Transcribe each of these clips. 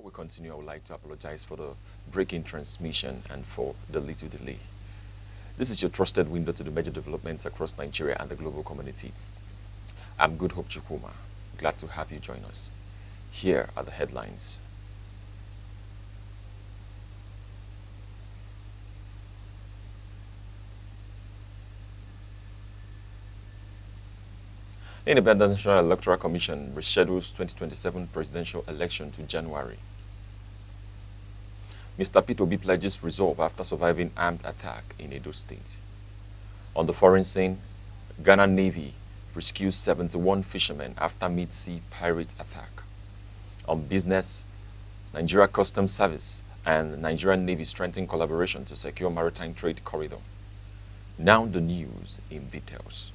Before we continue, I would like to apologize for the break in transmission and for the little delay. This is your trusted window to the major developments across Nigeria and the global community. I'm Good Hope Chukuma. Glad to have you join us. Here are the headlines. Independent National Electoral Commission reschedules 2027 presidential election to January. Mr. Peter Obi pledges resolve after surviving armed attack in Edo State. On the foreign scene, Ghana Navy rescues 71 fishermen after mid-sea pirate attack. On business, Nigeria Customs Service and Nigerian Navy strengthen collaboration to secure maritime trade corridor. Now the news in details.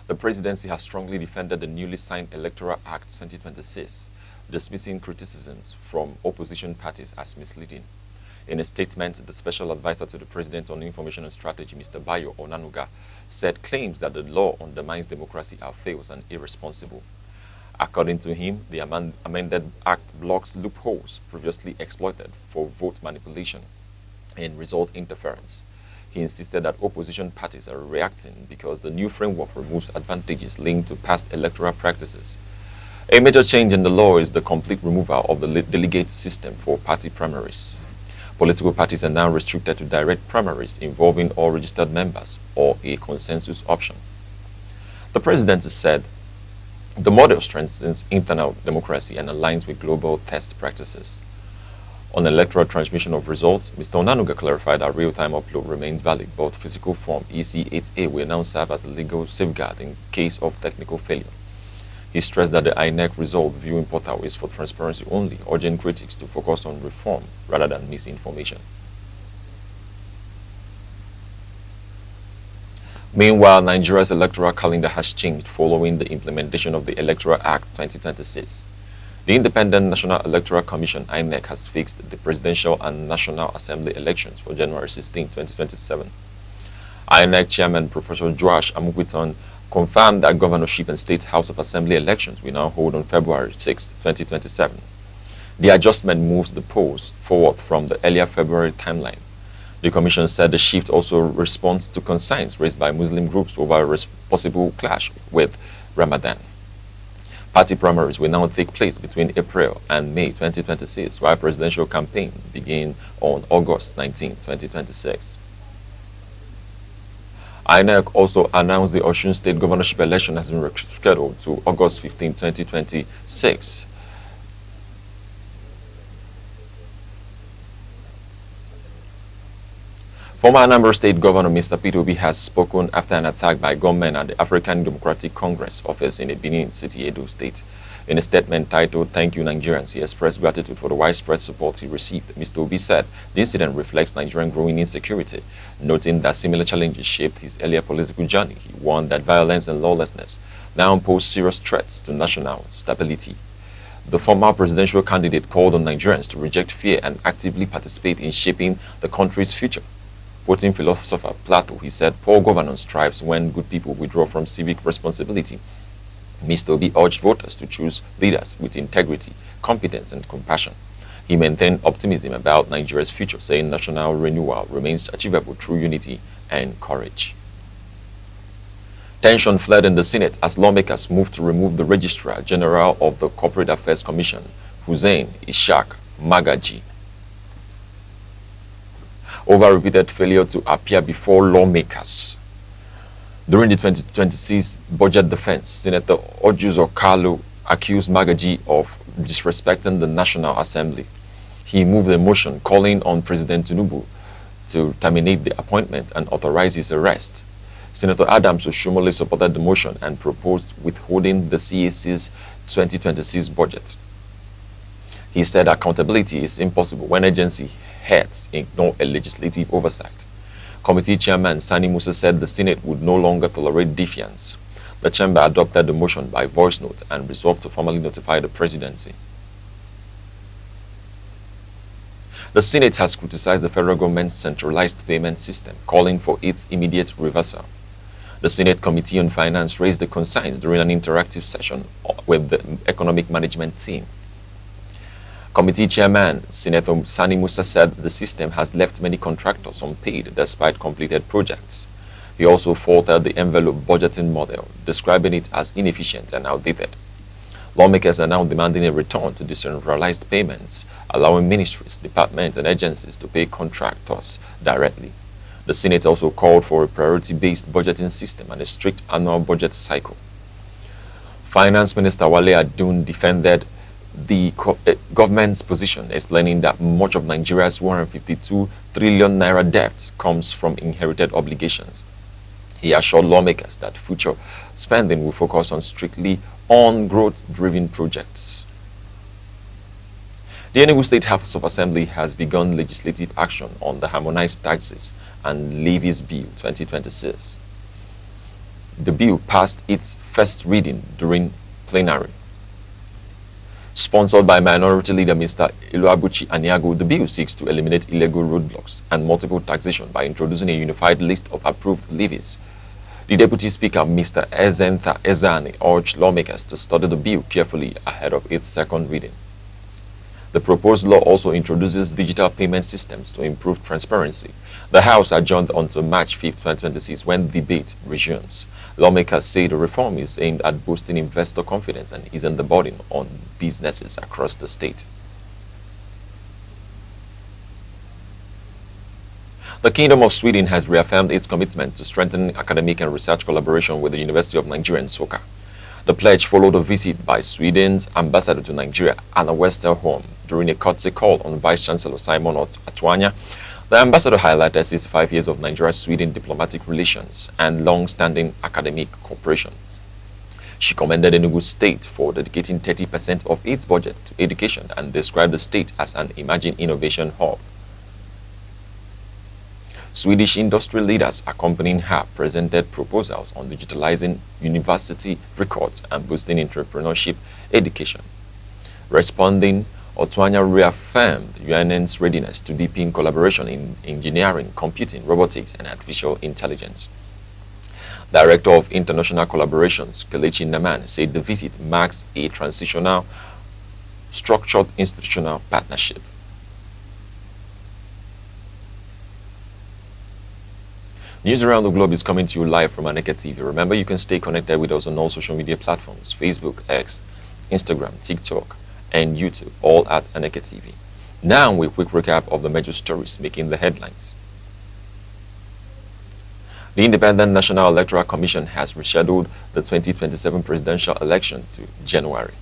The presidency has strongly defended the newly signed Electoral Act 2026, dismissing criticisms from opposition parties as misleading. In a statement, the special advisor to the president on information and strategy, Mr. Bayo Onanuga, said claims that the law undermines democracy are false and irresponsible. According to him, the amended act blocks loopholes previously exploited for vote manipulation and result interference. He insisted that opposition parties are reacting because the new framework removes advantages linked to past electoral practices. A major change in the law is the complete removal of the delegate system for party primaries. Political parties are now restricted to direct primaries involving all registered members or a consensus option. The president said the model strengthens internal democracy and aligns with global test practices. On electoral transmission of results, Mr. Onanuga clarified that real-time upload remains valid, but physical form EC8A will now serve as a legal safeguard in case of technical failure. He stressed that the Aneke result viewing portal is for transparency only, urging critics to focus on reform rather than misinformation. Meanwhile, Nigeria's electoral calendar has changed following the implementation of the Electoral Act 2026. The Independent National Electoral Commission, INEC, has fixed the presidential and National Assembly elections for January 16, 2027. INEC Chairman Professor Joash Amukwiton confirmed that governorship and State House of Assembly elections will now hold on February 6, 2027. The adjustment moves the polls forward from the earlier February timeline. The Commission said the shift also responds to concerns raised by Muslim groups over a possible clash with Ramadan. Party primaries will now take place between April and May 2026, while presidential campaign begin on August 19, 2026. INEC also announced the Osun State governorship election has been rescheduled to August 15, 2026. Former Anambra State Governor Mr. Peter Obi has spoken after an attack by gunmen at the African Democratic Congress office in Benin City, Edo State. In a statement titled, "Thank you, Nigerians," he expressed gratitude for the widespread support he received. Mr. Obi said the incident reflects Nigerian growing insecurity, noting that similar challenges shaped his earlier political journey. He warned that violence and lawlessness now pose serious threats to national stability. The former presidential candidate called on Nigerians to reject fear and actively participate in shaping the country's future. Quoting philosopher Plato, he said, "Poor governance thrives when good people withdraw from civic responsibility." Mr. Obi urged voters to choose leaders with integrity, competence, and compassion. He maintained optimism about Nigeria's future, saying national renewal remains achievable through unity and courage. Tension fled in the Senate as lawmakers moved to remove the Registrar General of the Corporate Affairs Commission, Hussein Ishaq Magaji, over repeated failure to appear before lawmakers. During the 2026 budget defense, Senator Ojuzo Kalu accused Magaji of disrespecting the National Assembly. He moved a motion calling on President Tinubu to terminate the appointment and authorize his arrest. Senator Adams Oshomole supported the motion and proposed withholding the CAC's 2026 budget. He said accountability is impossible when agency heads ignore a legislative oversight. Committee Chairman Sani Musa said the Senate would no longer tolerate defiance. The chamber adopted the motion by voice note and resolved to formally notify the presidency. The Senate has criticized the federal government's centralized payment system, calling for its immediate reversal. The Senate Committee on Finance raised the concerns during an interactive session with the Economic Management team. Committee Chairman Senator Sani Musa said the system has left many contractors unpaid despite completed projects. He also faulted the envelope budgeting model, describing it as inefficient and outdated. Lawmakers are now demanding a return to decentralized payments, allowing ministries, departments, and agencies to pay contractors directly. The Senate also called for a priority-based budgeting system and a strict annual budget cycle. Finance Minister Wale Adun defended the government's position, explaining that much of Nigeria's 152 trillion naira debt comes from inherited obligations. He assured lawmakers that future spending will focus on strictly on growth-driven projects. The Enugu State House of Assembly has begun legislative action on the Harmonized Taxes and Levies Bill 2026. The bill passed its first reading during plenary. Sponsored by Minority Leader Mr. Iluabuchi Aniago, the bill seeks to eliminate illegal roadblocks and multiple taxation by introducing a unified list of approved levies. The Deputy Speaker, Mr. Ezentha Ezani, urged lawmakers to study the bill carefully ahead of its second reading. The proposed law also introduces digital payment systems to improve transparency. The House adjourned until March 5, 2026, when debate resumes. Lawmakers say the reform is aimed at boosting investor confidence and easing the burden on businesses across the state. The Kingdom of Sweden has reaffirmed its commitment to strengthening academic and research collaboration with the University of Nigeria in Soka. The pledge followed a visit by Sweden's ambassador to Nigeria, Anna Westerholm, during a courtesy call on Vice-Chancellor Simon Atwanya. The ambassador highlighted 65 years of Nigeria-Sweden diplomatic relations and long-standing academic cooperation. She commended Enugu State for dedicating 30% of its budget to education and described the state as an emerging innovation hub. Swedish industry leaders accompanying her presented proposals on digitalizing university records and boosting entrepreneurship education. Responding, Otwanya reaffirmed UNN's readiness to deepen collaboration in engineering, computing, robotics, and artificial intelligence. Director of International Collaborations, Kelechi Naman, said the visit marks a transitional, structured institutional partnership. News around the globe is coming to you live from Aneke TV. Remember, you can stay connected with us on all social media platforms: Facebook, X, Instagram, TikTok, and YouTube, all at Aneke TV. Now, a quick recap of the major stories making the headlines. The Independent National Electoral Commission has rescheduled the 2027 presidential election to January.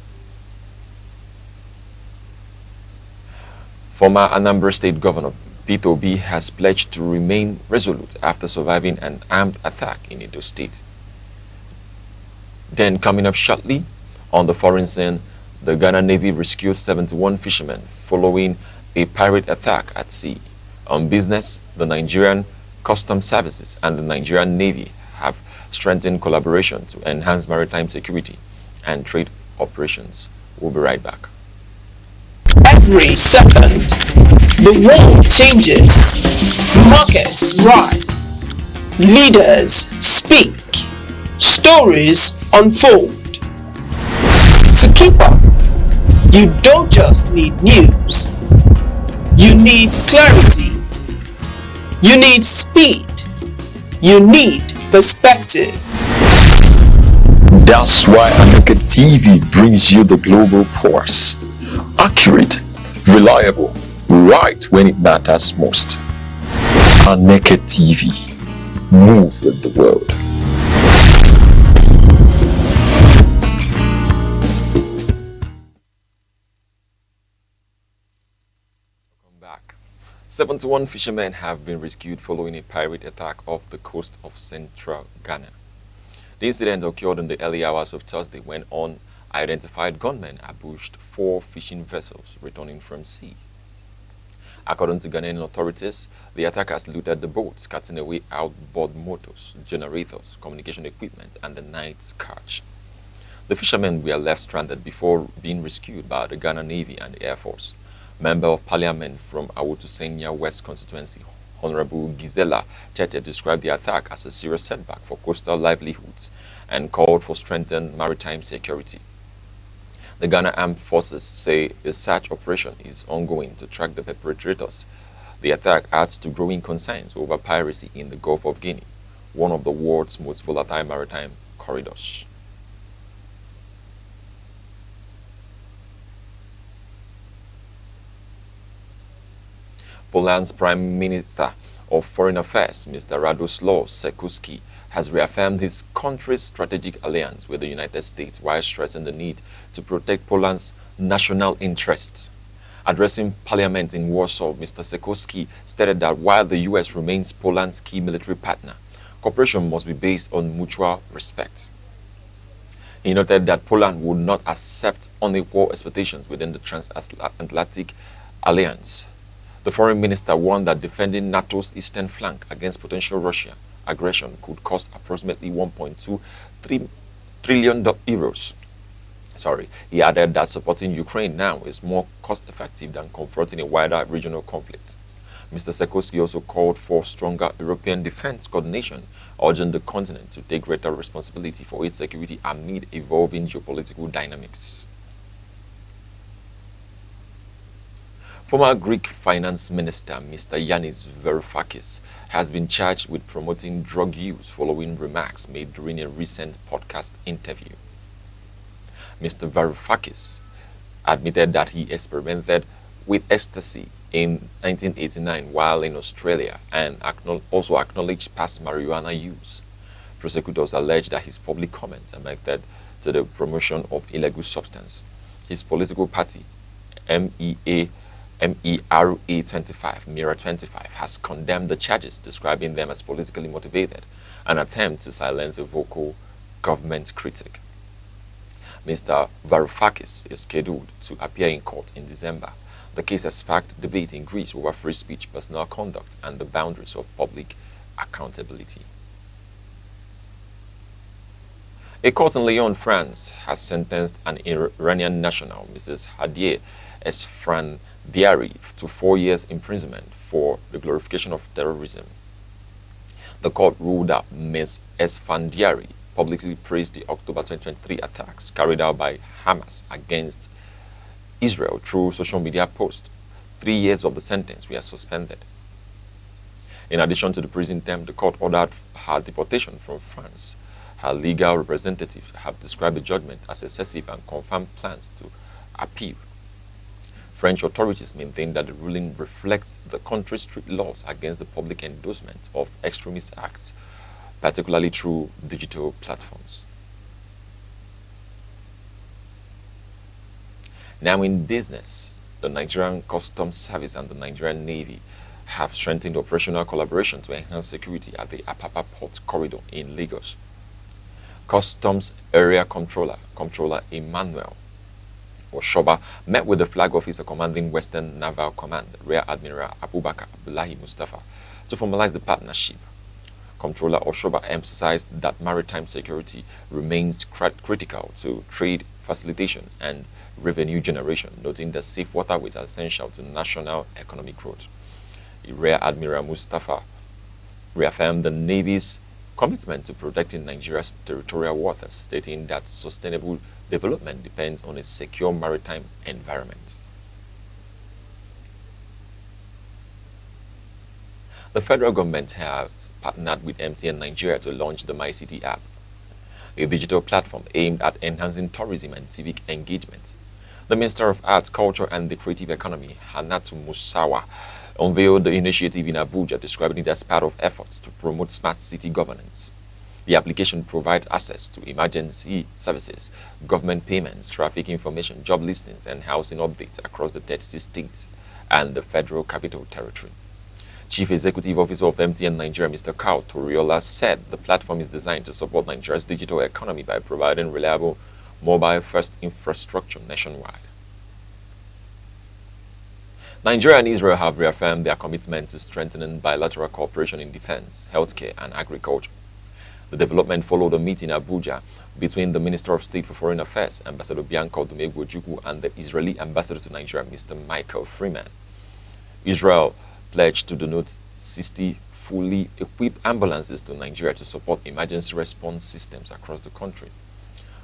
Former Anambra State Governor Peter Obi has pledged to remain resolute after surviving an armed attack in Edo State. Then, coming up shortly, on the foreign scene, the Ghana Navy rescued 71 fishermen following a pirate attack at sea. On business, the Nigerian Customs Services and the Nigerian Navy have strengthened collaboration to enhance maritime security and trade operations. We'll be right back. Every second, the world changes, markets rise, leaders speak, stories unfold. To keep up, you don't just need news, you need clarity, you need speed, you need perspective. That's why Aneke TV brings you the global pulse. Accurate, reliable, right when it matters most. Aneke TV. Move with the world. Welcome back. 71 fishermen have been rescued following a pirate attack off the coast of central Ghana. The incident occurred in the early hours of Thursday when unidentified gunmen ambushed 4 fishing vessels returning from sea. According to Ghanaian authorities, the attackers looted the boats, cutting away outboard motors, generators, communication equipment, and the night's catch. The fishermen were left stranded before being rescued by the Ghana Navy and the Air Force. Member of Parliament from Awutu Senya West constituency, Honorable Gisela Tete described the attack as a serious setback for coastal livelihoods and called for strengthened maritime security. The Ghana Armed Forces say a search operation is ongoing to track the perpetrators. The attack adds to growing concerns over piracy in the Gulf of Guinea, one of the world's most volatile maritime corridors. Poland's Prime Minister of Foreign Affairs, Mr. Radoslaw Sikorski, has reaffirmed his country's strategic alliance with the United States while stressing the need to protect Poland's national interests. Addressing Parliament in Warsaw, Mr. Sikorski stated that while the U.S. remains Poland's key military partner, cooperation must be based on mutual respect. He noted that Poland would not accept unequal expectations within the transatlantic alliance. The foreign minister warned that defending NATO's eastern flank against potential Russian aggression could cost approximately 1.23 trillion euros. He added that supporting Ukraine now is more cost-effective than confronting a wider regional conflict. Mr. Sikorski also called for stronger European defense coordination, urging the continent to take greater responsibility for its security amid evolving geopolitical dynamics. Former Greek finance minister Mr. Yanis Varoufakis has been charged with promoting drug use following remarks made during a recent podcast interview. Mr. Varoufakis admitted that he experimented with ecstasy in 1989 while in Australia and also acknowledged past marijuana use. Prosecutors allege that his public comments amounted to the promotion of illegal substance. His political party, Mira 25, has condemned the charges, describing them as politically motivated, an attempt to silence a vocal government critic. Mr. Varoufakis is scheduled to appear in court in December. The case has sparked debate in Greece over free speech, personal conduct, and the boundaries of public accountability. A court in Lyon, France, has sentenced an Iranian national, Mrs. Hadieh Esfandiari, to 4 years imprisonment for the glorification of terrorism. The court ruled that Ms. Esfandiari publicly praised the October 2023 attacks carried out by Hamas against Israel through social media posts. 3 years of the sentence were suspended. In addition to the prison term, the court ordered her deportation from France. Her legal representatives have described the judgment as excessive and confirmed plans to appeal. French authorities maintain that the ruling reflects the country's strict laws against the public endorsement of extremist acts, particularly through digital platforms. Now in business, the Nigerian Customs Service and the Nigerian Navy have strengthened operational collaboration to enhance security at the Apapa Port Corridor in Lagos. Customs Area Controller Emmanuel Oshoba met with the Flag Officer commanding Western Naval Command, Rear Admiral Abubakar Abdullahi Mustafa, to formalize the partnership. Controller Oshoba emphasized that maritime security remains critical to trade facilitation and revenue generation, noting that safe waterways are essential to national economic growth. Rear Admiral Mustafa reaffirmed the Navy's commitment to protecting Nigeria's territorial waters, stating that sustainable development depends on a secure maritime environment. The federal government has partnered with MTN Nigeria to launch the MyCity app, a digital platform aimed at enhancing tourism and civic engagement. The Minister of Arts, Culture and the Creative Economy, Hannatu Musawa, unveiled the initiative in Abuja, describing it as part of efforts to promote smart city governance. The application provides access to emergency services, government payments, traffic information, job listings, and housing updates across the 30 states and the Federal Capital Territory. Chief Executive Officer of MTN Nigeria, Mr. Kao Toriola, said the platform is designed to support Nigeria's digital economy by providing reliable mobile-first infrastructure nationwide. Nigeria and Israel have reaffirmed their commitment to strengthening bilateral cooperation in defense, healthcare, and agriculture. The development followed a meeting in Abuja between the Minister of State for Foreign Affairs, Ambassador Bianca Odumegwu, and the Israeli Ambassador to Nigeria, Mr. Michael Freeman. Israel pledged to donate 60 fully equipped ambulances to Nigeria to support emergency response systems across the country.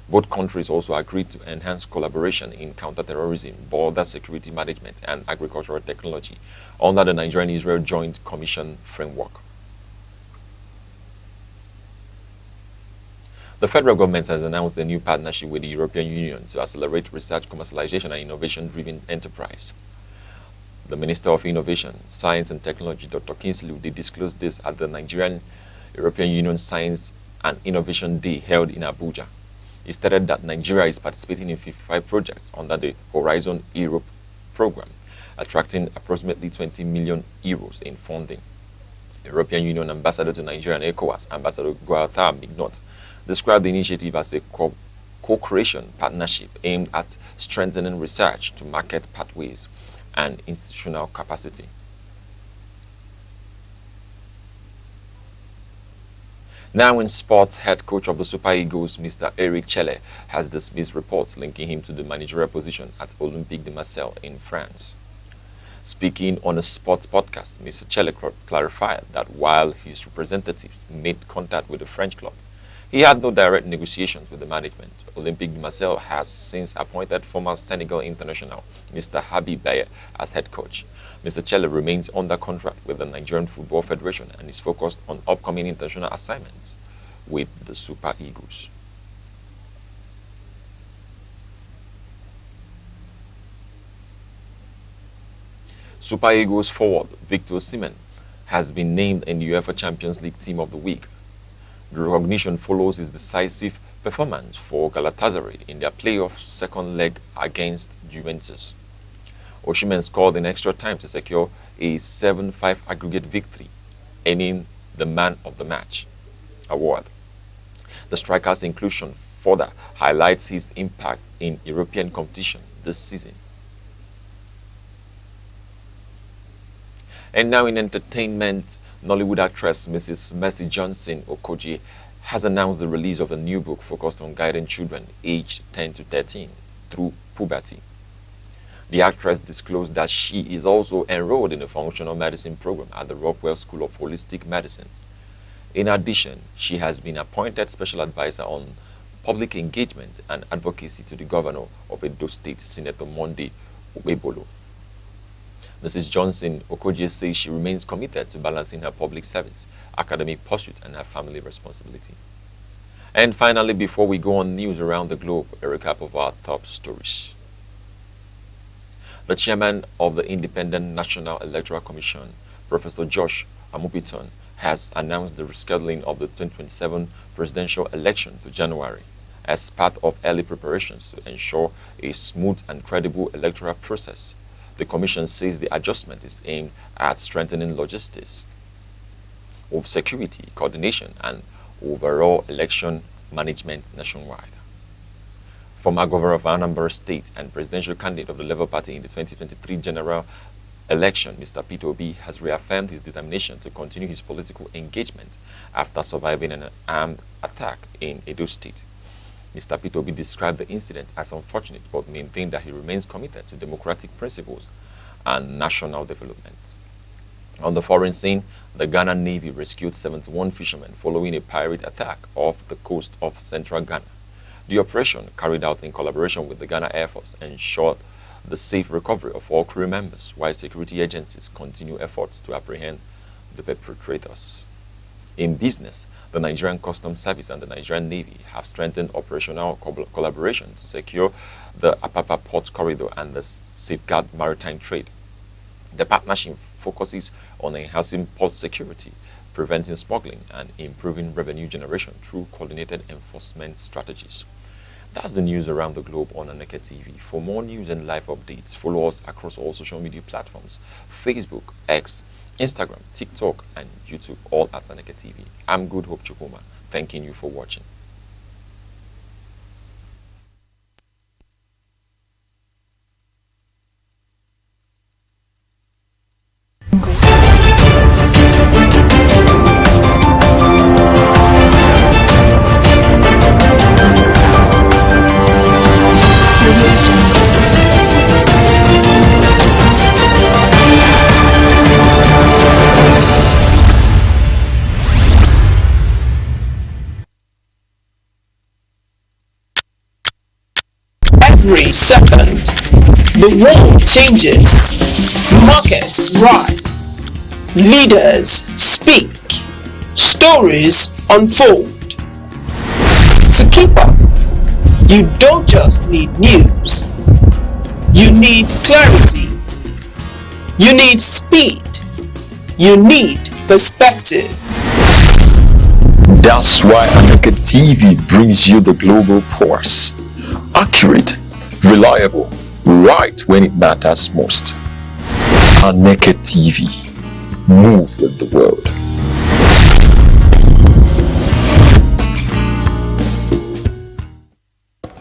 Both countries also agreed to enhance collaboration in counterterrorism, border security management, and agricultural technology under the Nigerian-Israel Joint Commission framework. The federal government has announced a new partnership with the European Union to accelerate research, commercialization, and innovation-driven enterprise. The Minister of Innovation, Science and Technology, Dr. Kingsley Ude, disclosed this at the Nigerian European Union Science and Innovation Day held in Abuja. He stated that Nigeria is participating in 55 projects under the Horizon Europe program, attracting approximately 20 million euros in funding. European Union Ambassador to Nigeria and ECOWAS, Ambassador Gualta Mignot, described the initiative as a co-creation partnership aimed at strengthening research to market pathways and institutional capacity. Now in sports, head coach of the Super Eagles, Mr. Eric Chelle, has dismissed reports linking him to the managerial position at Olympique de Marseille in France. Speaking on a sports podcast, Mr. Chelle clarified that while his representatives made contact with the French club, he had no direct negotiations with the management. Olympique de Marseille has since appointed former Senegal international Mr. Habib Baye as head coach. Mr. Chelle remains under contract with the Nigerian Football Federation and is focused on upcoming international assignments with the Super Eagles. Super Eagles forward Victor Osimhen has been named in the UEFA Champions League Team of the Week. The recognition follows his decisive performance for Galatasaray in their playoff second leg against Juventus. Osimhen scored in extra time to secure a 7-5 aggregate victory, earning the Man of the Match award. The striker's inclusion further highlights his impact in European competition this season. And now in entertainment, Nollywood actress Mrs. Mercy Johnson Okogie has announced the release of a new book focused on guiding children aged 10 to 13 through puberty. The actress disclosed that she is also enrolled in a functional medicine program at the Rockwell School of Holistic Medicine. In addition, she has been appointed special advisor on public engagement and advocacy to the governor of Edo State, Senator Monday Ubebolo. Mrs. Johnson Okogie says she remains committed to balancing her public service, academic pursuit, and her family responsibility. And finally, before we go on news around the globe, a recap of our top stories. The chairman of the Independent National Electoral Commission, Professor Josh Amupiton, has announced the rescheduling of the 2027 presidential election to January as part of early preparations to ensure a smooth and credible electoral process. The Commission says the adjustment is aimed at strengthening logistics, of security, coordination, and overall election management nationwide. Former governor of Anambra State and presidential candidate of the Labour Party in the 2023 general election, Mr. Peter Obi, has reaffirmed his determination to continue his political engagement after surviving an armed attack in Edo State. Mr. Peter Obi described the incident as unfortunate but maintained that he remains committed to democratic principles and national development. On the foreign scene, the Ghana Navy rescued 71 fishermen following a pirate attack off the coast of central Ghana. The operation, carried out in collaboration with the Ghana Air Force, ensured the safe recovery of all crew members, while security agencies continue efforts to apprehend the perpetrators. In business, the Nigerian Customs Service and the Nigerian Navy have strengthened operational collaboration to secure the Apapa Port Corridor and the safeguard maritime trade. The partnership focuses on enhancing port security, preventing smuggling, and improving revenue generation through coordinated enforcement strategies. That's the news around the globe on Aneke TV. For more news and live updates, follow us across all social media platforms: Facebook, X, Instagram, TikTok, and YouTube, all at Aneke TV. I'm Good Hope Chukuma, thanking you for watching. Every second, the world changes, markets rise, leaders speak, stories unfold. To keep up, you don't just need news, you need clarity, you need speed, you need perspective. That's why Aneke TV brings you the global pulse. Accurate, reliable, right when it matters most. Aneke TV. Move with the world.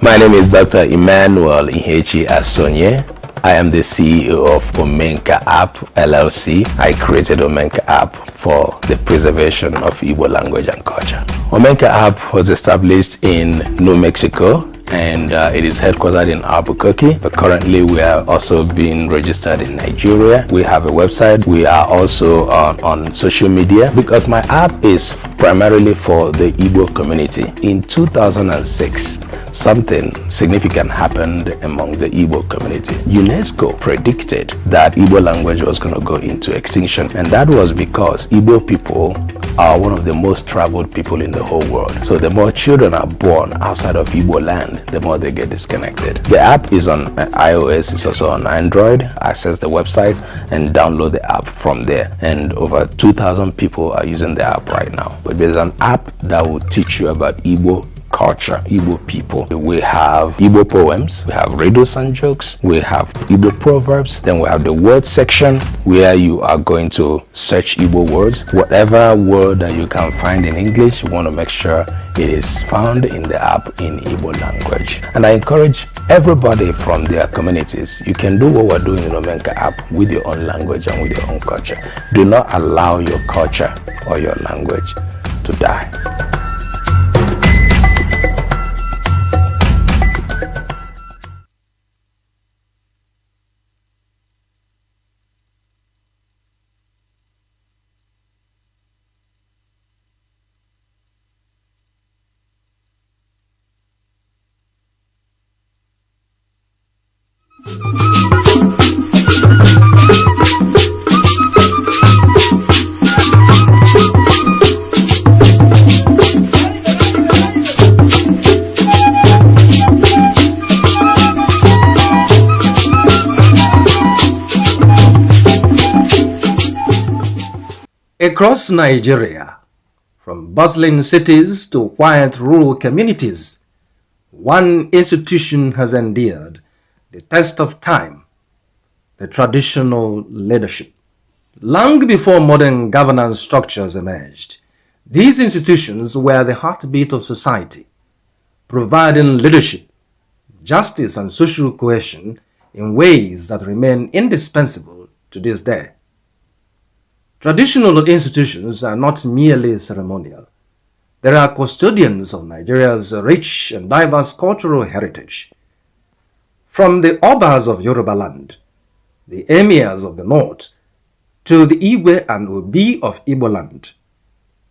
My name is Dr. Emmanuel Ihechi Asonye. I am the CEO of Omenka App LLC. I created Omenka App for the preservation of Igbo language and culture. Omenka App was established in New Mexico and it is headquartered in Albuquerque, but currently we are also being registered in Nigeria. We have a website. We are also on social media because my app is primarily for the Igbo community. In 2006, something significant happened among the Igbo community. UNESCO predicted that Igbo language was going to go into extinction, and that was because Igbo people are one of the most traveled people in the whole world. So the more children are born outside of Igbo land, the more they get disconnected. The app is on iOS, it's also on Android. Access the website and download the app from there. And over 2,000 people are using the app right now. But there's an app that will teach you about Igbo culture, Igbo people. We have Igbo poems, we have riddles and jokes, we have Igbo proverbs, then we have the word section where you are going to search Igbo words. Whatever word that you can find in English, you want to make sure it is found in the app in Igbo language. And I encourage everybody from their communities, you can do what we're doing in Omenka app with your own language and with your own culture. Do not allow your culture or your language to die. Across Nigeria, from bustling cities to quiet rural communities, one institution has endured the test of time: the traditional leadership. Long before modern governance structures emerged, these institutions were the heartbeat of society, providing leadership, justice, and social cohesion in ways that remain indispensable to this day. Traditional institutions are not merely ceremonial. They are custodians of Nigeria's rich and diverse cultural heritage. From the Obas of Yoruba land, the Emirs of the North, to the Igwe and Obi of Igbo land,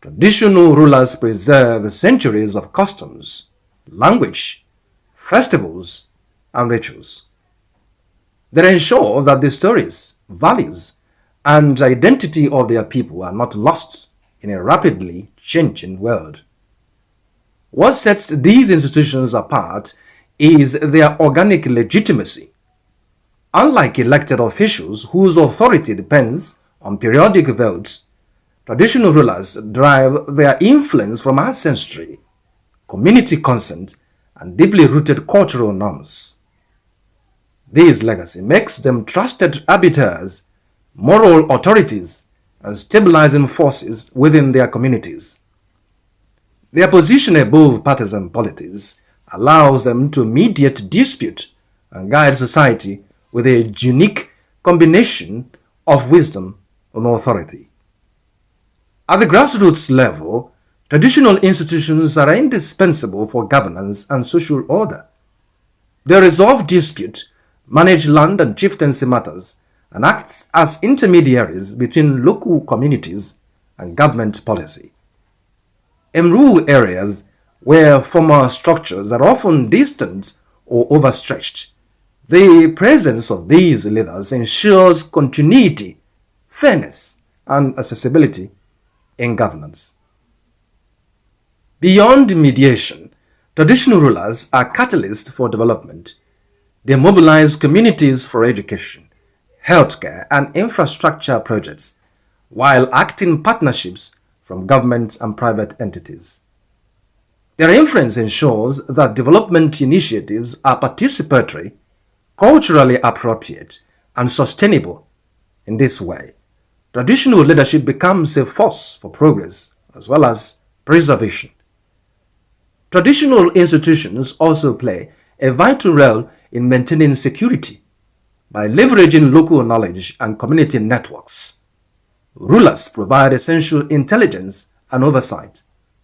traditional rulers preserve centuries of customs, language, festivals, and rituals. They ensure that the stories, values, and identity of their people are not lost in a rapidly changing world. What sets these institutions apart is their organic legitimacy. Unlike elected officials whose authority depends on periodic votes, traditional rulers derive their influence from ancestry, community consent, and deeply rooted cultural norms. This legacy makes them trusted arbiters, moral authorities, and stabilizing forces within their communities. Their position above partisan politics allows them to mediate dispute and guide society with a unique combination of wisdom and authority. At the grassroots level, traditional institutions are indispensable for governance and social order. They resolve dispute, manage land and chieftaincy matters, and acts as intermediaries between local communities and government policy. In rural areas where formal structures are often distant or overstretched. The presence of these leaders ensures continuity, fairness, and accessibility in governance. Beyond mediation, traditional rulers are catalysts for development. They mobilize communities for education, healthcare, and infrastructure projects, while acting partnerships from governments and private entities. Their influence ensures that development initiatives are participatory, culturally appropriate, and sustainable. In this way, traditional leadership becomes a force for progress as well as preservation. Traditional institutions also play a vital role in maintaining security by leveraging local knowledge and community networks. Rulers provide essential intelligence and oversight,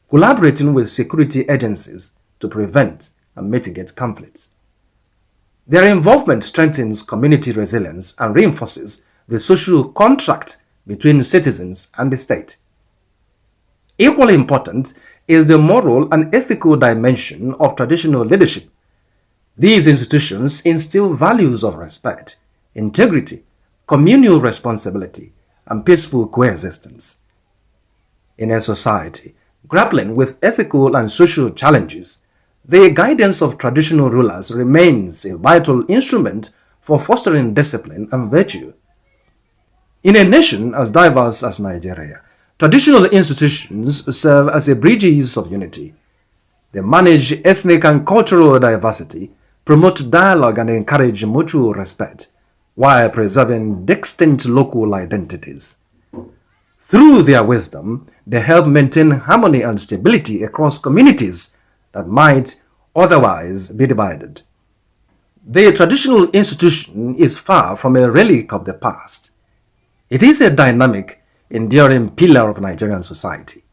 collaborating with security agencies to prevent and mitigate conflicts. Their involvement strengthens community resilience and reinforces the social contract between citizens and the state. Equally important is the moral and ethical dimension of traditional leadership. These institutions instill values of respect, integrity, communal responsibility, and peaceful coexistence. In a society grappling with ethical and social challenges, the guidance of traditional rulers remains a vital instrument for fostering discipline and virtue. In a nation as diverse as Nigeria, traditional institutions serve as a bridges of unity. They manage ethnic and cultural diversity, promote dialogue, and encourage mutual respect, while preserving distinct local identities. Through their wisdom, they help maintain harmony and stability across communities that might otherwise be divided. The traditional institution is far from a relic of the past. It is a dynamic, enduring pillar of Nigerian society,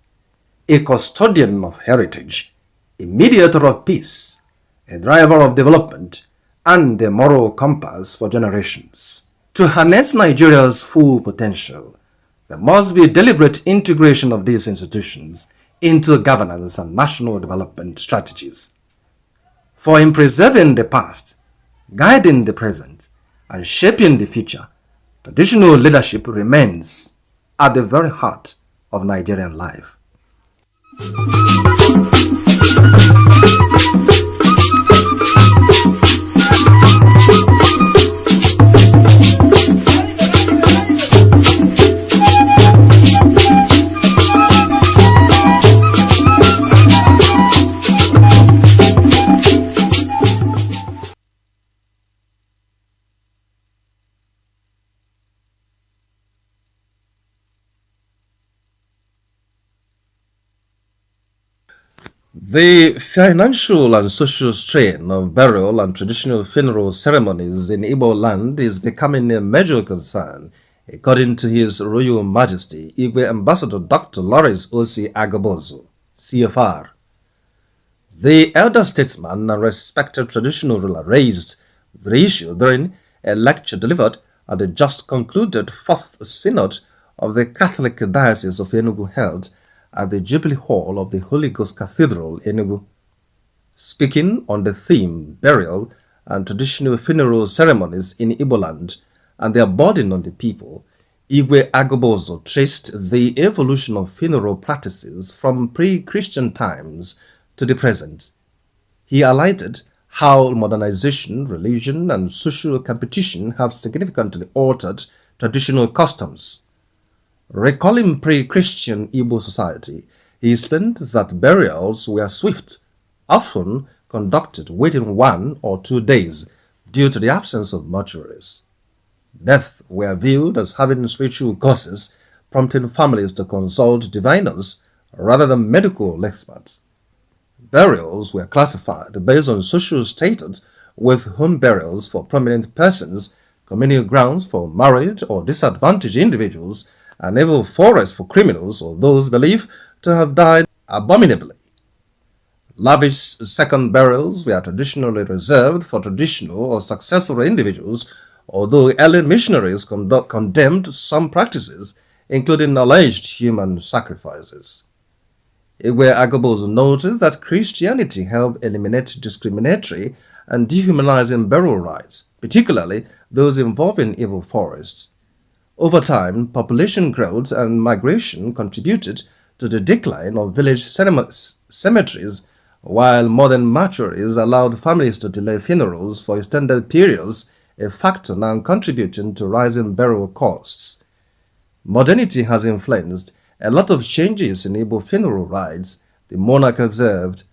a custodian of heritage, a mediator of peace, a driver of development, and a moral compass for generations. To harness Nigeria's full potential, there must be deliberate integration of these institutions into governance and national development strategies. For in preserving the past, guiding the present, and shaping the future, traditional leadership remains at the very heart of Nigerian life. The financial and social strain of burial and traditional funeral ceremonies in Igbo land is becoming a major concern, according to His Royal Majesty Igwe Ambassador Dr. Lawrence O.C. Agabozo, CFR. The elder statesman and respected traditional ruler raised the issue during a lecture delivered at the just concluded 4th Synod of the Catholic Diocese of Enugu held at the Jubilee Hall of the Holy Ghost Cathedral, Enugu. Speaking on the theme burial and traditional funeral ceremonies in Igbo land and their burden on the people, Igwe Agabozo traced the evolution of funeral practices from pre-Christian times to the present. He highlighted how modernization, religion, and social competition have significantly altered traditional customs. Recalling pre-Christian Igbo society, he explained that burials were swift, often conducted within 1 or 2 days due to the absence of mortuaries. Death were viewed as having spiritual causes, prompting families to consult diviners rather than medical experts. Burials were classified based on social status, with home burials for prominent persons, communal grounds for married or disadvantaged individuals, and even forests for criminals or those believed to have died abominably. Lavish second burials were traditionally reserved for traditional or successful individuals, although early missionaries condemned some practices, including alleged human sacrifices. Igwe Agabozo noted that Christianity helped eliminate discriminatory and dehumanizing burial rites, particularly those involving evil forests. Over time, population growth and migration contributed to the decline of village cemeteries, while modern mortuaries allowed families to delay funerals for extended periods, a factor now contributing to rising burial costs. Modernity has influenced a lot of changes in Igbo funeral rites, the monarch observed.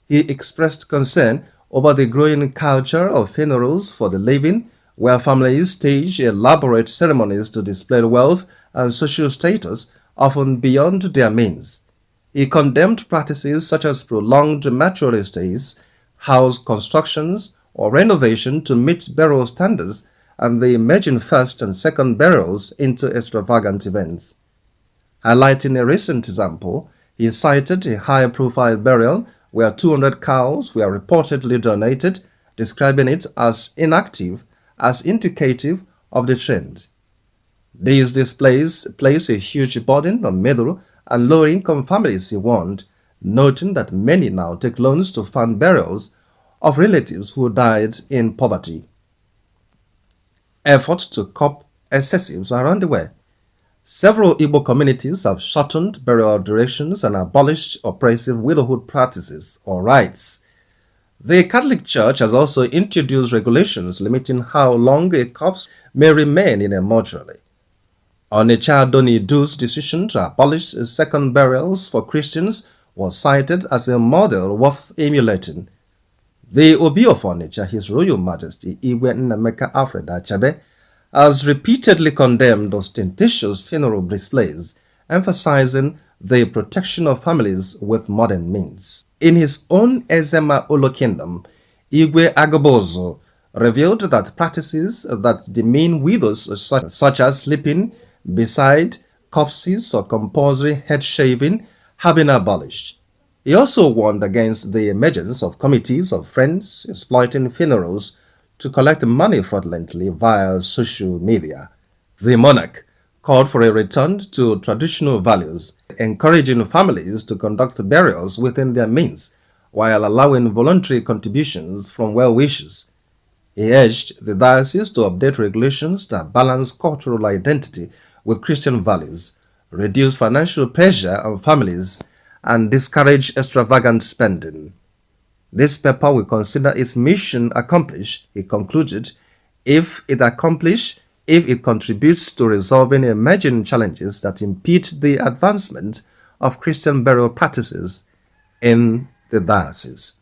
He expressed concern over the growing culture of funerals for the living, where families stage elaborate ceremonies to display wealth and social status, often beyond their means. He condemned practices such as prolonged mortuary stays, house constructions, or renovation to meet burial standards, and the emerging first and second burials into extravagant events. Highlighting a recent example, he cited a high-profile burial where 200 cows were reportedly donated, describing it as inactive, as indicative of the trend. These displays place a huge burden on middle and low-income families, he warned, noting that many now take loans to fund burials of relatives who died in poverty. Efforts to curb excessives are underway. Several Igbo communities have shortened burial durations and abolished oppressive widowhood practices or rites. The Catholic Church has also introduced regulations limiting how long a corpse may remain in a mortuary. Onitsha Donidu's decision to abolish second burials for Christians was cited as a model worth emulating. The Obi of Onitsha, His Royal Majesty Igwe Nnameka Alfred Achebe, has repeatedly condemned ostentatious funeral displays, emphasizing the protection of families with modern means. In his own Ezema Olo Kingdom, Igwe Agobozo revealed that practices that demean widows such as sleeping beside corpses or compulsory head shaving have been abolished. He also warned against the emergence of committees of friends exploiting funerals to collect money fraudulently via social media. The monarch called for a return to traditional values, encouraging families to conduct burials within their means while allowing voluntary contributions from well-wishers. He urged the diocese to update regulations that balance cultural identity with Christian values, reduce financial pressure on families, and discourage extravagant spending. This paper will consider its mission accomplished, he concluded, if it contributes to resolving emerging challenges that impede the advancement of Christian burial practices in the diocese.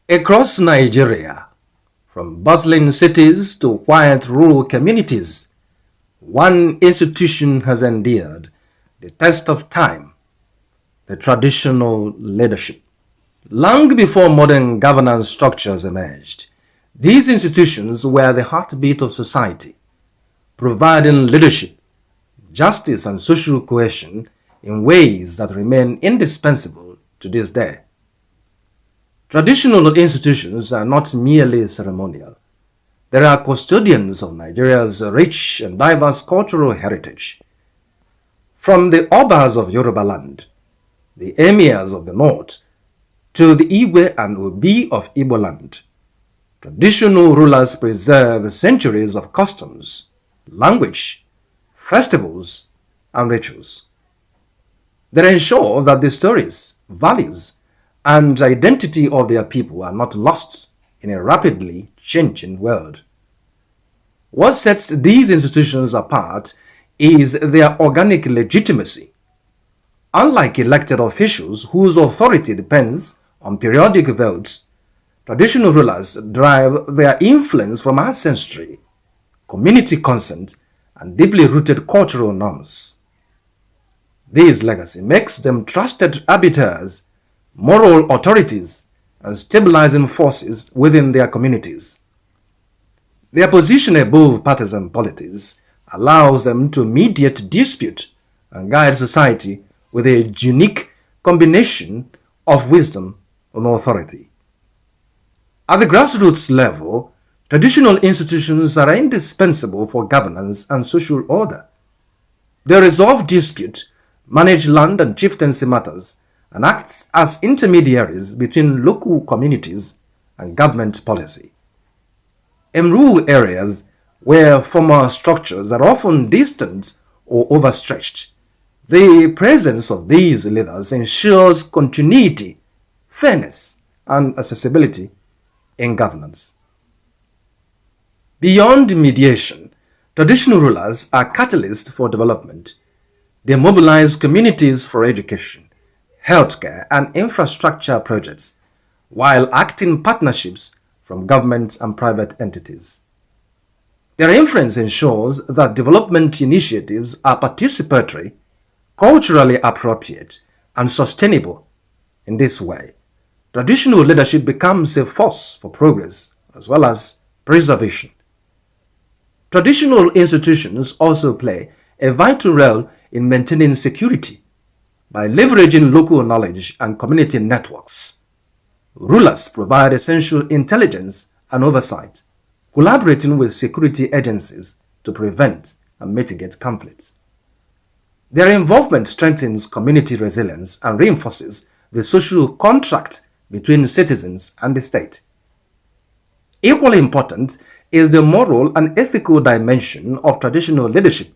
Across Nigeria, from bustling cities to quiet rural communities, one institution has endured the test of time: the traditional leadership. Long before modern governance structures emerged, these institutions were the heartbeat of society, providing leadership, justice, and social cohesion in ways that remain indispensable to this day. Traditional institutions are not merely ceremonial. They are custodians of Nigeria's rich and diverse cultural heritage. From the Obas of Yoruba land, the Emirs of the North, to the Igwe and Obi of Igbo land, traditional rulers preserve centuries of customs, language, festivals, and rituals. They ensure that the stories, values, and identity of their people are not lost in a rapidly changing world. What sets these institutions apart is their organic legitimacy. Unlike elected officials whose authority depends on periodic votes, traditional rulers derive their influence from ancestry, community consent, and deeply rooted cultural norms. This legacy makes them trusted arbiters, moral authorities, and stabilizing forces within their communities. Their position above partisan politics allows them to mediate dispute and guide society with a unique combination of wisdom and authority. At the grassroots level, traditional institutions are indispensable for governance and social order. They resolve dispute, manage land and chieftaincy matters, and act as intermediaries between local communities and government policy. In rural areas, where formal structures are often distant or overstretched, the presence of these leaders ensures continuity, fairness, and accessibility in governance. Beyond mediation, traditional rulers are catalysts for development. They mobilize communities for education, healthcare, and infrastructure projects, while acting partnerships from government and private entities. Their influence ensures that development initiatives are participatory, culturally appropriate, and sustainable. In this way, traditional leadership becomes a force for progress as well as preservation. Traditional institutions also play a vital role in maintaining security by leveraging local knowledge and community networks. Rulers provide essential intelligence and oversight, collaborating with security agencies to prevent and mitigate conflicts. Their involvement strengthens community resilience and reinforces the social contract between citizens and the state. Equally important is the moral and ethical dimension of traditional leadership.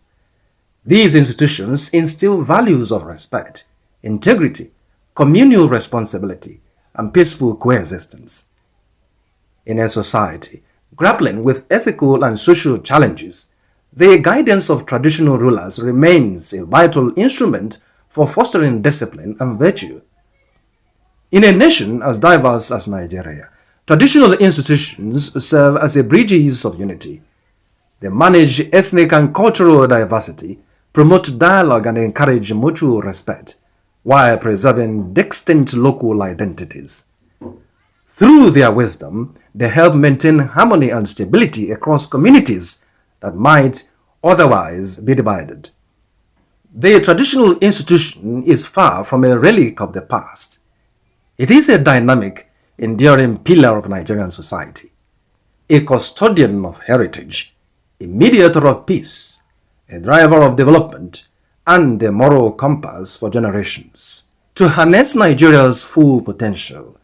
These institutions instill values of respect, integrity, communal responsibility, and peaceful coexistence. In a society grappling with ethical and social challenges, the guidance of traditional rulers remains a vital instrument for fostering discipline and virtue. In a nation as diverse as Nigeria, traditional institutions serve as a bridges of unity. They manage ethnic and cultural diversity, promote dialogue, and encourage mutual respect, while preserving distinct local identities. Through their wisdom, they help maintain harmony and stability across communities that might otherwise be divided. The traditional institution is far from a relic of the past. It is a dynamic, enduring pillar of Nigerian society, a custodian of heritage, a mediator of peace, a driver of development, and a moral compass for generations. To harness Nigeria's full potential,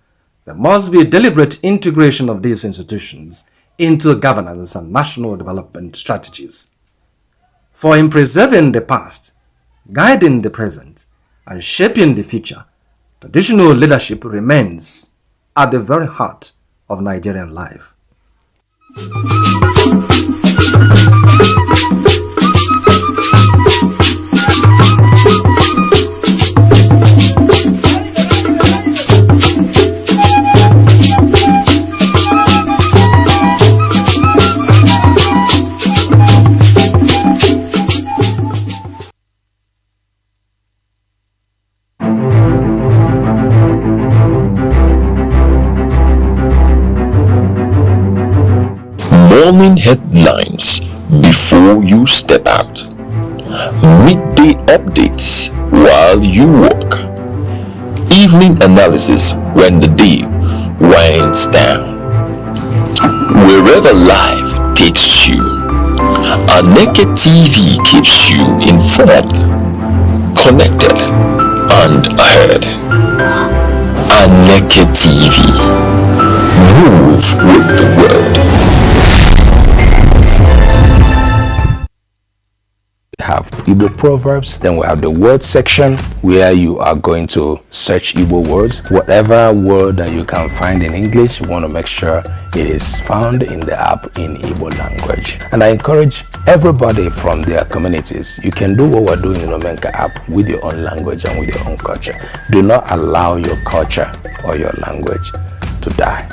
there must be a deliberate integration of these institutions into governance and national development strategies. For in preserving the past, guiding the present, and shaping the future, traditional leadership remains at the very heart of Nigerian life. Morning headlines before you step out. Midday updates while you work. Evening analysis when the day winds down. Wherever life takes you, Aneke TV keeps you informed, connected, and ahead. Aneke TV. Move with the world. We have Igbo proverbs, then we have the word section where you are going to search Igbo words. Whatever word that you can find in English, you want to make sure it is found in the app in Igbo language. And I encourage everybody from their communities, you can do what we're doing in Omenka app with your own language and with your own culture. Do not allow your culture or your language to die.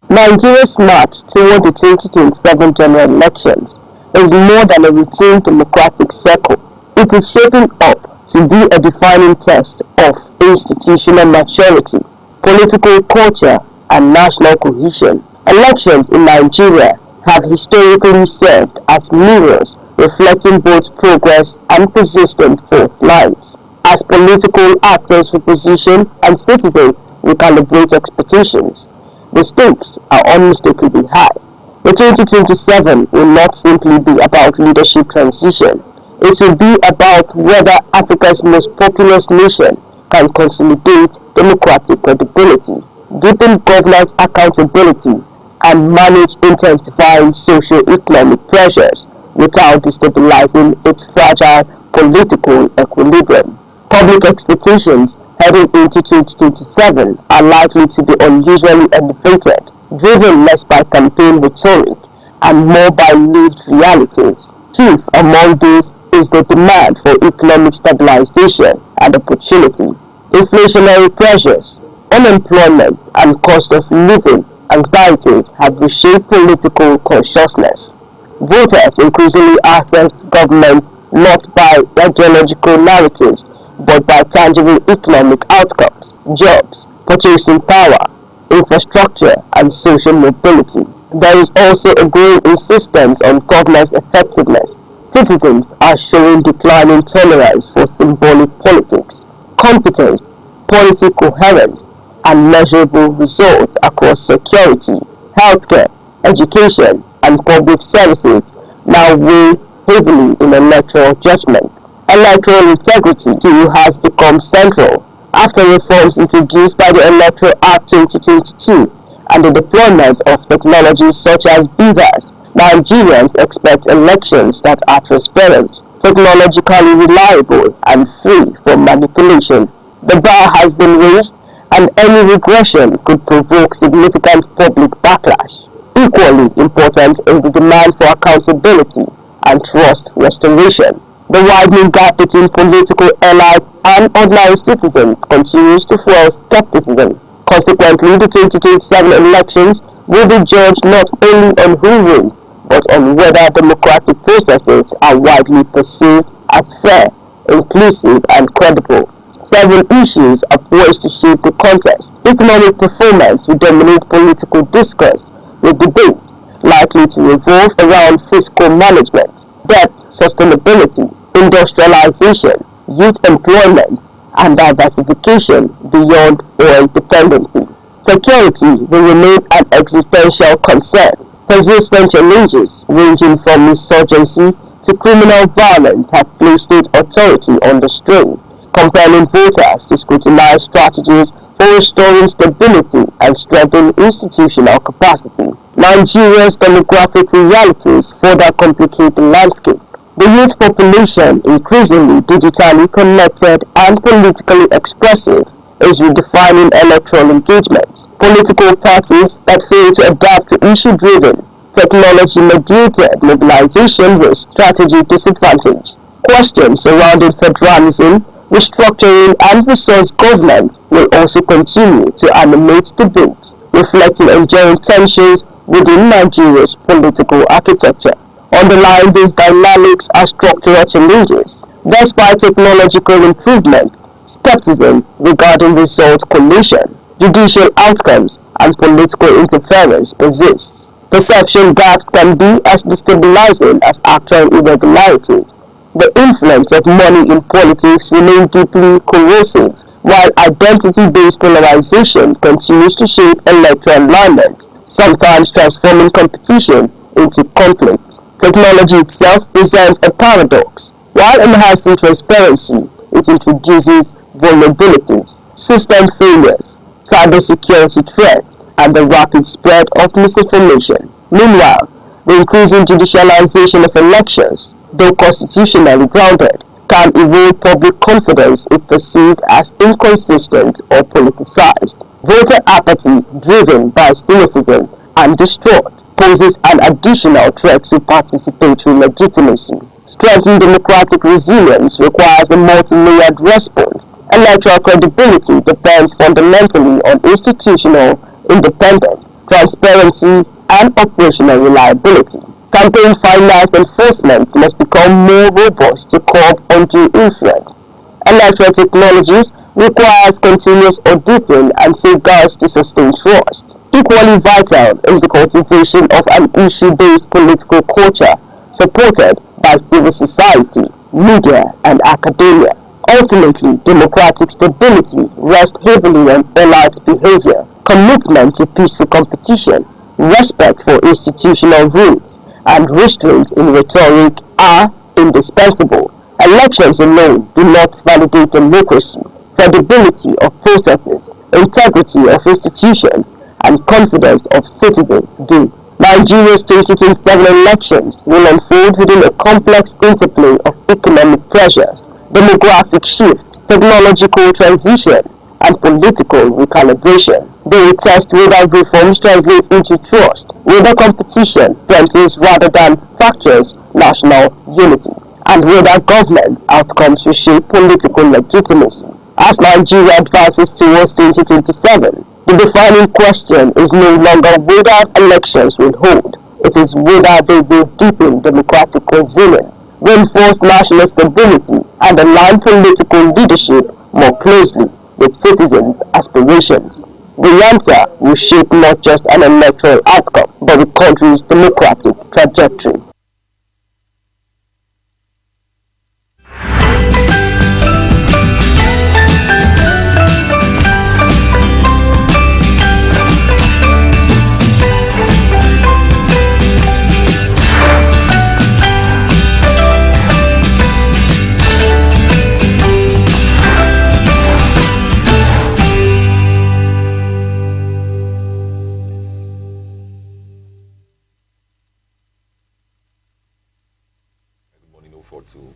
Nigeria's march toward the 2027 general elections is more than a routine democratic circle. It is shaping up to be a defining test of institutional maturity, political culture, and national cohesion. Elections in Nigeria have historically served as mirrors reflecting both progress and persistent fault lines. As political actors reposition and citizens recalibrate expectations, the stakes are unmistakably high. The 2027 will not simply be about leadership transition. It will be about whether Africa's most populous nation can consolidate democratic credibility, deepen governance accountability, and manage intensifying socio-economic pressures without destabilizing its fragile political equilibrium. Public expectations heading into 2027 are likely to be unusually elevated, driven less by campaign rhetoric and more by lived realities. Chief among these is the demand for economic stabilization and opportunity. Inflationary pressures, unemployment, and cost of living anxieties have reshaped political consciousness. Voters increasingly access government not by ideological narratives but by tangible economic outcomes, jobs, purchasing power, infrastructure, and social mobility. There is also a growing insistence on governance effectiveness. Citizens are showing declining tolerance for symbolic politics. Competence, policy coherence, and measurable results across security, healthcare, education, and public services now weigh heavily in electoral judgment. Electoral integrity too has become central after reforms introduced by the Electoral Act 2022 and the deployment of technologies such as BVAS. Nigerians expect elections that are transparent, technologically reliable, and free from manipulation. The bar has been raised, and any regression could provoke significant public backlash. Equally important is the demand for accountability and trust restoration. The widening gap between political elites and ordinary citizens continues to fuel skepticism. Consequently, the 2027 elections will be judged not only on who wins, but on whether democratic processes are widely perceived as fair, inclusive, and credible. Several issues are poised to shape the contest. Economic performance will dominate political discourse, with debates likely to revolve around fiscal management, debt sustainability, industrialization, youth employment, and diversification beyond oil dependency. Security will remain an existential concern. Persistent challenges ranging from insurgency to criminal violence have placed state authority under strain, compelling voters to scrutinize strategies for restoring stability and strengthening institutional capacity. Nigeria's demographic realities further complicate the landscape. The youth population, increasingly digitally connected and politically expressive, is redefining electoral engagements. Political parties that fail to adapt to issue-driven, technology-mediated mobilization with strategy disadvantage. Questions surrounding federalism, restructuring, and resource governance will also continue to animate debate, reflecting enduring tensions within Nigeria's political architecture. Underlying these dynamics are structural challenges. Despite technological improvements, skepticism regarding result collation, judicial outcomes, and political interference persists. Perception gaps can be as destabilizing as actual irregularities. The influence of money in politics remains deeply corrosive, while identity-based polarization continues to shape electoral alignment, sometimes transforming competition into conflict. Technology itself presents a paradox. While enhancing transparency, it introduces vulnerabilities, system failures, cybersecurity threats, and the rapid spread of misinformation. Meanwhile, the increasing judicialization of elections, though constitutionally grounded, can erode public confidence if perceived as inconsistent or politicized. Voter apathy, driven by cynicism and distrust, poses an additional threat to participatory legitimacy. Strengthening democratic resilience requires a multi-layered response. Electoral credibility depends fundamentally on institutional independence, transparency, and operational reliability. Campaign finance enforcement must become more robust to curb undue influence. Electoral technologies requires continuous auditing and safeguards to sustain trust. Equally vital is the cultivation of an issue-based political culture supported by civil society, media, and academia. Ultimately, democratic stability rests heavily on alert behavior, commitment to peaceful competition, respect for institutional rules, and restraint in rhetoric are indispensable. Elections alone do not validate democracy. Credibility of processes, integrity of institutions, and confidence of citizens do. Nigeria's 2027 elections will unfold within a complex interplay of economic pressures, demographic shifts, technological transition, and political recalibration. They will test whether reforms translate into trust, whether competition strengthens rather than fractures national unity, and whether government outcomes reshape political legitimacy. As Nigeria advances towards 2027, the defining question is no longer whether elections will hold. It is whether they will deepen democratic resilience, reinforce national stability, and align political leadership more closely with citizens' aspirations. The answer will shape not just an electoral outcome, but the country's democratic trajectory.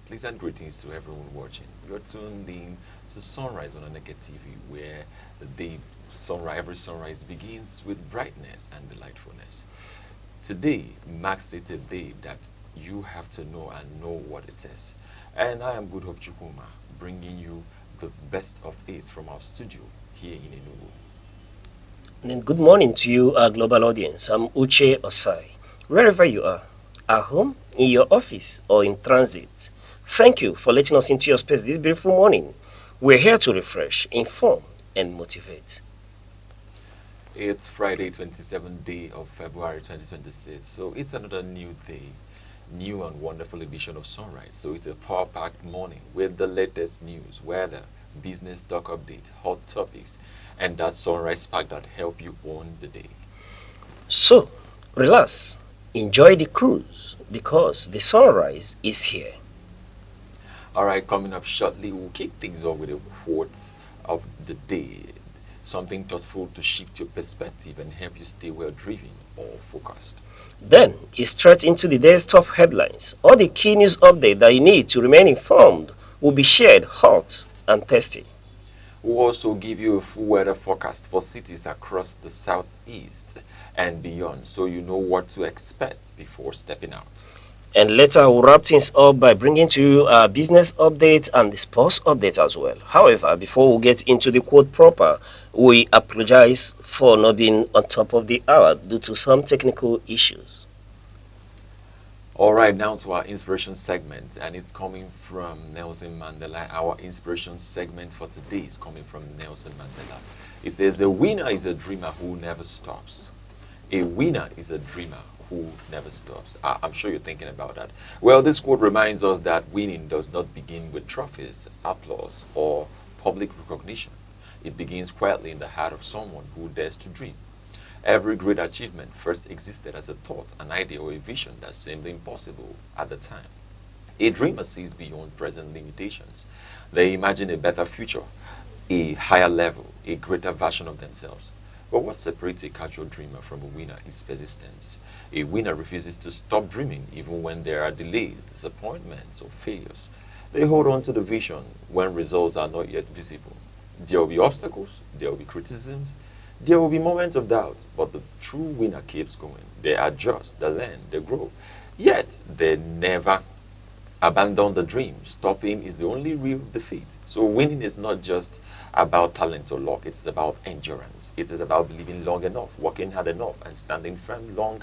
Pleasant greetings to everyone watching. You're tuned in to Sunrise on Aneke TV, where the day every sunrise begins with brightness and delightfulness. Today marks it a day that you have to know and know what it is. And I am Good Hope Chukuma, bringing you the best of it from our studio here in Enugu. And good morning to you, our global audience. I'm Uche Osai. Wherever you are, at home, in your office, or in transit, thank you for letting us into your space this beautiful morning. We're here to refresh, inform, and motivate. It's Friday, 27th day of February 2026. So it's another new day, new and wonderful edition of Sunrise. So it's a power-packed morning with the latest news, weather, business stock update, hot topics, and that Sunrise pack that help you own the day. So, relax, enjoy the cruise, because the sunrise is here. All right, coming up shortly, we'll kick things off with a quote of the day, something thoughtful to shift your perspective and help you stay well driven or focused. Then, it's straight into the day's top headlines. All the key news update that you need to remain informed will be shared hot and tasty. We'll also give you a full weather forecast for cities across the southeast and beyond, so you know what to expect before stepping out. And later, we'll wrap things up by bringing to you a business update and the sports update as well. However, before we get into the quote proper, we apologize for not being on top of the hour due to some technical issues. All right, now to our inspiration segment, and it's coming from Nelson Mandela. Our inspiration segment for today is coming from Nelson Mandela. It says, "A winner is a dreamer who never stops." A winner is a dreamer who never stops. I'm sure you're thinking about that. Well, this quote reminds us that winning does not begin with trophies, applause, or public recognition. It begins quietly in the heart of someone who dares to dream. Every great achievement first existed as a thought, an idea, or a vision that seemed impossible at the time. A dreamer sees beyond present limitations. They imagine a better future, a higher level, a greater version of themselves. But what separates a casual dreamer from a winner is persistence. A winner refuses to stop dreaming even when there are delays, disappointments, or failures. They hold on to the vision when results are not yet visible. There will be obstacles, there will be criticisms, there will be moments of doubt, but the true winner keeps going. They adjust, they learn, they grow. Yet, they never abandon the dream. Stopping is the only real defeat. So winning is not just about talent or luck. It's about endurance. It is about believing long enough, working hard enough, and standing firm long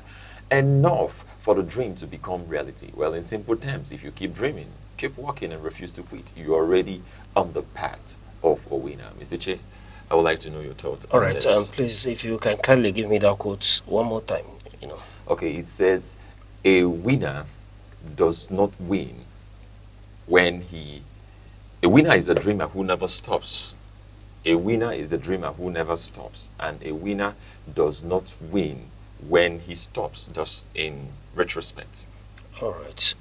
enough for the dream to become reality? Well, in simple terms, if you keep dreaming, keep working and refuse to quit, you're already on the path of a winner. Mr. Che, I would like to know your thoughts All on right, this. please, if you can kindly give me that quote one more time, you know. Okay, it says, a winner does not win when he... A winner is a dreamer who never stops. A winner is a dreamer who never stops. And a winner does not win when he stops, just in retrospect. All right.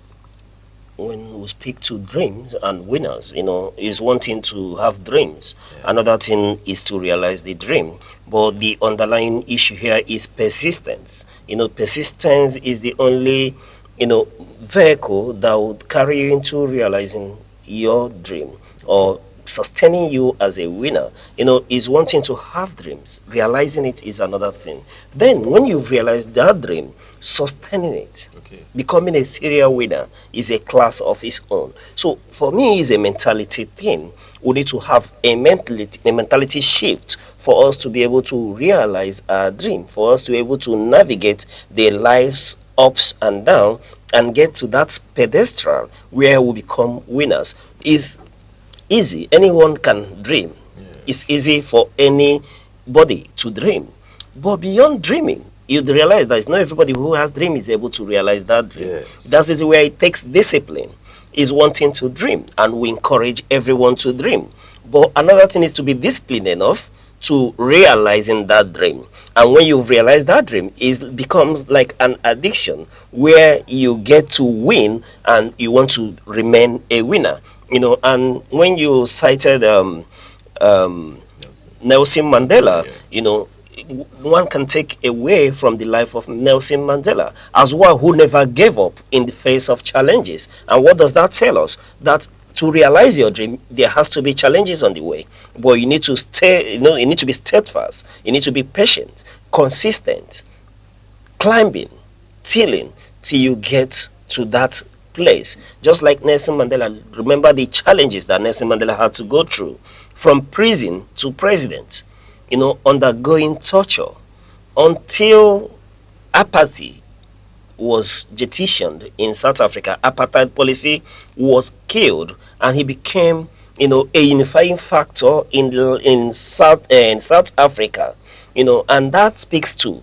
When we speak to dreams and winners, you know, is one thing to have dreams. Yeah. Another thing is to realize the dream. But the underlying issue here is persistence. You know, persistence is the only, you know, vehicle that would carry you into realizing your dream or sustaining you as a winner. You know, is one thing to have dreams. Realizing it is another thing. Then when you've realized that dream, sustaining it, Okay. becoming a serial winner is a class of its own. So for me, it's a mentality thing. We need to have a mentality shift for us to be able to realize our dream, for us to be able to navigate the life's ups and downs and get to that pedestal where we become winners. Is easy. Anyone can dream. Yeah. It's easy for anybody to dream. But beyond dreaming, you realize that it's not everybody who has dream is able to realize that dream. Yes. That is where it takes discipline. Is wanting to dream, and we encourage everyone to dream. But another thing is to be disciplined enough to realizing that dream. And when you've realized that dream, it becomes like an addiction where you get to win and you want to remain a winner. You know, and when you cited Nelson Mandela, Yeah. you know, one can take away from the life of Nelson Mandela as one who never gave up in the face of challenges. And what does that tell us? That to realize your dream, there has to be challenges on the way. But you need to stay, you know, you need to be steadfast. You need to be patient, consistent, climbing, tilling till you get to that place. Just like Nelson Mandela, remember the challenges that Nelson Mandela had to go through from prison to president, you know, undergoing torture until apathy was jettisoned in South Africa. Apartheid policy was killed, and he became, you know, a unifying factor in South Africa, you know, and that speaks to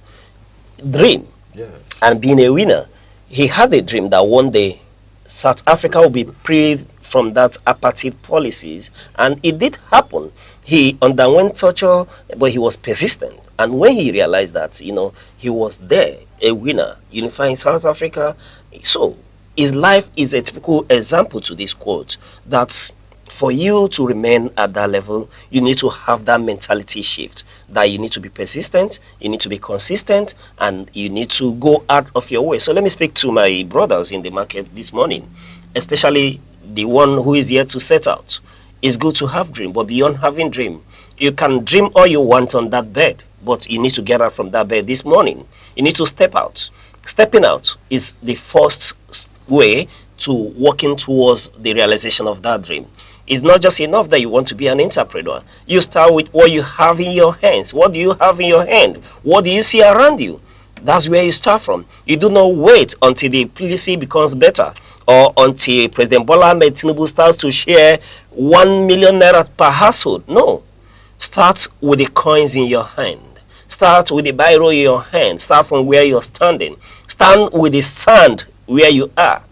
dream Yes. and being a winner. He had a dream that one day South Africa will be freed from that apartheid policies, and it did happen. He underwent torture, but he was persistent. And when he realized that, you know, he was there, a winner, unifying South Africa. So his life is a typical example to this quote, that for you to remain at that level, you need to have that mentality shift, that you need to be persistent, you need to be consistent, and you need to go out of your way. So let me speak to my brothers in the market this morning, especially the one who is here to set out. It's good to have dream, but beyond having dream, you can dream all you want on that bed, but you need to get out from that bed this morning. You need to step out. Stepping out is the first way to working towards the realization of that dream. It's not just enough that you want to be an entrepreneur. You start with what you have in your hands. What do you have in your hand? What do you see around you? That's where you start from. You do not wait until the policy becomes better or until President Bola Ahmed Tinubu starts to share 1 million naira per household. No. Start with the coins in your hand. Start with the biro in your hand. Start from where you're standing. Stand with the sand where you are.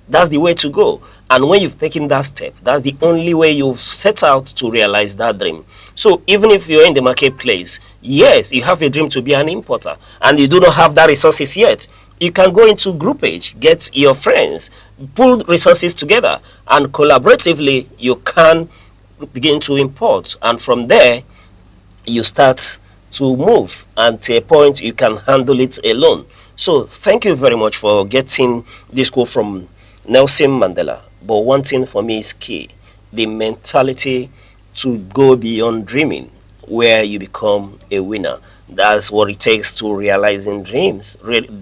That's the way to go. And when you've taken that step, that's the only way you've set out to realize that dream. So even if you're in the marketplace, yes, you have a dream to be an importer, and you do not have that resources yet, you can go into groupage, get your friends, pull resources together, and collaboratively you can begin to import. And from there, you start to move, and to a point you can handle it alone. So thank you very much for getting this quote from Nelson Mandela. But one thing for me is key: the mentality to go beyond dreaming, where you become a winner. That's what it takes to realizing dreams.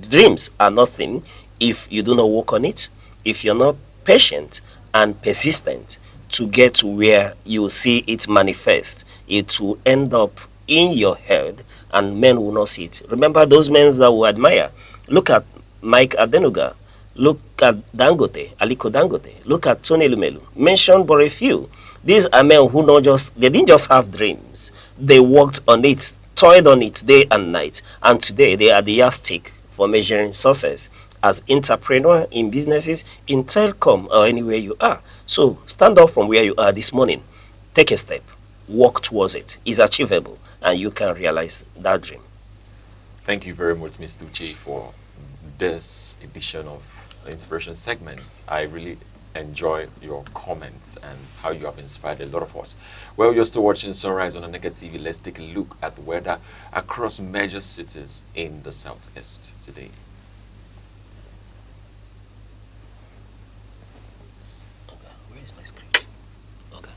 Dreams are nothing if you do not work on it, if you're not patient and persistent to get to where you see it manifest. It will end up in your head and men will not see it. Remember those men that we admire. Look at Mike Adenuga. Look at Dangote, Aliko Dangote. Look at Tony Lumelu. Mentioned but a few. These are men who they didn't just have dreams. They worked on it, toiled on it day and night. And today they are the yardstick for measuring success as entrepreneur in businesses, in telecom, or anywhere you are. So stand up from where you are this morning. Take a step. Work towards it. It's achievable. And you can realize that dream. Thank you very much, Mr. Uche, for this edition of Inspiration segment. I really enjoy your comments and how you have inspired a lot of us. Well, you're still watching Sunrise on Aneke TV. Let's take a look at the weather across major cities in the southeast today. Okay, where is my script? Okay.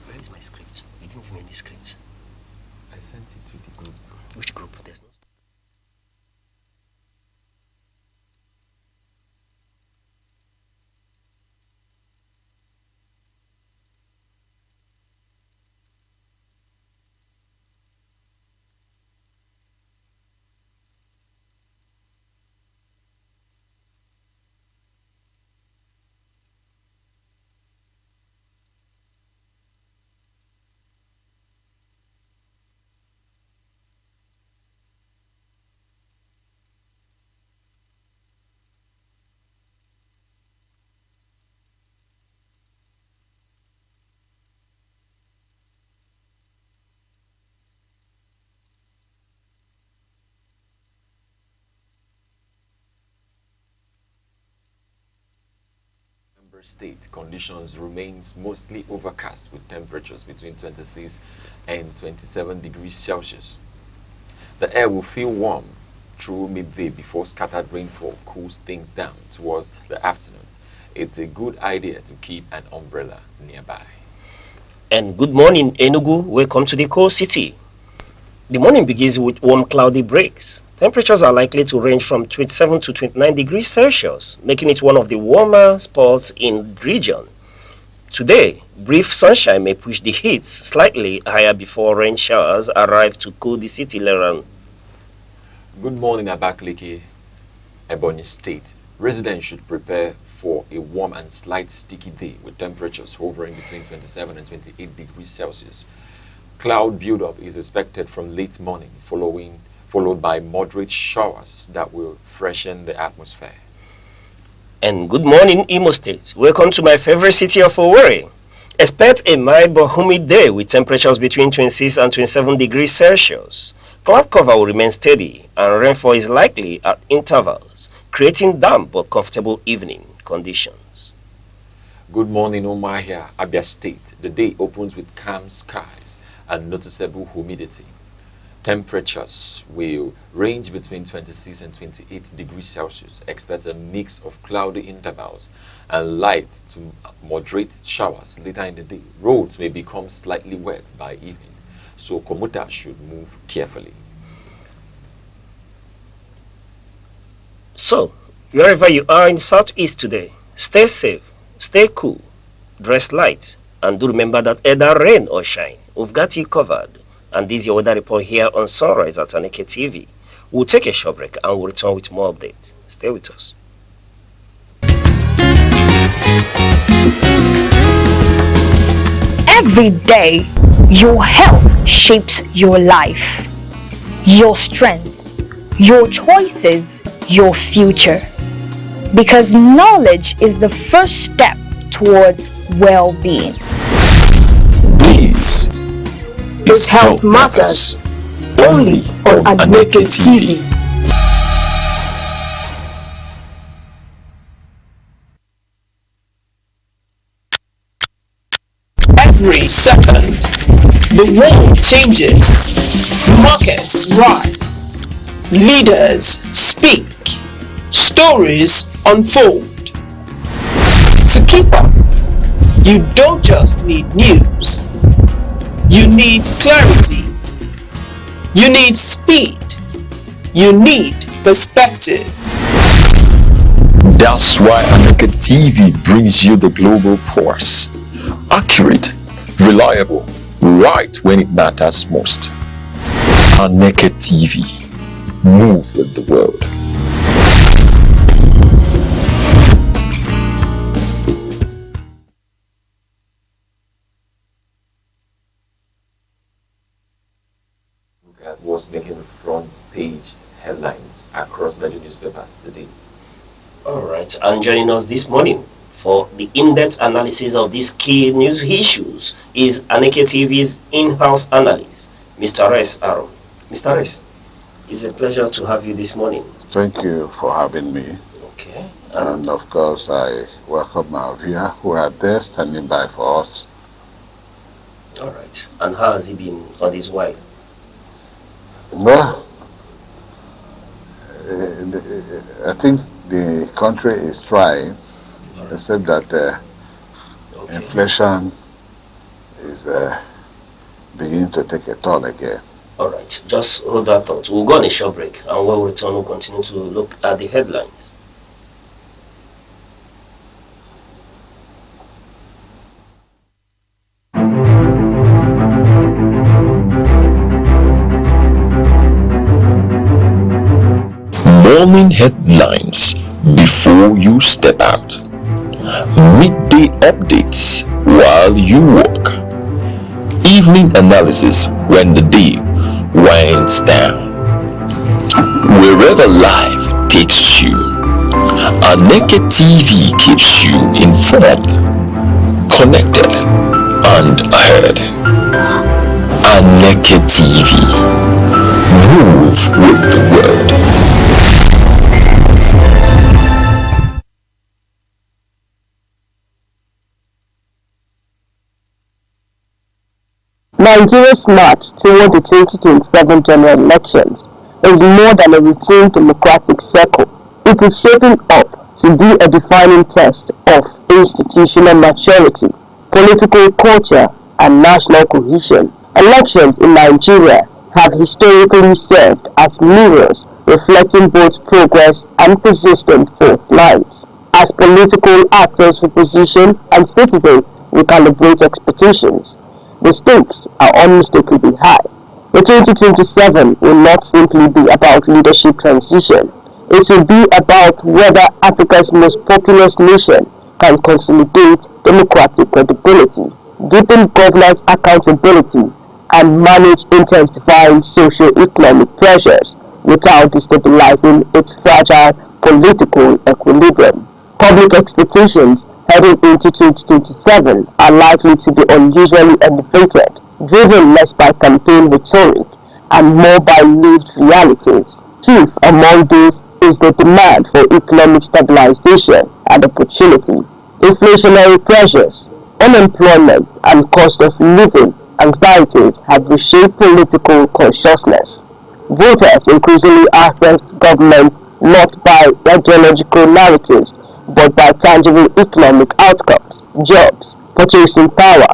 Where is my script? You didn't give me any script. I sent it to the group. Which group? There's no. State conditions remains mostly overcast with temperatures between 26 and 27 degrees Celsius. The air will feel warm through midday before scattered rainfall cools things down towards the afternoon. It's a good idea to keep an umbrella nearby. And good morning, Enugu. Welcome to the cold city. The morning begins with warm cloudy breaks. Temperatures are likely to range from 27 to 29 degrees Celsius, making it one of the warmer spots in the region. Today, brief sunshine may push the heat slightly higher before rain showers arrive to cool the city later on. Good morning, Abakaliki, Ebonyi State. Residents should prepare for a warm and slight sticky day with temperatures hovering between 27 and 28 degrees Celsius. Cloud buildup is expected from late morning, followed by moderate showers that will freshen the atmosphere. And good morning, Imo State. Welcome to my favorite city of Owerri. Expect a mild but humid day with temperatures between 26 and 27 degrees Celsius. Cloud cover will remain steady and rainfall is likely at intervals, creating damp but comfortable evening conditions. Good morning, Omahia, Abia State. The day opens with calm skies and noticeable humidity. Temperatures will range between 26 and 28 degrees Celsius. Expect a mix of cloudy intervals and light to moderate showers later in the day. Roads may become slightly wet by evening, so commuters should move carefully. So, wherever you are in the southeast today, stay safe, stay cool, dress light, and do remember that either rain or shine, we've got you covered. And this is your weather report here on Sunrise at Aneke TV. We'll take a short break and we'll return with more updates. Stay with us. Every day, your health shapes your life, your strength, your choices, your future. Because knowledge is the first step towards well-being. This This Health Matters, only on Aneke TV. Every second, the world changes, markets rise, leaders speak, stories unfold. To keep up, you don't just need news. You need clarity. You need speed. You need perspective. That's why Aneke TV brings you the global pulse. Accurate, reliable, right when it matters most. Aneke TV. Move with the world. headlines across major newspapers today. Alright, and joining us this morning for the in-depth analysis of these key news issues is Aneke TV's in-house analyst, Mr. S. Aaron. Mr. S, it's a pleasure to have you this morning. Thank you for having me. Okay. And of course, I welcome our viewers who are there standing by for us. Alright, and how has he been all this while? Well, I think the country is trying, except that inflation is beginning to take a toll again. Alright, just hold that thought. We'll go on a short break, and when we return, we'll continue to look at the headlines. Morning headlines before you step out. Midday updates while you work. Evening analysis when the day winds down. Wherever life takes you, Aneke TV keeps you informed, connected, and ahead. Aneke TV. Move with the world. Nigeria's march toward the 2027 general elections is more than a routine democratic circle. It is shaping up to be a defining test of institutional maturity, political culture, and national cohesion. Elections in Nigeria have historically served as mirrors reflecting both progress and persistent fault lines. As political actors reposition and citizens recalibrate expectations, the stakes are unmistakably high. The 2027 will not simply be about leadership transition. It will be about whether Africa's most populous nation can consolidate democratic credibility, deepen governance accountability, and manage intensifying socio-economic pressures without destabilizing its fragile political equilibrium. Public expectations heading into 2027 are likely to be unusually elevated, driven less by campaign rhetoric and more by lived realities. Chief among these is the demand for economic stabilization and opportunity. Inflationary pressures, unemployment, and cost of living anxieties have reshaped political consciousness. Voters increasingly access government not by ideological narratives, but by tangible economic outcomes, jobs, purchasing power,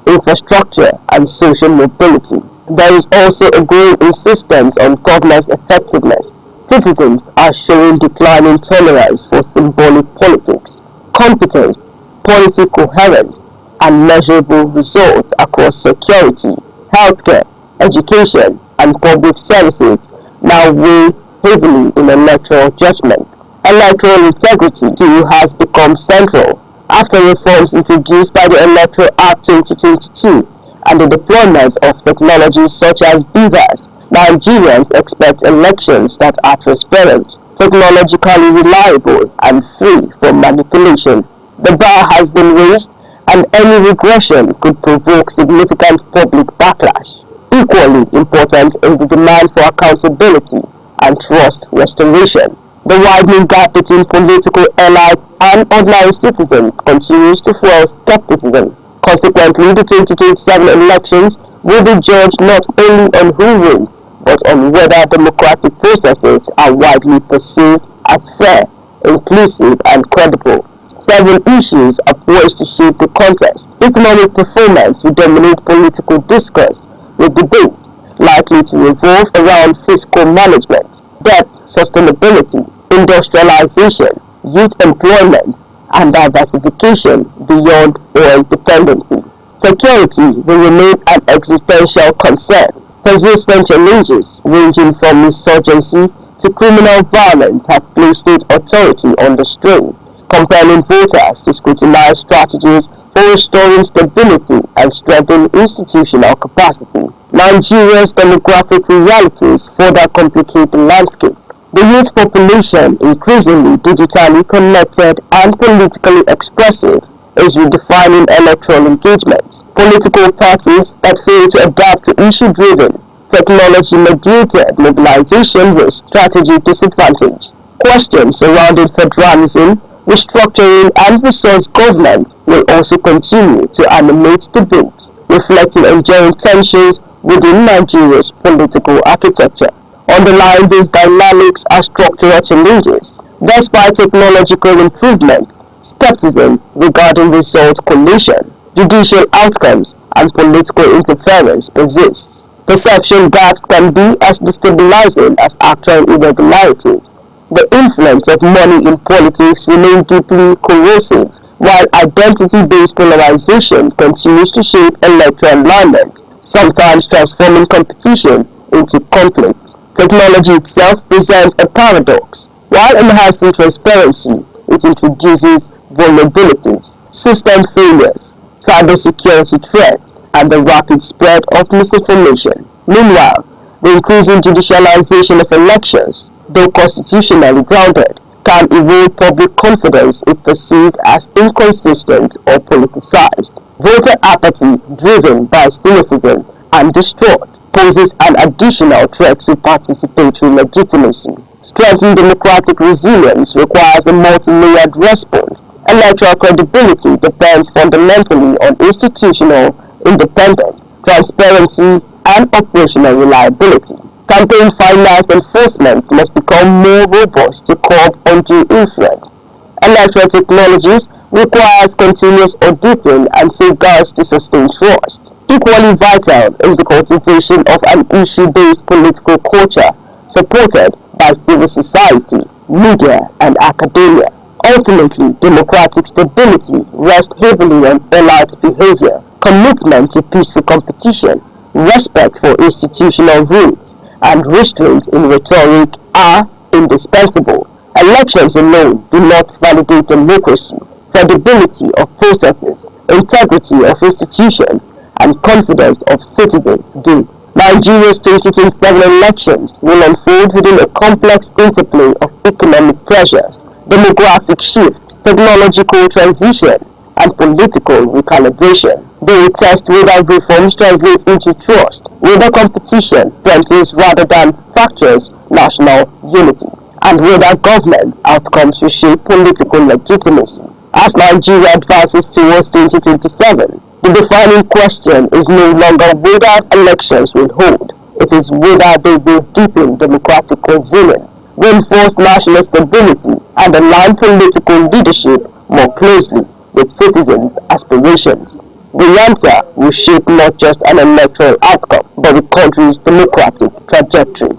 infrastructure, and social mobility. There is also a growing insistence on governance effectiveness. Citizens are showing declining tolerance for symbolic politics. Competence, policy coherence, and measurable results across security, healthcare, education, and public services now weigh heavily in electoral judgment. Electoral integrity too has become central after reforms introduced by the Electoral Act 2022 and the deployment of technologies such as BVAS. Nigerians expect elections that are transparent, technologically reliable, and free from manipulation. The bar has been raised, and any regression could provoke significant public backlash. Equally important is the demand for accountability and trust restoration. The widening gap between political elites and ordinary citizens continues to fuel skepticism. Consequently, the 2027 elections will be judged not only on who wins, but on whether democratic processes are widely perceived as fair, inclusive, and credible. Several issues are poised to shape the contest. Economic performance will dominate political discourse, with debates likely to revolve around fiscal management, debt sustainability, industrialization, youth employment, and diversification beyond oil dependency. Security will remain an existential concern. Persistent challenges ranging from insurgency to criminal violence have placed state authority under strain, compelling voters to scrutinize strategies for restoring stability and strengthening institutional capacity. Nigeria's demographic realities further complicate the landscape. The youth population, increasingly digitally connected and politically expressive, is redefining electoral engagement. Political parties that fail to adapt to issue-driven, technology-mediated mobilization risk strategy disadvantage. Questions surrounding federalism, restructuring and resource governance will also continue to animate debate, reflecting enduring tensions within Nigeria's political architecture. Underlying these dynamics are structural challenges. Despite technological improvements, skepticism regarding result collation, judicial outcomes, and political interference persists. Perception gaps can be as destabilizing as actual irregularities. The influence of money in politics remains deeply corrosive, while identity-based polarization continues to shape electoral alignment, sometimes transforming competition into conflict. Technology itself presents a paradox. While enhancing transparency, it introduces vulnerabilities, system failures, cybersecurity threats, and the rapid spread of misinformation. Meanwhile, the increasing judicialization of elections, though constitutionally grounded, can erode public confidence if perceived as inconsistent or politicized. Voter apathy, driven by cynicism and distrust, poses an additional threat to participatory legitimacy. Strengthening democratic resilience requires a multi-layered response. Electoral credibility depends fundamentally on institutional independence, transparency, and operational reliability. Campaign finance enforcement must become more robust to curb undue influence. Electoral technologies requires continuous auditing and safeguards to sustain trust. Equally vital is the cultivation of an issue-based political culture supported by civil society, media, and academia. Ultimately, democratic stability rests heavily on allied behavior, commitment to peaceful competition, respect for institutional rules, and restraint in rhetoric are indispensable. Elections alone do not validate democracy. Credibility of processes, integrity of institutions, and confidence of citizens do. Nigeria's 2027 elections will unfold within a complex interplay of economic pressures, demographic shifts, technological transition, and political recalibration. They will test whether reforms translate into trust, whether competition strengthens rather than fractures national unity, and whether government outcomes reshape political legitimacy. As Nigeria advances towards 2027, the defining question is no longer whether elections will hold. It is whether they will deepen democratic resilience, reinforce national stability, and align political leadership more closely with citizens' aspirations. The answer will shape not just an electoral outcome, but the country's democratic trajectory.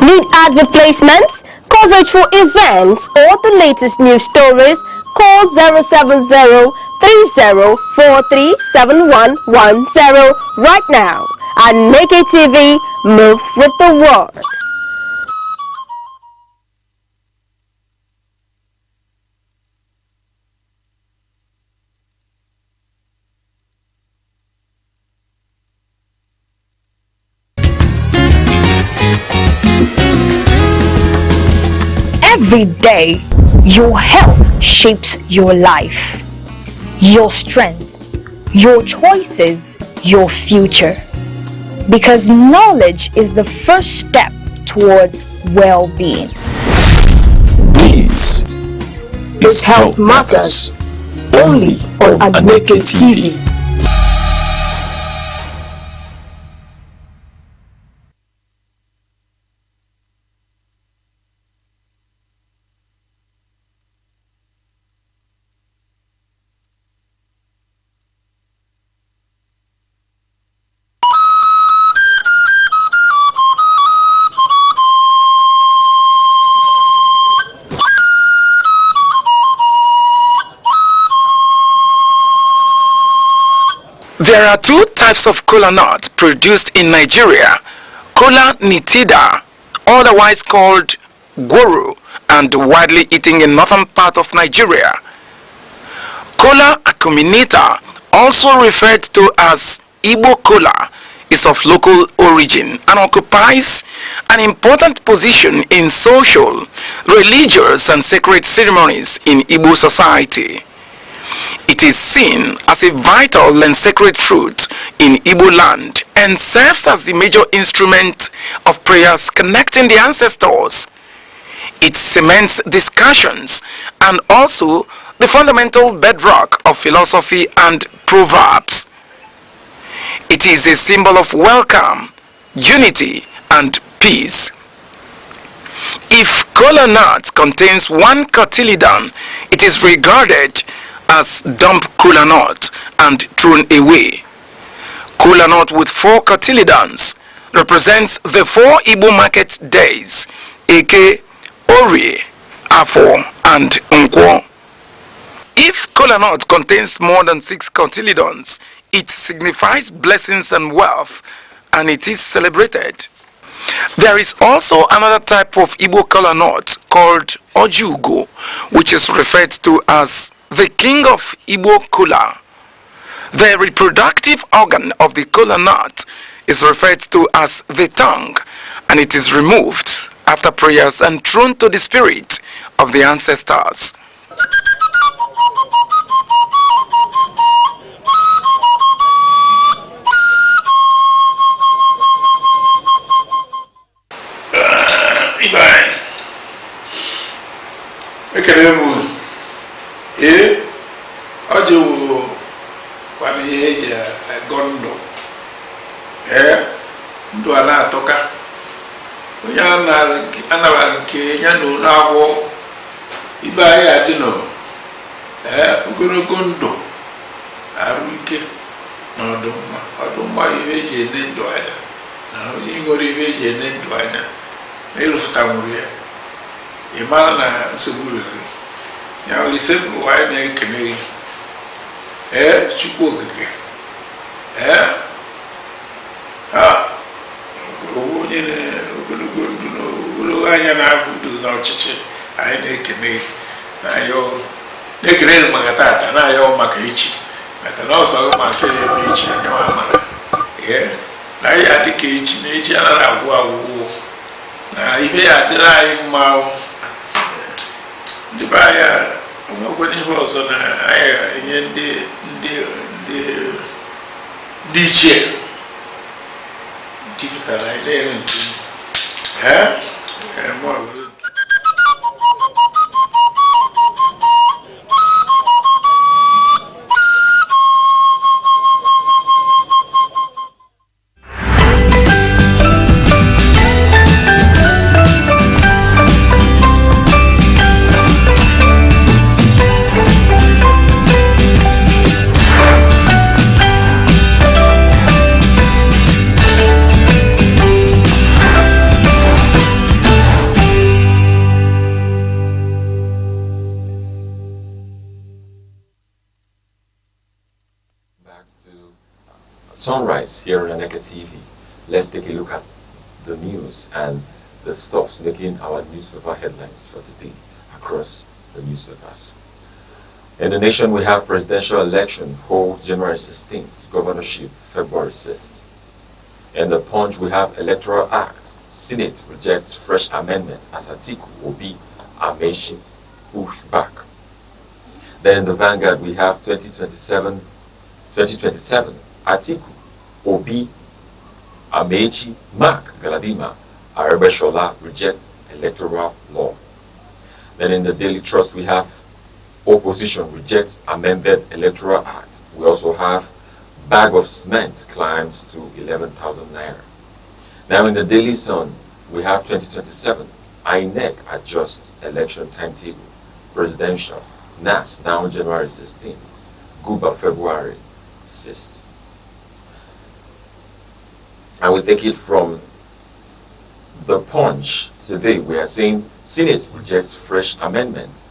Need advert placements, coverage for events, or the latest news stories? Call 070-3043-7110 right now. Aneke TV, move with the world. Every day, your health shapes your life, your strength, your choices, your future. Because knowledge is the first step towards well-being. This is Health Matters, only on Aneke TV. There are two types of kola nut produced in Nigeria: kola nitida, otherwise called goro, and widely eaten in northern part of Nigeria. Kola acuminata, also referred to as Igbo kola, is of local origin and occupies an important position in social, religious, and sacred ceremonies in Igbo society. It is seen as a vital and sacred fruit in Igbo land and serves as the major instrument of prayers connecting the ancestors. It cements discussions and also the fundamental bedrock of philosophy and proverbs. It is a symbol of welcome, unity, and peace. If kola nut contains one cotyledon, it is regarded as dump kola nut and thrown away. Kola nut with 4 cotyledons represents the 4 Igbo market days: Eke, Orie, Afo, and Nkwo. If kola nut contains more than 6 cotyledons, it signifies blessings and wealth, and it is celebrated. There is also another type of Igbo kola nut called Ojugo, which is referred to as the king of Igbo kola. The reproductive organ of the kola nut is referred to as the tongue, and it is removed after prayers and thrown to the spirit of the ancestors. Ekele m ọjọọ kwami ihe eji agọ ndụ ndụ a na-atọka onye anara nke ya na ụlọ agwọ ibe anyị adị nọ ogologo ndụ arụ ike na ọdụmma ihe eji ene ndụ anya na onye nwere ihe eji ene ndụ anya na ịrụfụta nwere ya ịmara na nsogbu rere ya olise bụ anyị na-ekene gị Chukwu okike onye ogologo ndụ na ogologo anya na-ahụ udo na ọchịchị anyị na-ekene gị na-ekene gị maka tata na-ayọ maka echi maka na ọsọ gị maka eme echi anya mara na anyị adị ka echi na echi anaghị agwụ agwụgwụ na ihe ya adịrị anyị mma ndị be anya onwekwara ihe ọzọ na anyị enye ndị ichie dipụtara anyị na-ere nke Sunrise here on Aneke TV. Let's take a look at the news and the stuffs making our newspaper headlines for today across the newspapers. In the nation, we have presidential election holds January 16th, governorship February 6th. In the Punch, we have Electoral Act. Senate rejects fresh amendment as Atiku Obi Amechi push back. Then in the Vanguard, we have 2027 Atiku Obi Amechi Mark Galadima Arebeshola reject electoral law. Then in the Daily Trust, we have opposition rejects amended electoral act. We also have bag of cement climbs to 11,000 naira. Now in the Daily Sun, we have 2027 INEC adjusts election timetable. Presidential NAS now January 16th. Guba February 6th. And we take it from the Punch. Today we are saying Senate rejects fresh amendment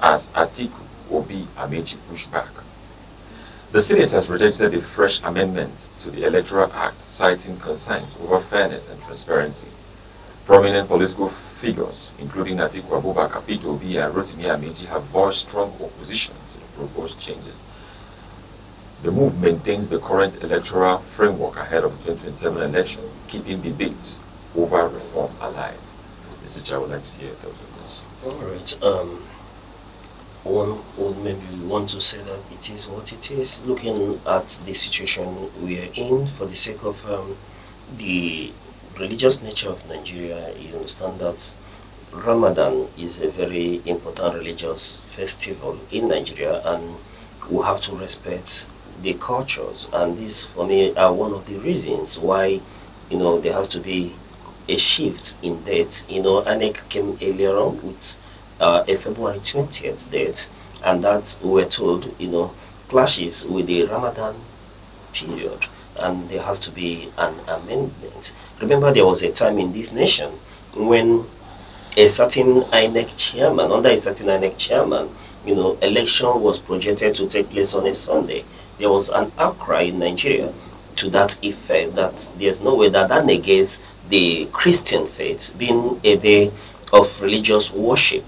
as Atiku Obi Amechi pushback. The Senate has rejected a fresh amendment to the Electoral Act, citing concerns over fairness and transparency. Prominent political figures, including Atiku Abubakar, Peter Obi, and Rotimi Amechi, have voiced strong opposition to the proposed changes. The move maintains the current electoral framework ahead of the 2027 election, keeping debates over reform alive. Mr. Chair, I would like to hear your thoughts on this. All right. One would maybe want to say that it is what it is, looking at the situation we are in for the sake of the religious nature of Nigeria. You understand that Ramadan is a very important religious festival in Nigeria, and we have to respect the cultures, and this for me are one of the reasons why there has to be a shift in dates. Aneke came earlier on with a February 20th date, and that we were told clashes with the Ramadan period, and there has to be an amendment. Remember, there was a time in this nation when a certain INEC chairman, under a certain INEC chairman, election was projected to take place on a Sunday. There was an outcry in Nigeria to that effect, that there's no way that negates the Christian faith being a day of religious worship,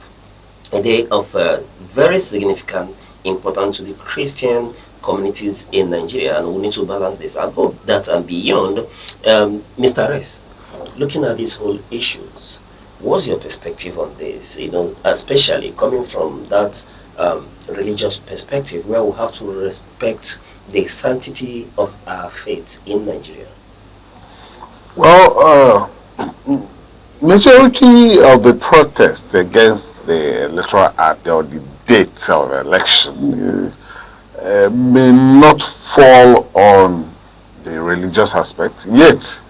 a day of very significant importance to the Christian communities in Nigeria, and we need to balance this. Above that and beyond, Mr. Rez, looking at these whole issues, what's your perspective on this? Especially coming from that religious perspective, where we have to respect the sanctity of our faith in Nigeria. Well, majority of the protests against the Electoral Act or the date of election may not fall on the religious aspect, yet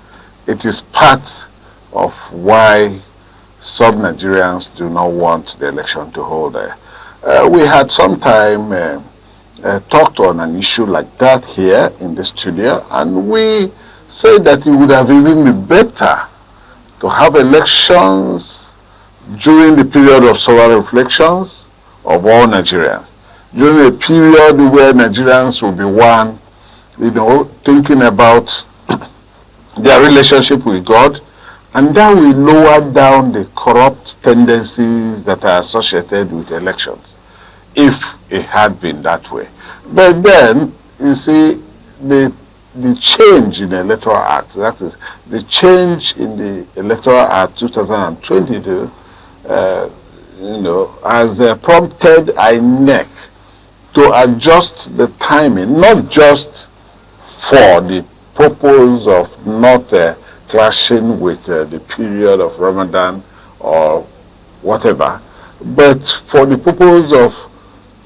it is part of why some Nigerians do not want the election to hold there. We had sometime talked on an issue like that here in the studio, and we said that it would have even been better to have elections during the period of sober reflections of all Nigerians, during a period where Nigerians will be one, thinking about their relationship with God, and that will lower down the corrupt tendencies that are associated with elections, if it had been that way. But then, you see, the change in the Electoral Act, that is, the change in the Electoral Act 2022, has prompted INEC to adjust the timing, not just for the purpose of not clashing with the period of Ramadan or whatever, but for the purpose of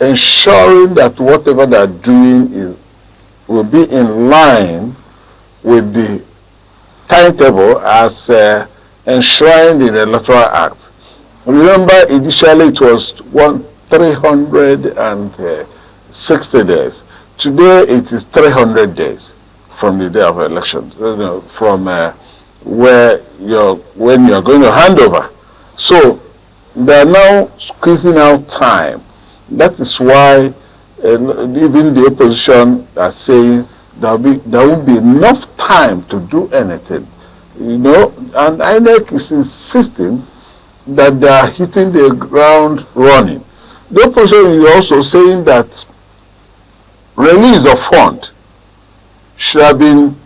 ensuring that whatever they're doing will be in line with the timetable as enshrined in the Electoral Act. Remember, initially it was 360 days. Today it is 300 days from the day of election, from when you're going to hand over. So they are now squeezing out time. That is why even the opposition are saying there will be enough time to do anything, and INEC is insisting that they are hitting the ground running. The opposition is also saying that release of fund should have been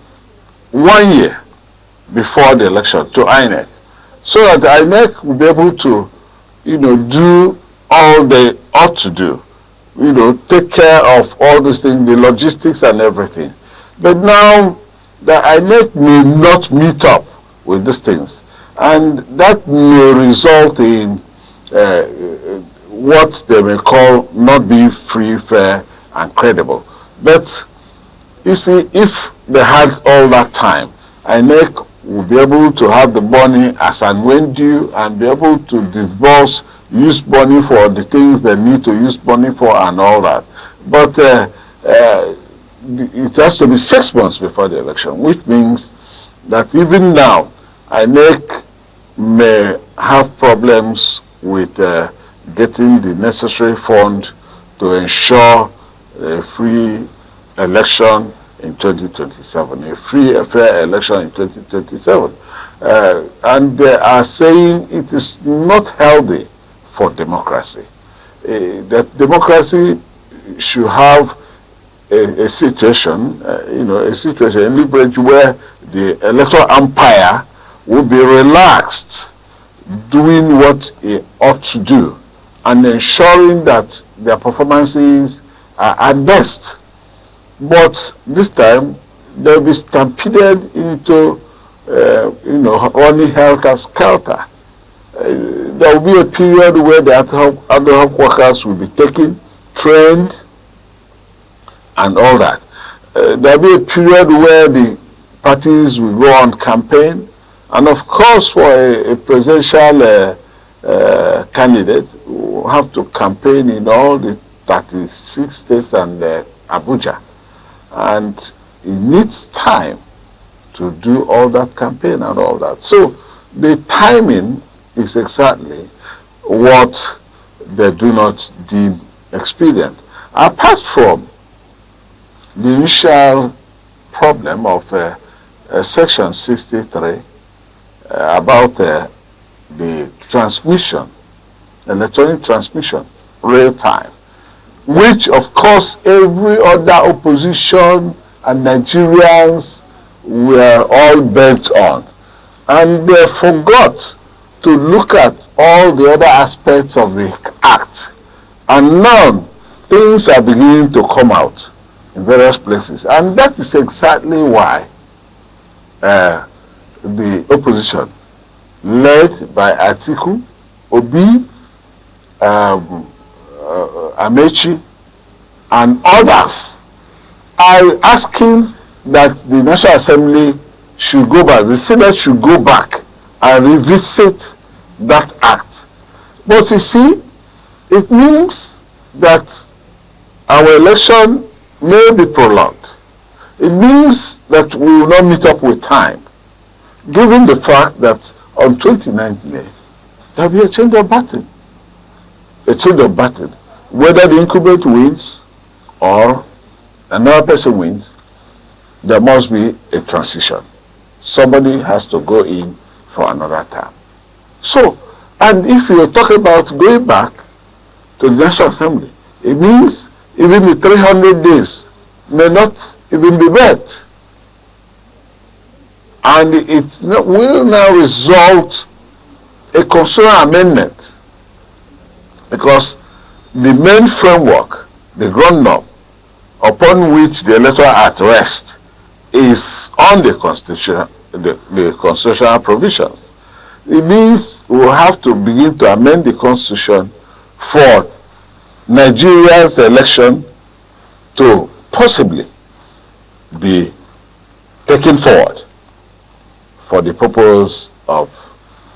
1 year before the election to INEC, so that INEC will be able to, do all they ought to do, take care of all these things, the logistics and everything. But now the INEC may not meet up with these things, and that may result in what they may call not being free, fair, and credible. But you see, if they had all that time, INEC will be able to have the money as and when due and be able to disburse, use money for the things they need to use money for and all that. But it has to be 6 months before the election, which means that even now, INEC may have problems with getting the necessary fund to ensure a free, election in 2027, a free and fair election in 2027. And they are saying it is not healthy for democracy. That democracy should have a situation, a situation in leverage where the electoral umpire will be relaxed doing what he ought to do and ensuring that their performances are at best. But this time, they'll be stampeded into, running helter-skelter. There will be a period where the ad hoc workers will be taken, trained, and all that. There will be a period where the parties will go on campaign, and of course, for a presidential candidate, will have to campaign in all the 36 states and Abuja, and it needs time to do all that campaign and all that. So the timing is exactly what they do not deem expedient. Apart from the initial problem of Section 63 about the transmission, electronic transmission, real time, which of course every other opposition and Nigerians were all bent on. And they forgot to look at all the other aspects of the act. And now things are beginning to come out in various places. And that is exactly why the opposition, led by Atiku, Obi, Amechi, and others, are asking that the National Assembly should go back, the Senate should go back and revisit that act. But you see, it means that our election may be prolonged. It means that we will not meet up with time, given the fact that on 29th May, there will be a change of baton. A change of baton. Whether the incumbent wins or another person wins, there must be a transition. Somebody has to go in for another term. So, and if you talk about going back to the National Assembly, it means even the 300 days may not even be met. And it will now result a constitutional amendment, because the main framework, the ground norm, upon which the Electoral Act rests, is on the constitutional provisions. It means we will have to begin to amend the constitution for Nigeria's election to possibly be taken forward for the purpose of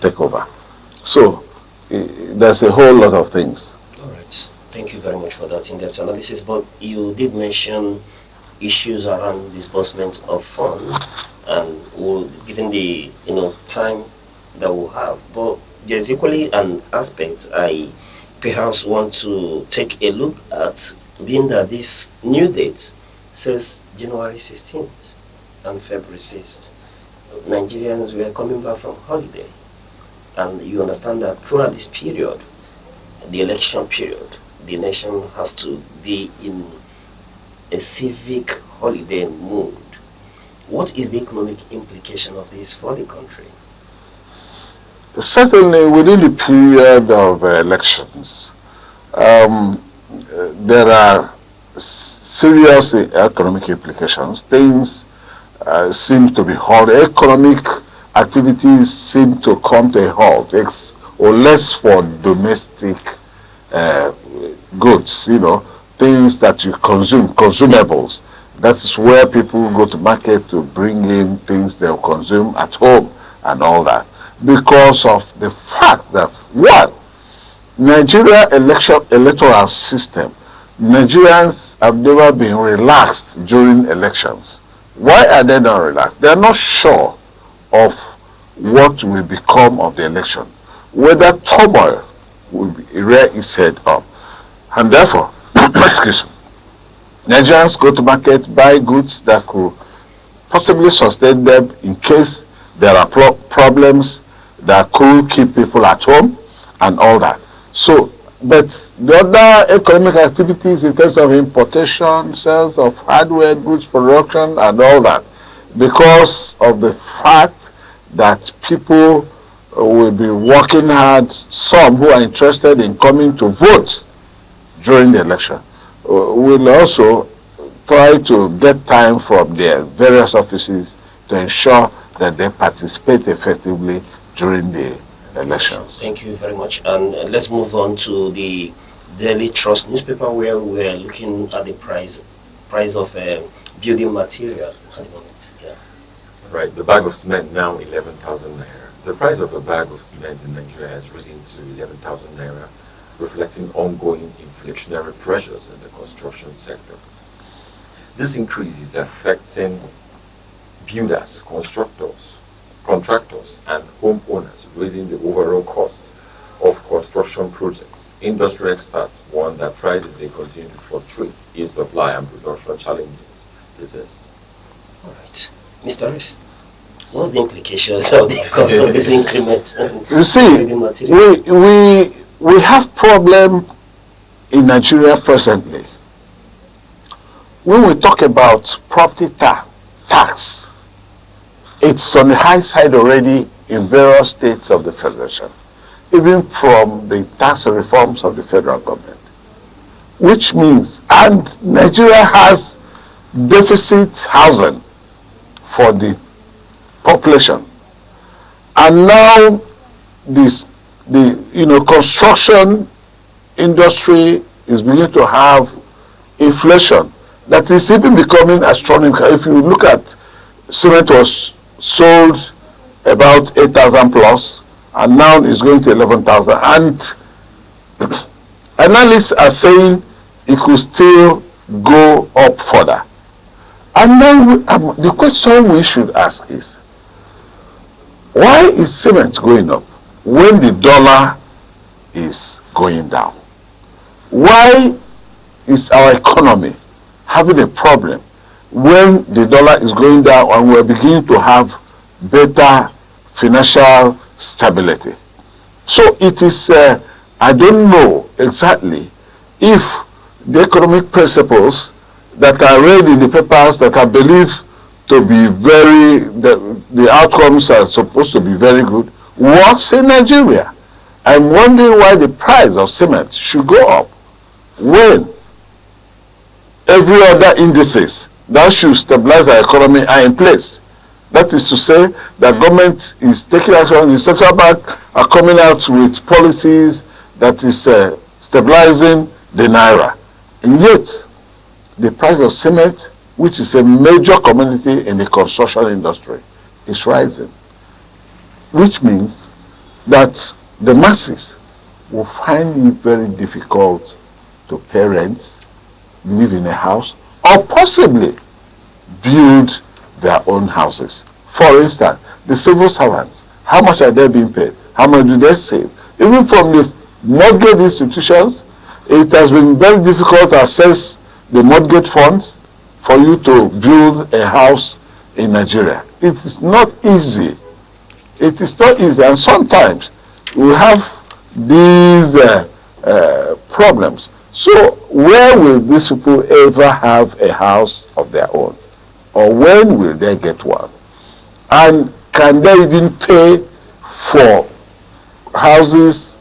takeover. So there's a whole lot of things. All right. Thank you very much for that in-depth analysis. But you did mention issues around disbursement of funds, and given the time that we'll have. But there's equally an aspect I perhaps want to take a look at, being that this new date says January 16th and February 6th. Nigerians were coming back from holiday, and you understand that throughout this period, the election period, the nation has to be in a civic holiday mood. What is the economic implication of this for the country? Certainly within the period of elections, there are serious economic implications. Things seem to be halt. Economic activities seem to come to a halt, or less for domestic goods, things that you consume, consumables. That is where people go to market to bring in things they'll consume at home and all that. Because of the fact that, one, Nigeria electoral system, Nigerians have never been relaxed during elections. Why are they not relaxed? They are not sure of what will become of the election, whether turmoil will rear its head up. And therefore, excuse me, Nigerians go to market, buy goods that could possibly sustain them in case there are problems that could keep people at home and all that. So, but the other economic activities in terms of importation, sales of hardware, goods production and all that, because of the fact that people will be working hard, some who are interested in coming to vote during the election, will also try to get time from their various offices to ensure that they participate effectively during the elections. Thank you very much. And let's move on to the Daily Trust newspaper, where we're looking at the price of building material at the moment. Yeah. Right, the bag of cement now 11,000 naira. The price of a bag of cement in Nigeria has risen to 11,000 naira, reflecting ongoing inflationary pressures in the construction sector. This increase is affecting builders, contractors, and homeowners, raising the overall cost of construction projects. Industry experts warn that prices may continue to fluctuate if supply and production challenges persist. All right. Mr. Harris, what's the implication of the cost of this increment? You see, we have problem in Nigeria presently. When we talk about property tax, it's on the high side already in various states of the Federation, even from the tax reforms of the federal government. Which means, and Nigeria has deficit housing for the population. And now the construction industry is beginning to have inflation that is even becoming astronomical. If you look at cement was sold about 8,000 plus, and now it's going to 11,000. And analysts are saying it could still go up further. And then the question we should ask is, why is cement going up when the dollar is going down? Why is our economy having a problem when the dollar is going down and we're beginning to have better financial stability? So it is, I don't know exactly if the economic principles that are read in the papers that are believed to be the outcomes are supposed to be very good, works in Nigeria. I'm wondering why the price of cement should go up when every other indices that should stabilize our economy are in place. That is to say, the government is taking action, the central bank are coming out with policies that is stabilizing the naira. And yet, the price of cement, which is a major commodity in the construction industry, is rising. Which means that the masses will find it very difficult to pay rents, live in a house, or possibly build their own houses. For instance, the civil servants, how much are they being paid? How much do they save? Even from the mortgage institutions, it has been very difficult to access the mortgage funds for you to build a house in Nigeria. It is not easy. It is not easy, and sometimes we have these problems. So where will these people ever have a house of their own? Or when will they get one? And can they even pay for houses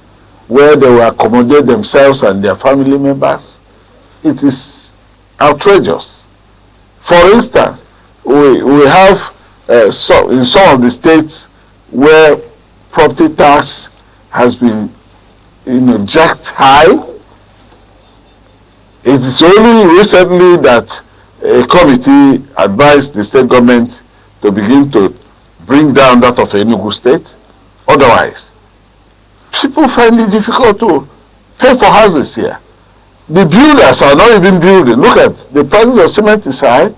where they will accommodate themselves and their family members? It is outrageous. For instance, we have in some of the states where property tax has been jacked high. It is only recently that a committee advised the state government to begin to bring down that of Enugu state. Otherwise, people find it difficult to pay for houses here. The builders are not even building. Look at the prices of cement is high.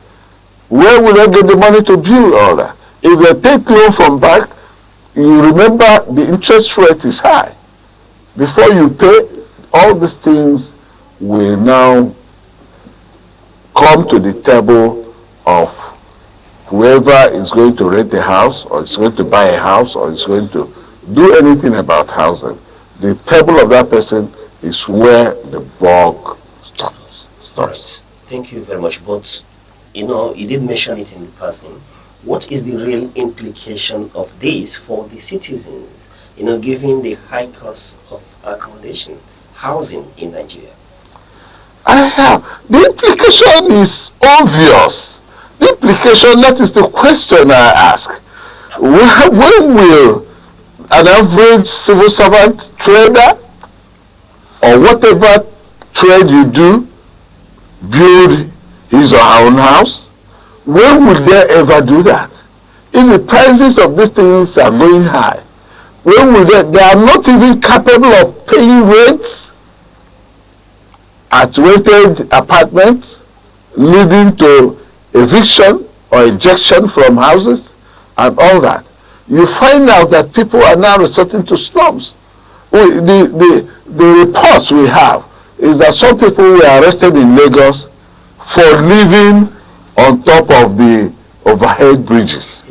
Where will they get the money to build all that? If they take loan from bank, you remember the interest rate is high. Before you pay, all these things will now come to the table of whoever is going to rent a house or is going to buy a house or is going to do anything about housing. The table of that person is where the buck stops. All right. Thank you very much. But, you did mention it in the passing. What is the real implication of this for the citizens, given the high cost of accommodation, housing in Nigeria? The implication is obvious. The implication, that is the question I ask. When will an average civil servant trader or whatever trade you do build his or her own house? When will they ever do that? If the prices of these things are going high, when will they are not even capable of paying rents at rented apartments, leading to eviction or ejection from houses and all that. You find out that people are now resorting to slums. The reports we have is that some people were arrested in Lagos for living on top of the overhead bridges.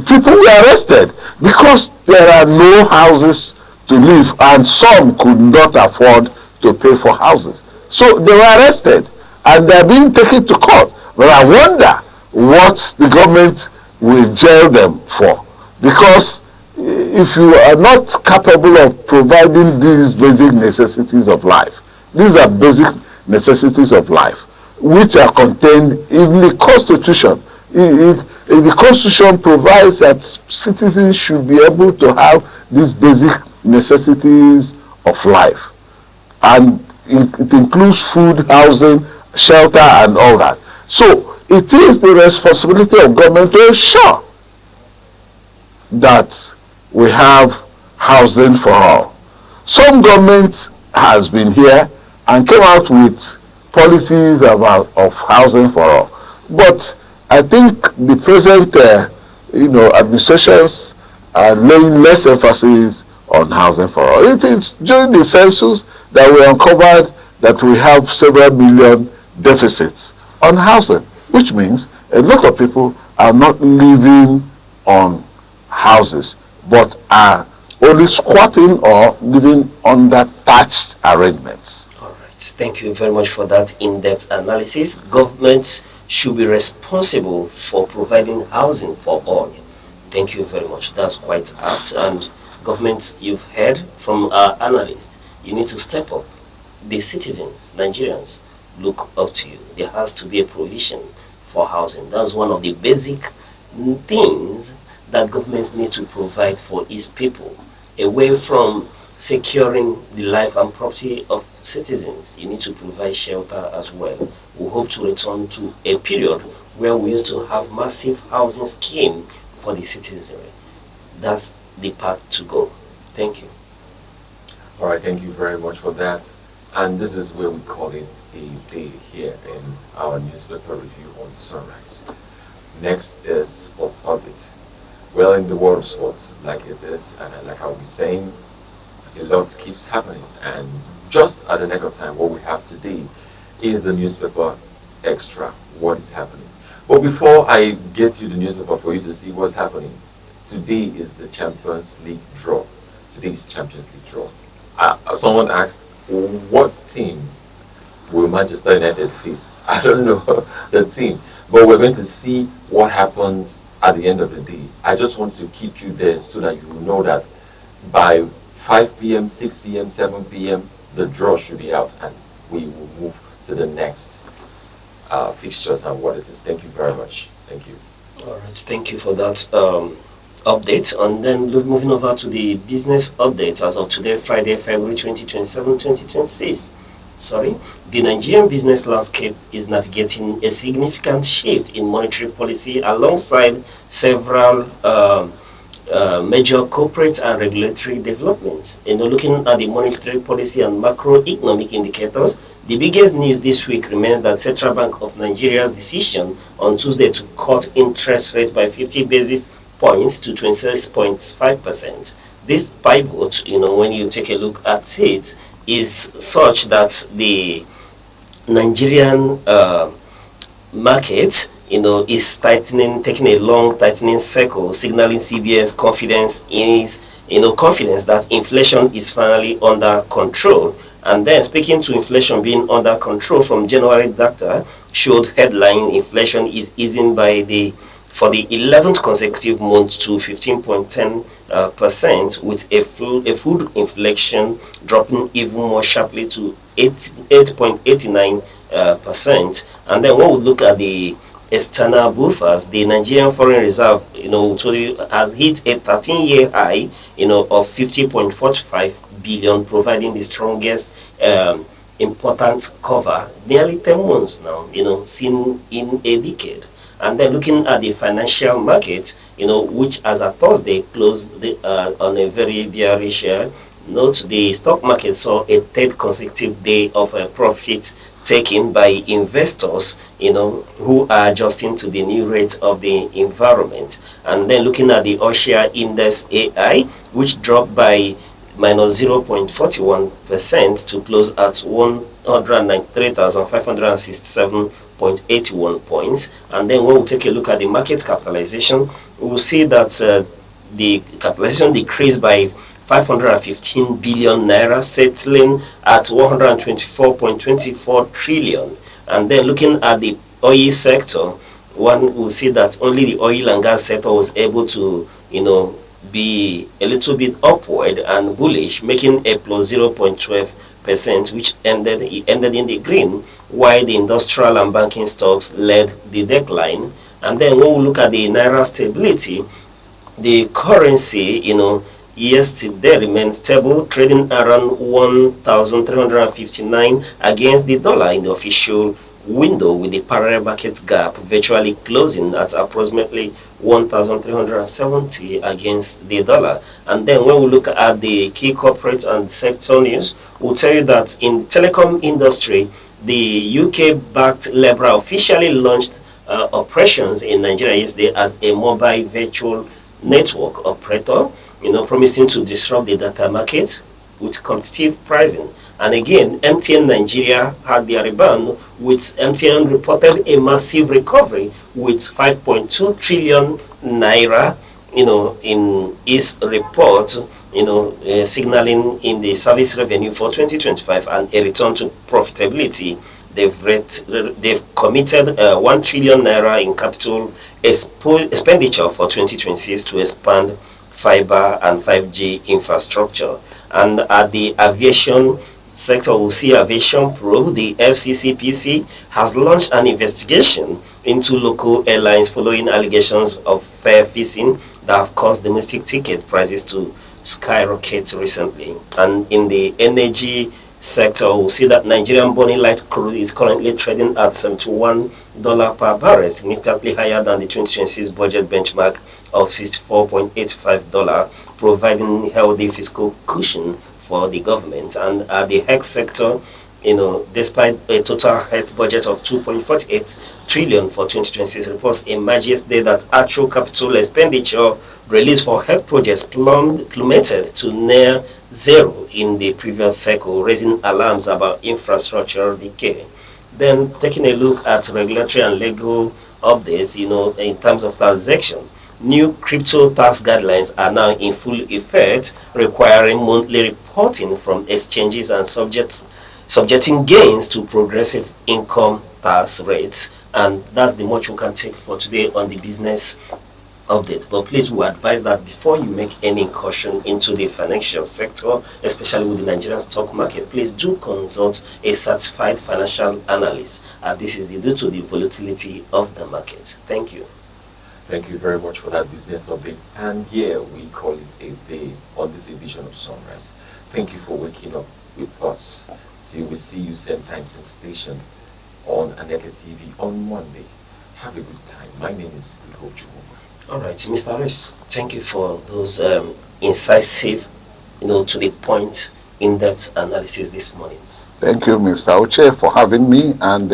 People were arrested because there are no houses to live and some could not afford to pay for houses. So they were arrested and they are being taken to court. But I wonder what the government will jail them for. Because if you are not capable of providing these basic necessities of life, these are basic necessities of life, which are contained in the Constitution. The Constitution provides that citizens should be able to have these basic necessities of life. And it includes food, housing, shelter, and all that. So it is the responsibility of government to ensure that we have housing for all. Some government has been here and came out with policies of housing for all. But I think the present administrations are laying less emphasis on housing for all. It is during the census that we uncovered that we have several million deficits on housing, which means a lot of people are not living on houses but are only squatting or living under thatched arrangements. All right. Thank you very much for that in-depth analysis. Governments should be responsible for providing housing for all. Thank you very much. That's quite apt. And government, you've heard from our analysts, you need to step up. The citizens, Nigerians, look up to you. There has to be a provision for housing. That's one of the basic things that governments need to provide for its people. Away from securing the life and property of citizens, you need to provide shelter as well. We hope to return to a period where we used to have massive housing scheme for the citizenry. That's the path to go. Thank you. All right, thank you very much for that. And this is where we call it a day here in our newspaper review on Sunrise. Next is Sports Update. Well, in the world of sports, like it is, and like I'll be saying, a lot keeps happening. And just at the nick of time, what we have today is the newspaper extra, what is happening. But before I get you the newspaper for you to see what's happening, today is the Champions League draw. Today is Champions League draw. Someone asked, what team will Manchester United face? I don't know the team, but we're going to see what happens at the end of the day. I just want to keep you there so that you know that by 5 p.m., 6 p.m., 7 p.m., the draw should be out and we will move to the next fixtures and what it is. Thank you very much. Thank you. All right, thank you for that update. And then moving over to the business update as of today, Friday, February 2027, 2026. The Nigerian business landscape is navigating a significant shift in monetary policy alongside several major corporate and regulatory developments. Looking at the monetary policy and macroeconomic indicators, the biggest news this week remains that Central Bank of Nigeria's decision on Tuesday to cut interest rate by 50 basis points to 26.5%. This pivot, when you take a look at it, is such that the Nigerian market, is tightening, taking a long tightening cycle, signaling CBS confidence that inflation is finally under control. And then speaking to inflation being under control, from January data showed headline inflation is easing for the 11th consecutive month to 15.10%, with a food inflation dropping even more sharply to 8.89%. And then when we look at the external buffers, the Nigerian Foreign Reserve, told you, has hit a 13-year high, of 50.45 billion, providing the strongest important cover nearly 10 months now, seen in a decade. And then looking at the financial market, which as of Thursday closed on a very bearish note, the stock market saw a third consecutive day of profit taken by investors, who are adjusting to the new rate of the environment. And then looking at the Asia Index AI, which dropped by minus 0.41% to close at 193,567.81 points. And then when we take a look at the market capitalization, we will see that the capitalization decreased by 515 billion naira, settling at 124.24 trillion. And then looking at the oil sector, one will see that only the oil and gas sector was able to, be a little bit upward and bullish, making a plus 0.12%, which ended in the green, while the industrial and banking stocks led the decline. And then when we look at the naira stability, the currency, yesterday remained stable, trading around 1,359 against the dollar in the official window, with the parallel market gap virtually closing at approximately 1,370 against the dollar. And then when we look at the key corporate and sector news, we'll tell you that in the telecom industry, the UK-backed Libra officially launched operations in Nigeria yesterday as a mobile virtual network operator, promising to disrupt the data market with competitive pricing. And again, MTN Nigeria had their rebound, with MTN reported a massive recovery with 5.2 trillion naira, in its report, signaling in the service revenue for 2025 and a return to profitability. They've committed 1 trillion naira in capital expenditure for 2026 to expand fiber and 5G infrastructure. And at the aviation sector, we'll see Aviation Probe, the FCCPC, has launched an investigation into local airlines following allegations of fare fixing that have caused domestic ticket prices to skyrocket recently. And in the energy sector, we'll see that Nigerian Bonny Light crude is currently trading at $71 per barrel, significantly higher than the 2026 budget benchmark of $64.85, providing healthy fiscal cushion for the government. And at the health sector, despite a total health budget of 2.48 trillion for 2026, reports emerged yesterday that actual capital expenditure released for health projects plummeted to near zero in the previous cycle, raising alarms about infrastructure decay. Then taking a look at regulatory and legal updates, in terms of taxation, new crypto tax guidelines are now in full effect, requiring monthly reporting from exchanges and subjecting gains to progressive income tax rates. And that's the much we can take for today on the business update. But please, we advise that before you make any incursion into the financial sector, especially with the Nigerian stock market, please do consult a certified financial analyst. This is due to the volatility of the market. Thank you. Thank you very much for that business update. And here we call it a day on this edition of Sunrise. Thank you for waking up with us. Till we see you same time, same station on Aneke TV on Monday. Have a good time. My name is Iko Chukwu. All right, Mr. Rez, thank you for those incisive, to the point, in-depth analysis this morning. Thank you, Mr. Uche, for having me, and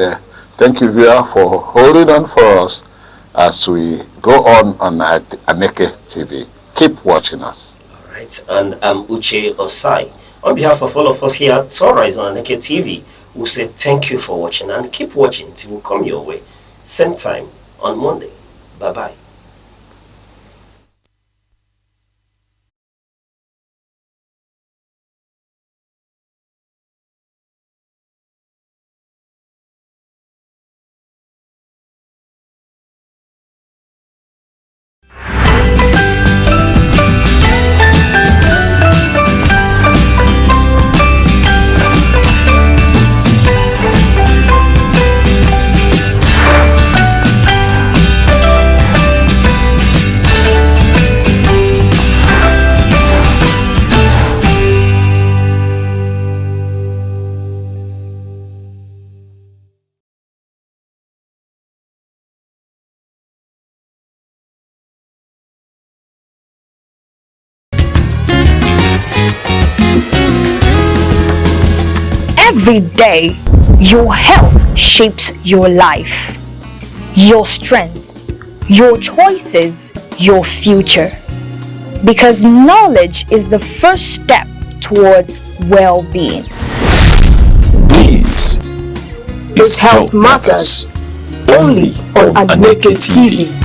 thank you, viewer, for holding on for us as we go on Aneke TV. Keep watching us. All right, and I'm Uche Osai. On behalf of all of us here at Sunrise on Aneke TV, we say thank you for watching and keep watching till we come your way. Same time on Monday. Bye-bye. Every day, your health shapes your life, your strength, your choices, your future. Because knowledge is the first step towards well-being. This is Health Matters, only on Aneke TV.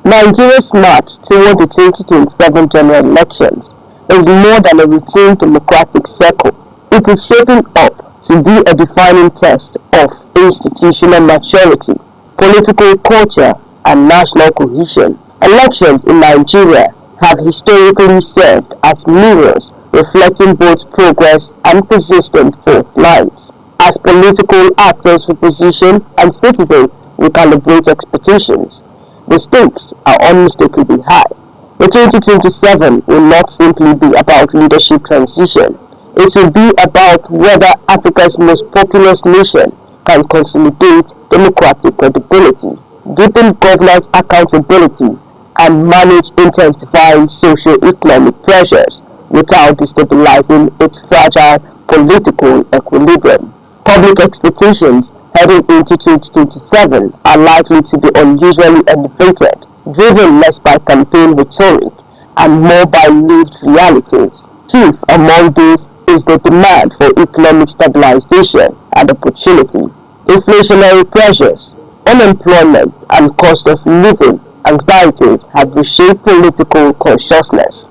Nigeria's march toward the 2027 general elections is more than a routine democratic cycle. It is shaping up to be a defining test of institutional maturity, political culture, and national cohesion. Elections in Nigeria have historically served as mirrors reflecting both progress and persistent fault lines. As political actors reposition and citizens recalibrate expectations, the stakes are unmistakably high. The 2027 will not simply be about leadership transition. It will be about whether Africa's most populous nation can consolidate democratic credibility, deepen governance accountability, and manage intensifying socio-economic pressures without destabilizing its fragile political equilibrium. Public expectations heading into 2027 are likely to be unusually elevated, driven less by campaign rhetoric and more by lived realities. Chief among these is the demand for economic stabilization and opportunity. Inflationary pressures, unemployment, and cost of living anxieties have reshaped political consciousness.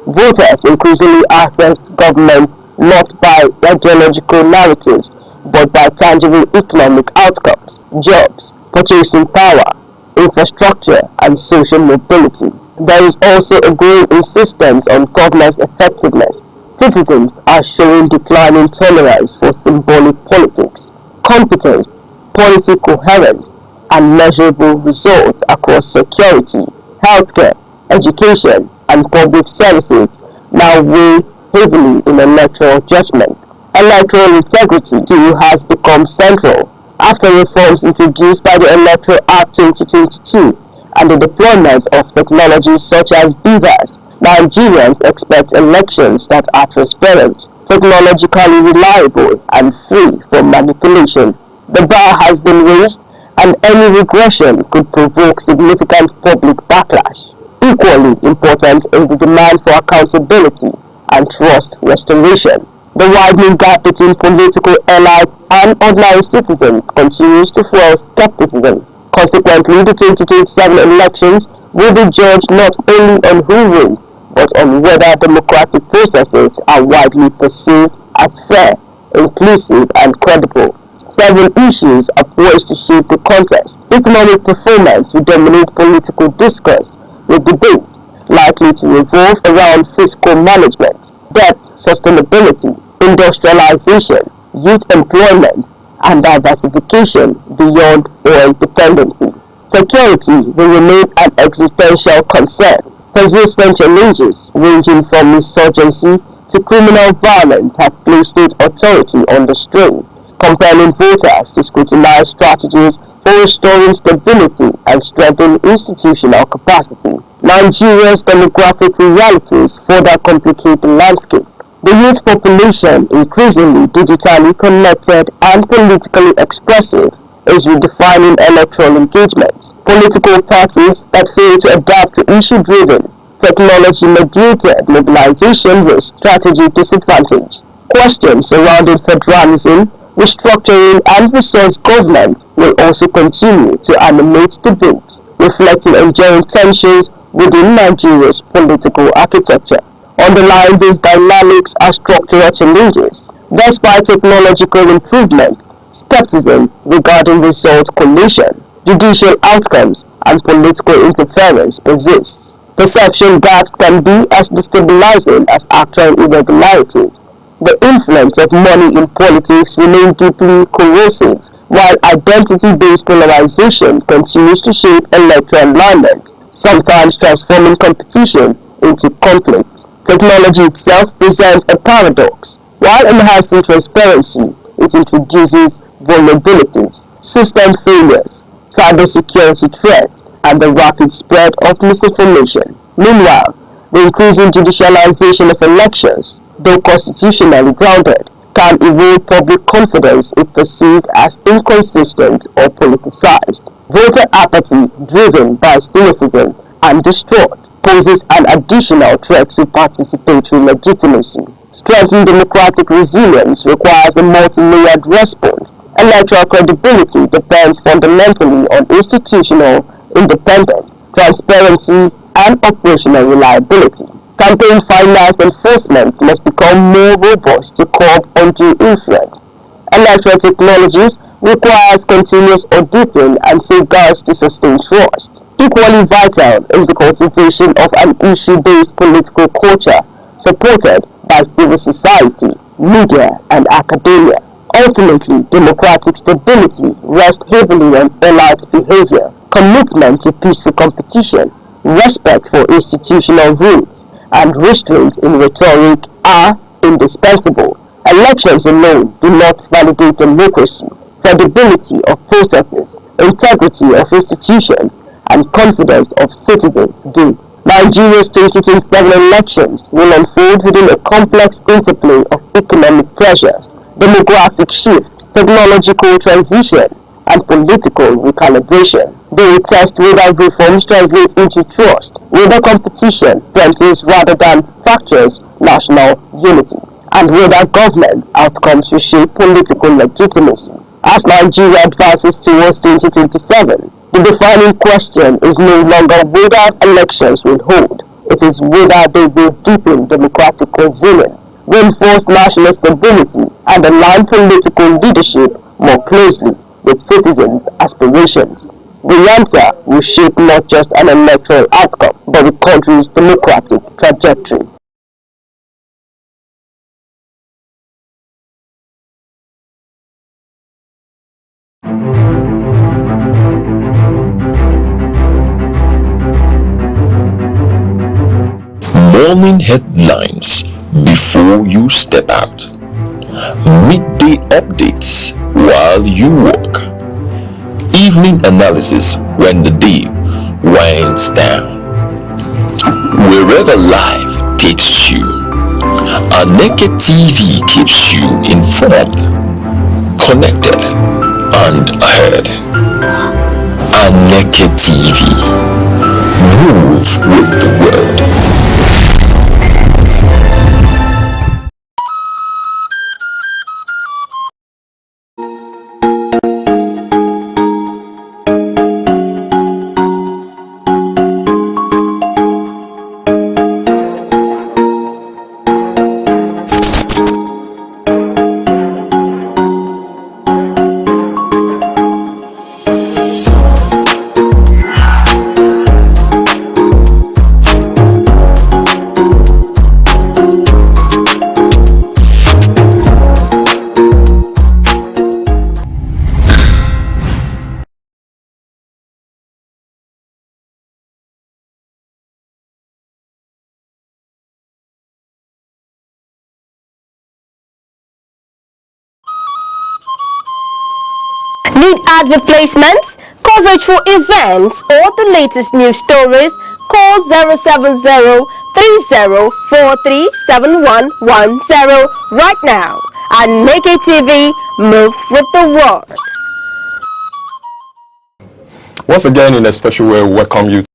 Voters increasingly assess government not by ideological narratives but by tangible economic outcomes, jobs, purchasing power, infrastructure, and social mobility. There is also a growing insistence on governance effectiveness. Citizens are showing declining tolerance for symbolic politics. Competence, policy coherence, and measurable results across security, healthcare, education, and public services now weigh heavily in electoral judgment. Electoral integrity too has become central after reforms introduced by the Electoral Act 2022 and the deployment of technologies such as BVAS. Nigerians expect elections that are transparent, technologically reliable, and free from manipulation. The bar has been raised, and any regression could provoke significant public backlash. Equally important is the demand for accountability and trust restoration. The widening gap between political elites and ordinary citizens continues to fuel skepticism. Consequently, the 2027 elections will be judged not only on who wins, but on whether democratic processes are widely perceived as fair, inclusive, and credible. Several issues are poised to shape the contest. Economic performance will dominate political discourse, with debates likely to revolve around fiscal management, debt sustainability, industrialization, youth employment, and diversification beyond oil dependency. Security will remain an existential concern. Persistent challenges ranging from insurgency to to criminal violence have placed state authority under strain, compelling voters to scrutinize strategies for restoring stability and strengthening institutional capacity. Nigeria's demographic realities further complicate the landscape. The youth population, increasingly digitally connected and politically expressive, is redefining electoral engagement. Political parties that fail to adapt to issue-driven, technology-mediated mobilization risk strategy disadvantage. Questions surrounding federalism, restructuring and resource governance will also continue to animate debate, reflecting enduring tensions within Nigeria's political architecture. Underlying these dynamics are structural challenges. Despite technological improvements, skepticism regarding result collation, judicial outcomes, and political interference persists. Perception gaps can be as destabilizing as actual irregularities. The influence of money in politics remains deeply corrosive, while identity-based polarization continues to shape electoral alignment, sometimes transforming competition into conflict. Technology itself presents a paradox. While enhancing transparency, it introduces vulnerabilities, system failures, cybersecurity threats, and the rapid spread of misinformation. Meanwhile, the increasing judicialization of elections, though constitutionally grounded, can erode public confidence if perceived as inconsistent or politicized. Voter apathy, driven by cynicism and distrust, poses an additional threat to participatory legitimacy. Strengthening democratic resilience requires a multi-layered response. Electoral credibility depends fundamentally on institutional independence, transparency, and operational reliability. Campaign finance enforcement must become more robust to curb undue influence. Electoral technologies requires continuous auditing and safeguards to sustain trust. Equally vital is the cultivation of an issue-based political culture supported by civil society, media, and academia. Ultimately, democratic stability rests heavily on elite behavior, commitment to peaceful competition, respect for institutional rules, and restraint in rhetoric are indispensable. Elections alone do not validate democracy. Credibility of processes, integrity of institutions, and confidence of citizens do. Nigeria's 2027 elections will unfold within a complex interplay of economic pressures, demographic shifts, technological transition, and political recalibration. They will test whether reforms translate into trust, whether competition strengthens rather than fractures national unity, and whether government outcomes reshape political legitimacy. As Nigeria advances towards 2027, the defining question is no longer whether elections will hold. It is whether they will deepen democratic resilience, reinforce national stability, and align political leadership more closely with citizens' aspirations. The answer will shape not just an electoral outcome, but the country's democratic trajectory. Morning headlines before you step out. Midday updates while you work. Evening analysis when the day winds down. Wherever life takes you, Aneke TV keeps you informed, connected, and ahead. Aneke TV. Move with the world. advert placements, coverage for events, or the latest news stories, call 070-3043-7110 right now. Aneke TV, move with the world. Once again, in a special way, welcome you.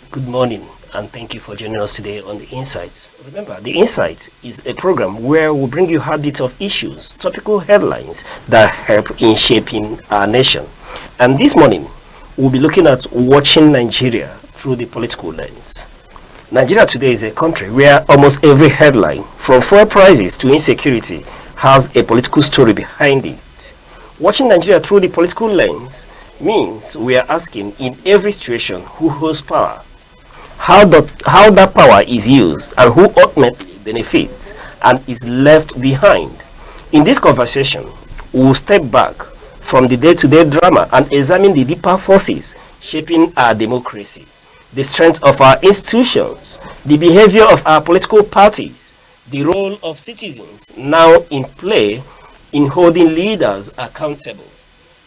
Good morning, and thank you for joining us today on The Insight. Remember, The Insight is a program where we'll bring you heartbeats of issues, topical headlines that help in shaping our nation. And this morning, we'll be looking at watching Nigeria through the political lens. Nigeria today is a country where almost every headline, from fuel prices to insecurity, has a political story behind it. Watching Nigeria through the political lens means we are asking in every situation who holds power, how that power is used, and who ultimately benefits and is left behind. In this conversation, we'll step back from the day-to-day drama and examine the deeper forces shaping our democracy, the strength of our institutions, the behavior of our political parties, the role of citizens now in play in holding leaders accountable.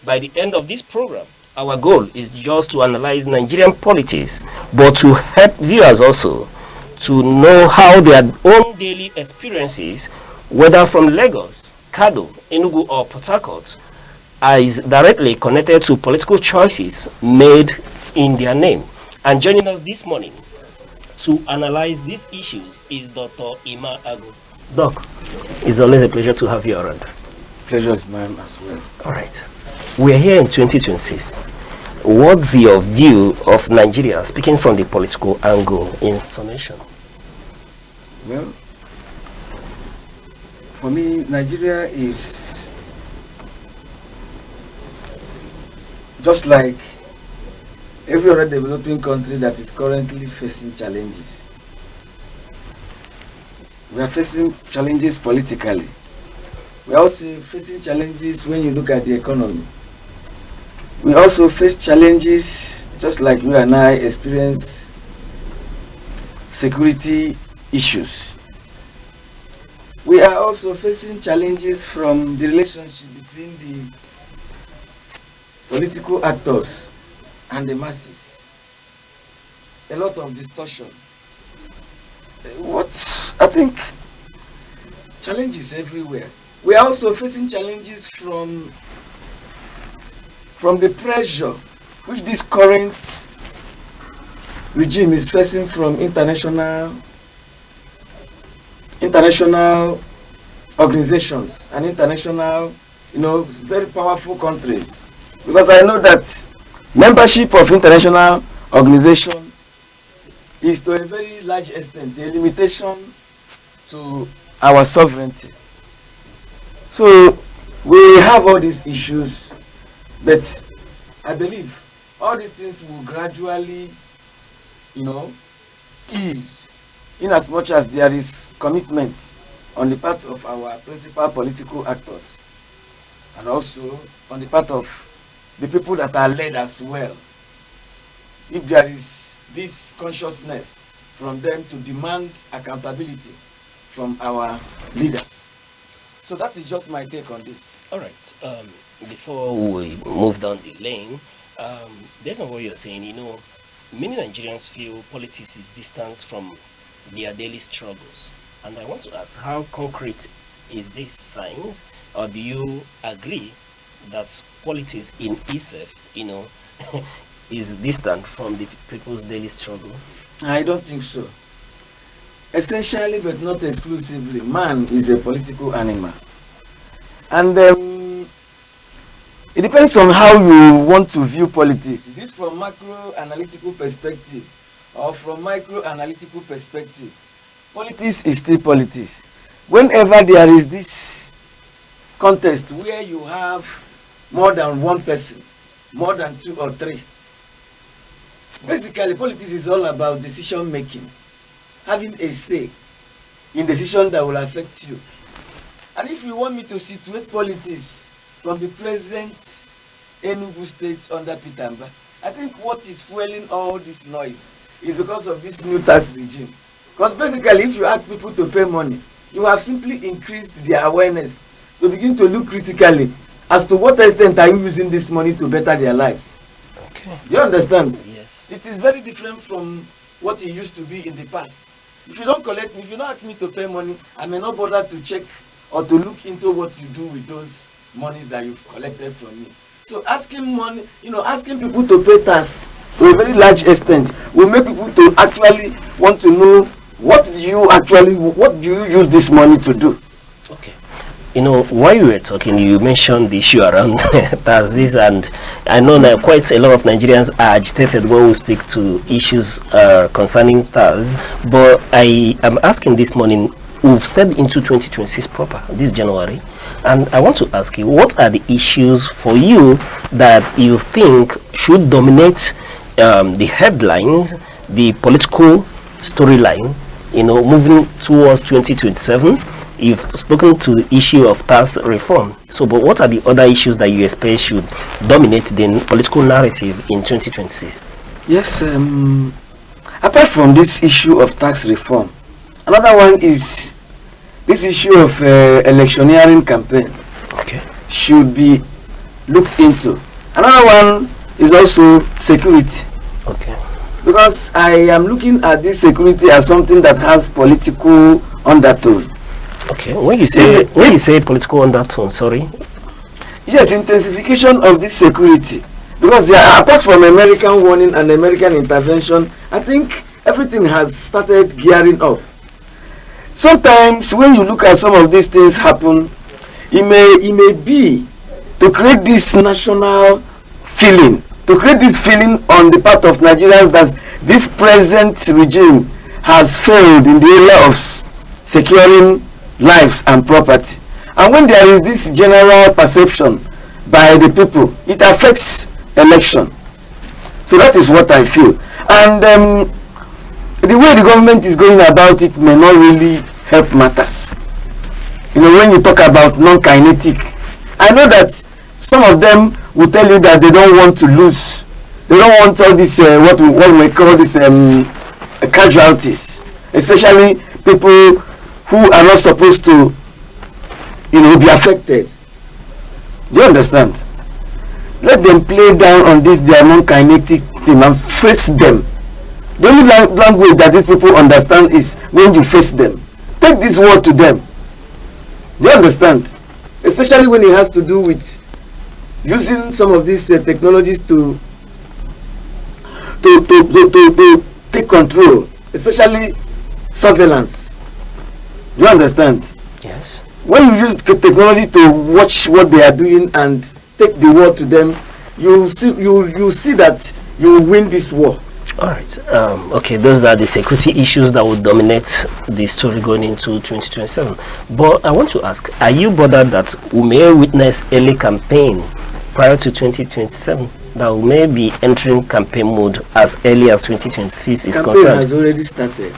By the end of this program, our goal is just to analyze Nigerian politics, but to help viewers also to know how their own daily experiences, whether from Lagos, Kano, Enugu, or Port Harcourt, is directly connected to political choices made in their name. And joining us this morning to analyze these issues is Dr. Ima Agu. Doc, it's always a pleasure to have you around. Pleasure is mine as well. All right. We're here in 2026. What's your view of Nigeria, speaking from the political angle, in summation? Well, for me, Nigeria is just like every other developing country that is currently facing challenges. We are facing challenges politically. We are also facing challenges when you look at the economy. We also face challenges, just like you and I experience security issues. We are also facing challenges from the relationship between the political actors and the masses. A lot of distortion. I think challenges everywhere. We are also facing challenges from the pressure which this current regime is facing from international organizations and international, very powerful countries. Because I know that membership of international organization is to a very large extent a limitation to our sovereignty. So we have all these issues, but I believe all these things will gradually, ease in as much as there is commitment on the part of our principal political actors and also on the part of the people that are led as well. If there is this consciousness from them to demand accountability from our leaders. So that is just my take on this. All right. Before we move down the lane, based on what you're saying, many Nigerians feel politics is distant from their daily struggles. And I want to ask, how concrete is this science? Or do you agree that politics in itself, is distant from the people's daily struggle? I don't think so. Essentially, but not exclusively, man is a political animal. And it depends on how you want to view politics. Is it from macro analytical perspective or from micro analytical perspective? Politics is still politics. Whenever there is this contest where you have more than one person, more than two or three, basically politics is all about decision making, having a say in decisions that will affect you. And if you want me to situate politics from the present Enugu state under Peter Mba, I think what is fueling all this noise is because of this new tax regime. Because basically, if you ask people to pay money, you have simply increased their awareness to begin to look critically as to what extent are you using this money to better their lives. Okay. Do you understand? Yes. It is very different from what it used to be in the past. If you don't collect me, if you don't ask me to pay money, I may not bother to check or to look into what you do with those monies that you've collected from me. So asking money, asking people to pay tax to a very large extent will make people to actually want to know what do you use this money to do. Okay. While you were talking, you mentioned the issue around taxes, and I know that quite a lot of Nigerians are agitated when we speak to issues concerning tax. But I am asking this morning, we've stepped into 2026 proper, this January, and I want to ask you, what are the issues for you that you think should dominate the headlines, the political storyline, moving towards 2027? You've spoken to the issue of tax reform. So, but what are the other issues that you expect should dominate the political narrative in 2026? Yes, apart from this issue of tax reform, another one is this issue of electioneering campaign. Okay. Should be looked into. Another one is also security. Okay. Because I am looking at this security as something that has political undertone. Okay. When you say political undertone, sorry. Yes, intensification of this security. Because apart from American warning and American intervention, I think everything has started gearing up. Sometimes when you look at some of these things happen, it may be to create this national feeling, to create this feeling on the part of Nigerians that this present regime has failed in the area of securing lives and property. And when there is this general perception by the people, it affects election. So that is what I feel. And the way the government is going about it may not really help matters. When you talk about non-kinetic, I know that some of them will tell you that they don't want to lose. They don't want all this, what we call this casualties, especially people who are not supposed to, be affected. Do you understand? Let them play down on this their non-kinetic thing and face them. The only language that these people understand is when you face them. Take this word to them. Do you understand? Especially when it has to do with using some of these technologies to take control, especially surveillance. Do you understand? Yes. When you use technology to watch what they are doing and take the word to them, you see that you will win this war. All right. Okay, those are the security issues that will dominate the story going into 2027. But I want to ask, are you bothered that we may witness early campaign prior to 2027? That we may be entering campaign mode as early as 2026 is concerned? Campaign has already started.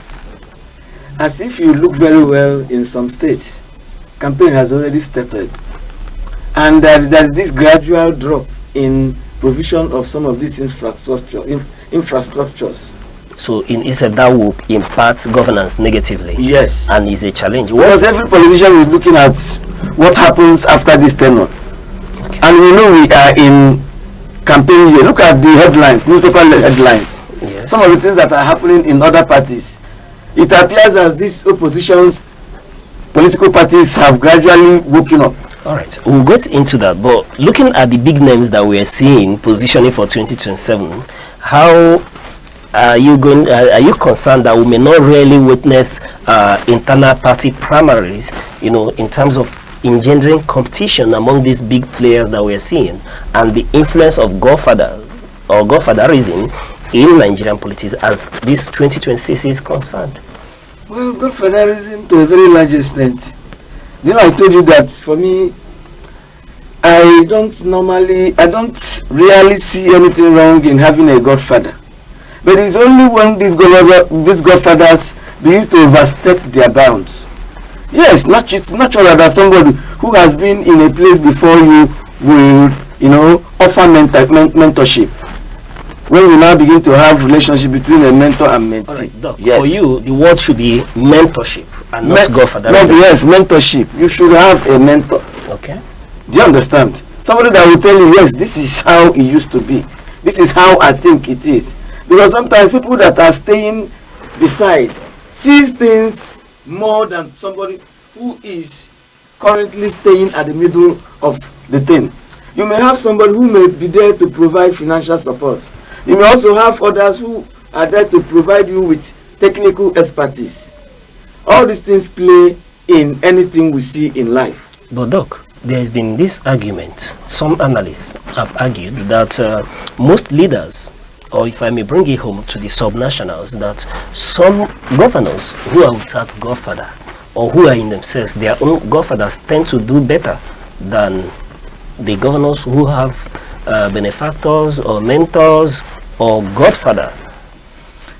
As if you look very well in some states, campaign has already started. And there's this gradual drop in provision of some of these infrastructures. So instead that will impact governance negatively. Yes. And is a challenge. Because every politician is looking at what happens after this tenure. Okay. And we know we are in campaign year. Look at the headlines, newspaper headlines. Yes. Some of the things that are happening in other parties. It appears as these oppositions, political parties have gradually woken up. All right, we'll get into that. But looking at the big names that we are seeing positioning for 2027, how are you concerned that we may not really witness internal party primaries, in terms of engendering competition among these big players that we are seeing, and the influence of godfatherism in Nigerian politics as this 2026 is concerned? Well, godfatherism to a very large extent. I told you that for me, I don't really see anything wrong in having a godfather. But it's only when these godfathers begin to overstep their bounds. Yes, it's natural that somebody who has been in a place before you will, offer mentorship. When we now begin to have relationship between a mentor and mentee. All right, Doc, yes. For you, the word should be mentorship and not godfather. Yes, mentorship. You should have a mentor. Okay. Do you understand? Somebody that will tell you, yes, this is how it used to be. This is how I think it is. Because sometimes people that are staying beside sees things more than somebody who is currently staying at the middle of the thing. You may have somebody who may be there to provide financial support. You may also have others who are there to provide you with technical expertise. All these things play in anything we see in life. But Doc, there has been this argument. Some analysts have argued that most leaders, or if I may bring it home to the subnationals, that some governors who are without godfather or who are in themselves their own godfathers tend to do better than the governors who have benefactors or mentors or godfather.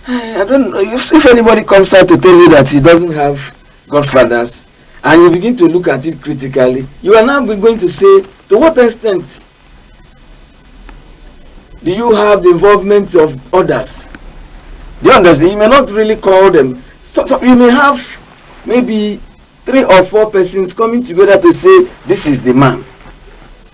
I don't know if anybody comes out to tell you that he doesn't have godfathers, and you begin to look at it critically, you are now going to say, to what extent do you have the involvement of others? Do you understand? You may not really call them. So you may have maybe 3 or 4 persons coming together to say, this is the man.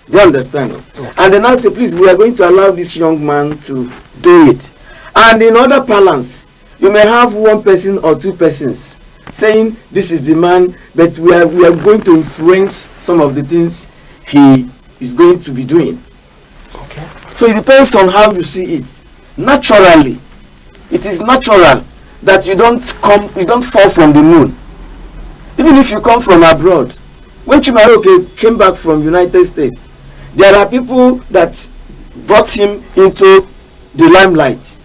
Do you understand? Okay. And then I say, please, we are going to allow this young man to do it. And in other balance, you may have 1 person or 2 persons saying, this is the man, but we are going to influence some of the things he is going to be doing. Okay. So it depends on how you see it. Naturally, it is natural that you don't fall from the moon. Even if you come from abroad, when Chimaroke came back from United States, there are people that brought him into the limelight,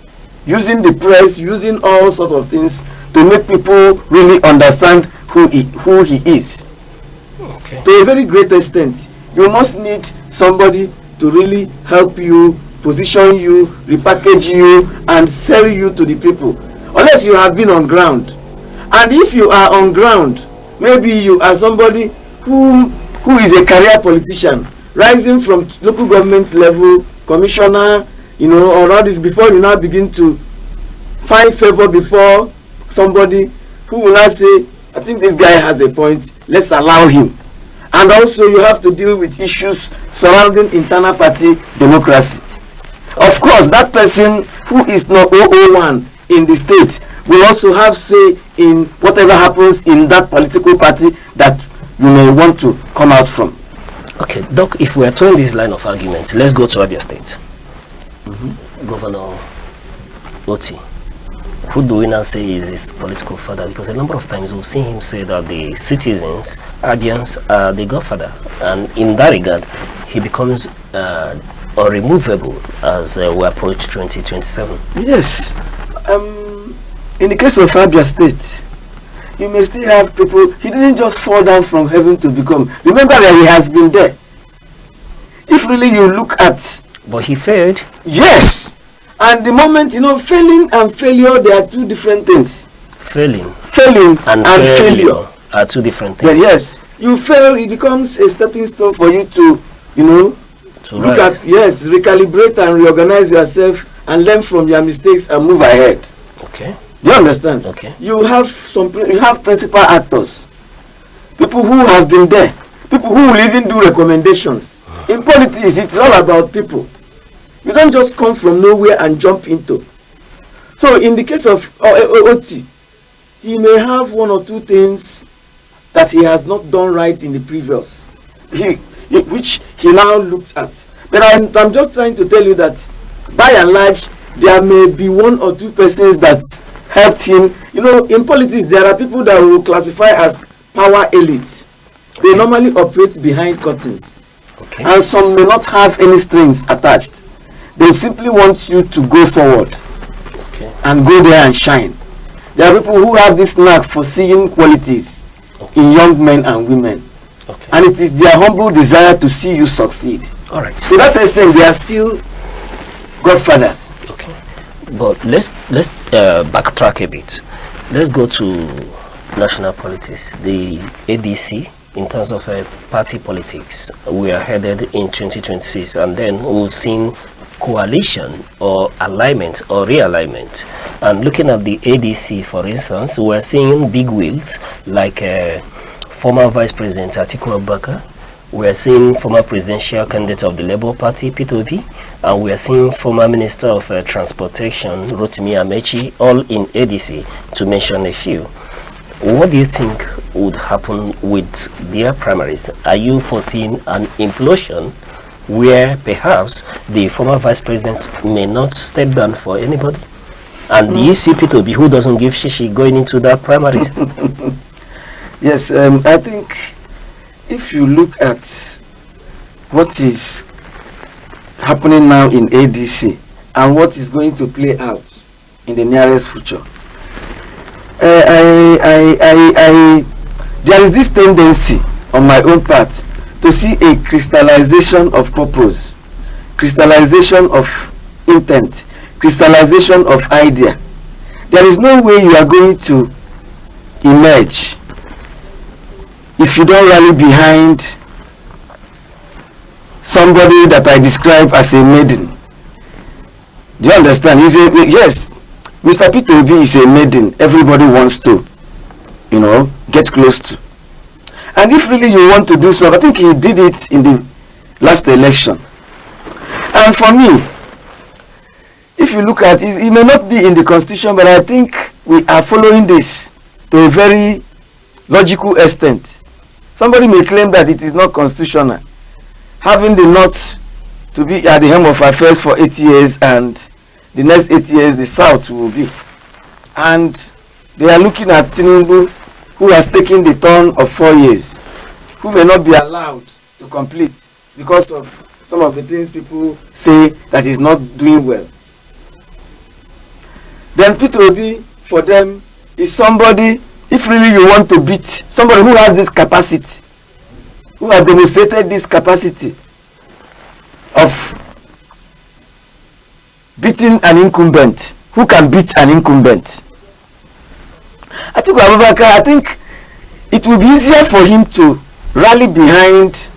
using the press, using all sorts of things to make people really understand who he is. Okay. To a very great extent, you must need somebody to really help you, position you, repackage you, and sell you to the people. Unless you have been on ground. And if you are on ground, maybe you are somebody who is a career politician, rising from local government level, commissioner, or all this, before you now begin to find favor before somebody who will now say, I think this guy has a point, let's allow him. And also you have to deal with issues surrounding internal party democracy. Of course, that person who is not 001 in the state will also have say in whatever happens in that political party that you may want to come out from. Okay, Doc, if we are towing this line of argument, let's go to Abia State. Governor Oti. Who do we now say is his political father? Because a number of times we've seen him say that the citizens, Abians, are the godfather. And in that regard, he becomes unremovable as we approach 2027. Yes. In the case of Abia State, you may still have people, he didn't just fall down from heaven to become. Remember that he has been there. If really you look at... But he failed. Yes. And the moment, failing and failure, they are 2 different things. Failing and failure are 2 different things. But yes. You fail, it becomes a stepping stone for you to, to look rise. Recalibrate and reorganize yourself and learn from your mistakes and move ahead. Okay. Do you understand? Okay. You have principal actors, people who have been there, people who will even do recommendations. In politics, it's all about people. You don't just come from nowhere and jump into. So in the case of Oti, he may have 1 or 2 things that he has not done right in the previous, which he now looked at. But I'm just trying to tell you that by and large, there may be 1 or 2 persons that helped him. In politics, there are people that will classify as power elites. They normally operate behind curtains. Okay. And some may not have any strings attached. They simply want you to go forward. Okay. And go there and shine. There are people who have this knack for seeing qualities in young men and women. Okay. And it is their humble desire to see you succeed. All right. To that extent, they are still godfathers. Okay. But let's backtrack a bit. Let's go to national politics, the ADC, in terms of party politics, we are headed in 2026, and then we've seen coalition or alignment or realignment. And looking at the ADC, for instance, we're seeing big wheels like former Vice President Atiku Abubakar. We're seeing former presidential candidate of the Labour Party, Peter Obi, and we're seeing former Minister of Transportation, Rotimi Amechi, all in ADC, to mention a few. What do you think would happen with their primaries? Are you foreseeing an implosion where perhaps the former vice president may not step down for anybody? And do you see Peter Obi, who doesn't give shishi, going into that primaries? Yes, I think if you look at what is happening now in ADC and what is going to play out in the nearest future, there is this tendency on my own part to see a crystallization of purpose, crystallization of intent, crystallization of idea. There is no way you are going to emerge if you don't rally behind somebody that I describe as a maiden. Do you understand? Yes, Mr. Peter Obi is a maiden everybody wants to, get close to. And if really you want to do so, I think he did it in the last election. And for me, if you look at it, it may not be in the constitution, but I think we are following this to a very logical extent. Somebody may claim that it is not constitutional, having the North to be at the helm of affairs for 8 years, and the next 8 years the South will be. And they are looking at Tinubu, who has taken the turn of 4 years, who may not be allowed to complete because of some of the things people say that is not doing well. Then Peter Obi, for them, is somebody, if really you want to beat, somebody who has this capacity, who has demonstrated this capacity of beating an incumbent, who can beat an incumbent. Atiku Abubakar, I think it will be easier for him to rally behind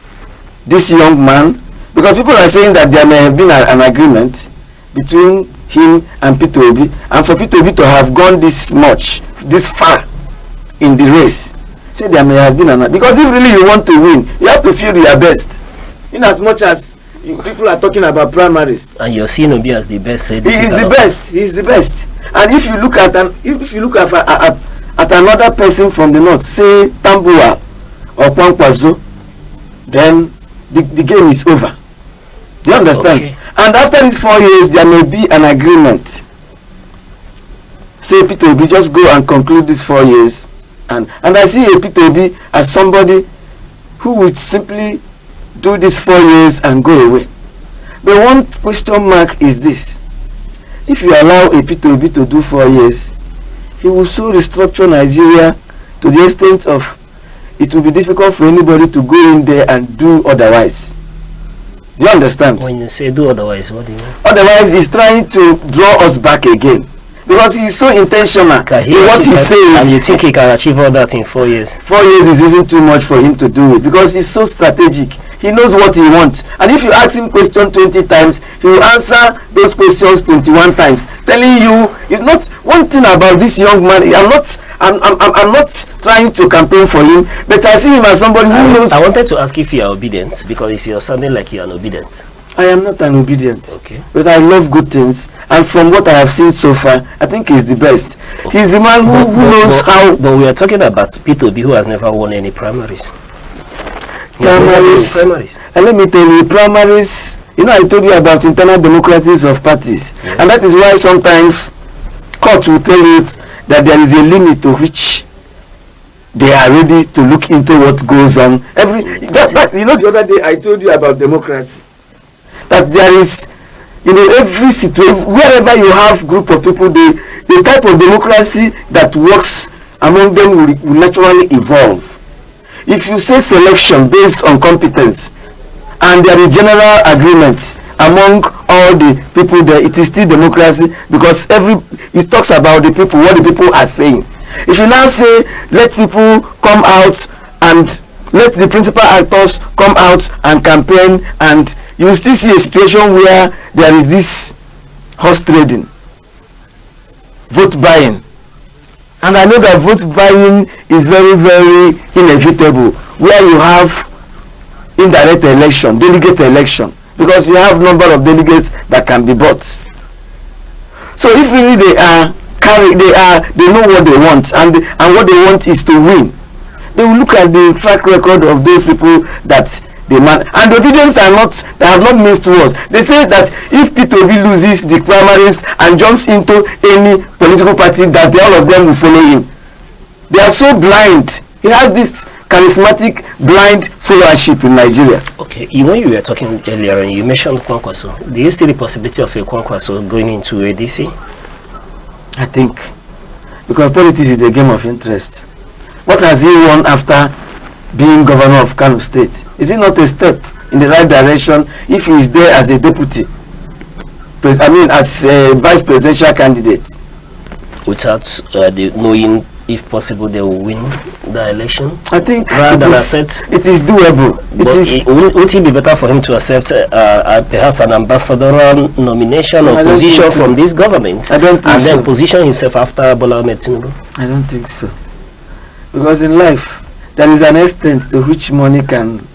this young man, because people are saying that there may have been an agreement between him and Peter Obi, and for Peter Obi to have gone this far in the race. Say there may have been because if really you want to win, you have to feel your best. In as much as people are talking about primaries, and you're seeing Obi as the best. He is the best. He is the best. And if you look at another person from the north, say Tambua or Kwankwazo, then the game is over. Do you understand? Okay. And after these 4 years, there may be an agreement. Say Peter Obi, just go and conclude these 4 years, and I see a Peter Obi as somebody who would simply do these 4 years and go away. But one question mark is this: if you allow a Peter Obi to do 4 years, he will so restructure Nigeria to the extent of it will be difficult for anybody to go in there and do otherwise. Do you understand? When you say do otherwise, what do you mean? Otherwise, he's trying to draw us back again, because he's so intentional in what he says. And you think he can achieve all that in 4 years? 4 years is even too much for him to do it, because he's so strategic. He knows what he wants, and if you ask him question 20 times, he will answer those questions 21 times, telling you it's not one thing about this young man. I'm not trying to campaign for him, but I see him as somebody who knows. I wanted to ask if you are obedient, because you're sounding like you are obedient. I am not an obedient, okay, but I love good things, and from what I have seen so far, I think he's the best. Okay. He's the man who knows how. But we are talking about Peter Obi, who has never won any primaries. Primaries. And let me tell you, primaries, I told you about internal democracies of parties. Yes. And that is why sometimes court will tell you that there is a limit to which they are ready to look into what goes on. The other day I told you about democracy. That there is, every situation, wherever you have group of people, the type of democracy that works among them will naturally evolve. If you say selection based on competence, and there is general agreement among all the people there, it is still democracy, because it talks about the people, what the people are saying. If you now say let people come out and let the principal actors come out and campaign, and you will still see a situation where there is this horse trading, vote buying. And I know that vote buying is very, very inevitable, where you have indirect election, delegate election, because you have number of delegates that can be bought. So if really they know what they want, and what they want is to win, they will look at the track record of those people that they man. And the obedience they have not missed words. They say that if Peter Obi loses the primaries and jumps into any political party, that all of them will follow him. They are so blind. He has this charismatic blind followership in Nigeria. Okay, when you were talking earlier and you mentioned Kwankwaso, do you see the possibility of a Kwankwaso going into ADC? I think, because politics is a game of interest. What has he won after being governor of Kano State? Is it not a step in the right direction if he is there as a deputy? As a vice presidential candidate. Without knowing if possible they will win the election? I think it is doable. Would it be better for him to accept perhaps an ambassadorial nomination or position from this government? I don't think so. Then position himself after Bola Ahmed Tinubu? I don't think so. Because in life, there is an extent to which money can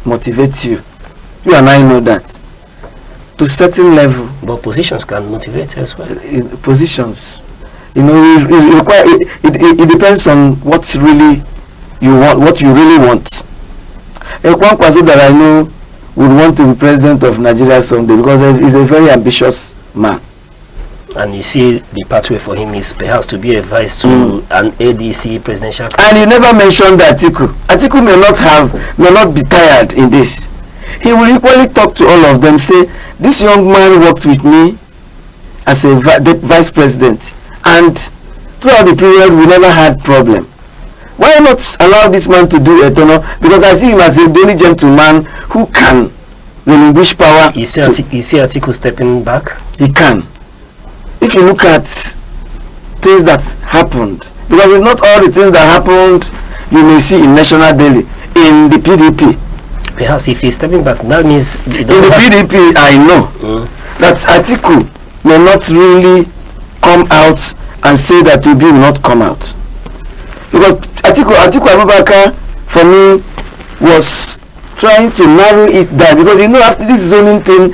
motivate you. You and I know that. To a certain level. But positions can motivate as well. Positions. It depends on what really you want, what you really want. One person that I know would want to be president of Nigeria someday because he's a very ambitious man. And you see the pathway for him is perhaps to be a vice to an ADC presidential candidate. And you never mentioned Atiku. Atiku may not be tired in this. He will equally talk to all of them, say, this young man worked with me as a vice president, and throughout the period we never had problem. Why not allow this man to do a turn? Because I see him as a very gentleman who can relinquish power. You see Atiku stepping back? He can. If you look at things that happened, because it's not all the things that happened you may see in National Daily, in the PDP. Perhaps if he's stepping back, that means... In the PDP, I know that Atiku may not really come out and say that Obi will not come out. Because Atiku Abubakar, for me, was trying to narrow it down. Because after this zoning thing,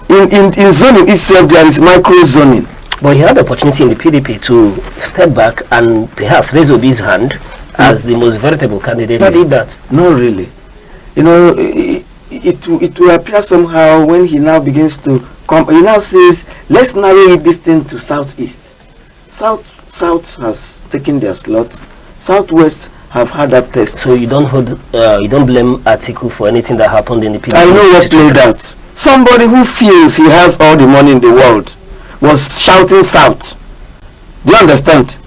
in zoning itself, there is micro zoning. But he had the opportunity in the PDP to step back and perhaps raise Obi's hand as the most veritable candidate. He did that. No, really. It will appear somehow when he now begins to come. He now says, let's narrow this thing to southeast. South has taken their slot. Southwest have had that test. So you don't blame Atiku for anything that happened in the PDP? I know what played out. Somebody who feels he has all the money in the world was shouting south. Do you understand?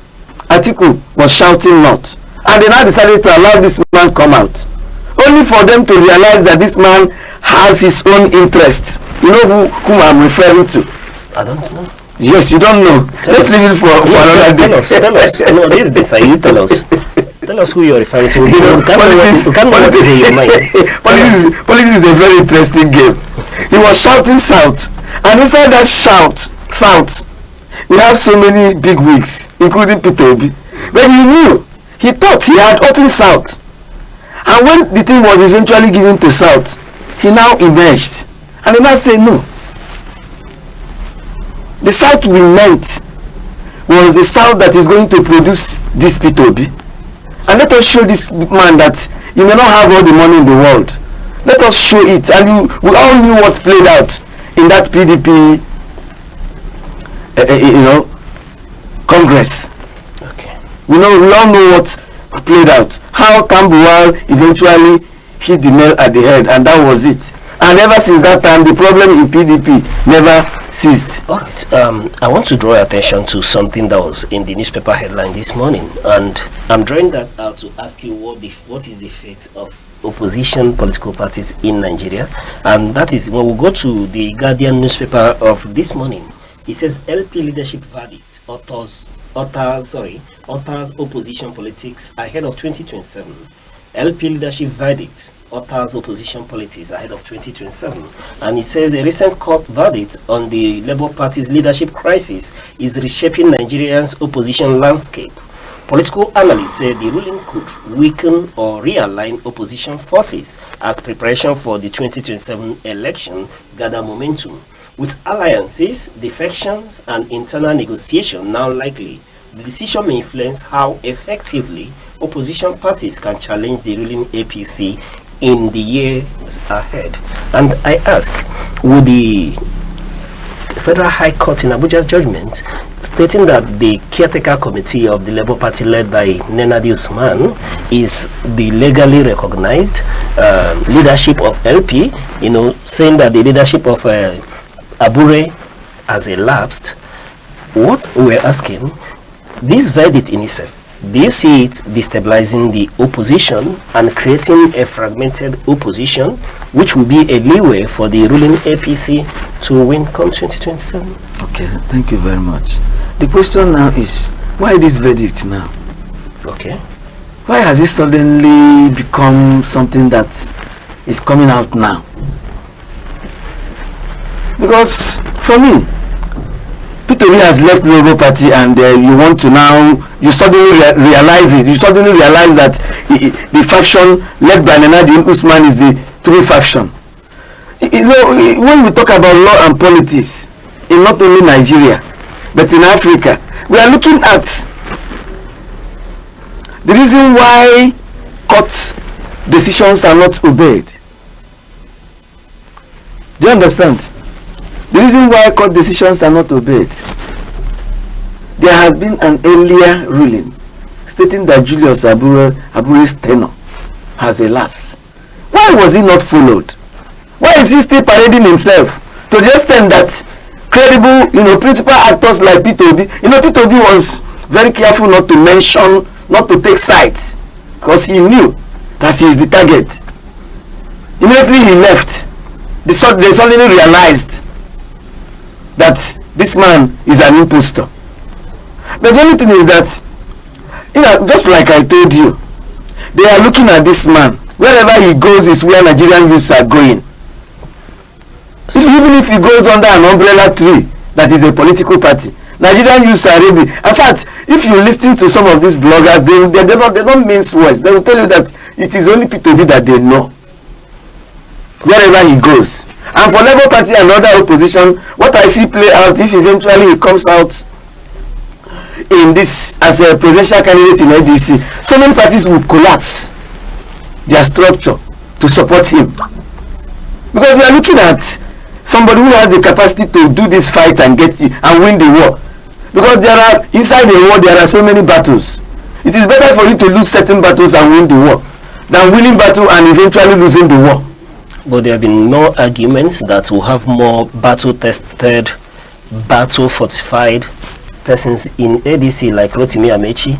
Atiku was shouting north. And they now decided to allow this man come out. Only for them to realize that this man has his own interest. You know whom I'm referring to? I don't know. Yes, you don't know. Let's leave it for another day. Tell us. No, this you tell us. Tell us who you're referring to. Politics is a very interesting game. He was shouting south. And inside that south, we have so many big wigs, including Peter Obi. But he thought he had gotten south. And when the thing was eventually given to south, he now emerged. And he now said no. The south we meant was the south that is going to produce this Peter Obi. And let us show this man that you may not have all the money in the world. Let us show it. And we all knew what played out in that PDP Congress. Okay. We all know what played out. How Tambuwal eventually hit the nail at the head, and that was it. And ever since that time, the problem in PDP never ceased. All right. I want to draw your attention to something that was in the newspaper headline this morning, and I'm drawing that out to ask you what is the fate of opposition political parties in Nigeria. And that is when we go to the Guardian newspaper of this morning. It says LP leadership verdict, authors alters opposition politics ahead of 2027. LP leadership verdict alters opposition politics ahead of 2027. And it says a recent court verdict on the Labour Party's leadership crisis is reshaping Nigeria's opposition landscape. Political analysts say the ruling could weaken or realign opposition forces as preparation for the 2027 election gather momentum. With alliances, defections, and internal negotiation now likely, the decision may influence how effectively opposition parties can challenge the ruling APC in the years ahead. And I ask, would the Federal High Court in Abuja's judgment stating that the caretaker committee of the Labour Party led by Nenadi Usman is the legally recognized leadership of LP, saying that the leadership of Abure has elapsed, what we're asking, this verdict in itself, do you see it destabilizing the opposition and creating a fragmented opposition, which will be a leeway for the ruling APC to win come 2027? Okay, thank you very much. The question now is, why this verdict now? Okay. Why has it suddenly become something that is coming out now? Because for me, P2B has left the Labour Party, and you want to now, you suddenly realize it. You suddenly realize that the faction led by Nenadi Usman is the true faction. When we talk about law and politics, in not only Nigeria, but in Africa, we are looking at the reason why court decisions are not obeyed. Do you understand? The reason why court decisions are not obeyed, there has been an earlier ruling stating that Julius Abure's tenure has elapsed. Why was he not followed? Why is he still parading himself to the extent that credible, principal actors like P2B, P2B was very careful not to mention, not to take sides, because he knew that he is the target. Immediately he left, they suddenly realized that this man is an impostor. But the only thing is that, just like I told you, they are looking at this man. Wherever he goes is where Nigerian youths are going. So even if he goes under an umbrella tree that is a political party, Nigerian youths are ready. In fact, if you listen to some of these bloggers, they don't mince words. They will tell you that it is only P2B that they know. Wherever he goes. And for Labour Party and other opposition, what I see play out, if eventually he comes out in this as a presidential candidate in ADC, so many parties will collapse their structure to support him. Because we are looking at somebody who has the capacity to do this fight and win the war. Because inside the war there are so many battles. It is better for you to lose certain battles and win the war than winning battle and eventually losing the war. But there have been no arguments that will have more battle-tested, battle-fortified persons in ADC like Rotimi Amechi,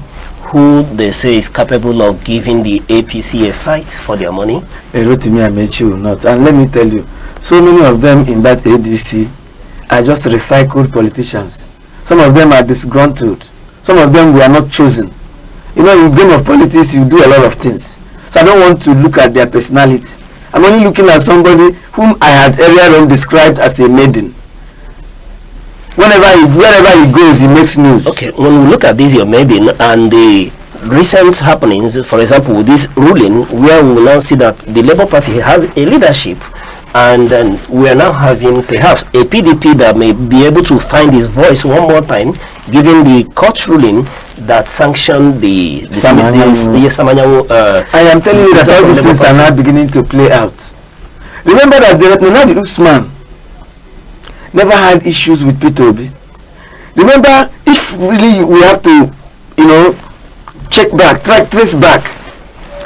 who they say is capable of giving the APC a fight for their money. Rotimi Amechi will not. And let me tell you, so many of them in that ADC are just recycled politicians. Some of them are disgruntled. Some of them were not chosen. In game of politics, you do a lot of things. So I don't want to look at their personality. I'm only looking at somebody whom I had earlier on described as a maiden. Wherever he goes, he makes news. Okay, when we look at this, your maiden, and the recent happenings, for example, with this ruling, where we will now see that the Labour Party has a leadership, and then we are now having perhaps a PDP that may be able to find his voice one more time, given the court ruling that sanctioned the Samanyawu. I am telling you that all these things are now beginning to play out. Remember that Nenadi Usman never had issues with P2B. Remember, if really we have to, check back, trace back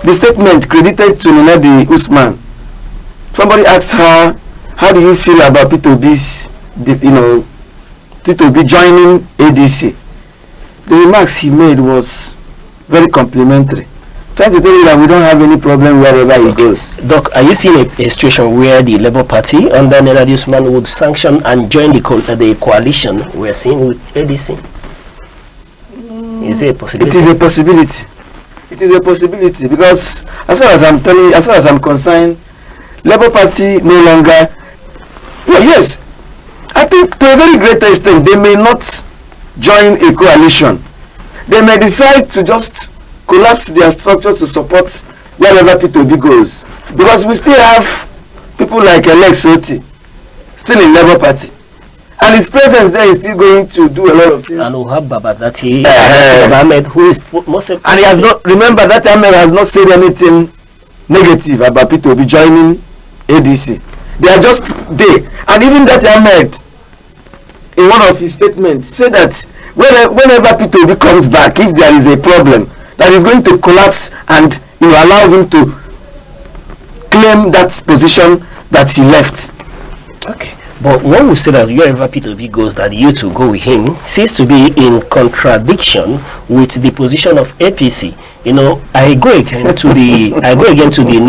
the statement credited to Nenadi Usman. Somebody asked her, how do you feel about P2B's, P2B joining ADC? The remarks he made was very complimentary, trying to tell you that we don't have any problem wherever he goes. Doc, are you seeing a situation where the Labour Party under Nenadi Usman would sanction and join the coalition we're seeing with ADC? Is it a possibility? It is a possibility. It is a possibility because as far as I'm telling you, as far as I'm concerned, Labour Party no longer. Well, yes, I think to a very great extent they may not join a coalition. They may decide to just collapse their structure to support wherever P2B goes, because we still have people like Alex Soti still in Labour Party, and his presence there is still going to do a lot of things. And we have Babadati Ahmed, who is most. And he has not. Remember that Ahmed has not said anything negative about P2B joining ADC. They are just there, and even that Ahmed, in one of his statements, said that whenever P2B comes back, if there is a problem, that is going to collapse and allow him to claim that position that he left. Okay, but when we say that wherever P2B goes, that you to go with him, seems to be in contradiction with the position of APC. I go again to the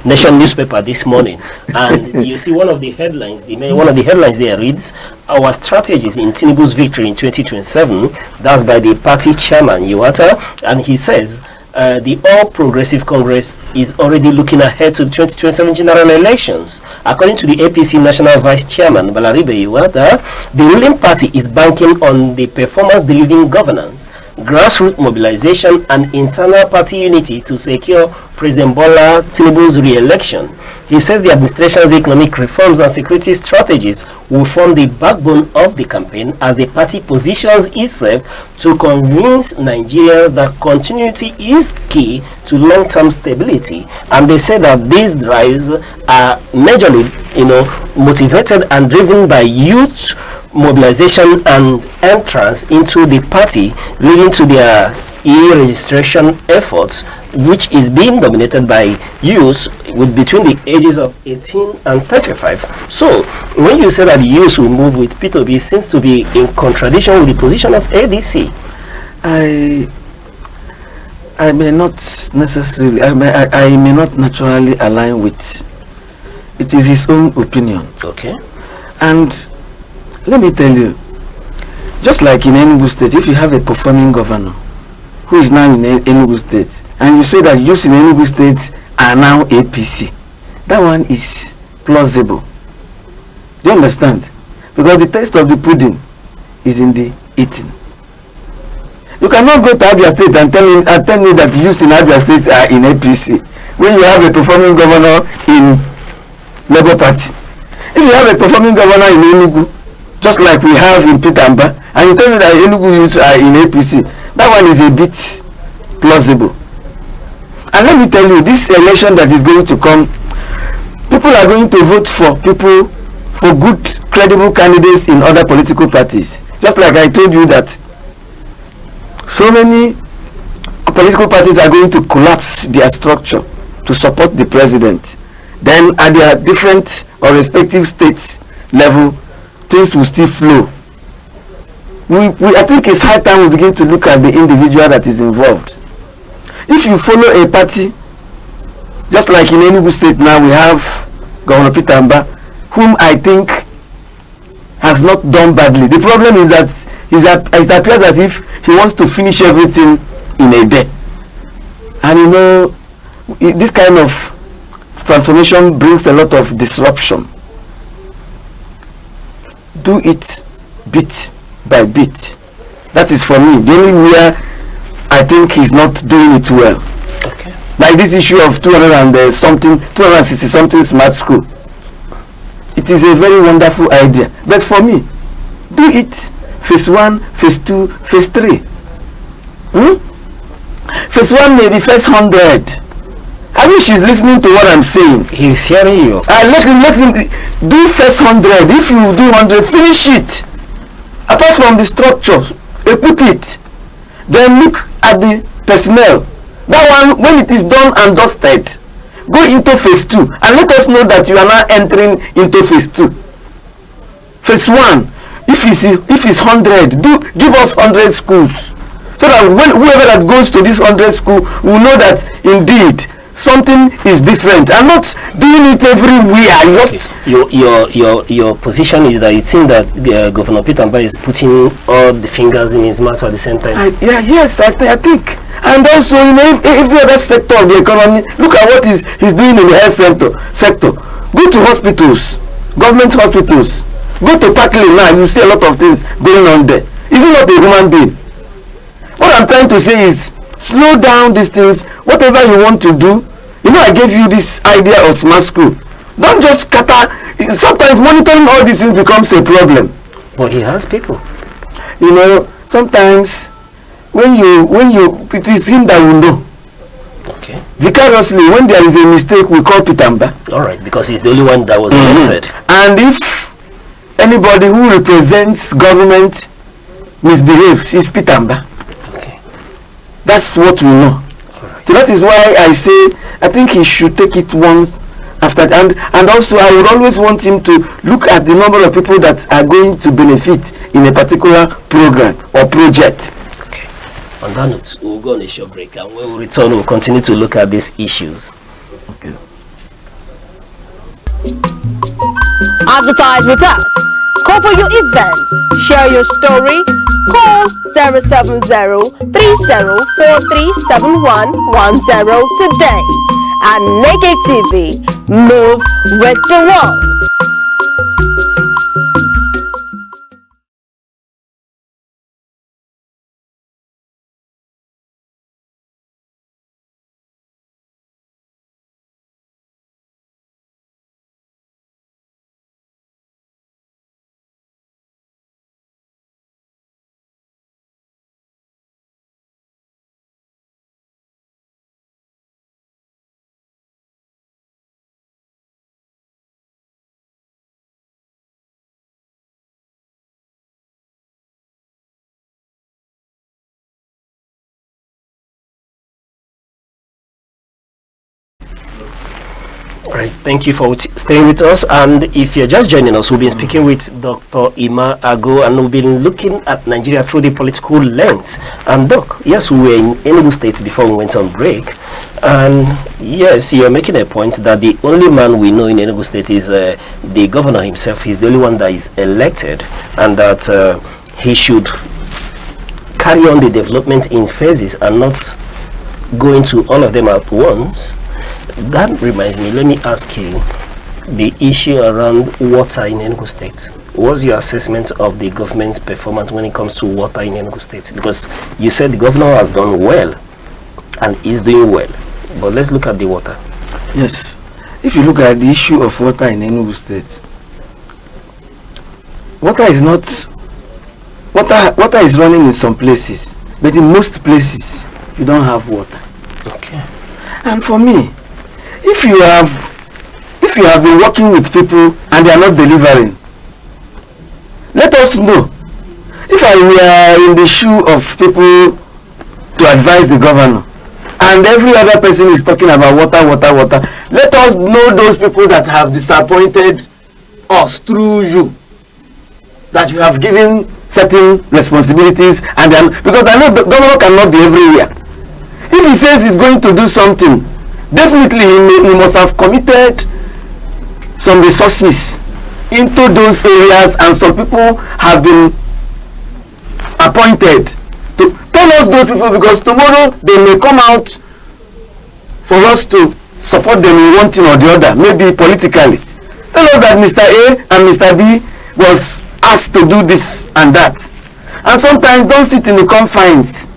Nation newspaper this morning, and you see one of the headlines. One of the headlines there reads, "Our strategies in Tinubu's victory in 2027." That's by the party chairman Yuata, and he says, the All Progressive Congress is already looking ahead to the 2027 general elections. According to the APC National Vice Chairman Balaribe Iwata, the ruling party is banking on the performance-driven governance, grassroots mobilization, and internal party unity to secure President Bola Tinubu's re-election. He says the administration's economic reforms and security strategies will form the backbone of the campaign as the party positions itself to convince Nigerians that continuity is key to long-term stability. And they say that these drives are majorly, motivated and driven by youth mobilization and entrance into the party, leading to their e-registration efforts, which is being dominated by youths with between the ages of 18 and 35. So when you say that youths will move with P2B, seems to be in contradiction with the position of ADC. I may not necessarily, I may not naturally align with. It is his own opinion. Okay. And let me tell you, just like in Enugu State, if you have a performing governor who is now in Enugu State, and you say that youths in Enugu State are now APC, that one is plausible. Do you understand? Because the taste of the pudding is in the eating. You cannot go to Abia State and tell me that youths in Abia State are in APC when you have a performing governor in Labour Party. If you have a performing governor in Enugu, just like we have in Pitamba, and you tell me that Enugu youths are in APC, that one is a bit plausible. And let me tell you, this election that is going to come, people are going to vote for good, credible candidates in other political parties. Just like I told you that so many political parties are going to collapse their structure to support the president. Then at their different or respective states level, things will still flow. I think it's high time we begin to look at the individual that is involved. If you follow a party, just like in Enugu State now, we have Governor Pitamba, whom I think has not done badly. The problem is that it appears as if he wants to finish everything in a day. And this kind of transformation brings a lot of disruption. Do it bit by bit. That is for me. The only where I think he's not doing it well. Okay. Like this issue of 260 something smart school. It is a very wonderful idea. But for me, do it phase 1, phase 2, phase 3. Phase 1 may be first 100. I wish he's listening to what I'm saying. He's hearing you. Let him do first 100. If you do 100, finish it. Apart from the structure, equip it. Then look at the personnel. That one, when it is done and dusted, go into phase 2 and let us know that you are now entering into phase 2. Phase 1, if it's 100, give us 100 schools, so that whoever that goes to this 100 school will know that indeed something is different and not doing it everywhere. Just your position is that you think that Governor Peter Mba is putting all the fingers in his mouth at the same time. Yes, I think. And also, every other sector of the economy, look at what he's doing in the health sector. Go to hospitals, government hospitals. Go to Parkland now, you see a lot of things going on there. Is he not a human being? What I'm trying to say is, slow down these things. Whatever you want to do, I gave you this idea of smart school. Don't just scatter. Sometimes monitoring all these things becomes a problem. But he has people. Sometimes when you it is him that will know. Okay. Vicariously, when there is a mistake, we call Peter Mba. All right, because he's the only one that was elected. And if anybody who represents government misbehaves, is Peter Mba. Okay. That's what we know. Right. So that is why I say I think he should take it once after, and also I would always want him to look at the number of people that are going to benefit in a particular program or project. Okay. On that note, we'll go on a short break, and when we return, we'll continue to look at these issues. Okay. Advertise with us. Cover your event. Share your story. Call 070-30437110 today. Aneke TV. Move with the world. Right, thank you for staying with us. And if you're just joining us, we've been speaking with Dr. Ima Ago, and we've been looking at Nigeria through the political lens. And Doc, yes, we were in Enugu State before we went on break. And yes, you're making a point that the only man we know in Enugu State is the governor himself. He's the only one that is elected, and that he should carry on the development in phases and not go into all of them at once. That reminds me, let me ask you the issue around water in Enugu State. What's your assessment of the government's performance when it comes to water in Enugu State? Because you said the governor has done well and is doing well, but let's look at the water. Yes, if you look at the issue of water in Enugu State, water is running in some places, but in most places you don't have water. Okay. And for me, if you have been working with people and they are not delivering, let us know. If I were in the shoe of people to advise the governor, and every other person is talking about water, let us know those people that have disappointed us through you, that you have given certain responsibilities, and then, because I know the governor cannot be everywhere. If he says he's going to do something, definitely he must have committed some resources into those areas, and some people have been appointed to tell us those people, because tomorrow they may come out for us to support them in one thing or the other, maybe politically. Tell us that Mr. A and Mr. B was asked to do this and that. And sometimes don't sit in the confines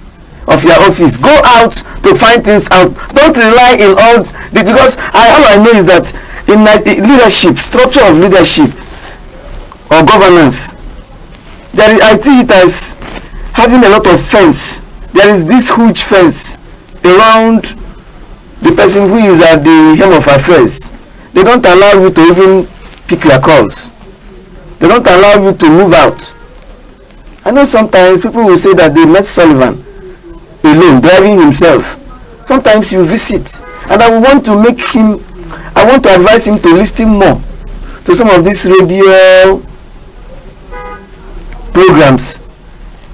of your office. Go out to find things out. Don't rely in all because all I know is that in leadership, structure of leadership or governance, I see it as having a lot of fence. There is this huge fence around the person who is at the helm of affairs. They don't allow you to even pick your calls. They don't allow you to move out. I know sometimes people will say that they met Sullivan alone, driving himself. Sometimes you visit, and I want to advise him to listen more to some of these radio programs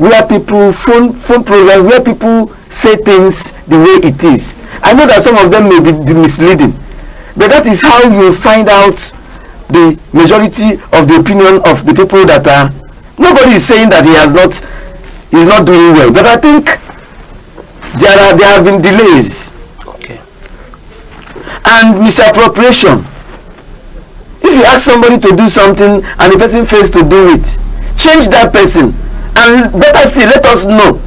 where people phone programs, where people say things the way it is. I know that some of them may be misleading, but that is how you find out the majority of the opinion of the people that are. Nobody is saying that he's not doing well, but I think there have been delays. Okay. And misappropriation. If you ask somebody to do something and the person fails to do it, change that person, and better still, let us know,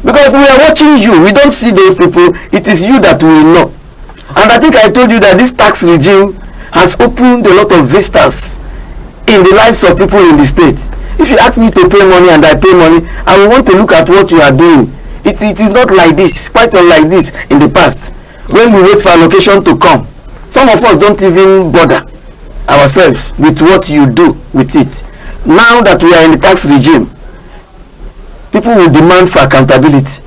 because we are watching you. We don't see those people. It is you that we know. And I think I told you that this tax regime has opened a lot of vistas in the lives of people in the state. If you ask me to pay money and I pay money, I will want to look at what you are doing. It is not like this, quite unlike this in the past, when we wait for allocation to come. Some of us don't even bother ourselves with what you do with it. Now that we are in the tax regime, people will demand for accountability.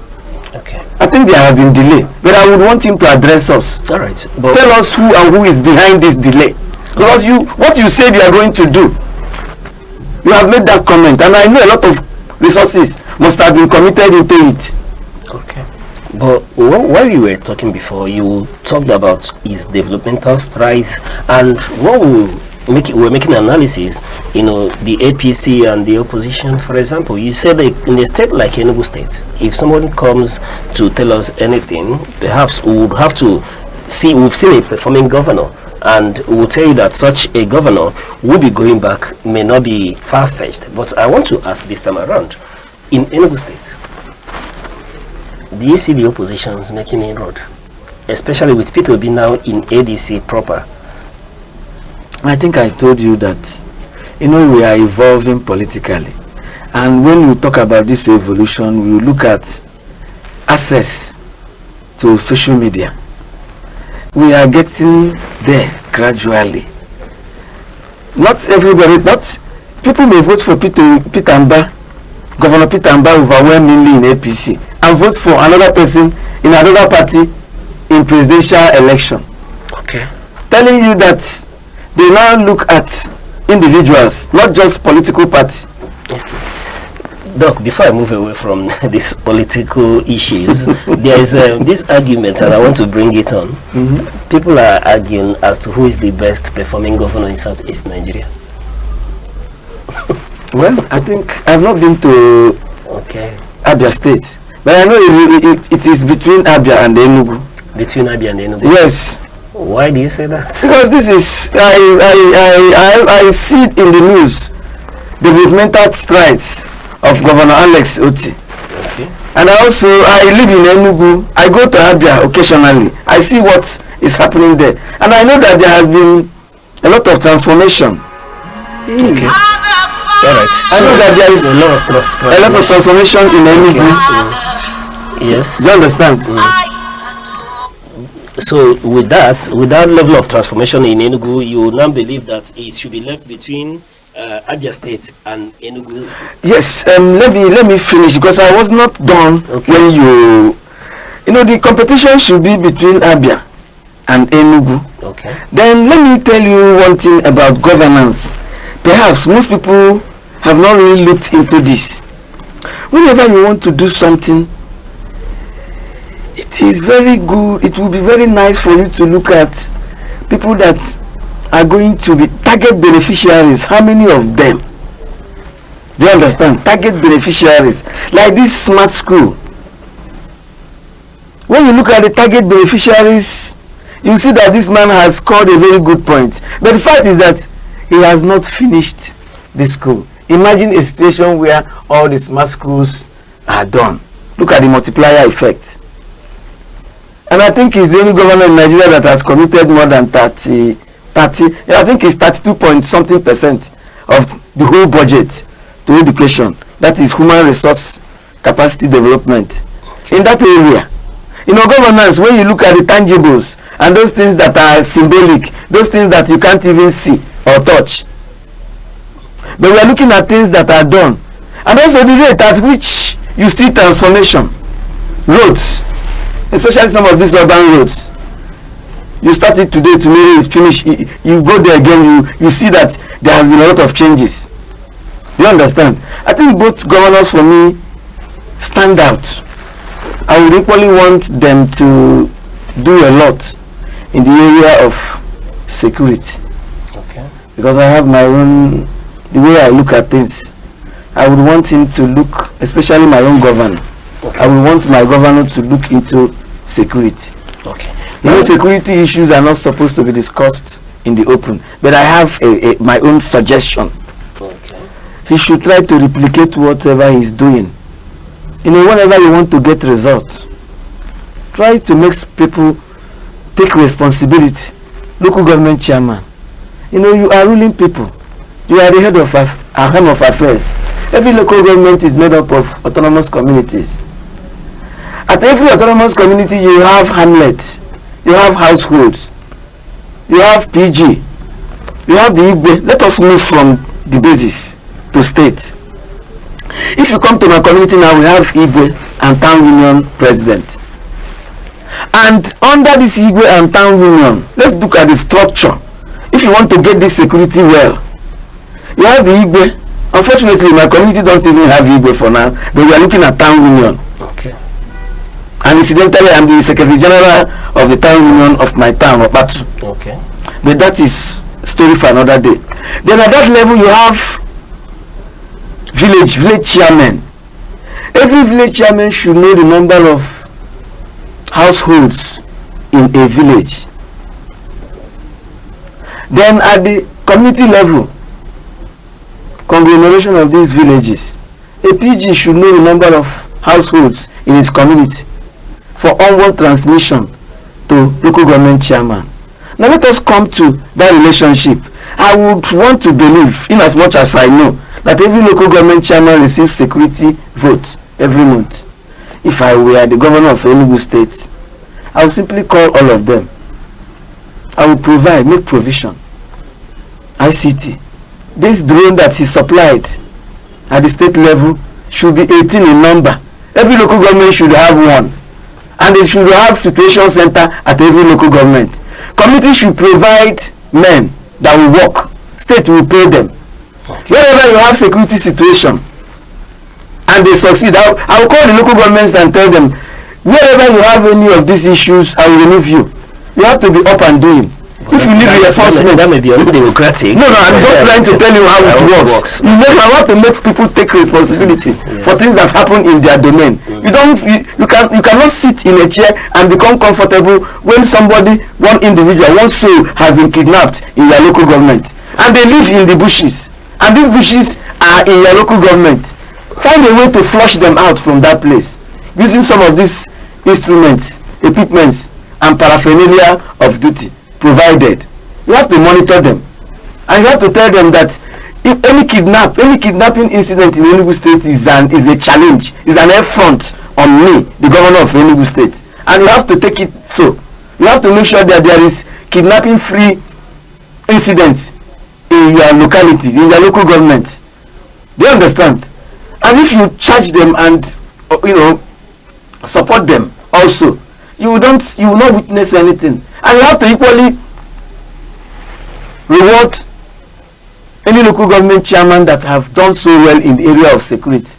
Okay. I think there have been delay, but I would want him to address us. All right. But tell us who and who is behind this delay, because what you said you are going to do, you have made that comment, and I know a lot of resources must have been committed into it. Okay. But while you were talking before, you talked about his developmental strides, and what we're making analysis, the APC and the opposition. For example, you said that in a state like Enugu State, if someone comes to tell us anything, perhaps we would have to see, we've seen a performing governor, and we'll tell you that such a governor will be going back, may not be far-fetched. But I want to ask this time around, in Enugu State, do you see the oppositions making inroad, especially with Peter Obi now in ADC proper? I think I told you that, we are evolving politically, and when we talk about this evolution, we look at access to social media. We are getting there gradually. Not everybody, not people may vote for Peter Mba, Governor Peter Mba overwhelmingly in APC, and vote for another person in another party in presidential election. Okay. Telling you that they now look at individuals, not just political party. Doc, before I move away from these political issues, there is this argument, and I want to bring it on. Mm-hmm. People are arguing as to who is the best performing governor in Southeast Nigeria. Well, I think I've not been to Abia State, but I know it is between Abia and Enugu. Between Abia and Enugu? Yes. Why do you say that? Because this is, I see it in the news, developmental strides of Governor Alex Oti. Okay. And I live in Enugu. I go to Abia occasionally. I see what is happening there. And I know that there has been a lot of transformation. Okay. All right. I know that there is a lot of transformation in Enugu. Okay. Yes. Do you understand? So with that level of transformation in Enugu, you now believe that it should be left between Abia State and Enugu? Yes. Let me finish, because I was not done when the competition should be between Abia and Enugu. Okay. Then let me tell you one thing about governance. Perhaps most people have not really looked into this. Whenever you want to do something, it is very good, it will be very nice for you to look at people that are going to be target beneficiaries. How many of them? Do you understand? Target beneficiaries. Like this smart school. When you look at the target beneficiaries, you see that this man has scored a very good point. But the fact is that he has not finished the school. Imagine a situation where all the smart schools are done. Look at the multiplier effect. And I think he's the only governor in Nigeria that has committed more than 30, I think it's 32% of the whole budget to education. That is human resource capacity development. In that area, governance, when you look at the tangibles and those things that are symbolic, those things that you can't even see or touch. But we are looking at things that are done. And also the rate at which you see transformation. Roads, especially some of these urban roads. You start it today, tomorrow it's finished. You go there again, you see that there has been a lot of changes. You understand? I think both governors for me stand out. I would equally want them to do a lot in the area of security. Okay. Because I have my own, the way I look at things. I would want him to look, especially my own governor. Okay. I would want my governor to look into security. Okay. You know, security issues are not supposed to be discussed in the open. But I have my own suggestion. Okay. He should try to replicate whatever he's doing. You know, whenever you want to get results, try to make people take responsibility. Local government chairman, you know, you are ruling people. You are the head of affairs. Every local government is made up of autonomous communities. At every autonomous community, you have hamlets, you have households, you have PG, you have the Igbe. Let us move from the basis to state. If you come to my community now, we have Igwe and Town Union President. And under this Igwe and Town Union, let's look at the structure. If you want to get this security well, you have the Igwe. Unfortunately, my community don't even have Igwe for now, but we are looking at Town Union. Okay. And incidentally, I'm the Secretary General of the Town Union of my town, Opatu. Okay. But that is story for another day. Then at that level, you have village chairman. Every village chairman should know the number of households in a village. Then at the community level, conglomeration of these villages, a PG should know the number of households in his community for onward transmission to local government chairman. Now let us come to that relationship. I would want to believe, in as much as I know, that every local government chairman receives security vote every month. If I were the governor of Enugu State, I would simply call all of them. I will provide, make provision. ICT. This drone that he supplied at the state level should be 18 in number. Every local government should have one. And they should have situation center at every local government. Community should provide men that will work. State will pay them. Wherever you have security situation and they succeed, I will call the local governments and tell them, wherever you have any of these issues, I will remove you. You have to be up and doing. If you need reinforcement, that may be undemocratic. No, I'm just trying to tell you how it works. You know, I want to make people take responsibility for things that happen in their domain. You cannot sit in a chair and become comfortable when somebody, one individual, one soul has been kidnapped in your local government, and they live in the bushes, and these bushes are in your local government. Find a way to flush them out from that place using some of these instruments, equipments, and paraphernalia of duty provided. You have to monitor them, and you have to tell them that if any kidnapping incident in Enugu State is a challenge, is an affront on me, the governor of Enugu State, and you have to take it so. You have to make sure that there is kidnapping free incidents in your locality, in your local government. Do you understand? And if you charge them and support them also, you will not witness anything. And you have to equally reward any local government chairman that have done so well in the area of security.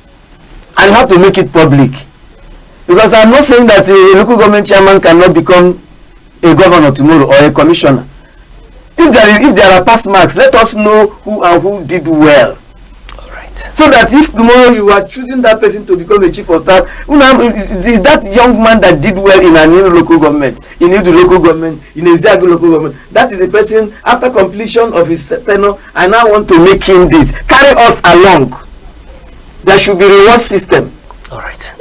And you have to make it public. Because I'm not saying that a local government chairman cannot become a governor tomorrow or a commissioner. If there are past marks, let us know who did well. So that if tomorrow you are choosing that person to become a chief of staff, is that young man that did well in an local government, in Edo local government, in Eziago local government, that is the person after completion of his tenure, I now want to make him this. Carry us along. There should be reward system. All right.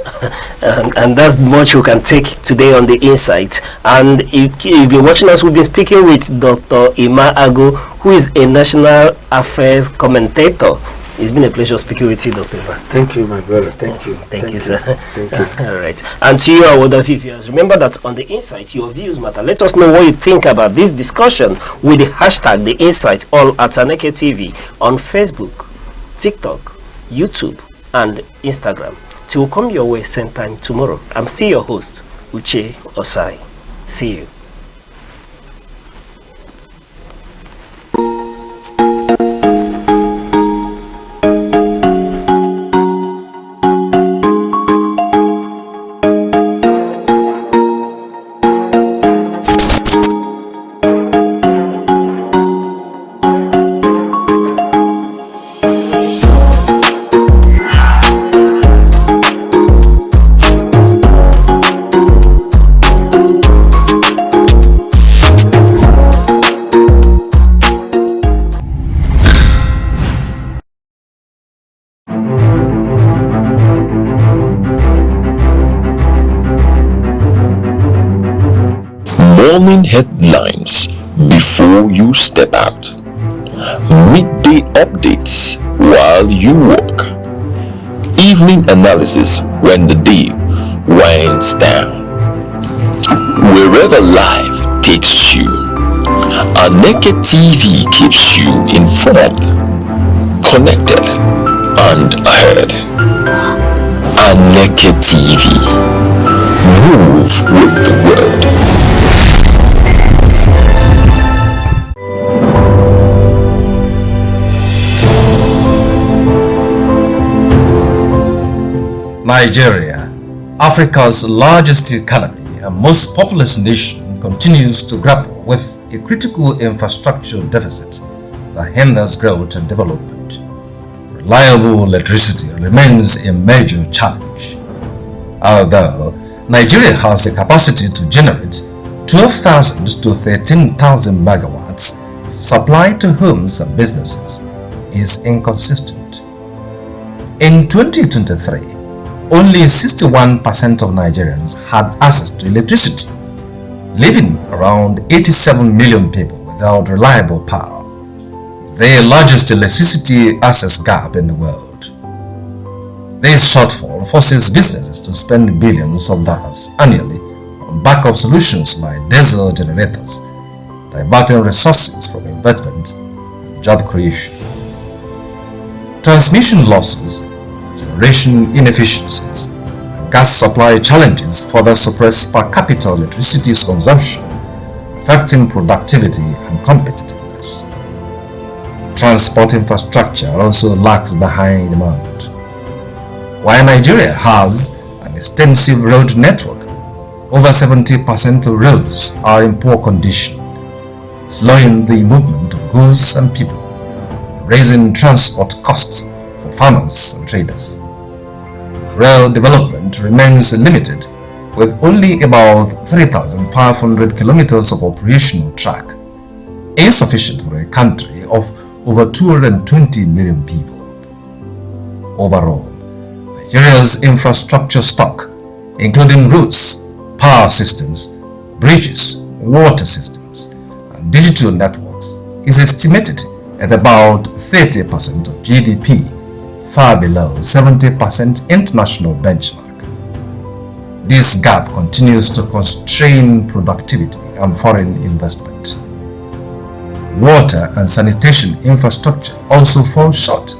And that's much we can take today on the Insight. And if you're watching us, we've been speaking with Dr. Ima Ago, who is a national affairs commentator. It's been a pleasure speaking with you, Dr. Ima. Thank you, my brother. Thank you. Thank you, sir. Thank you. All right. And to you, our wonderful viewers, remember that on the Insight, your views matter. Let us know what you think about this discussion with the hashtag The Insight, all at Aneke TV on Facebook, TikTok, YouTube, and Instagram. Till come your way same time tomorrow. I'm still your host, Uche Osai. See you. morning headlines before you step out, midday updates while you work, evening analysis when the day winds down. Wherever life takes you, Aneke TV keeps you informed, connected, and ahead. Aneke TV. Move with the world. Nigeria, Africa's largest economy and most populous nation, continues to grapple with a critical infrastructure deficit that hinders growth and development. Reliable electricity remains a major challenge. Although Nigeria has the capacity to generate 12,000 to 13,000 megawatts, supply to homes and businesses is inconsistent. In 2023, only 61% of Nigerians had access to electricity, leaving around 87 million people without reliable power, the largest electricity access gap in the world. This shortfall forces businesses to spend billions of dollars annually on backup solutions like diesel generators, diverting resources from investment and job creation. Transmission losses, generation inefficiencies, and gas supply challenges further suppress per capita electricity consumption, affecting productivity and competitiveness. Transport infrastructure also lags behind demand. While Nigeria has an extensive road network, over 70% of roads are in poor condition, slowing the movement of goods and people, raising transport costs for farmers and traders. Rail development remains limited, with only about 3,500 kilometers of operational track, insufficient for a country of over 220 million people. Overall, Nigeria's infrastructure stock, including roads, power systems, bridges, water systems, and digital networks, is estimated at about 30% of GDP, far below 70% international benchmark. This gap continues to constrain productivity and foreign investment. Water and sanitation infrastructure also fall short,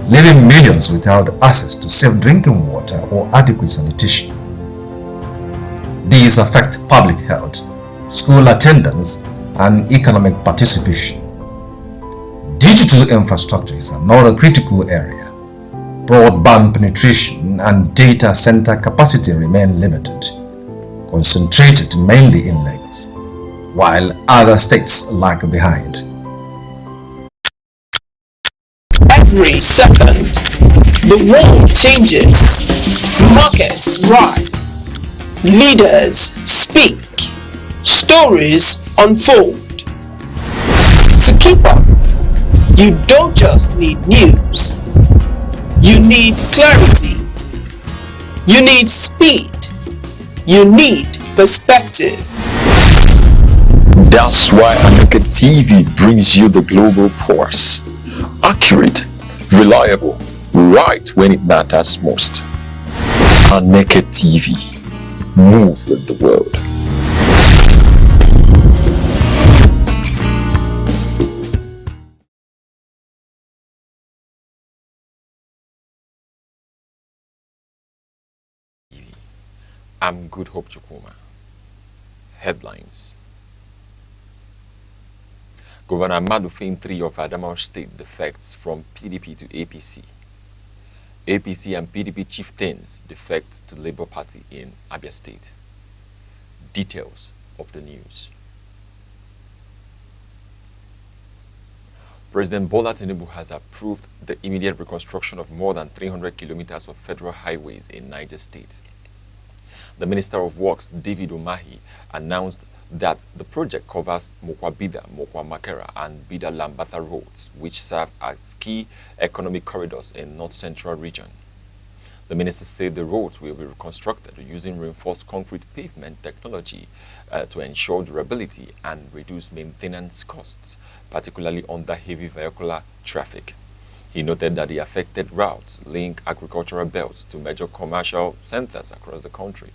leaving millions without access to safe drinking water or adequate sanitation. These affect public health, school attendance, and economic participation. Digital infrastructure is another critical area. Broadband penetration and data center capacity remain limited, concentrated mainly in Lagos, while other states lag behind. Every second, the world changes, markets rise, leaders speak, stories unfold. To keep up, you don't just need news, you need clarity, you need speed, you need perspective. That's why Aneke TV brings you the global pulse. Accurate, reliable, right when it matters most. Aneke TV. Move with the world. I'm Good Hope Chukuma. Headlines. Governor Madu Fain 3 of Adamawa State defects from PDP to APC. APC and PDP chieftains defect to Labour Party in Abia State. Details of the news. President Bola Tinubu has approved the immediate reconstruction of more than 300 kilometers of federal highways in Niger State. The Minister of Works, David Umahi, announced that the project covers Mokwa-Bida, Mokwa-Makera, and Bida-Lambata roads, which serve as key economic corridors in North Central region. The minister said the roads will be reconstructed using reinforced concrete pavement technology to ensure durability and reduce maintenance costs, particularly under heavy vehicular traffic. He noted that the affected routes link agricultural belts to major commercial centers across the country.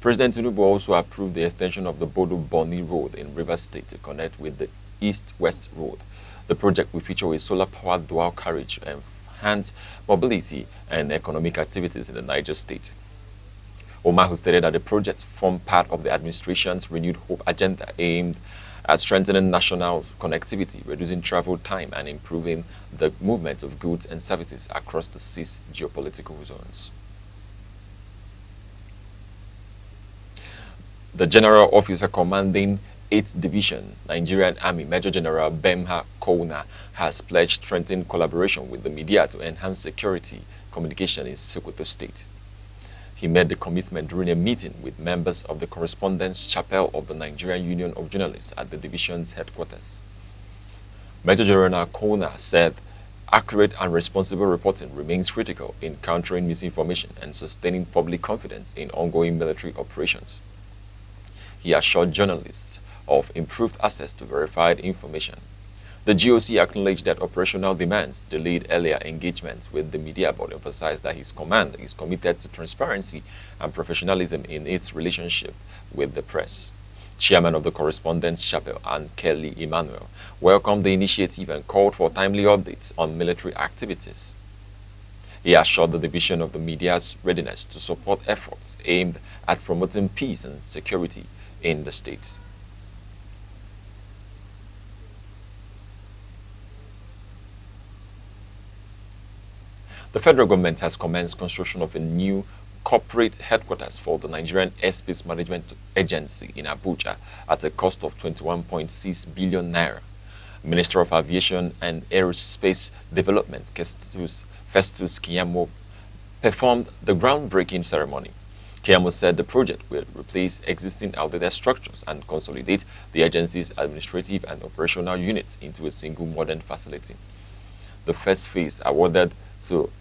President Tinubu also approved the extension of the Bodo-Boni Road in Rivers State to connect with the East-West Road. The project will feature a solar-powered dual carriage and enhance mobility and economic activities in the Niger State. Omahu stated that the projects form part of the administration's renewed hope agenda aimed at strengthening national connectivity, reducing travel time, and improving the movement of goods and services across the 6 geopolitical zones. The General Officer commanding 8th Division, Nigerian Army, Major General Bemha Kouna, has pledged strengthened collaboration with the media to enhance security communication in Sokoto State. He made the commitment during a meeting with members of the Correspondence Chapel of the Nigerian Union of Journalists at the division's headquarters. Major General Kouna said accurate and responsible reporting remains critical in countering misinformation and sustaining public confidence in ongoing military operations. He assured journalists of improved access to verified information. The GOC acknowledged that operational demands delayed earlier engagements with the media, but emphasized that his command is committed to transparency and professionalism in its relationship with the press. Chairman of the Correspondence Chapel, Aneke Emmanuel, welcomed the initiative and called for timely updates on military activities. He assured the division of the media's readiness to support efforts aimed at promoting peace and security in the state. The federal government has commenced construction of a new corporate headquarters for the Nigerian Airspace Management Agency in Abuja at a cost of 21.6 billion naira. Minister of Aviation and Aerospace Development, Festus Kiyamo, performed the groundbreaking ceremony. Kiyamo said the project will replace existing outdated structures and consolidate the agency's administrative and operational units into a single modern facility. The first phase, awarded to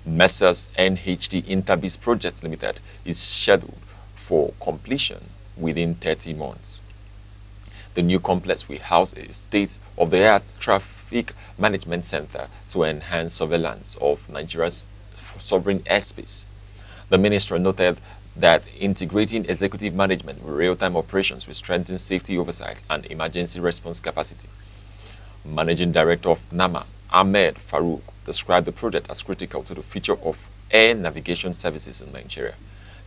Messrs NHD Interbis Projects Limited, is scheduled for completion within 30 months. The new complex will house a state-of-the-art traffic management center to enhance surveillance of Nigeria's sovereign airspace. The minister noted that integrating executive management with real-time operations will strengthen safety oversight and emergency response capacity. Managing Director of NAMA, Ahmed Farouk, described the project as critical to the future of air navigation services in Nigeria.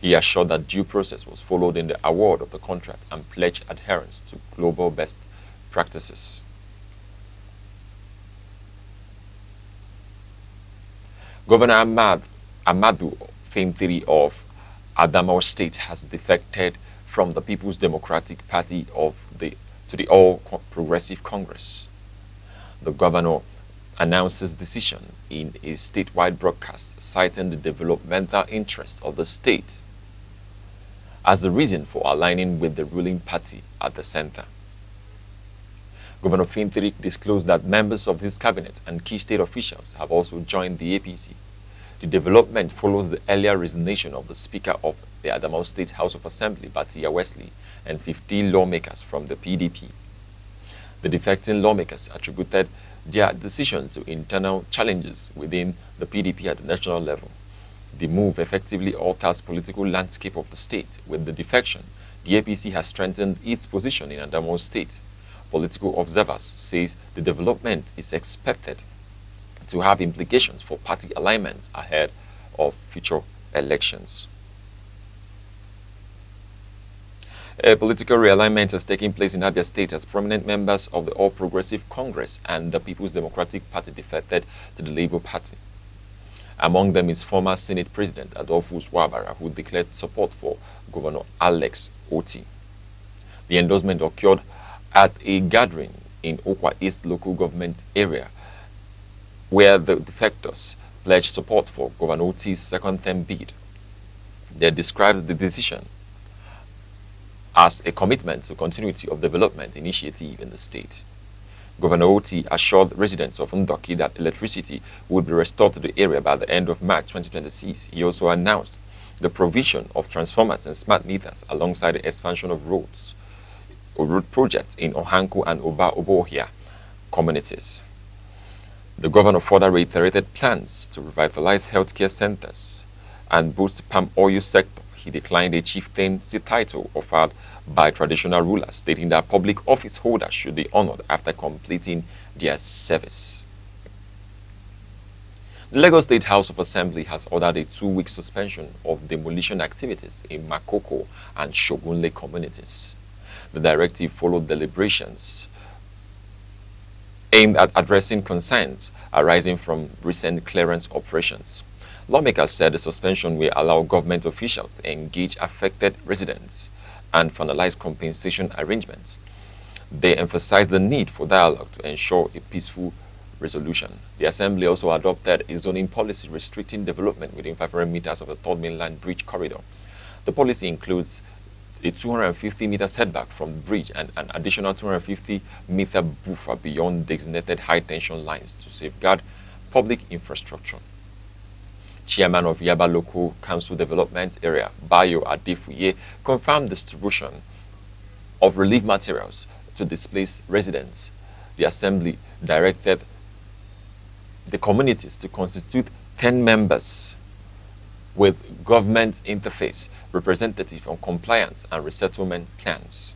He assured that due process was followed in the award of the contract and pledged adherence to global best practices. Governor Amadu Fintiri of Adamawa State has defected from the People's Democratic Party to the All Progressive Congress. The governor announced his decision in a statewide broadcast, citing the developmental interest of the state as the reason for aligning with the ruling party at the center. Governor Fintiri disclosed that members of his cabinet and key state officials have also joined the APC. The development follows the earlier resignation of the Speaker of the Adamawa State House of Assembly, Batia Wesley, and 15 lawmakers from the PDP. The defecting lawmakers attributed their decision to internal challenges within the PDP at the national level. The move effectively alters political landscape of the state. With the defection, the APC has strengthened its position in Adamawa State. Political observers say the development is expected to have implications for party alignments ahead of future elections. A political realignment has taken place in Abia State as prominent members of the All Progressive Congress and the People's Democratic Party defected to the Labour Party. Among them is former Senate President Adolphus Wabara, who declared support for Governor Alex Oti. The endorsement occurred at a gathering in Okwa East local government area, where the defectors pledged support for Governor Oti's second-term bid. They described the decision as a commitment to continuity of development initiative in the state. Governor Oti assured residents of Ndoki that electricity would be restored to the area by the end of March 2026. He also announced the provision of transformers and smart meters alongside the expansion of road projects in Ohanku and Obohia communities. The governor further reiterated plans to revitalize healthcare centers and boost palm oil sector. He declined a chieftaincy title offered by traditional rulers, stating that public office holders should be honored after completing their service. The Lagos State House of Assembly has ordered a 2-week suspension of demolition activities in Makoko and Shogunle communities. The directive followed deliberations aimed at addressing concerns arising from recent clearance operations. Lawmakers said the suspension will allow government officials to engage affected residents and finalize compensation arrangements. They emphasized the need for dialogue to ensure a peaceful resolution. The Assembly also adopted a zoning policy restricting development within 500 meters of the Third Mainland Bridge corridor. The policy includes a 250-meter setback from the bridge and an additional 250-meter buffer beyond designated high-tension lines to safeguard public infrastructure. Chairman of Yaba Local Council Development Area, Bayo Adefuye, confirmed distribution of relief materials to displaced residents. The Assembly directed the communities to constitute 10 members with government interface representative on compliance and resettlement plans.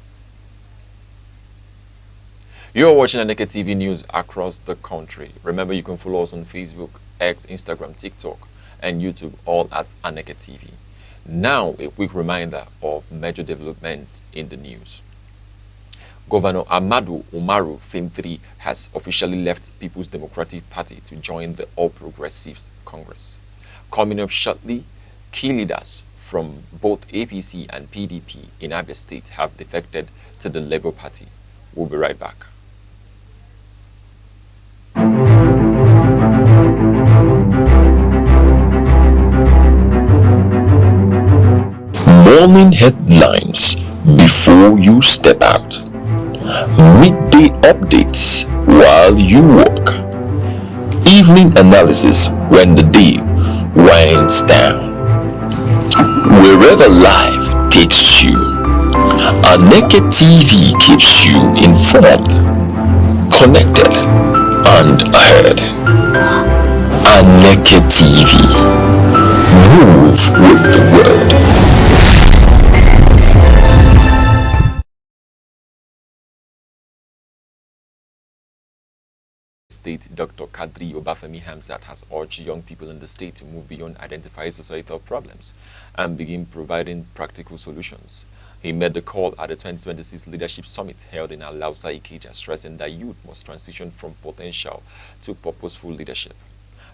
You are watching Aneke TV news across the country. Remember, you can follow us on Facebook, X, Instagram, TikTok, and YouTube, all at Aneke TV. Now, a quick reminder of major developments in the news. Governor Amadu Umaru Fintri has officially left People's Democratic Party to join the All Progressives Congress. Coming up shortly, key leaders from both APC and PDP in Abia State have defected to the Labour Party. We'll be right back. Morning headlines before you step out. Midday updates while you work. Evening analysis when the day winds down. Wherever life takes you, Aneke TV keeps you informed, connected, and ahead. Aneke TV. Move with the world. State Dr. Kadri Obafemi Hamzat has urged young people in the state to move beyond identified societal problems and begin providing practical solutions. He made the call at the 2026 Leadership Summit held in Alausa Ikeja, stressing that youth must transition from potential to purposeful leadership.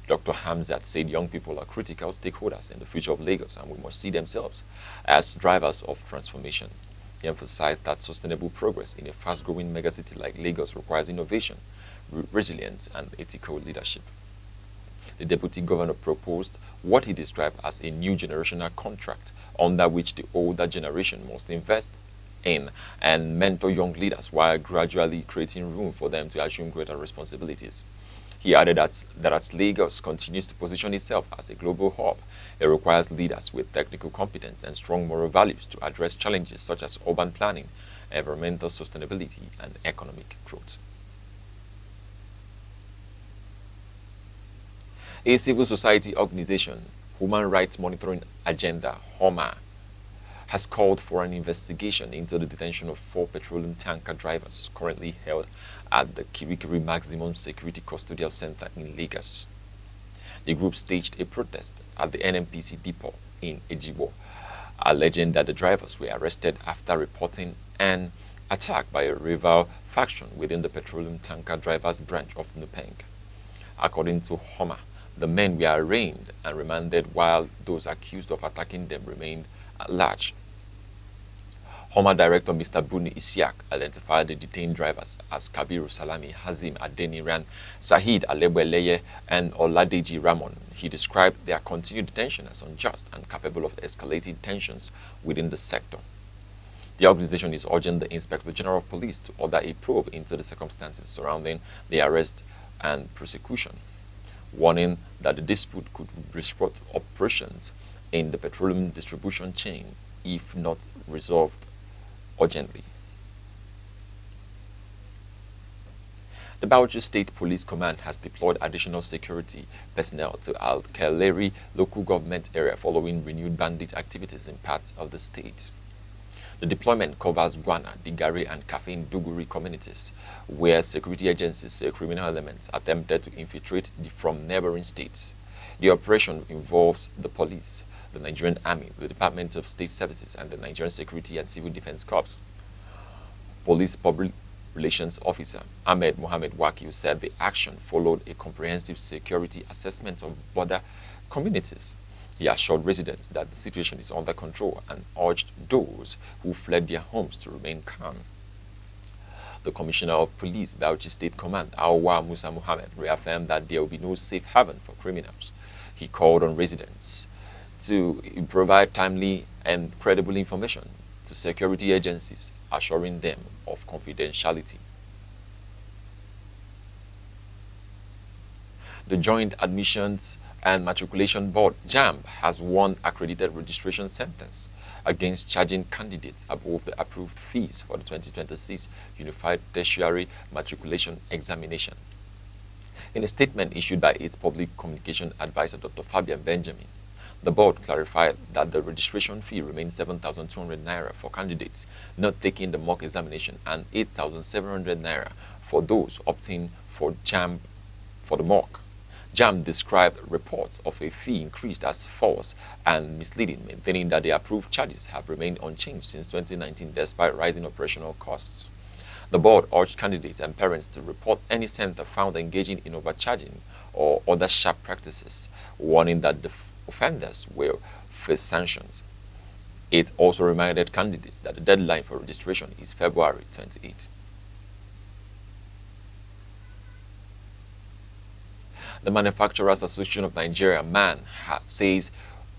Dr. Hamzat said young people are critical stakeholders in the future of Lagos and we must see themselves as drivers of transformation. He emphasized that sustainable progress in a fast-growing megacity like Lagos requires innovation, resilience, and ethical leadership. The deputy governor proposed what he described as a new generational contract under which the older generation must invest in and mentor young leaders while gradually creating room for them to assume greater responsibilities. He added that as Lagos continues to position itself as a global hub, it requires leaders with technical competence and strong moral values to address challenges such as urban planning, environmental sustainability, and economic growth. A civil society organization, Human Rights Monitoring Agenda, HOMA, has called for an investigation into the detention of 4 petroleum tanker drivers currently held at the Kirikiri Maximum Security Custodial Center in Lagos. The group staged a protest at the NNPC depot in Ejibo, alleging that the drivers were arrested after reporting an attack by a rival faction within the petroleum tanker drivers branch of Nupeng. According to HOMA, the men were arraigned and remanded while those accused of attacking them remained at large. HOMA Director Mr. Buni Isiak identified the detained drivers as Kabiru Salami, Hazim Adeniran, Sahid Alebweleye, and Oladeji Ramon. He described their continued detention as unjust and capable of escalating tensions within the sector. The organization is urging the Inspector General of Police to order a probe into the circumstances surrounding the arrest and prosecution, warning that the dispute could disrupt operations in the petroleum distribution chain if not resolved urgently. The Bauchi State Police Command has deployed additional security personnel to Al-Kaleri local government area following renewed bandit activities in parts of the state. The deployment covers Guana, Digari, and Kafin Duguri communities, where security agencies say criminal elements attempted to infiltrate from neighboring states. The operation involves the police, the Nigerian Army, the Department of State Services, and the Nigerian Security and Civil Defense Corps. Police Public Relations Officer Ahmed Mohamed Wakil said the action followed a comprehensive security assessment of border communities. He assured residents that the situation is under control and urged those who fled their homes to remain calm. The Commissioner of Police, Bauchi State Command, Awa Musa Mohammed, reaffirmed that there will be no safe haven for criminals. He called on residents to provide timely and credible information to security agencies, assuring them of confidentiality. The Joint Admissions and Matriculation Board, JAMB, has won accredited registration centers against charging candidates above the approved fees for the 2026 Unified Tertiary Matriculation Examination. In a statement issued by its Public Communication Advisor, Dr. Fabian Benjamin, the board clarified that the registration fee remains 7,200 naira for candidates not taking the mock examination and 8,700 naira for those opting for JAMB for the mock. JAMB described reports of a fee increased as false and misleading, maintaining that the approved charges have remained unchanged since 2019 despite rising operational costs. The board urged candidates and parents to report any center found engaging in overcharging or other sharp practices, warning that the offenders will face sanctions. It also reminded candidates that the deadline for registration is February 28. The Manufacturers Association of Nigeria, MAN, says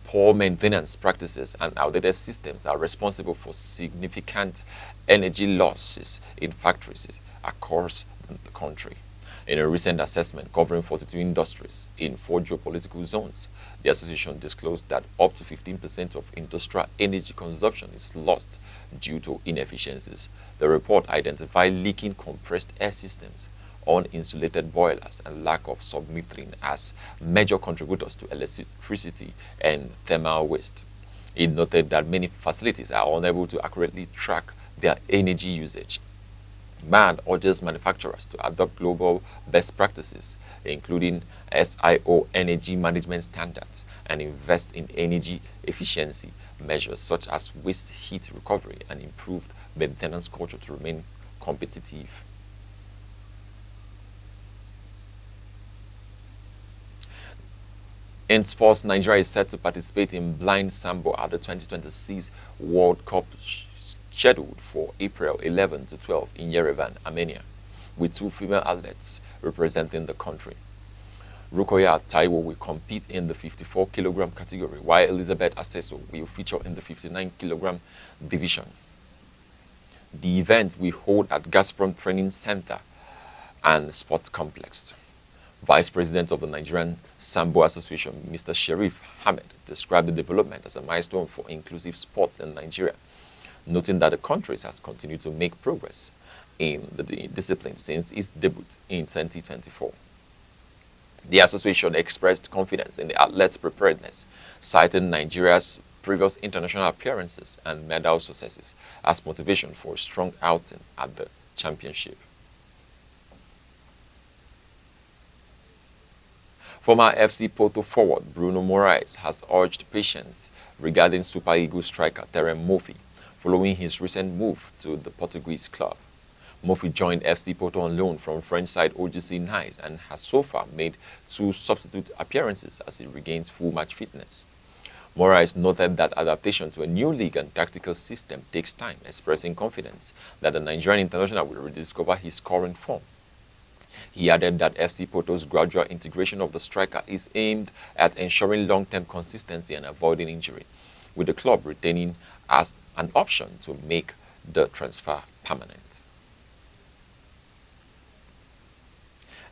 poor maintenance practices and outdated systems are responsible for significant energy losses in factories across the country. In a recent assessment covering 42 industries in 4 geopolitical zones, the association disclosed that up to 15% of industrial energy consumption is lost due to inefficiencies. The report identified leaking compressed air systems, uninsulated boilers, and lack of submetering as major contributors to electricity and thermal waste. It noted that many facilities are unable to accurately track their energy usage. MAN urges manufacturers to adopt global best practices, including SIO energy management standards, and invest in energy efficiency measures such as waste heat recovery and improved maintenance culture to remain competitive. In sports, Nigeria is set to participate in blind sambo at the 2026 World Cup scheduled for April 11 to 12 in Yerevan, Armenia, with 2 female athletes representing the country. Rukoya Taiwo will compete in the 54-kilogram category, while Elizabeth Aseso will feature in the 59-kilogram division. The event will hold at Gazprom Training Center and Sports Complex. Vice President of the Nigerian Sambo Association, Mr. Sherif Ahmed, described the development as a milestone for inclusive sports in Nigeria, noting that the country has continued to make progress in the discipline since its debut in 2024. The association expressed confidence in the athletes' preparedness, citing Nigeria's previous international appearances and medal successes as motivation for a strong outing at the championship. Former FC Porto forward Bruno Moraes has urged patience regarding Super Eagles striker Terem Murphy following his recent move to the Portuguese club. Murphy joined FC Porto on loan from French side OGC Nice and has so far made 2 substitute appearances as he regains full match fitness. Moraes noted that adaptation to a new league and tactical system takes time, expressing confidence that the Nigerian international will rediscover his current form. He added that FC Porto's gradual integration of the striker is aimed at ensuring long-term consistency and avoiding injury, with the club retaining as an option to make the transfer permanent.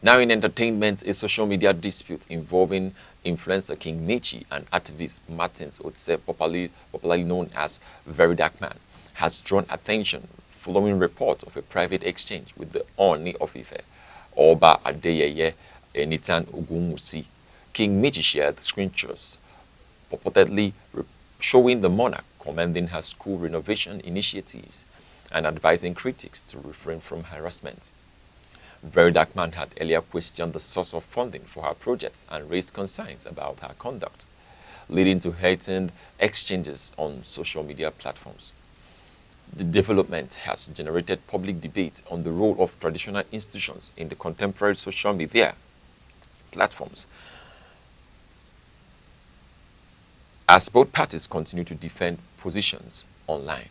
Now in entertainment, a social media dispute involving influencer King Mechi and activist Martins Otse, popularly known as Very Dark Man, has drawn attention following reports of a private exchange with the Oni of Ife, Oba Adeyeye Enitan Ogumusi. King Mechi shared screenshots purportedly showing the monarch commending her school renovation initiatives and advising critics to refrain from harassment. Very Dark Man had earlier questioned the source of funding for her projects and raised concerns about her conduct, leading to heightened exchanges on social media platforms. The development has generated public debate on the role of traditional institutions in the contemporary social media platforms, as both parties continue to defend positions online.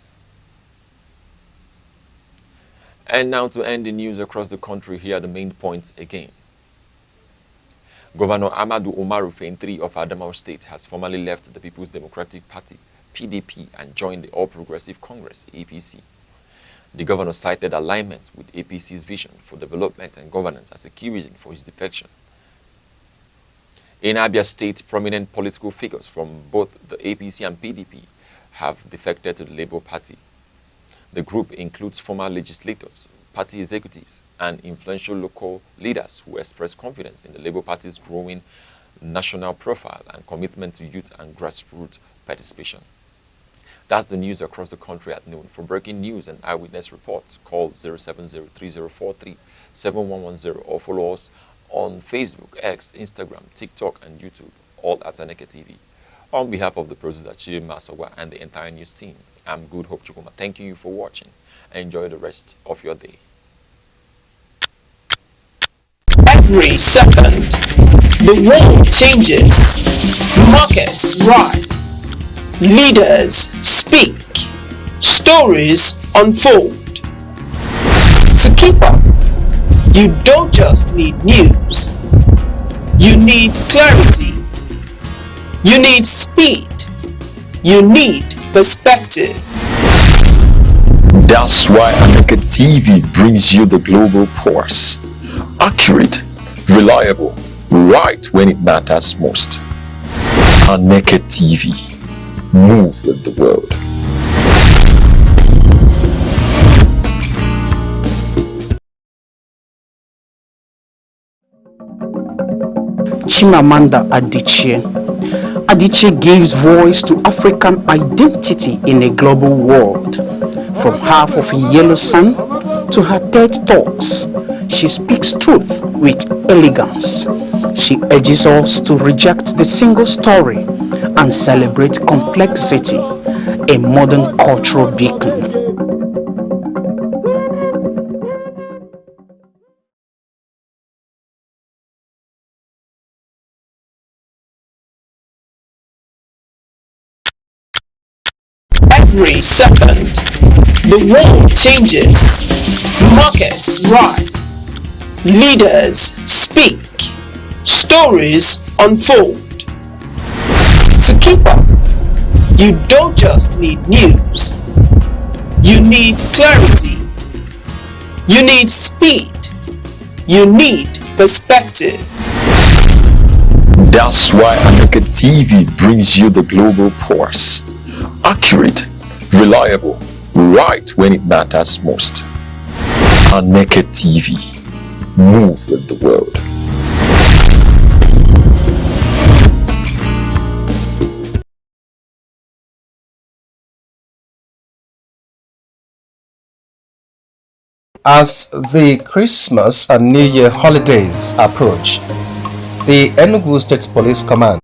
And now to end the news across the country, here are the main points again. Governor Amadou Umaru Fintri of Adamawa State has formally left the People's Democratic Party, PDP, and joined the All Progressive Congress, APC. The governor cited alignment with APC's vision for development and governance as a key reason for his defection. In Abia State, prominent political figures from both the APC and PDP have defected to the Labour Party. The group includes former legislators, party executives, and influential local leaders who express confidence in the Labour Party's growing national profile and commitment to youth and grassroots participation. That's the news across the country at noon. For breaking news and eyewitness reports, call 070-3043-7110 or follow us on Facebook, X, Instagram, TikTok, and YouTube, all at Aneke TV. On behalf of the producer Chiri Masawa and the entire news team, I'm Good Hope Chukuma. Thanking you for watching. Enjoy the rest of your day. Every second, the world changes, markets rise, leaders speak, stories unfold. To keep up, you don't just need news, you need clarity, you need speed, you need perspective. That's why Aneke TV brings you the global pulse. Accurate, reliable, right when it matters most. Aneke TV. Move with the world. Chimamanda Adichie. Adichie gives voice to African identity in a global world. From half of a yellow sun to her TED Talks, she speaks truth with elegance. She urges us to reject the single story and celebrate complexity, a modern cultural beacon. Every second, the world changes, markets rise, leaders speak, stories unfold. To keep up, you don't just need news, you need clarity, you need speed, you need perspective. That's why Aneke TV brings you the global pulse. Accurate, reliable, right when it matters most. Aneke TV. Move with the world. As the Christmas and New Year holidays approach, the Enugu State Police Command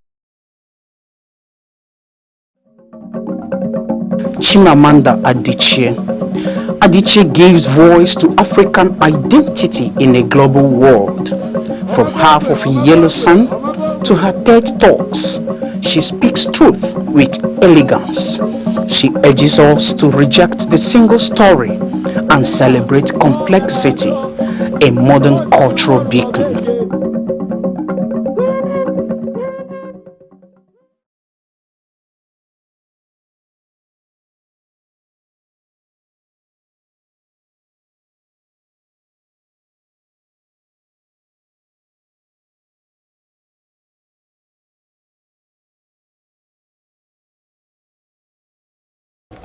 Chimamanda Adichie. Adichie gives voice to African identity in a global world. From half of a yellow sun to her TED Talks, she speaks truth with elegance. She urges us to reject the single story and celebrate complexity, a modern cultural beacon.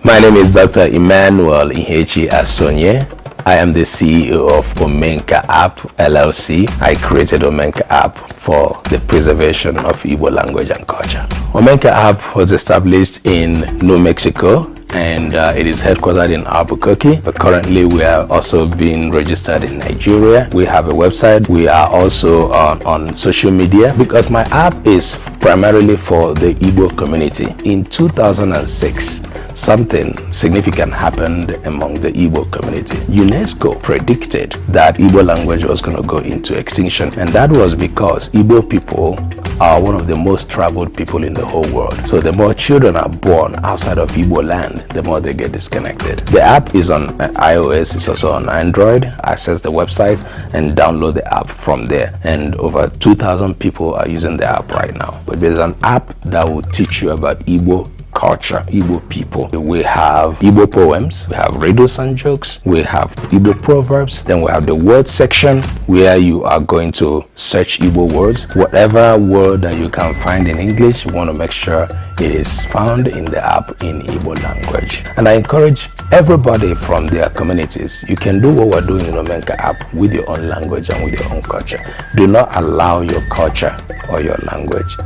My name is Dr. Emmanuel Inhechi Asonye. I am the CEO of Omenka App LLC. I created Omenka App for the preservation of Igbo language and culture. Omenka App was established in New Mexico, and it is headquartered in Albuquerque, but currently we are also being registered in Nigeria. We have a website. We are also on social media, because my app is primarily for the Igbo community. In 2006, something significant happened among the Igbo community. UNESCO predicted that Igbo language was going to go into extinction, and that was because Igbo people are one of the most traveled people in the whole world. So the more children are born outside of Igbo land, the more they get disconnected. The app is on iOS, it's also on Android. Access the website and download the app from there. And over 2,000 people are using the app right now. But there's an app that will teach you about Igbo culture, Igbo people. We have Igbo poems, we have riddles and jokes, we have Igbo proverbs, then we have the word section where you are going to search Igbo words. Whatever word that you can find in English, you want to make sure it is found in the app in Igbo language. And I encourage everybody from their communities, you can do what we're doing in Omenka app with your own language and with your own culture. Do not allow your culture or your language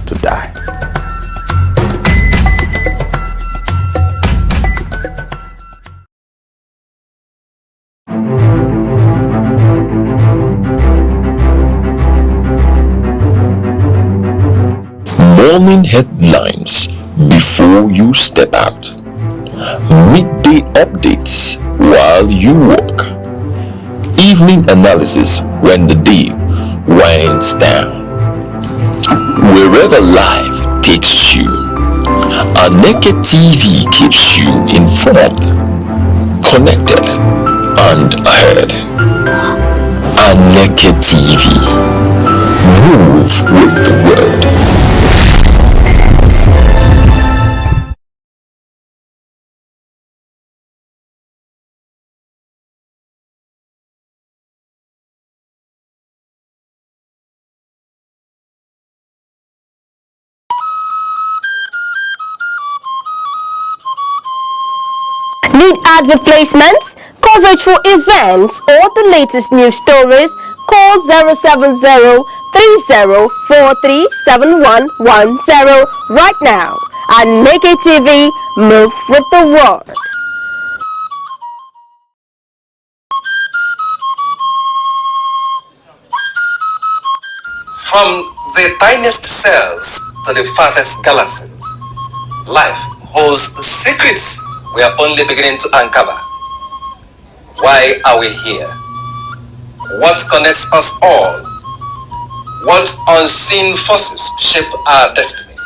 to die. Morning headlines before you step out. Midday updates while you work. Evening analysis when the day winds down. Wherever life takes you, Aneke TV keeps you informed, connected, and ahead. Aneke TV. Move with the world. Need ad replacements, coverage for events, or the latest news stories? Call 070-3043-7110 right now. Aneke TV, move with the world. From the tiniest cells to the farthest galaxies, life holds secrets we are only beginning to uncover. Why are we here? What connects us all? What unseen forces shape our destiny?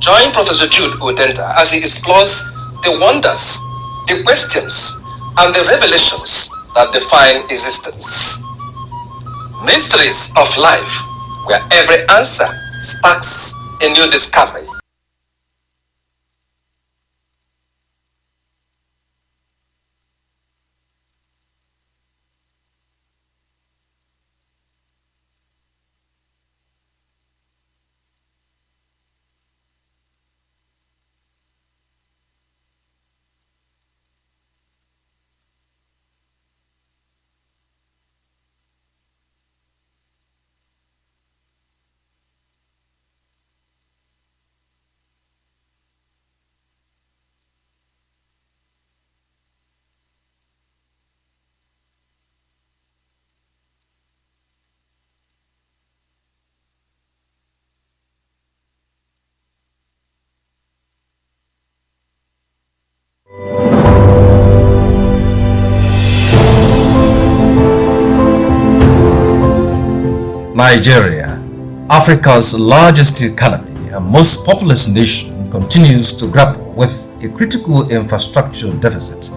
Join Professor Jude Udenta as he explores the wonders, the questions, and the revelations that define existence. Mysteries of life, where every answer sparks a new discovery. Nigeria, Africa's largest economy and most populous nation, continues to grapple with a critical infrastructure deficit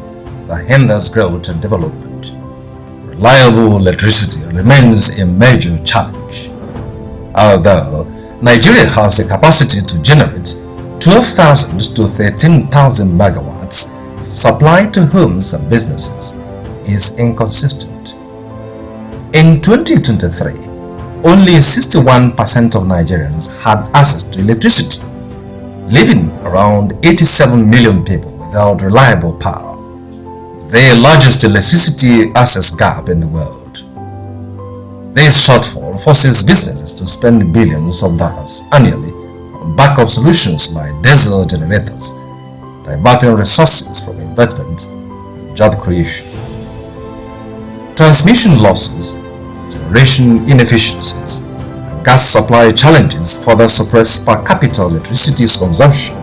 that hinders growth and development. Reliable electricity remains a major challenge. Although Nigeria has the capacity to generate 12,000 to 13,000 megawatts, supply to homes and businesses is inconsistent. In 2023, only 61% of Nigerians had access to electricity, leaving around 87 million people without reliable power, the largest electricity access gap in the world. This shortfall forces businesses to spend billions of dollars annually on backup solutions like diesel generators, diverting resources from investment and job creation. Transmission losses, generation inefficiencies, and gas supply challenges further suppress per capita electricity consumption,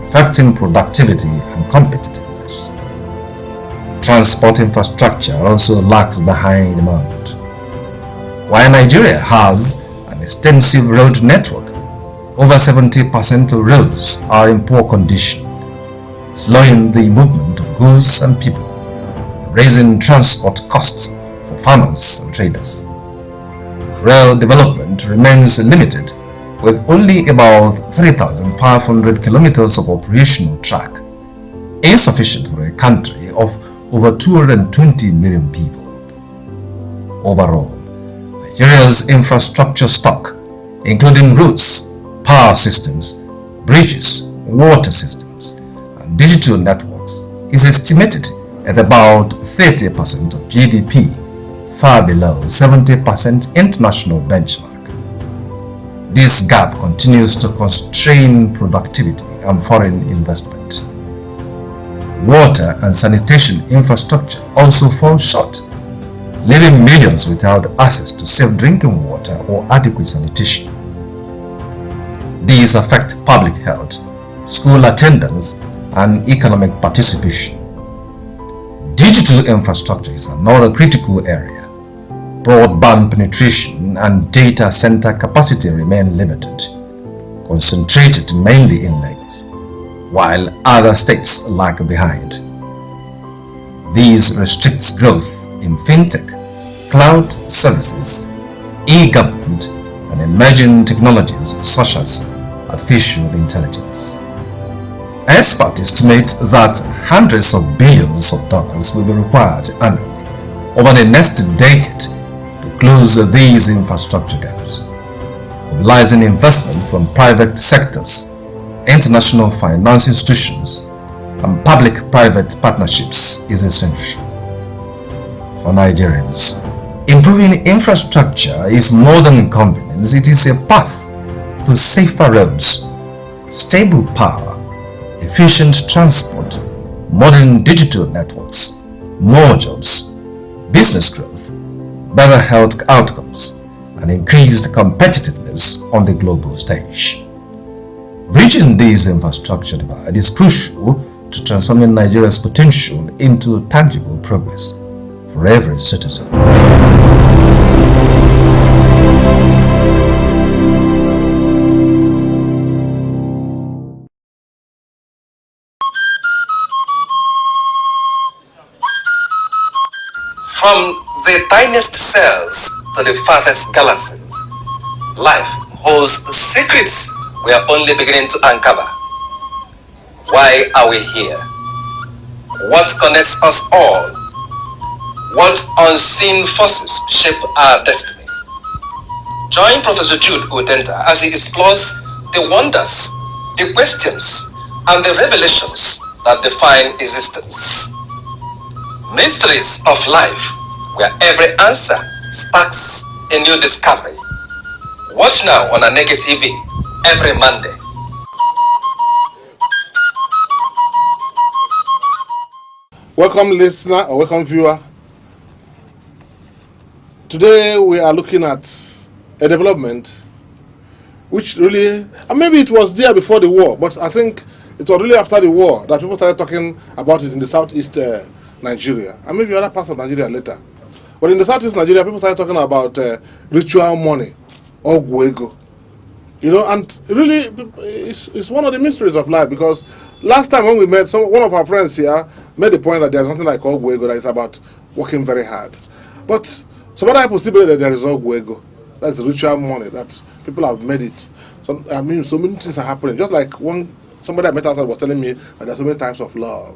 affecting productivity and competitiveness. Transport infrastructure also lags behind demand. While Nigeria has an extensive road network, over 70% of roads are in poor condition, slowing the movement of goods and people, raising transport costs for farmers and traders. Rail development remains limited, with only about 3,500 kilometers of operational track, insufficient for a country of over 220 million people. Overall, Nigeria's infrastructure stock, including roads, power systems, bridges, water systems, and digital networks, is estimated at about 30% of GDP, far below 70% international benchmark. This gap continues to constrain productivity and foreign investment. Water and sanitation infrastructure also fall short, leaving millions without access to safe drinking water or adequate sanitation. These affect public health, school attendance, and economic participation. Digital infrastructure is another critical area. Broadband penetration and data center capacity remain limited, concentrated mainly in Lagos, while other states lag behind. These restricts growth in fintech, cloud services, e-government, and emerging technologies such as artificial intelligence. Experts estimate that hundreds of billions of dollars will be required annually over the next decade to close these infrastructure gaps. Mobilizing investment from private sectors, international finance institutions, and public-private partnerships is essential. For Nigerians, improving infrastructure is more than convenience, it is a path to safer roads, stable power, efficient transport, modern digital networks, more jobs, business growth, better health outcomes, and increased competitiveness on the global stage. Bridging this infrastructure divide is crucial to transforming Nigeria's potential into tangible progress for every citizen. From the tiniest cells to the farthest galaxies, life holds secrets we are only beginning to uncover. Why are we here? What connects us all? What unseen forces shape our destiny? Join Professor Jude Udenta as he explores the wonders, the questions, and the revelations that define existence. Mysteries of life, where every answer sparks a new discovery. Watch now on Aneke TV every Monday. Welcome listener or welcome viewer. Today we are looking at a development which really, and maybe it was there before the war, but I think it was really after the war that people started talking about it in the southeast Nigeria, and maybe other parts of Nigeria later. But in the southeast Nigeria, people started talking about ritual money, ogwego. You know, and really, it's one of the mysteries of life, because last time when we met, one of our friends here made the point that there's something like ogwego that is about working very hard. But some other people still believe that there is ogwego. That's ritual money, that people have made it. So, I mean, so many things are happening. Just like somebody I met outside was telling me that there's so many types of love.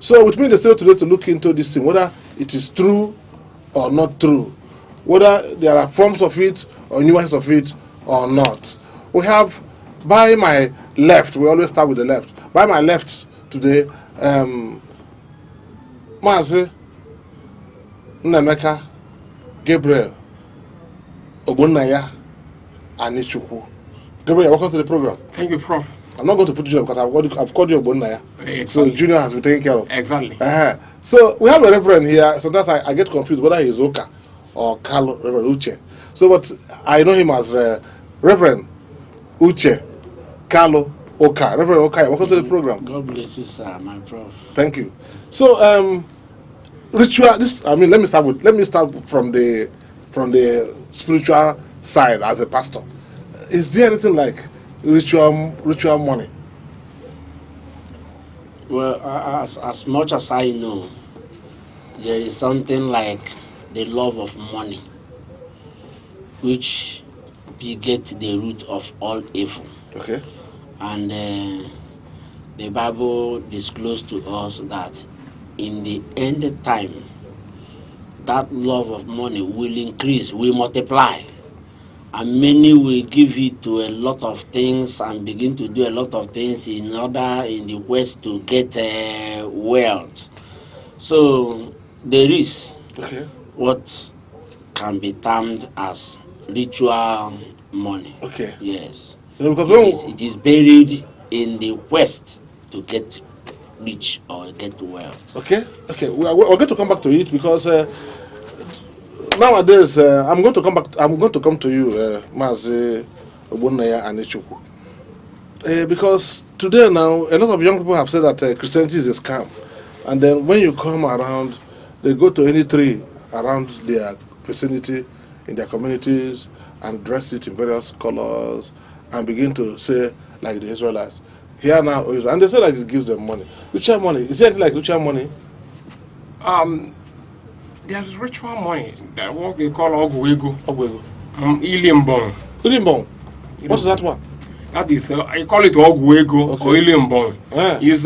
So with me in the studio today to look into this thing, whether it is true or not true, whether there are forms of it or nuances of it or not. We have by my left, we always start with the left, by my left today. Mazi Aneke Gabriel Ogbonnaya Anichukwu. Gabriel, welcome to the program. Thank you, Prof. I'm not going to put you up because I've called you Ogbonnaya. So Junior has been taken care of. Exactly. So we have a reverend here. Sometimes I get confused whether he's Oka or Carlo, Reverend Uche. So, but I know him as Reverend Uche Carlo Oka. Reverend Oka, welcome to the program. God bless you, sir, my prof. Thank you. So, ritual. Let me start from the spiritual side as a pastor. Is there anything like ritual money? Well, as much as I know, there is something like the love of money, which beget the root of all evil. Okay. And the Bible disclosed to us that in the end time, that love of money will increase, will multiply. And many will give it to a lot of things and begin to do a lot of things in the West to get wealth. So there is what can be termed as ritual money. Okay. Yes. Yeah, because it is buried in the West to get rich or get wealth. Okay. We're going to come back to it because nowadays I'm going to come to you, Mazi Ogbonnaya Anichukwu. Because today now a lot of young people have said that Christianity is a scam, and then when you come around, they go to any tree around their vicinity in their communities and dress it in various colors and begin to say like the Israelites. Here now, and they say that it gives them money. Ritual money. Is there anything like ritual money? There's ritual money. That what they call Ogwego. Ilimbong. What is that one? That is, I call it Ogwego or Ilimbong. Is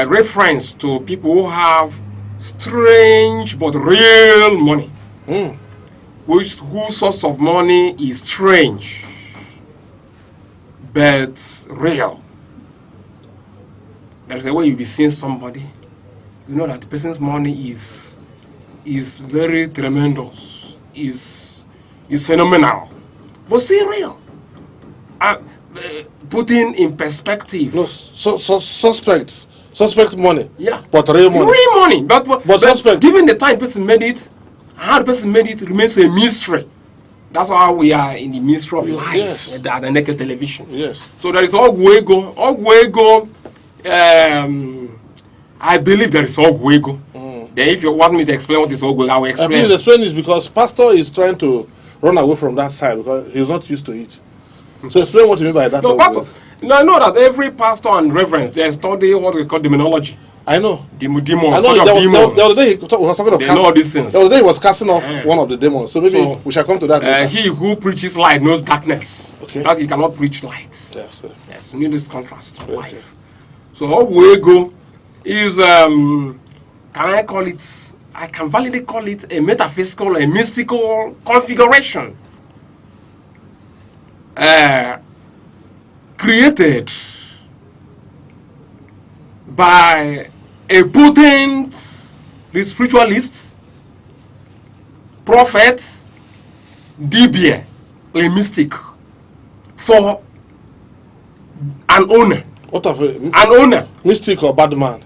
reference to people who have strange but real money. Whose source of money is strange but real. There's a way you'll be seeing somebody, you know that the person's money is very tremendous, is phenomenal, but still real. Putting in perspective. No, suspect money. Yeah. But real money. Real money, but suspect. Given the time person made it, how the person made it remains a mystery. That's how we are in the mystery of life at the Aneke television. Yes. So there is Ogwego. Ogwego, I believe there is Ogwego. Then if you want me to explain what is Ogwego, I will explain. Please explain this because pastor is trying to run away from that side because he's not used to it. So explain what you mean by that. No, pastor. No, I know that every pastor and reverend, they study what we call demonology. I know. Demons. I know. The other day he was talking of know these things. The other day he was casting off one of the demons. So maybe we shall come to that later. He who preaches light knows darkness. Okay. That he cannot preach light. Yes. Yes. You need this contrast of life. So Ogwego is can I call it? I can validly call it a metaphysical, a mystical configuration created by a potent spiritualist, prophet, dibia, a mystic for an owner. What of an owner? Mystic or bad man?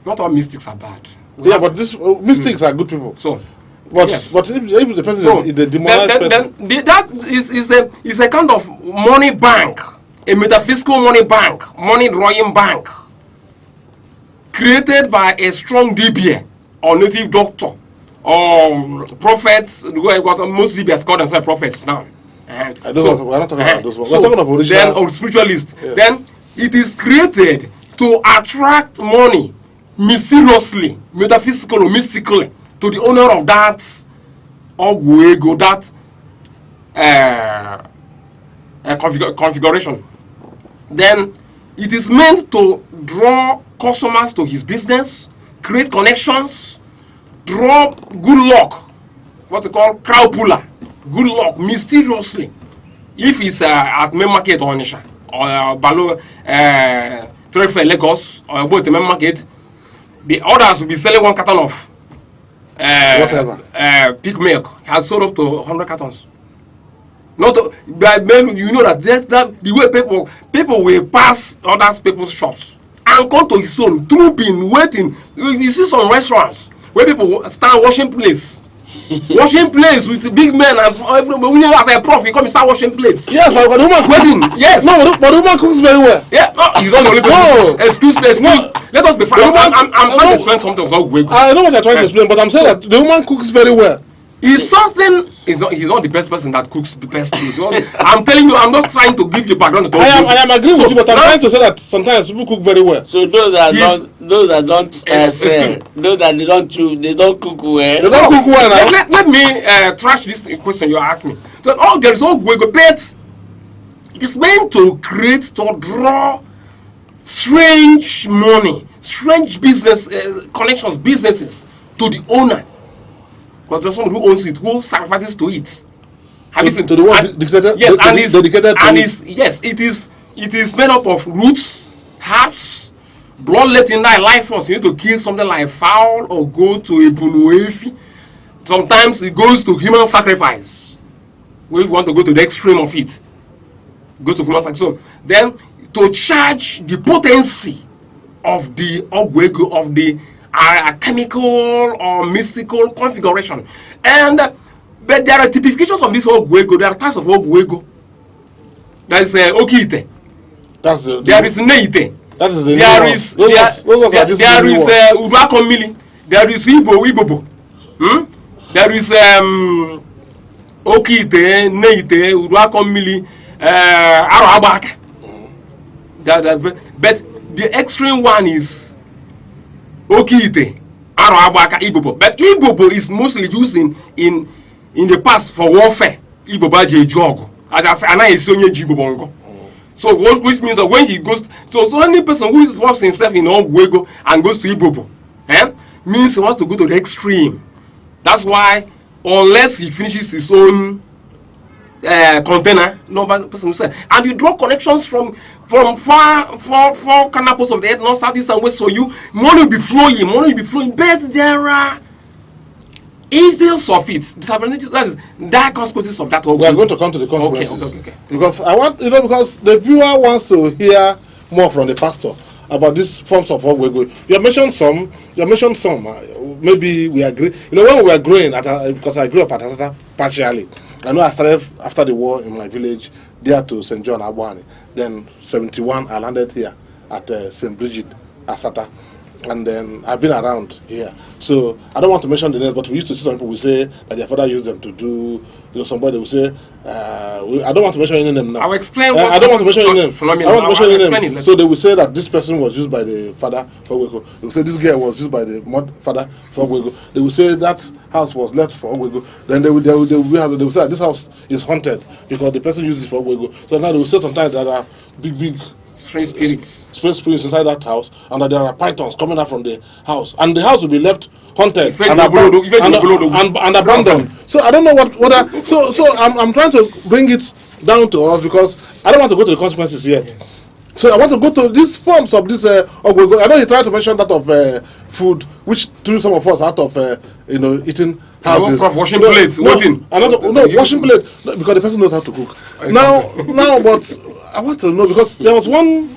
Not all mystics are bad. But this mystics are good people. So, but if the person is the demonized person, then that is a kind of money bank, a metaphysical money bank, money drawing bank, created by a strong DBA or native doctor or prophets. Most DBAs call themselves prophets now. We're not talking about those ones. We're talking of original. Or spiritualists. Yeah. Then it is created to attract money mysteriously, metaphysical or mystically to the owner of that Ogwego, that configuration. Then it is meant to draw customers to his business, create connections, draw good luck, what they call crowd puller, good luck mysteriously. If it's at main market or Onisha or Balo trade fair Lagos or go to main market, the others will be selling 1 carton of pig milk. He has sold up to 100 cartons. Not by men, you know that the way people will pass other people's shops and come to his own through being waiting. You see some restaurants where people start washing plates. Washing plates with big men as everybody as a prof, he come and start washing plates. Yes, but the woman waiting. Yes. No, but the woman cooks very well. Yeah, no, he's not the only person. No. Excuse me. No. Let us be frank. I'm trying to explain something. I know what you're trying to explain, but I'm saying that the woman cooks very well. He's something. He's not the best person that cooks the best food. I'm telling you, I'm not trying to give you background. I am agreeing with you, but I'm trying to say that sometimes people cook very well. So those that don't sell, those that they don't cook well. They don't cook well now. Let me trash this question you asked me. So, there is no way, but it's meant to draw strange money, strange business connections, businesses to the owner. Because there's someone who owns it, who sacrifices to it. Have you seen to the one dedicated? Yes, dedicated to it. It is made up of roots, herbs, bloodletting, life force. You need to kill something like fowl or go to a bunuefi. Sometimes it goes to human sacrifice. We want to go to the extreme of it. Go to human sacrifice. So then to charge the potency of the ogwego, of the chemical or mystical configuration. But there are typifications of this ogwego. There are types of ogwego. There is okite. There is neite. That is the there is ubakomili. There is ibobo. There is okite, neite, ubakomili, arabak. But the extreme one is okite, arabaka, ibobo. But ibobo is mostly used in the past for warfare. Iboba je jogo. So which means that when he goes, so any person who involves himself in Ogwego and goes to Ibobo, means he wants to go to the extreme. That's why unless he finishes his own container, no person will say. And you draw connections from far canapos of the earth, north, south, east, and west. So money will be flowing. But there are evils of it, disadvantages, that is dire consequences of that. We are going to come to the consequences. Okay. Because I want, because the viewer wants to hear more from the pastor about these forms of ogwego. You have mentioned some. Maybe we agree. When we were growing, because I grew up at Asata partially. I know I started after the war in my village, there to St. John Abuani. Then 71, I landed here at St. Bridget, Asata. And then I've been around here. So I don't want to mention the names, but we used to see some people will say that their father used them to do, somebody will say, I don't want to mention any name now. I'll explain I don't want to mention any name. So they will say that this person was used by the father for Ogwego. They will say this girl was used by the father for Ogwego. They will say that house was left for Ogwego. Then they will say that this house is haunted because the person used it for Ogwego. So now they will say sometimes that there are big strange spirits inside that house, and that there are pythons coming out from the house, and the house will be left haunted and abandoned. So I don't know what so I'm trying to bring it down to us because I don't want to go to the consequences yet. Yes. So I want to go to these forms of this ogwego. I know you tried to mention that of food, which threw some of us out of eating houses. Washing plates, waiting. Washing plate because the person knows how to cook. Now, but I want to know because there was one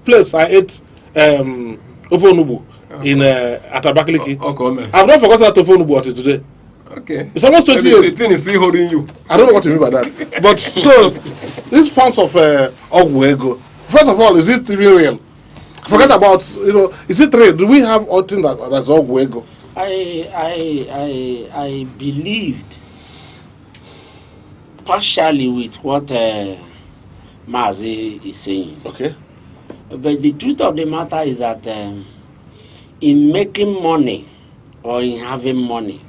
place I ate ofonubu in at Abakaliki. I've not forgotten that ofonubu until today. Okay. It's almost 20 years. The thing is still holding you. I don't know what you mean by that. But so these forms of ogwego. First of all, is it even real? Forget about is it real? Do we have anything that's ogwego? I believed partially with what Mazi is saying. Okay. But the truth of the matter is that in making money or in having money,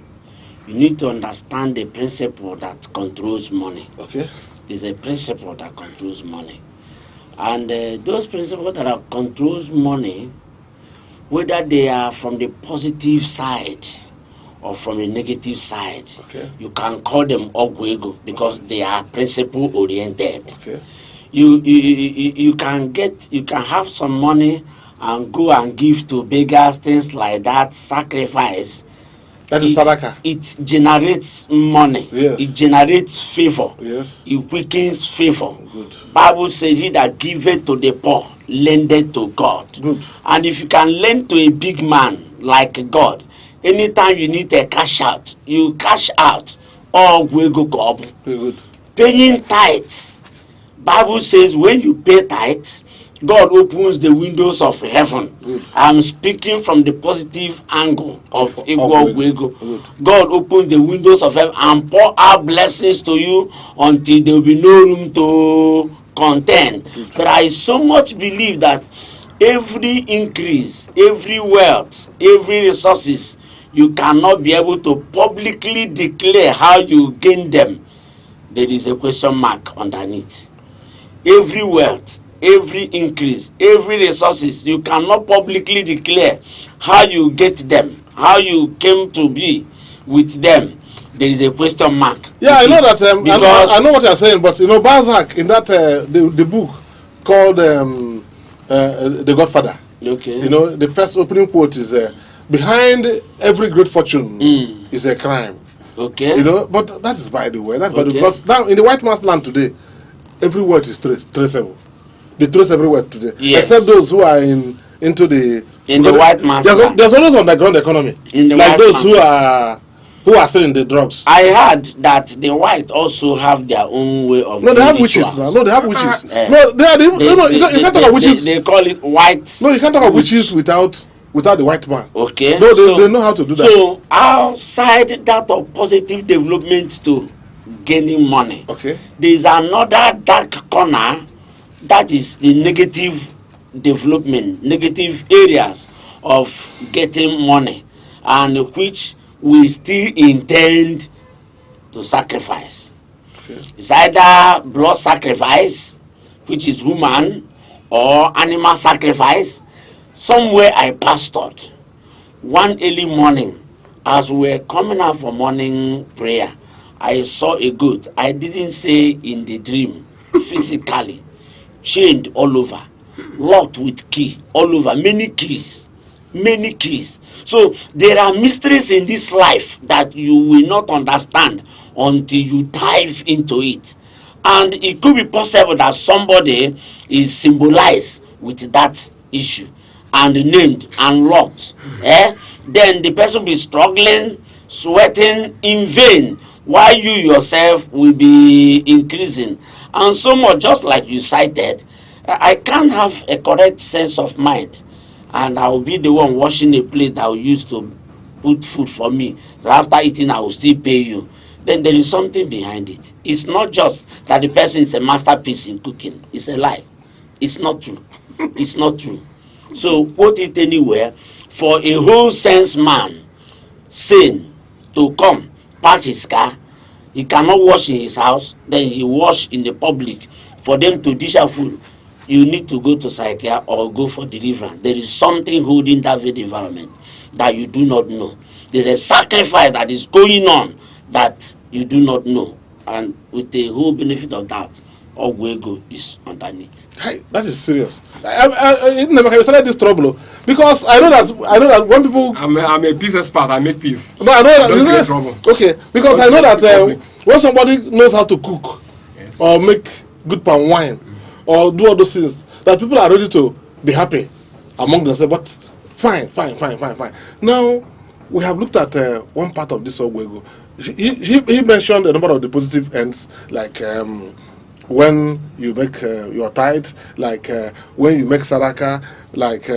you need to understand the principle that controls money. Okay. There's a principle that controls money. And those principles that controls money, whether they are from the positive side or from the negative side, okay, you can call them ogwego because they are principle oriented. Okay. you can have some money and go and give to beggars, things like that, sacrifice. That is sadaka. It generates money. Yes. It generates favor. Yes. It quickens favor. Good. Bible says, he that giveth to the poor, lendeth to God. Good. And if you can lend to a big man like God, anytime you need a cash out, you cash out. Or we go go. Very good. Paying tithes. Bible says when you pay tithe, God opens the windows of heaven. Good. I'm speaking from the positive angle of Igbo. Good. God opens the windows of heaven and pour out blessings to you until there will be no room to contain. Good. But I so much believe that every increase, every wealth, every resources, you cannot be able to publicly declare how you gain them. There is a question mark underneath. Every wealth, every increase, every resources, you cannot publicly declare how you get them, how you came to be with them. There is a question mark. Yeah, I know that. I know what you are saying, but Balzac in that the book called The Godfather. Okay. The first opening quote is behind every great fortune is a crime. Okay. But that is by the way. That's by the way. Because now in the white man's land today, every word is traceable. They trace every word today, except those who are into the white man's land. There's always underground economy, like those who are selling the drugs. I heard that the white also have their own way of. No, they have witches now. No, they have witches. No, you can't talk about witches. They call it white. No, you can't talk about witches without the white man. Okay. No, they know how to do that. So outside that of positive development to gaining money, okay, there is another dark corner. That is the negative development, negative areas of getting money, and which we still intend to sacrifice. Okay. It's either blood sacrifice, which is human, or animal sacrifice. Somewhere I pastored one early morning, as we were coming out for morning prayer, I saw a goat. I didn't say in the dream, physically. Chained all over, locked with key all over, many keys. So there are mysteries in this life that you will not understand until you dive into it. And it could be possible that somebody is symbolized with that issue and named and locked. Then the person will be struggling, sweating in vain, while you yourself will be increasing. And so much, just like you cited, I can't have a correct sense of mind, and I will be the one washing a plate that will use to put food for me. After eating, I will still pay you. Then there is something behind it. It's not just that the person is a masterpiece in cooking. It's a lie. It's not true. It's not true. So quote it anywhere. For a whole sense man, sane, to come, park his car, he cannot wash in his house, then he wash in the public. For them to dish out food, you need to go to psychiatry or go for deliverance. There is something holding that very environment that you do not know. There's a sacrifice that is going on that you do not know. And with the whole benefit of that, Ogwego is underneath. Hey, that is serious. I never started this trouble because I know that when people I'm a peace expert. I make peace. No, I know that. Don't create trouble. Okay, because I know that when somebody knows how to cook or make good palm wine or do all those things, that people are ready to be happy among themselves. But fine. Now we have looked at one part of this Ogwego. He mentioned a number of the positive ends, like when you make your tithe, like when you make sadaka, like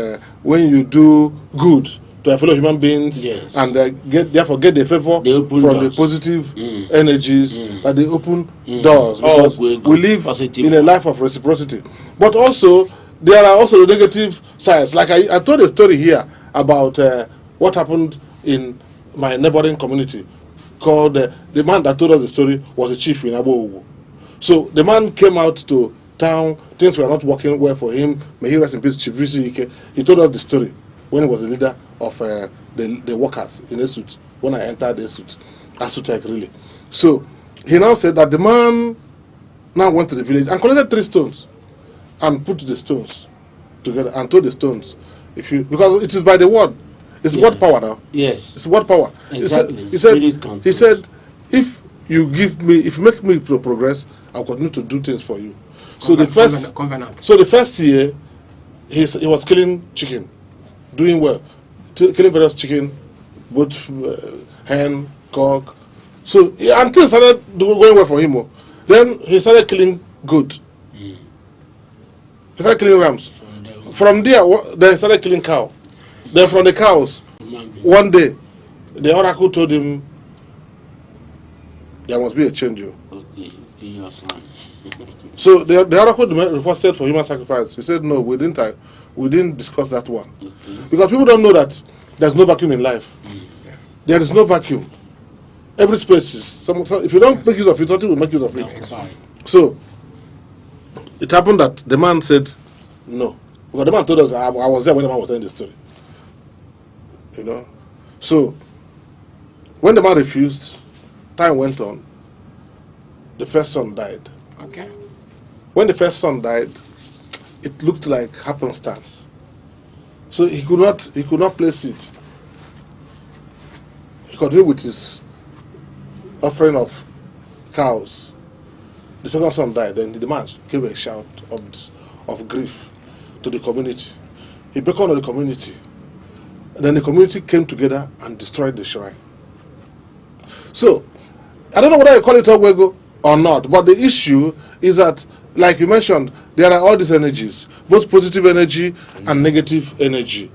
when you do good to a fellow human beings, and therefore get the favor from doors. The positive energies that they open doors, because we live in a life of reciprocity. But also there are also the negative sides. Like I told a story here about what happened in my neighboring community, called the man that told us the story was a chief in Abo. So the man came out to town, things were not working well for him. May he rest in peace, Chief Ike. He told us the story when he was the leader of the workers in a suit, when I entered the suit, Asutec really. So he now said that the man now went to the village and collected 3 stones and put the stones together and told the stones, if you, because it is by the word, it's word power now. Yes. It's word power. Exactly. He said, if you give me, if you make me progress, I'll continue to do things for you. So the first year, he was killing chicken, doing well, killing various chicken, both hen, cock. So until started going well for him. Then he started killing goat. He started killing rams. From there, then he started killing cow. Then from the cows, one day, the oracle told him there must be a change. Okay, be your son. So the oracle requested for human sacrifice. He said, no, we didn't discuss that one. Okay. Because people don't know that there's no vacuum in life. There is no vacuum. Every space is, if you don't make use of it, something will make use of it. So it happened that the man said no. Because the man told us, I was there when the man was telling the story. You know? So when the man refused, time went on. The first son died. Okay. When the first son died, it looked like happenstance. So he could not place it. He continued with his offering of cows. The second son died. Then the man gave a shout of grief to the community. He beckoned on the community. And then the community came together and destroyed the shrine. So, I don't know whether you call it Ogwego or not, but the issue is that, like you mentioned, there are all these energies, both positive energy and negative energy.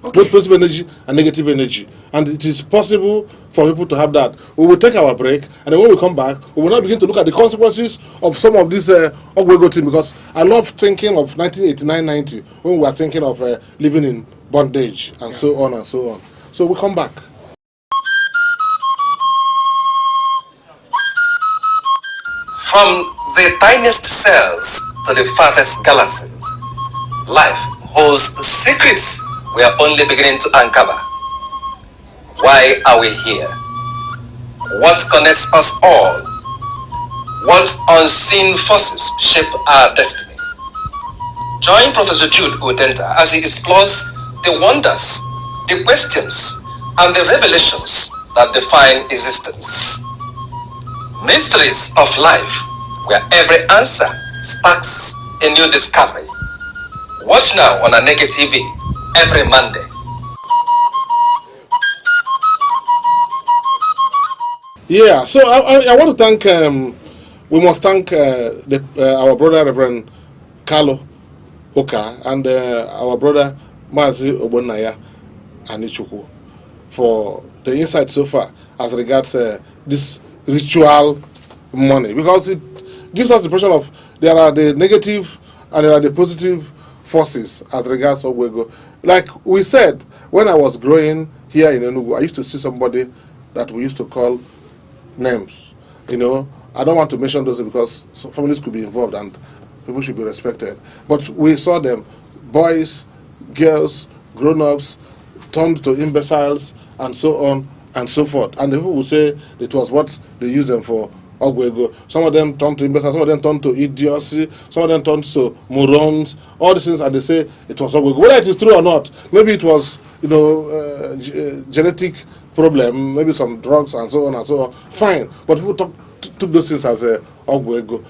Okay. Both positive energy and negative energy. And it is possible for people to have that. We will take our break, and then when we come back, we will now begin to look at the consequences of some of this Ogwego thing, because I love thinking of 1989-90, when we were thinking of living in bondage, and so on and so on. So we'll come back. From the tiniest cells to the farthest galaxies, life holds secrets we are only beginning to uncover. Why are we here? What connects us all? What unseen forces shape our destiny? Join Professor Jude Udenta as he explores the wonders, the questions, and the revelations that define existence. Mysteries of life, where every answer sparks a new discovery. Watch now on Aneke TV every Monday. Yeah, so I want to thank, we must thank our brother Reverend Carlo Oka and our brother Mazi Obonaya Anichukwu for the insight so far as regards this ritual money, because it gives us the impression of there are the negative and there are the positive forces as regards Ogwego. Like we said, when I was growing here in Enugu, I used to see somebody that we used to call names. You know, I don't want to mention those because some families could be involved and people should be respected. But we saw them, boys, girls, grown-ups, turned to imbeciles, and so on and so forth. And the people would say it was what they used them for, Ogwego. Some of them turned to imbeciles, some of them turned to idiocy, some of them turned to morons, all these things, and they say it was Ogwego. Whether it is true or not, maybe it was, you know, genetic problem, maybe some drugs and so on and so on, fine. But people took those things as Ogwego.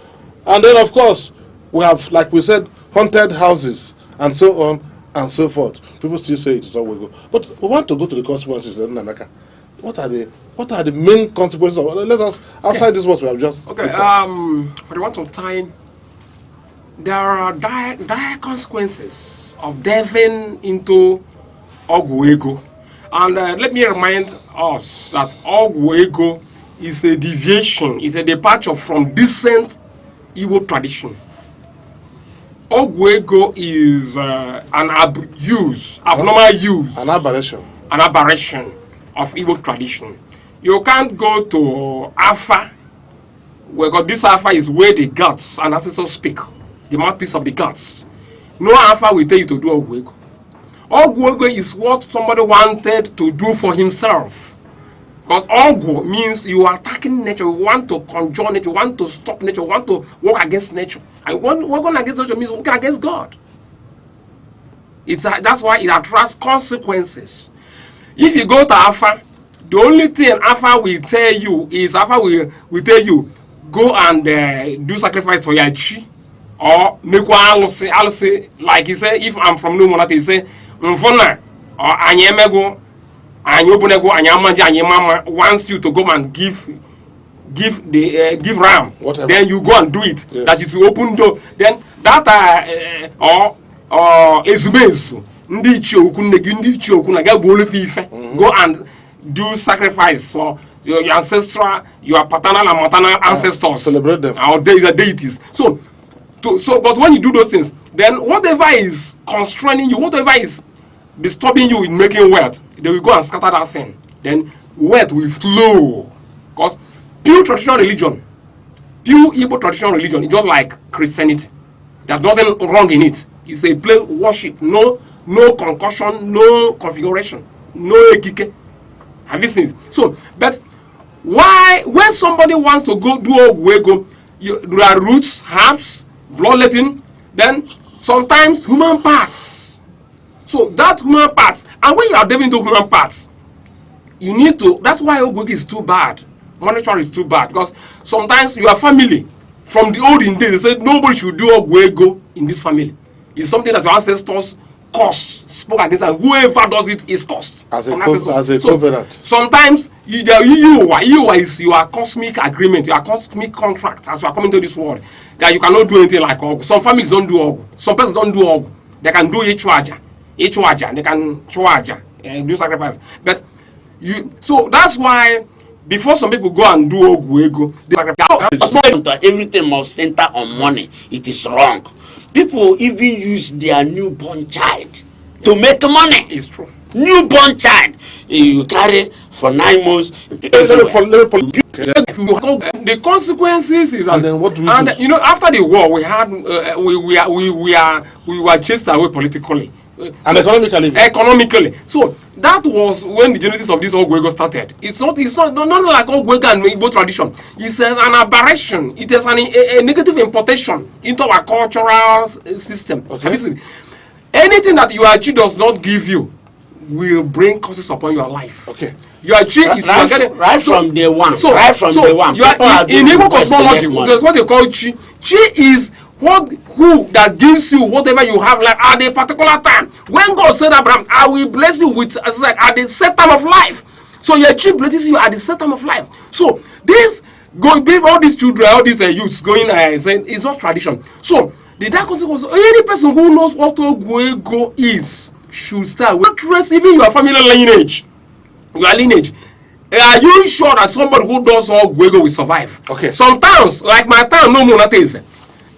And then, of course, we have, like we said, haunted houses and so on and so forth. People still say it is Ogwego. But we want to go to the consequences, Aneke. What are the main consequences of, let us, outside this what we have just... Okay, for the want of time, there are dire consequences of delving into Ogwego. And let me remind us that Ogwego is a deviation, is a departure from decent Igbo tradition. Ogwego is an abnormal use. An aberration. An aberration of Igbo tradition. You can't go to Alpha, because this Alpha is where the gods and ancestors speak, the mouthpiece of the gods. No Alpha will tell you to do Ogwego. Ogwego is what somebody wanted to do for himself. Because Ogu means you are attacking nature, you want to conjure nature, you want to stop nature, you want to work against nature. And working against nature means working against God. That's why it attracts consequences. If you go to Alpha, the only thing Alpha will tell you is Alpha will tell you, go and do sacrifice for your chi, or make one alusi, like he say, if I'm from Numonate, he say, Mfona, or Anyemego, Anyobunego, Anyamaji, Anyamama wants you to go and give ram. Whatever. Then you go and do it. Yeah. That it will open door. Then that or ezumezu ndị ichie okwu nne gị ndị ichie okwu na ga gbuo olefe ife. Go and do sacrifice for your ancestral, your paternal and maternal ancestors. Celebrate them. Or deities. So but when you do those things, then whatever is constraining you, whatever is disturbing you in making wealth, they will go and scatter that thing. Then wealth will flow. Because pure traditional religion, pure Igbo traditional religion is just like Christianity. There's nothing wrong in it. It's a plain worship. No concussion, no configuration, no ekike. Have you seen it? So, but why, when somebody wants to go do Ogwego, there are roots, herbs, bloodletting, then sometimes human parts. So that human parts, and when you are delving into human parts, you need to, that's why Ogwego is too bad. Monitoring is too bad, because sometimes your family, from the olden days, they said nobody should do Ogwego in this family. It's something that your ancestors spoke against, and whoever does it is cursed. As a covenant. Sometimes EUA is your cosmic agreement, your cosmic contract as you are coming to this world, that you cannot do anything like Ogu. Some families don't do Ogu. Some persons don't do Ogu. They can do Ichwaja, they can Chwaja, do sacrifice. But so that's why before some people go and do Ogwego, everything must center on money. It is wrong. People even use their newborn child to make money. It's true. Newborn child, you carry for 9 months. The consequences is, and then what do we do? You know, after the war, we had we were chased away politically. And economically. So that was when the genesis of this Ogwego started. It's not like Ogwego and Igbo tradition. It's an aberration. It is a negative importation into our cultural system. Okay. Anything that your chi does not give you will bring causes upon your life. Okay. Your chi is from day one. So, right from day one. In Igbo cosmology, there's what they call chi. Chi is who that gives you whatever you have, like at a particular time. When God said, Abraham, I will bless you with, as I said, at the set time of life. So your chi blesses you at the set time of life. So this all these children, all these youths going saying it's not tradition. So the dark consequence, any person who knows what Ogwego is should start with trace even your family lineage. Your lineage. Are you sure that somebody who does Ogwego will survive? Okay. Some towns, like my town, no more nothing.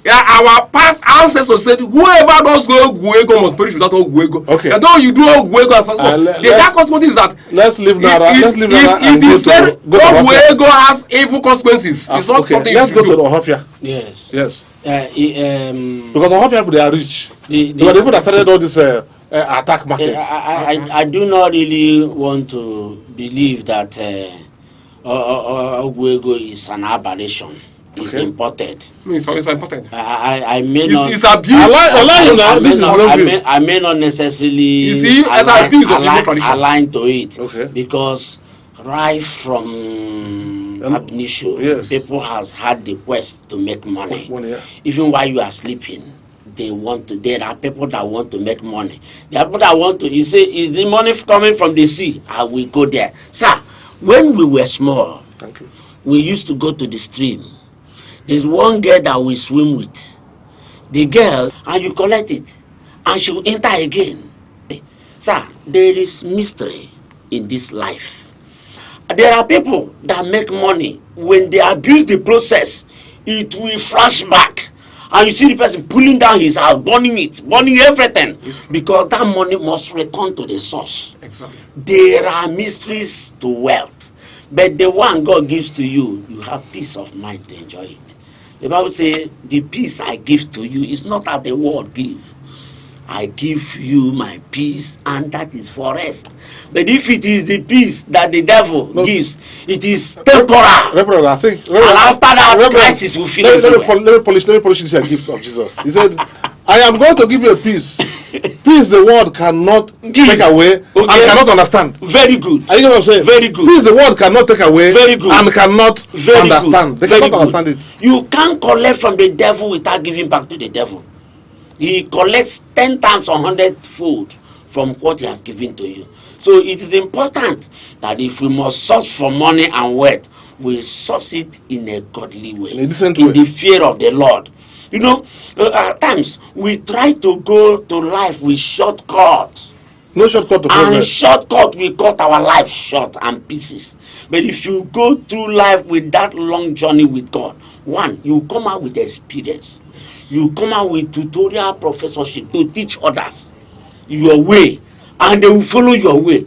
Our past ancestors said whoever does Ogwego must perish without Ogwego. Okay. And though you do Ogwego and so on, the dark consequence is that let's leave that. It is said Ogwego has evil consequences. It's not something let's you go to Ohafia. Yes. Yes. Because Ohafia people, they are rich. They were the people that started all this attack markets. I do not really want to believe that Ogwego is an aberration. It's imported. It's imported. I may not. It's abuse. I may not necessarily align to it. Okay. Because right from ab initio, people has had the quest to make money. Even while you are sleeping, there are people that want to make money. There are people that want to. You say, is the money coming from the sea? I will go there, sir. When we were small, we used to go to the stream. There's one girl that we swim with. The girl, and you collect it, and she will enter again. Sir, there is mystery in this life. There are people that make money. When they abuse the process, it will flash back. And you see the person pulling down his house, burning everything. Because that money must return to the source. Exactly. There are mysteries to wealth. But the one God gives to you, you have peace of mind to enjoy it. The Bible says, the peace I give to you is not as the world gives. I give you my peace, and that is for rest. But if it is the peace that the devil gives, it is temporal. Reverend, I think. And after that, crisis will feel everywhere. Let me polish this gift of Jesus. He said, I am going to give you a peace. Peace the world cannot take away and cannot understand. Very good. Are you know what I'm saying? Very good. Peace the world cannot take away Very good. and cannot Very understand. Good. They cannot understand it. You can't collect from the devil without giving back to the devil. He collects 10 times or 100-fold from what he has given to you. So it is important that if we must source for money and wealth, we source it in a godly way, in the fear of the Lord. You know, at times we try to go to life with shortcuts. No shortcut to progress. And shortcut, we cut our life short and pieces. But if you go through life with that long journey with God, one, you come out with experience. You come out with tutorial professorship to teach others your way, and they will follow your way.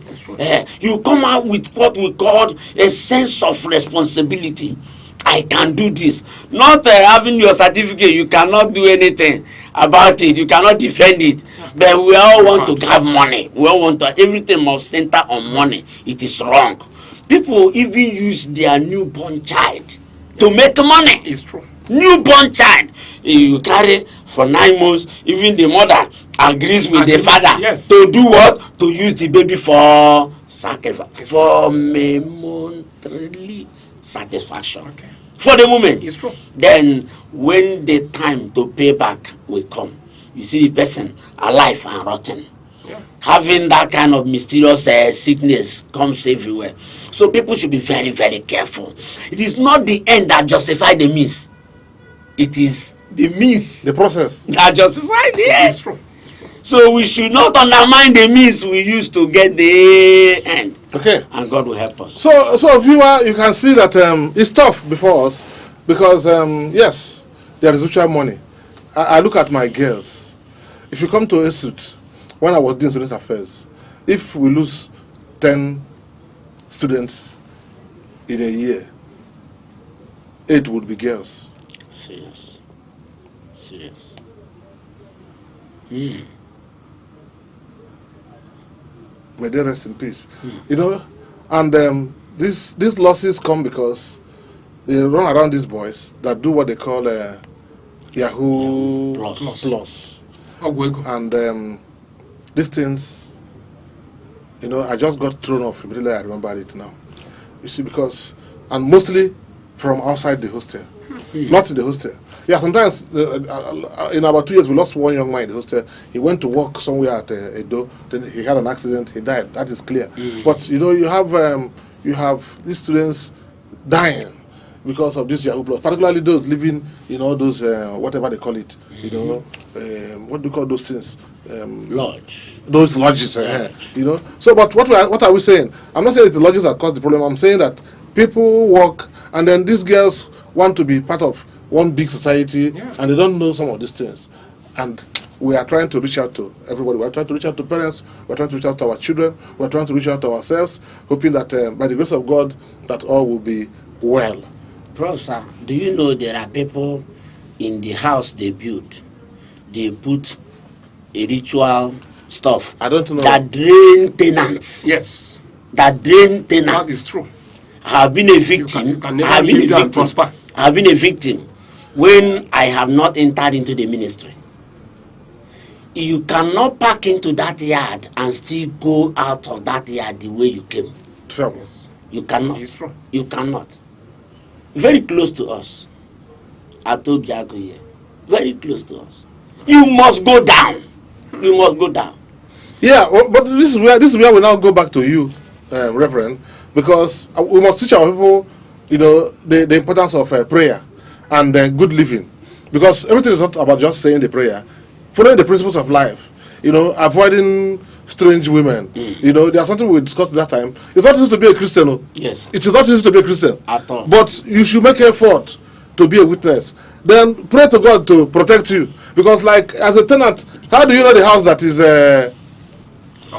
You come out with what we call a sense of responsibility. I can do this. Not having your certificate, you cannot do anything about it. You cannot defend it. But we all want to have money. We all want to. Everything must center on money. It is wrong. People even use their newborn child to make money. It's true. Newborn child, you carry for 9 months. Even the mother agrees with the father to do what? To use the baby for sacrifice, for momentarily satisfaction. For the moment. It's true. Then when the time to pay back will come, you see the person alive and rotten. Having that kind of mysterious sickness comes everywhere. So people should be very, very careful. It is not the end that justifies the means. It is the means, the process that justifies the end. It's true. So we should not undermine the means we use to get the end. Okay. And God will help us. So viewer, you can see that it's tough before us because yes, there is virtual money. I look at my girls. If you come to a suit, when I was doing student affairs, if we lose 10 students in a year, 8 would be girls. Serious. May they rest in peace. You know, and these losses come because they run around these boys that do what they call Yahoo Plus. And these things, you know, I just got thrown off immediately. I remember it now. You see, because, and mostly from outside the hostel, not in the hostel. Yeah, sometimes in about 2 years we lost one young man in the hostel. He went to work somewhere at Edo. Then he had an accident. He died. That is clear. But you know, you have these students dying because of this Yahoo Plus. Particularly those living, you know, those whatever they call it. You know, what do you call those things? Lodge. Those lodges. You know. So, but what are we saying? I'm not saying it's the lodges that caused the problem. I'm saying that people work, and then these girls want to be part of one big society, and they don't know some of these things. And we are trying to reach out to everybody. We are trying to reach out to parents. We are trying to reach out to our children. We are trying to reach out to ourselves, hoping that by the grace of God, that all will be well. Professor, do you know there are people in the house they build, they put a ritual stuff. I don't know. That drain tenants. Yes. That drain tenants. That is true. I have been a victim. You can never live and prosper. I have been a victim when I have not entered into the ministry. You cannot pack into that yard and still go out of that yard the way you came. Yes. You cannot. It's true. You cannot. Very close to us. Atobiago here. Very close to us. You must go down. You must go down. Yeah, well, but this is where we now go back to you, Reverend, because we must teach our people, you know, the importance of prayer and good living, because everything is not about just saying the prayer, following the principles of life, you know, avoiding strange women. You know, there's something we discussed that time. It's not easy to be a Christian. No? Yes. It is not easy to be a Christian. At all. But you should make effort to be a witness. Then pray to God to protect you, because like as a tenant, how do you know the house that is?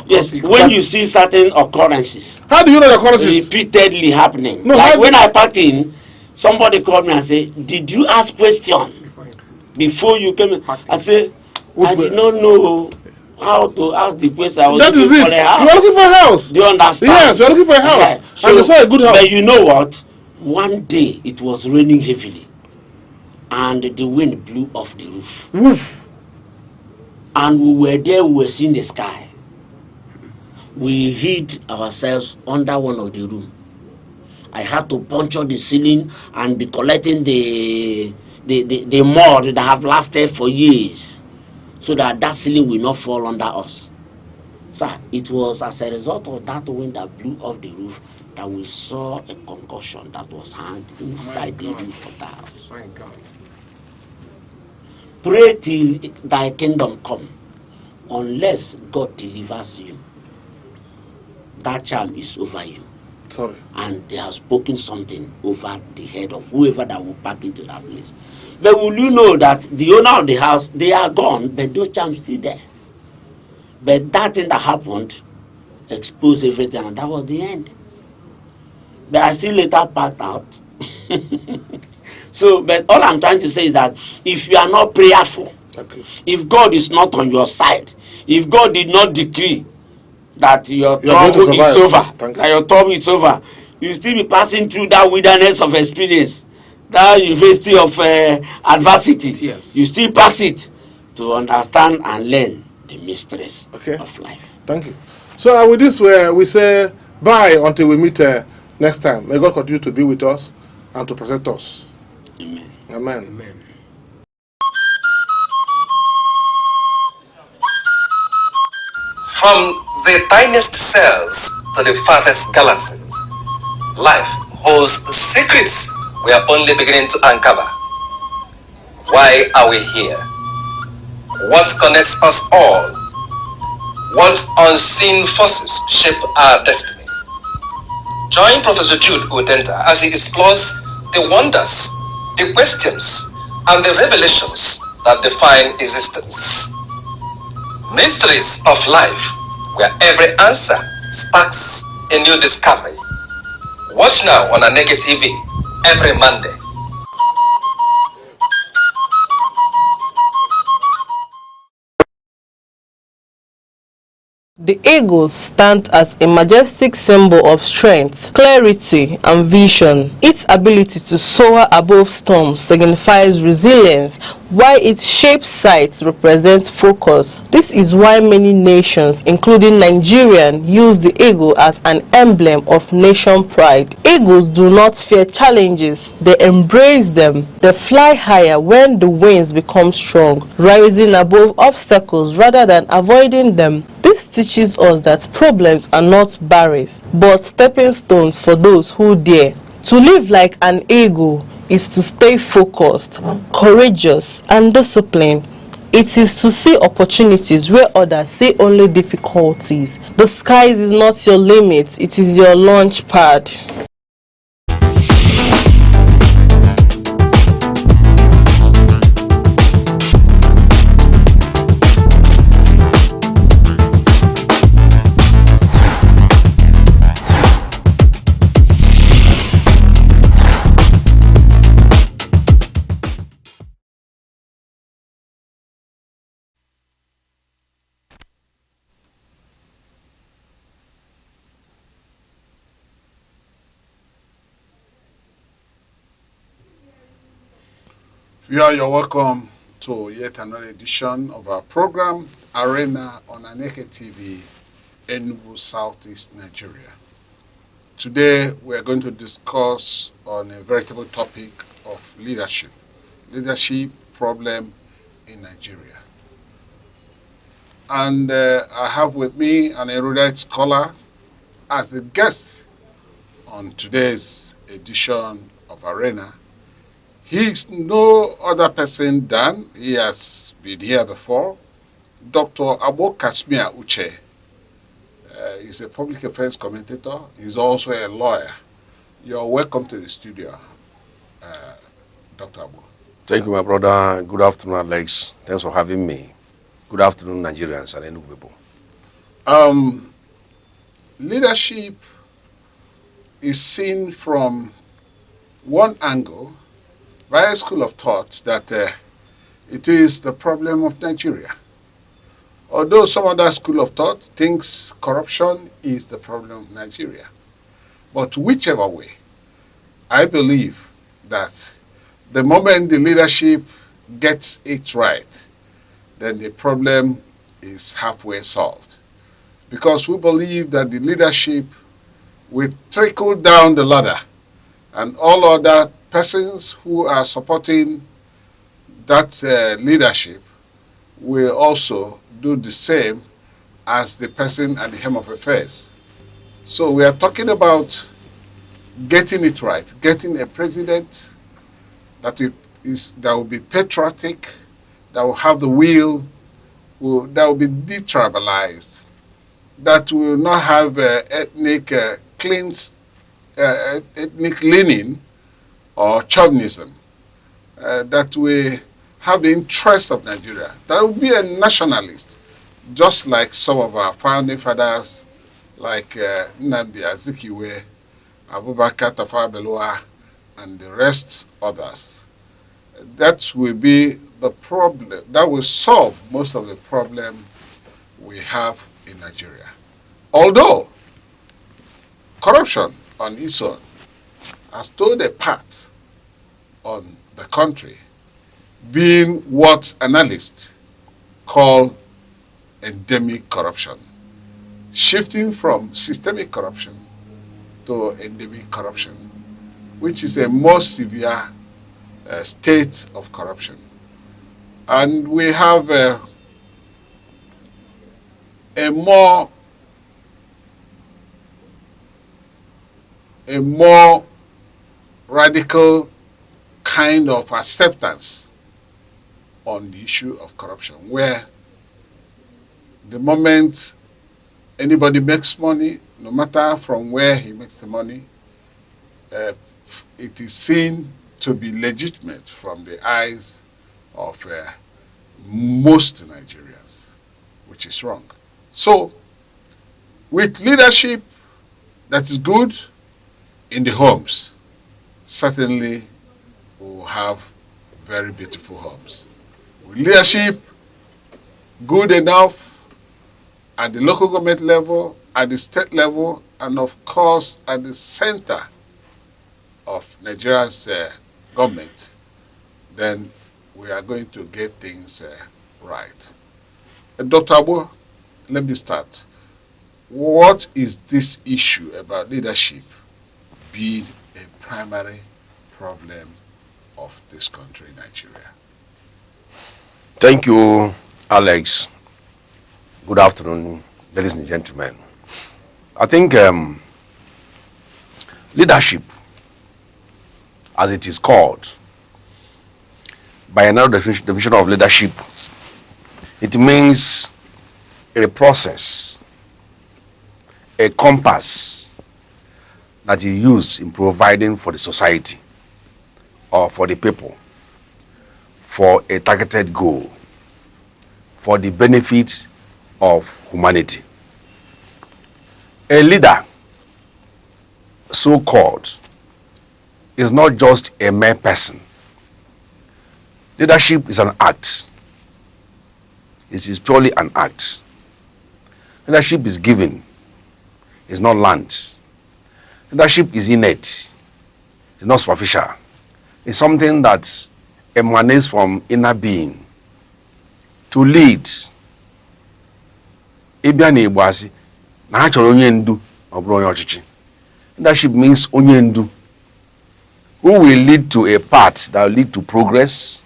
Yes, when you see certain occurrences. How do you know the occurrences? Repeatedly happening. No, like when I packed in, somebody called me and said, "Did you ask question before you came in?" I said, "I did not know." how to ask the question. I was That is looking for it. a house. You are looking for a house. Do you understand? Yes, you are looking for a house. So, And they saw a good house. but you know what? One day it was raining heavily, and the wind blew off the roof. Woof. And we were there, we were seeing the sky. We hid ourselves under one of the room. I had to puncture the ceiling and be collecting the mud that have lasted for years, so that that ceiling will not fall under us. Sir, it was as a result of that wind that blew off the roof that we saw a concussion that was hanged inside the roof of the house. My God. Pray till thy kingdom come. Unless God delivers you, that charm is over you. Sorry. And they have spoken something over the head of whoever that will pack into that place. But will you know that the owner of the house, they are gone, but those charms still there. But that thing that happened exposed everything, and that was the end. But I still later packed out. So, but all I'm trying to say is that if you are not prayerful, if God is not on your side, if God did not decree that your trouble is over, that your trouble is over, you still be passing through that wilderness of experience, that university of adversity. Yes. You still pass it to understand and learn the mysteries of life. Thank you. So with this, we say bye until we meet next time. May God continue to be with us and to protect us. Amen. Amen. Amen. From the tiniest cells to the farthest galaxies, life holds secrets we are only beginning to uncover. Why are we here? What connects us all? What unseen forces shape our destiny? Join Professor Jude Udenta as he explores the wonders, the questions, and the revelations that define existence. Mysteries of life, where every answer sparks a new discovery. Watch now on Aneke TV every Monday. The eagle stands as a majestic symbol of strength, clarity, and vision. Its ability to soar above storms signifies resilience, while its shaped sight represents focus. This is why many nations, including Nigeria, use the eagle as an emblem of nation pride. Eagles do not fear challenges, they embrace them. They fly higher when the winds become strong, rising above obstacles rather than avoiding them. This teaches us that problems are not barriers, but stepping stones for those who dare. To live like an eagle is to stay focused, courageous, and disciplined. It is to see opportunities where others see only difficulties. The sky is not your limit, it is your launch pad. You're welcome to yet another edition of our program, Arena on Aneke TV, Enugu, Southeast Nigeria. Today, we are going to discuss on a veritable topic of leadership problem in Nigeria. And I have with me an erudite scholar as the guest on today's edition of Arena. He is no other person than, he has been here before, Dr. Abo Kasmia Uche. He's a public affairs commentator. He's also a lawyer. You're welcome to the studio, Dr. Abo. Thank you, my brother. Good afternoon, Alex. Thanks for having me. Good afternoon, Nigerians and Enugu people. Leadership is seen from one angle by a school of thought that it is the problem of Nigeria. Although some other school of thought thinks corruption is the problem of Nigeria. But whichever way, I believe that the moment the leadership gets it right, then the problem is halfway solved. Because we believe that the leadership will trickle down the ladder, and all other persons who are supporting that leadership will also do the same as the person at the helm of affairs. So we are talking about getting it right, getting a president that will be patriotic, that will have the will, that will be detribalized, that will not have ethnic leaning or chauvinism, that will have the interest of Nigeria. That will be a nationalist, just like some of our founding fathers, like Nnamdi Azikiwe, Abubakar Tafawa Balewa, and the rest others. That will be the problem. That will solve most of the problem we have in Nigeria. Although corruption on its own has played a part on the country, being what analysts call endemic corruption, shifting from systemic corruption to endemic corruption, which is a more severe state of corruption. And we have a more radical kind of acceptance on the issue of corruption, where the moment anybody makes money, no matter from where he makes the money, it is seen to be legitimate from the eyes of most Nigerians, which is wrong. So, with leadership that is good in the homes, certainly we will have very beautiful homes. With leadership good enough at the local government level, at the state level, and of course at the center of Nigeria's government, then we are going to get things right. Dr. Abu, let me start. What is this issue about leadership being a primary problem of this country, Nigeria? Thank you, Alex. Good afternoon, ladies and gentlemen. I think leadership, as it is called, by another definition of leadership, it means a process, a compass that is used in providing for the society or for the people for a targeted goal, for the benefit of humanity. A leader, so-called, is not just a mere person. Leadership is an act. It is purely an act. Leadership is given. It's not learned. Leadership is innate. It's not superficial. It's something that emanates from inner being. To lead, leadership means onye ndu, who will lead to a path that will lead to progress,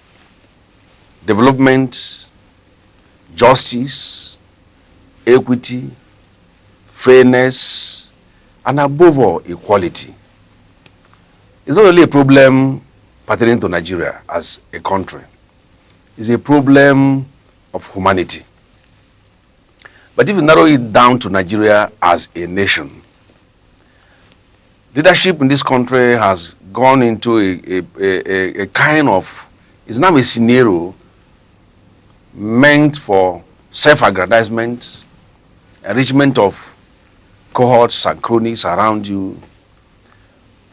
development, justice, equity, fairness, and above all, equality. It's not only a problem pertaining to Nigeria as a country. It's a problem of humanity. But if you narrow it down to Nigeria as a nation, leadership in this country has gone into a kind of, it's now a scenario meant for self-aggrandizement, enrichment of cohorts and cronies around you,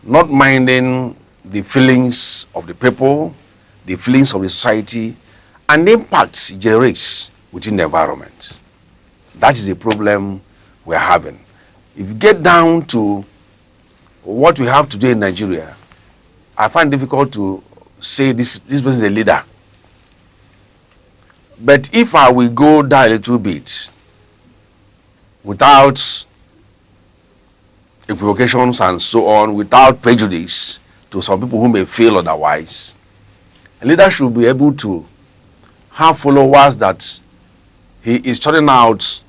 not minding the feelings of the people, the feelings of the society, and the impacts it generates within the environment. That is a problem we're having. If you get down to what we have today in Nigeria, I find it difficult to say this person is a leader. But if I will go down a little bit without equivocations and so on, without prejudice to some people who may feel otherwise, a leader should be able to have followers that he is turning out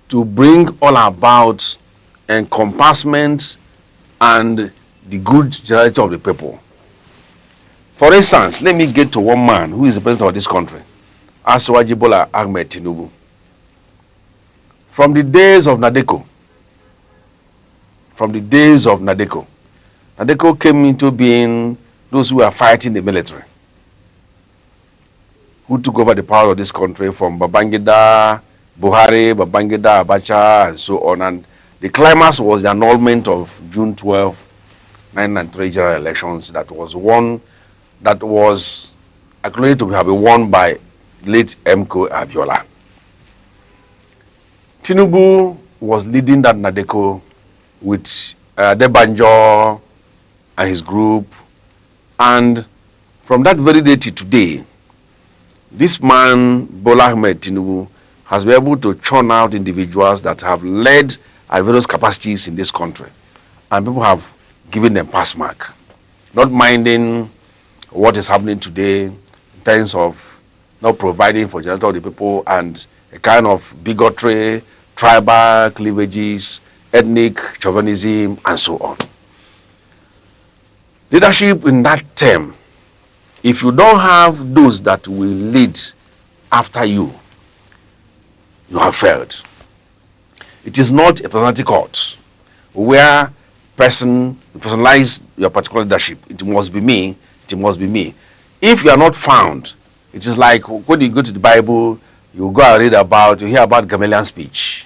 to bring all about encompassment and the good generality of the people. For instance, let me get to one man who is the president of this country, Asiwaju Bola Ahmed Tinubu. From the days of Nadeko, Nadeko came into being those who were fighting the military, who took over the power of this country from Babangida, Buhari, Babangida, Abacha, and so on. And the climax was the annulment of June 12, 1993 general elections that was won, that was acknowledged to have been won by late Mko Abiola. Tinubu was leading that Nadeko with Debanjo and his group, and from that very day to today, this man, Bola Ahmed Tinubu, has been able to churn out individuals that have led at various capacities in this country, and people have given them pass mark, not minding what is happening today in terms of not providing for generality of the people and a kind of bigotry, tribal cleavages, ethnic chauvinism, and so on. Leadership in that term, if you don't have those that will lead after you, you have failed. It is not a personality cult where personalize your particular leadership. It must be me, it must be me. If you are not found, it is like when you go to the Bible, you go and read about, you hear about Gamaliel's speech.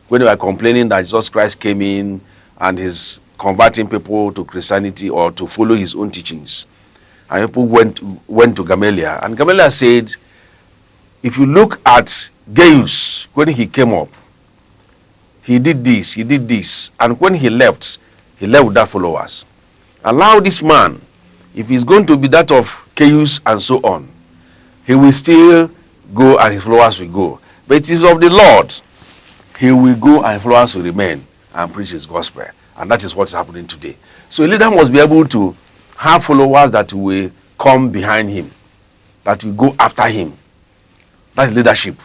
When they were complaining that Jesus Christ came in and he's converting people to Christianity or to follow his own teachings. And people went to Gamaliel. And Gamaliel said, if you look at Gaius, when he came up, he did this. And when he left without followers. Allow this man, if he's going to be that of Gaius and so on, he will still go and his followers will go. But it is of the Lord. He will go and his followers will remain and preach his gospel. And that is what is happening today. So a leader must be able to have followers that will come behind him, that will go after him. That's leadership.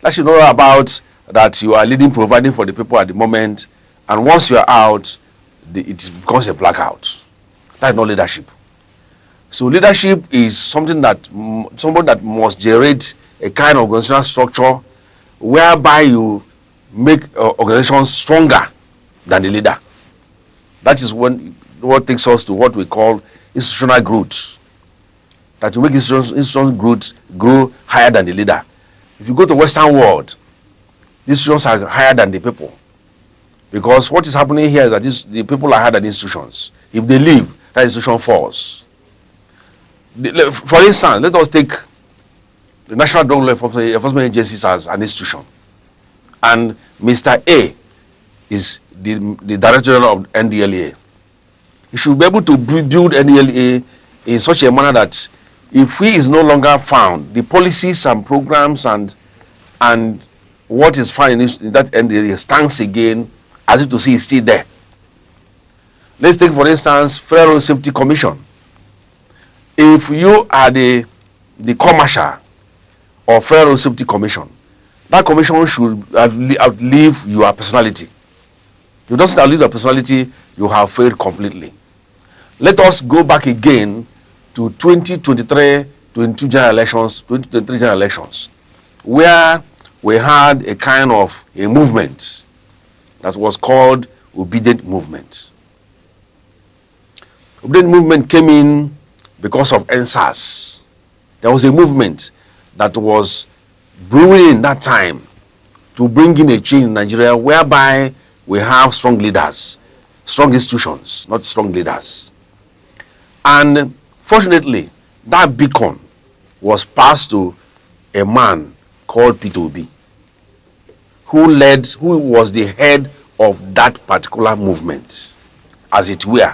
That should know about that you are leading, providing for the people at the moment, and once you are out, it becomes a blackout. That's not leadership. So leadership is something that somebody that must generate a kind of organizational structure whereby you make organizations stronger than the leader. That is what takes us to what we call institutional growth. That you make institutional growth grow higher than the leader. If you go to Western world, institutions are higher than the people. Because what is happening here is that the people are higher than institutions. If they leave, that institution falls. For instance, let us take the National Drug Law Enforcement Agencies as an institution. And Mr. A is the Director General of NDLA. He should be able to build NDLA in such a manner that if he is no longer found, the policies and programs and what is found in that NDLA stands again as if to see is still there. Let's take, for instance, Federal Safety Commission. If you are the commercial or Federal Safety Commission, that commission should outlive your personality. If you don't outlive your personality, you have failed completely. Let us go back again to 2023, 22 general elections, 2023 general elections, where we had a kind of a movement that was called Obedient Movement. Obedient Movement came in because of NSAS. There was a movement that was brewing in that time to bring in a change in Nigeria whereby we have strong leaders, strong institutions, not strong leaders. And fortunately, that beacon was passed to a man called Peter Obi. who was the head of that particular movement, as it were,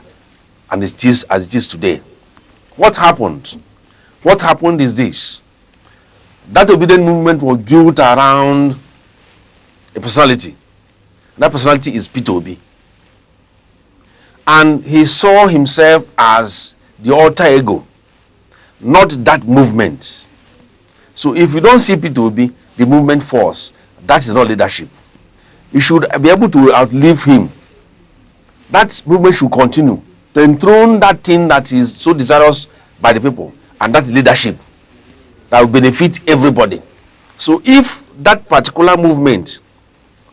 and it is as it is today. What happened? What happened is this. That obedient movement was built around a personality. That personality is Peter Obi. And he saw himself as the alter ego, not that movement. So if you don't see Peter Obi, the movement falls. That is not leadership. You should be able to outlive him. That movement should continue to enthrone that thing that is so desirous by the people, and that leadership that will benefit everybody. So if that particular movement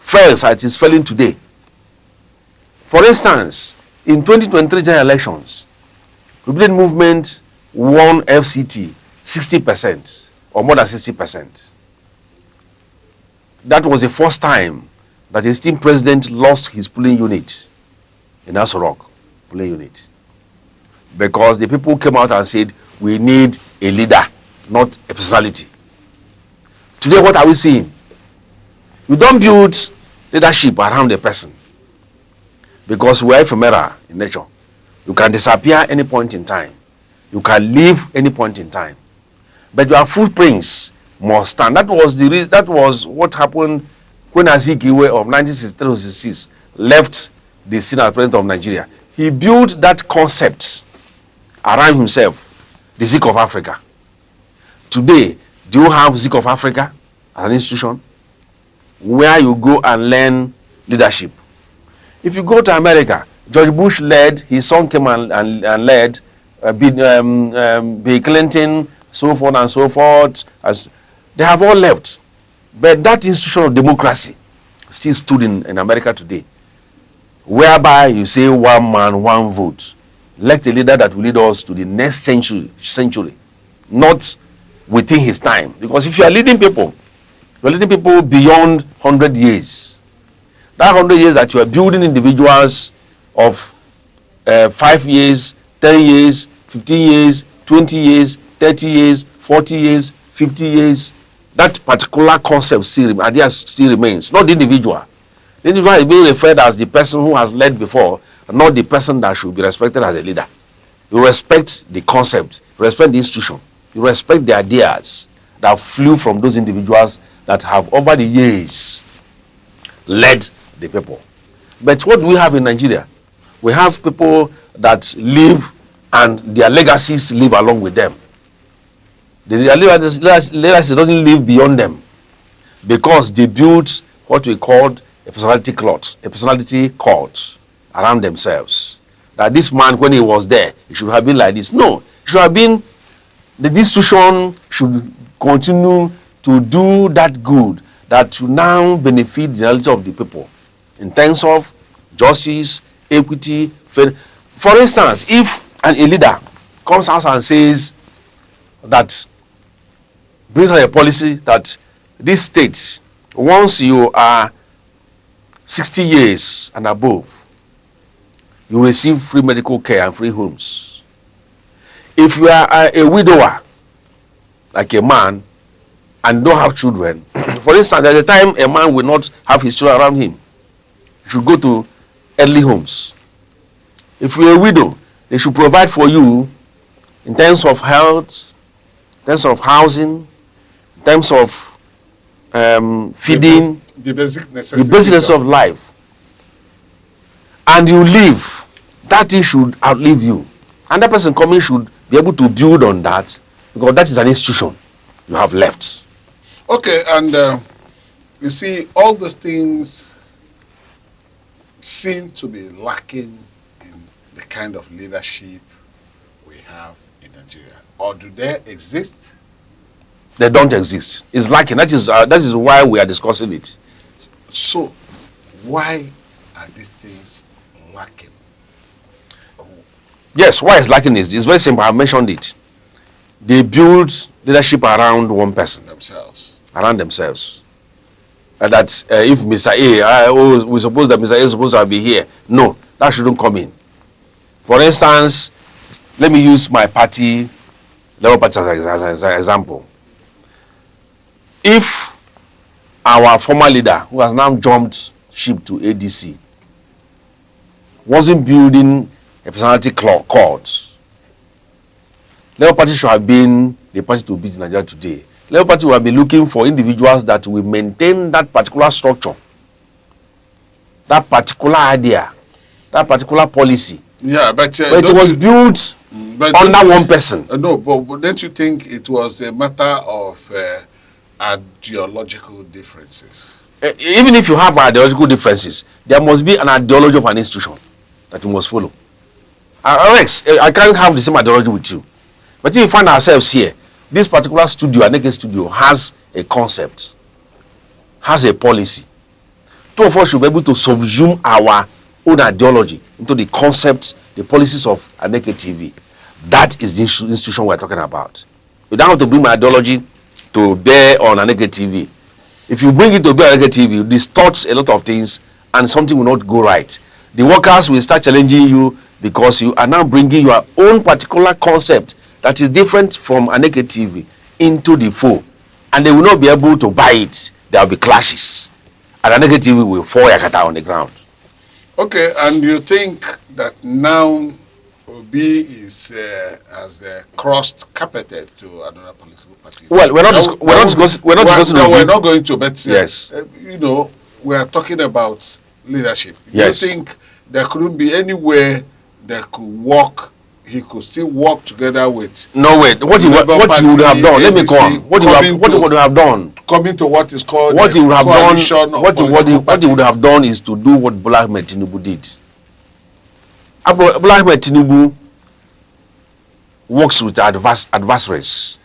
fails as it is failing today, for instance, in 2023 general elections, the Obedient movement won FCT 60% or more than 60%. That was the first time that a esteemed president lost his polling unit in Aso Rock polling unit, because the people came out and said, we need a leader, not a personality. Today, what are we seeing? You don't build leadership around a person, because we are ephemeral in nature. You can disappear any point in time. You can leave any point in time. But your footprints must stand. That was what happened when Azikiwe of 1963-66 left the scene as president of Nigeria. He built that concept around himself, the Zik of Africa. Today, do you have Zik of Africa as an institution where you go and learn leadership? If you go to America, George Bush led, his son came and led, Bill Clinton, so forth and so forth. As they have all left. But that institution of democracy still stood in America today, whereby you say one man, one vote. Elect a leader that will lead us to the next century, not within his time. Because if you are leading people, you are leading people beyond 100 years. That 100 years that you are building individuals of 5 years, 10 years, 15 years, 20 years, 30 years, 40 years, 50 years, that particular concept still remains, not the individual. The individual is being referred as the person who has led before, not the person that should be respected as a leader. You respect the concept, you respect the institution, you respect the ideas that flew from those individuals that have over the years led the people. But what do we have in Nigeria? We have people that live and their legacies live along with them. Their legacy doesn't live beyond them, because they built what we called a personality cult around themselves. That this man, when he was there, he should have been like this. No, it should have been, the institution should continue to do that good that will now benefit the generality of the people in terms of justice, equity, fair. For instance, if a leader comes out and says that, brings out a policy that this state, once you are 60 years and above, you receive free medical care and free homes. If you are a widower, like a man, and don't have children, for instance, there's a time a man will not have his children around him. You should go to elderly homes. If you're a widow, they should provide for you in terms of health, in terms of housing, in terms of feeding, the basic necessities, the business of life. And you live, that thing should outlive you. And that person coming should be able to build on that, because that is an institution you have left. Okay, and you see, all those things seem to be lacking in the kind of leadership we have in Nigeria. Or do they exist? They don't exist. It's lacking. That is why we are discussing it. So, why are these things lacking? Yes, why it's lacking is it's very simple. I mentioned it. They build leadership around one person. Themselves. Around themselves. That if Mr. A, we suppose that Mr. A is supposed to be here. No, that shouldn't come in. For instance, let me use my party, Labour Party as an example. If our former leader, who has now jumped ship to ADC, wasn't building a personality cult, Labour Party should have been the party to beat Nigeria today. Labour Party will have been looking for individuals that will maintain that particular structure, that particular idea, that particular policy. Yeah, but it was built under one person. No, but don't you think it was a matter of ideological differences? Even if you have ideological differences, there must be an ideology of an institution that you must follow. Rex, I can't have the same ideology with you. But if you find ourselves here, this particular studio, Aneke studio, has a concept, has a policy. Two of us should be able to subsume our own ideology into the concepts, the policies of Aneke TV. That is the institution we're talking about. You don't have to bring my ideology to bear on Aneke TV. If you bring it to bear on Aneke TV, you distort a lot of things and something will not go right. The workers will start challenging you because you are now bringing your own particular concept that is different from Aneke TV into the fold, and they will not be able to buy it. There will be clashes, and Aneke TV will fall yakata on the ground. Okay, and you think that now Obi is has crossed carpeted to another political party? Well, we're not going to, but yes, you know, we are talking about leadership. Yes. Do you think there couldn't be anywhere that could work? He could still work together with. No way. What he would have done? Let me come. What he would have done? Coming to what is called what he would have done. What he would have done is to do what Bola Ahmed Tinubu did. Bola Ahmed Tinubu works with adversaries.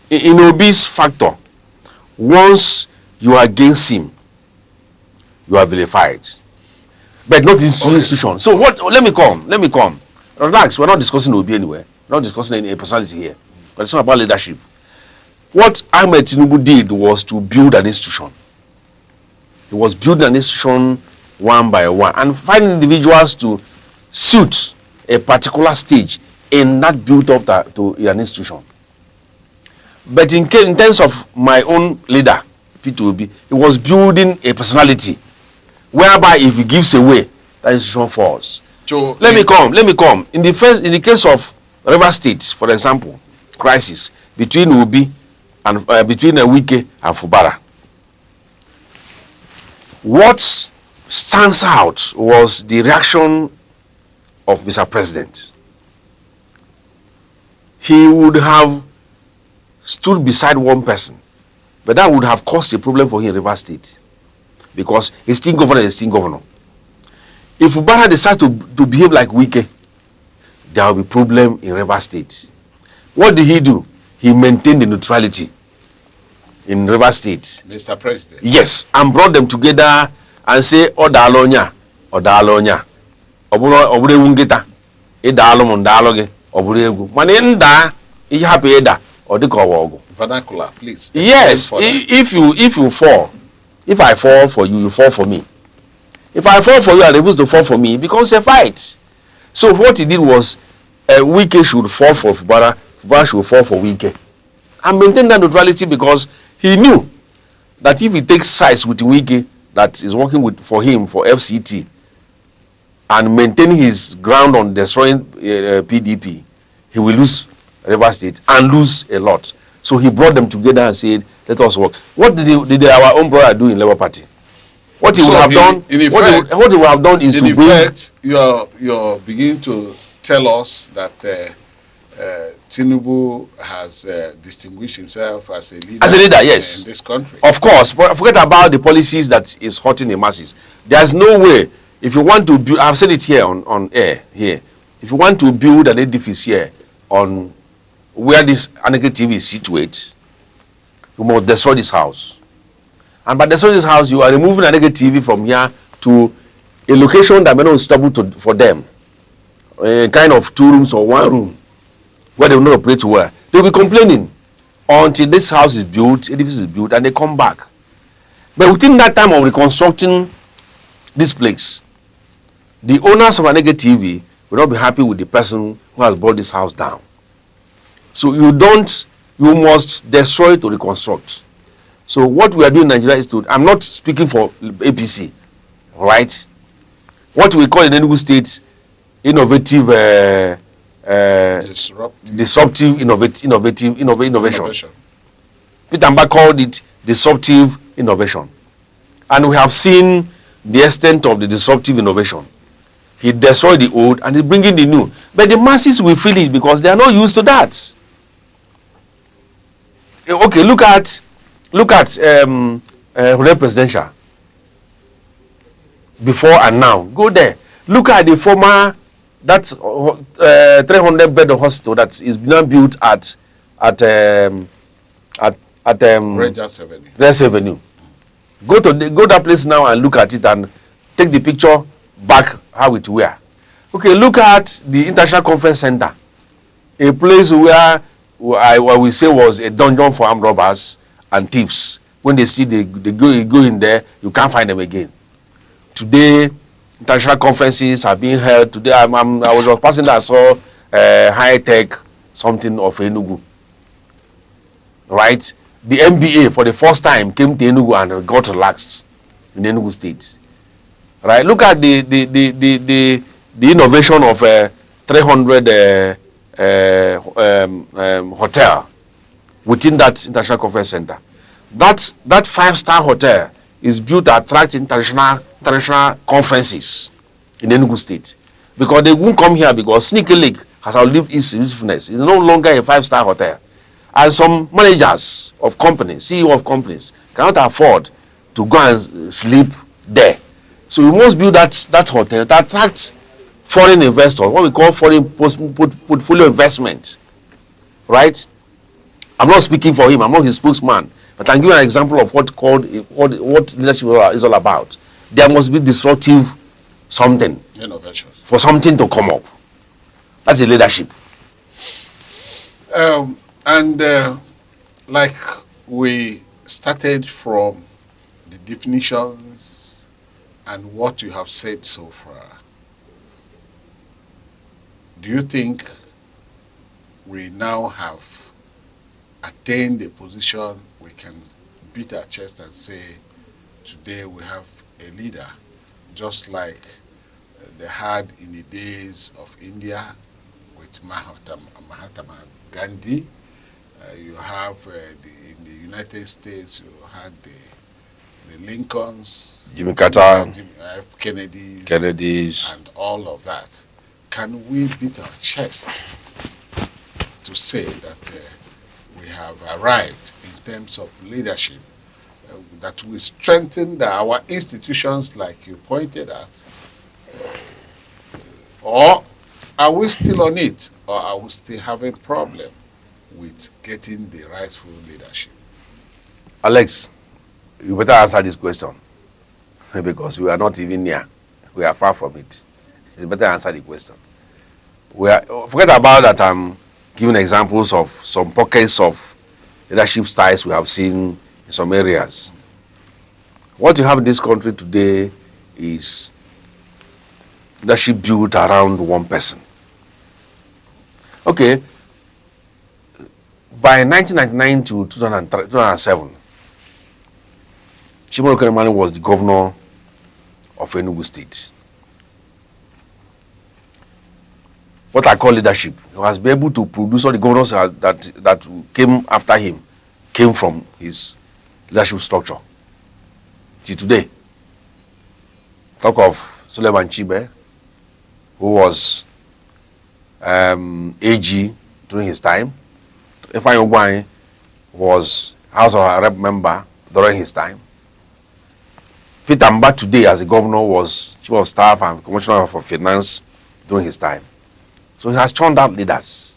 In Obi's factor, once you are against him, you are vilified. But not institution. So what? Let me come. Relax. We're not discussing Obi anywhere. We're not discussing any personality here. But it's not about leadership. What Ahmed Tinubu did was to build an institution. He was building an institution one by one and finding individuals to suit a particular stage in that build up to an institution. But in terms of my own leader, Peter Obi, he was building a personality, whereby if he gives away, that institution falls. So let me come. In the case of River State, for example, crisis between Obi and between Wike and Fubara. What stands out was the reaction of Mr. President. He would have stood beside one person, but that would have caused a problem for him in River State, because a sitting governor is a sitting governor. If Fubara decides to behave like Wike, there will be problem in River State. What did he do? He maintained the neutrality in River State. Mr. President. Yes, and brought them together and say, Odalonya, Obure Wungeta, Edalomondaloge, Obure, Manenda, Ihapeda, or the Kowogo. Vernacular, please. Yes, if you fall, if I fall for you, you fall for me. If I fall for you, I refuse to fall for me because it's a fight. So what he did was, Wike should fall for Fubara, Fubara should fall for Wike. And maintain that neutrality because he knew that if he takes sides with Wike that is working for him for FCT and maintain his ground on destroying PDP, he will lose River State and lose a lot. So he brought them together and said, let us work. What did our own brother do in Labour Party? What he would have done, what he would have done is to bring... In effect, you're beginning to tell us that Tinubu has distinguished himself as a leader. As a leader, yes. In this country. Of course, but forget about the policies that is hurting the masses. There's no way, if you want to build, I've said it here on air, here. If you want to build an edifice here on where this Aneke TV is situated, you must destroy this house. And by destroying this house, you are removing Aneke TV from here to a location that may not be suitable for them. A kind of 2 rooms or 1 room where they will not operate well. They will be complaining until this house is built, edifice is built, and they come back. But within that time of reconstructing this place, the owners of Aneke TV will not be happy with the person who has brought this house down. So you don't You must destroy to reconstruct. So what we are doing in Nigeria is to, I'm not speaking for APC, right? What we call in Enugu State innovative, disruptive innovation. Peter Mba called it disruptive innovation. And we have seen the extent of the disruptive innovation. He destroyed the old and he's bringing the new. But the masses will feel it because they are not used to that. Okay, look at presidential before and now. Go there. Look at the former, that's 300 bed of hospital that is now built at Rangers Avenue. Rangers Avenue. Go that place now and look at it and take the picture back how it were. Okay, look at the International Conference Center, a place where I will say was a dungeon for armed robbers and thieves. When they see they go in there, you can't find them again. Today, international conferences are being held. Today, I was a person that saw high tech something of Enugu. Right? The NBA for the first time came to Enugu and got relaxed in Enugu State. Right? Look at the innovation of 300 hotel within that international conference center. That 5-star hotel is built to attract international conferences in Enugu State, because they won't come here because Sneaky Lake has outlived its usefulness. It's no longer a 5-star hotel, and some managers of companies, CEO of companies, cannot afford to go and sleep there. So we must build that hotel that attracts foreign investors, what we call foreign portfolio investment, right? I'm not speaking for him, I'm not his spokesman, but I'm giving an example of what leadership is all about. There must be disruptive something, innovation, for something to come up. That's a leadership. Like we started from the definitions and what you have said so far, do you think we now have attained a position we can beat our chest and say, today we have a leader, just like they had in the days of India with Mahatma Gandhi? You have in the United States, you had the Lincolns, Jimmy Carter, Kennedys, and all of that. Can we beat our chest to say that we have arrived in terms of leadership, that we strengthen our institutions like you pointed at, or are we still on it, or are we still having problem with getting the rightful leadership? Alex, you better answer this question because we are not even near. We are far from it. You better answer the question. Forget about that. I'm giving examples of some pockets of leadership styles we have seen in some areas. What you have in this country today is leadership built around one person. Okay. By 1999 to 2007, Shimon Okenemali was the governor of Enugu State. What I call leadership, he was able to produce all the governors that came after him, came from his leadership structure. Till today, talk of Suleiman Chibe, who was AG during his time. Ifeanyi Ogwuanyi was House of Rep member during his time. Peter Mba today as a governor was Chief of Staff and Commissioner for Finance during his time. So he has churned out leaders.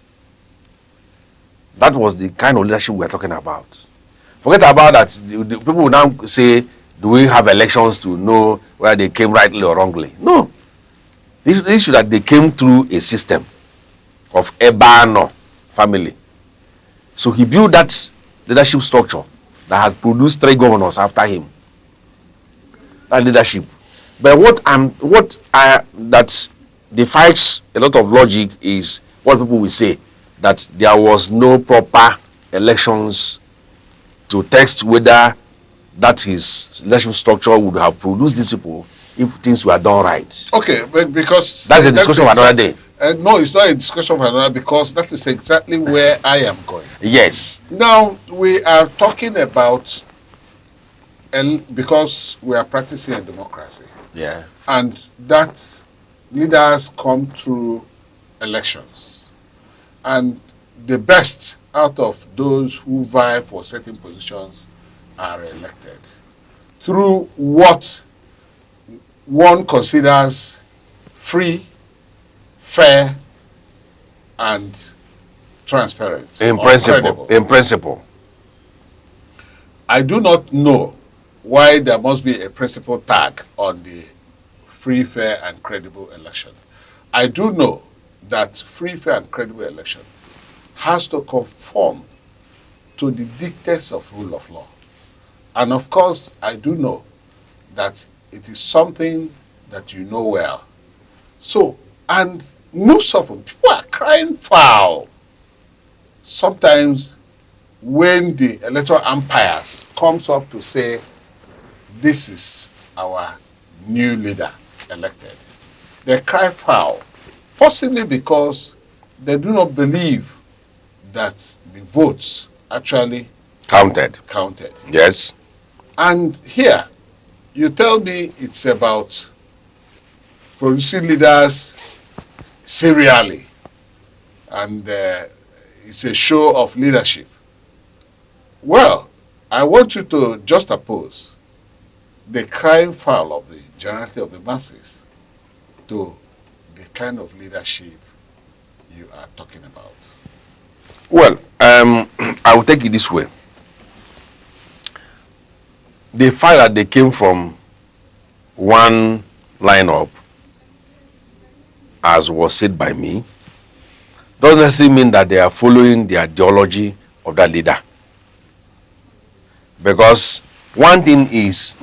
That was the kind of leadership we are talking about. Forget about that. The people will now say, do we have elections to know whether they came rightly or wrongly? No. The issue that they came through a system of Ebano family. So he built that leadership structure that has produced 3 governors after him. That leadership. But that defies a lot of logic is what people will say, that there was no proper elections to test whether that his election structure would have produced these people if things were done right. Okay, but because that's a discussion of another day. No, it's not a discussion of another, because that is exactly where I am going. Yes. Now we are talking about, because we are practicing a democracy. Yeah. And that leaders come through elections, and the best out of those who vie for certain positions are elected through what one considers free, fair, and transparent. In principle. In principle. I do not know why there must be a principle tag on the free, fair, and credible election. I do know that free, fair, and credible election has to conform to the dictates of rule of law. And of course, I do know that it is something that you know well. So, and most often, people are crying foul. Sometimes when the electoral umpires comes up to say, this is our new leader elected, they cry foul, possibly because they do not believe that the votes actually counted. Yes. And here, you tell me it's about producing leaders serially, and it's a show of leadership. Well, I want you to juxtapose the crying foul of the generality of the masses to the kind of leadership you are talking about. Well, I will take it this way. The fact that they came from one lineup, as was said by me, doesn't necessarily mean that they are following the ideology of that leader. Because one thing is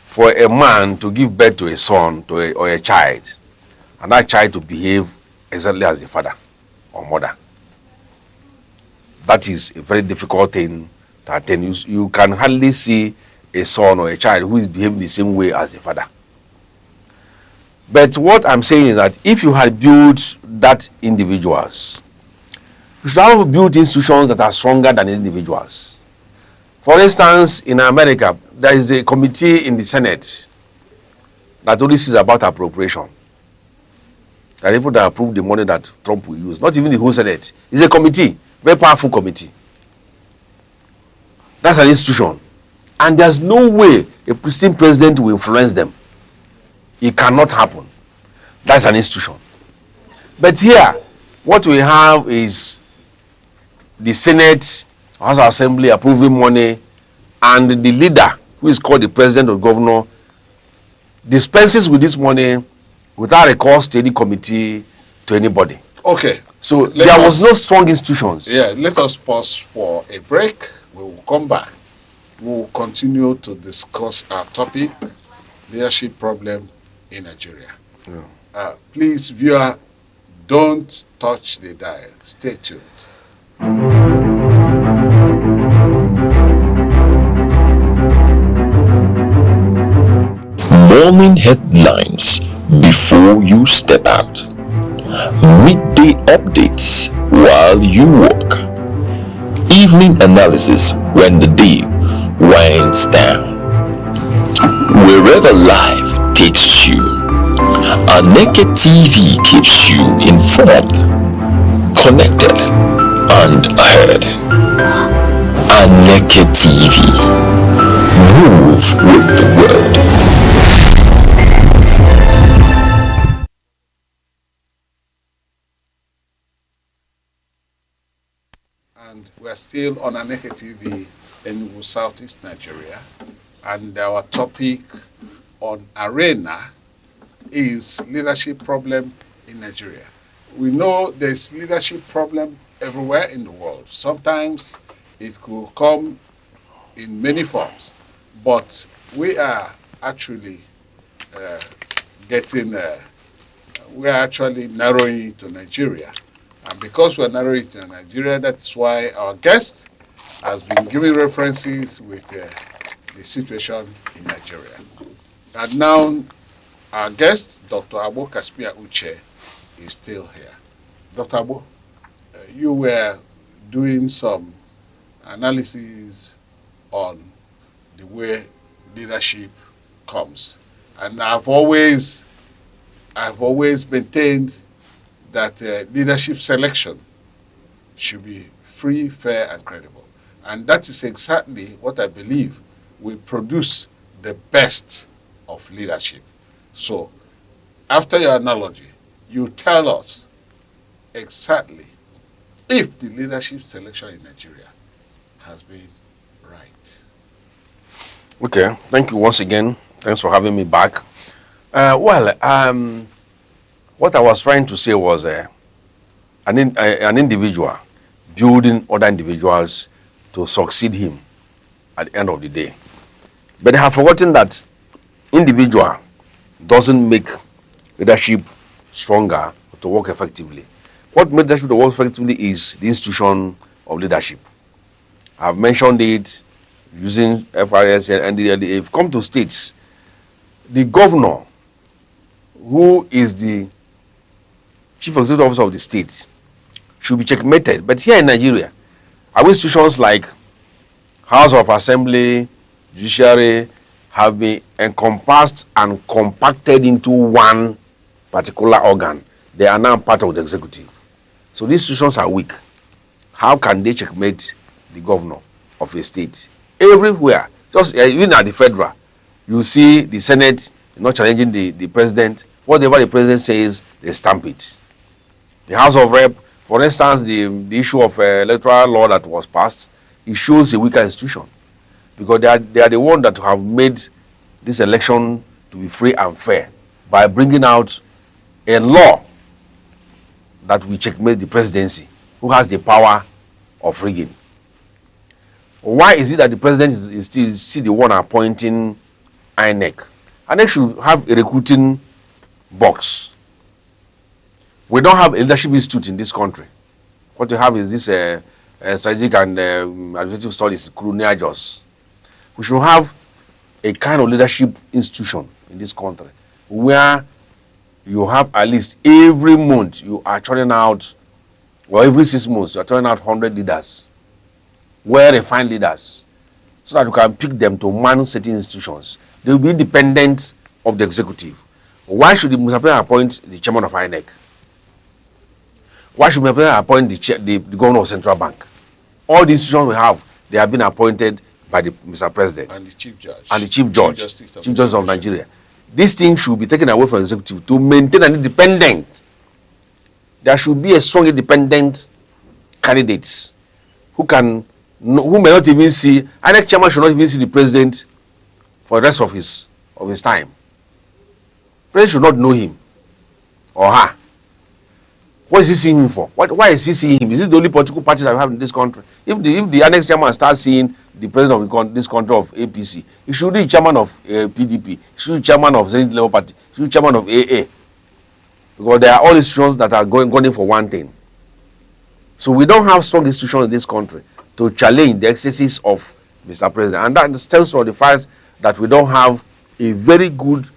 for a man to give birth to a son or a child, and that child to behave exactly as the father or mother. That is a very difficult thing to attain. You can hardly see a son or a child who is behaving the same way as the father. But what I'm saying is that if you had built that individuals, you should have built institutions that are stronger than individuals. For instance, in America, there is a committee in the Senate that only sees about appropriation. There are people that approve the money that Trump will use, not even the whole Senate. It's a committee, very powerful committee. That's an institution. And there's no way a pristine president will influence them. It cannot happen. That's an institution. But here, what we have is the Senate, House Assembly approving money, and the leader, who is called the president or governor, dispenses with this money without recourse to any committee, to anybody. Okay. So there was no strong institutions. Yeah, let us pause for a break. We will come back. We will continue to discuss our topic, leadership problem in Nigeria. Yeah. Please, viewer, don't touch the dial. Stay tuned. Morning headlines before you step out. Midday updates while you work. Evening analysis when the day winds down. Wherever life takes you, Aneke TV keeps you informed, connected, and ahead. Aneke TV. Move with the world. And we're still on Aneke TV in Southeast Nigeria, and our topic on Arena is leadership problem in Nigeria. We know there's leadership problem everywhere in the world. Sometimes it could come in many forms, but we are actually we are actually narrowing it to Nigeria. And because we're narrowing it in Nigeria, that's why our guest has been giving references with the situation in Nigeria. And now our guest, Dr. Abo Kaspia Uche, is still here. Dr. Abo, you were doing some analysis on the way leadership comes. And I've always maintained that leadership selection should be free, fair, and credible. And that is exactly what I believe will produce the best of leadership. So, after your analogy, you tell us exactly if the leadership selection in Nigeria has been right. Okay, thank you once again. Thanks for having me back. What I was trying to say was an individual building other individuals to succeed him at the end of the day. But they have forgotten that individual doesn't make leadership stronger to work effectively. What makes leadership to work effectively is the institution of leadership. I've mentioned it using FRS and if you come to states, the governor, who is the chief executive officer of the state, should be checkmated. But here in Nigeria, our institutions like House of Assembly, Judiciary, have been encompassed and compacted into one particular organ. They are now part of the executive. So these institutions are weak. How can they checkmate the governor of a state? Everywhere, just even at the federal, you see the Senate not challenging the president. Whatever the president says, they stamp it. The House of Rep, for instance, the issue of electoral law that was passed, it shows a weaker institution, because they are the ones that have made this election to be free and fair by bringing out a law that will checkmate the presidency, who has the power of rigging. Why is it that the president is still the one appointing Aneke? Aneke should have a recruiting box. We don't have a leadership institute in this country. What we have is this strategic and administrative studies, Kuruniajos. We should have a kind of leadership institution in this country where you have at least every month you are turning out, or every 6 months you are turning out 100 leaders, well-refined leaders, so that you can pick them to man certain institutions. They will be independent of the executive. Why should the Mr. President appoint the chairman of INEC? Why should Mr. President appoint the governor of Central Bank? All the institutions we have, they have been appointed by the Mr. President. And the Chief Judge. And the Chief Judge. Chief Justice of Nigeria. This thing should be taken away from the executive to maintain an independent. There should be a strong independent candidates who may not even see, INEC chairman should not even see the president for the rest of his time. President should not know him or her. What is he seeing him for? Why is he seeing him? Is this the only political party that we have in this country? If the INEC chairman starts seeing the president of this country of APC, he should be chairman of PDP, he should be chairman of Zenith Labour Party, he should be chairman of AA. Because there are all institutions that are going in for one thing. So we don't have strong institutions in this country to challenge the excesses of Mr. President. And that stems from the fact that we don't have a very good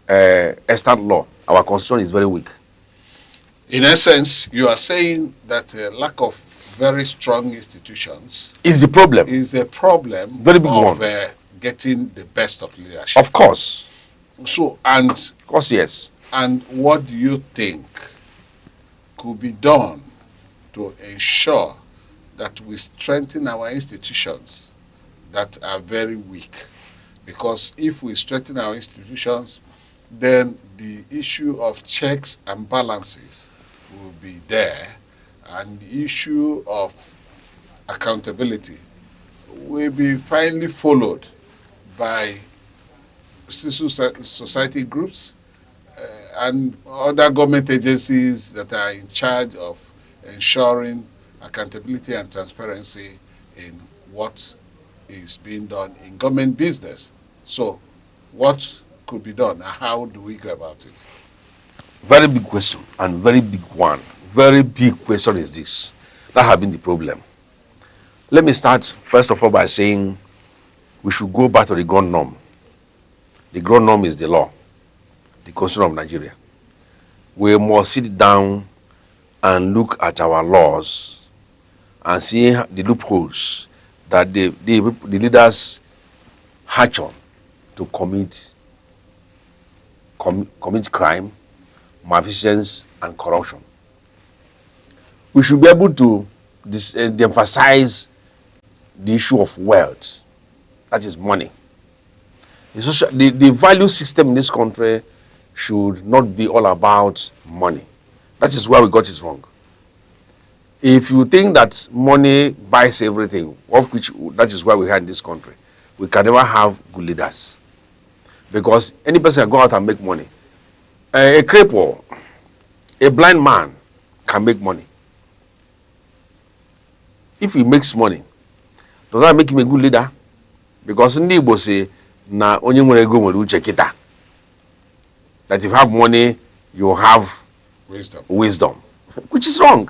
extant law. Our constitution is very weak. In essence, you are saying that a lack of very strong institutions is the problem. Is a problem very big of one. Getting the best of leadership. Of course. So, and of course, yes. And what do you think could be done to ensure that we strengthen our institutions that are very weak? Because if we strengthen our institutions, then the issue of checks and balances will be there, and the issue of accountability will be finally followed by civil society groups and other government agencies that are in charge of ensuring accountability and transparency in what is being done in government business. So what could be done and how do we go about it? Very big question and very big one. very big question is this. That has been the problem. Let me start first of all by saying we should go back to the ground norm. The ground norm is the law, the Constitution of Nigeria. We must sit down and look at our laws and see the loopholes that the leaders hatch on to commit crime, malfeasance, and corruption. We should be able to emphasize the issue of wealth, that is money. The value system in this country should not be all about money. That is where we got it wrong. If you think that money buys everything, of which that is where we are in this country, we can never have good leaders. Because any person can go out and make money. A cripple, a blind man can make money. If he makes money, does that make him a good leader? Because in the Igbo say, na onye nwere ego nwere uche kita. That if you have money, you have wisdom, which is wrong.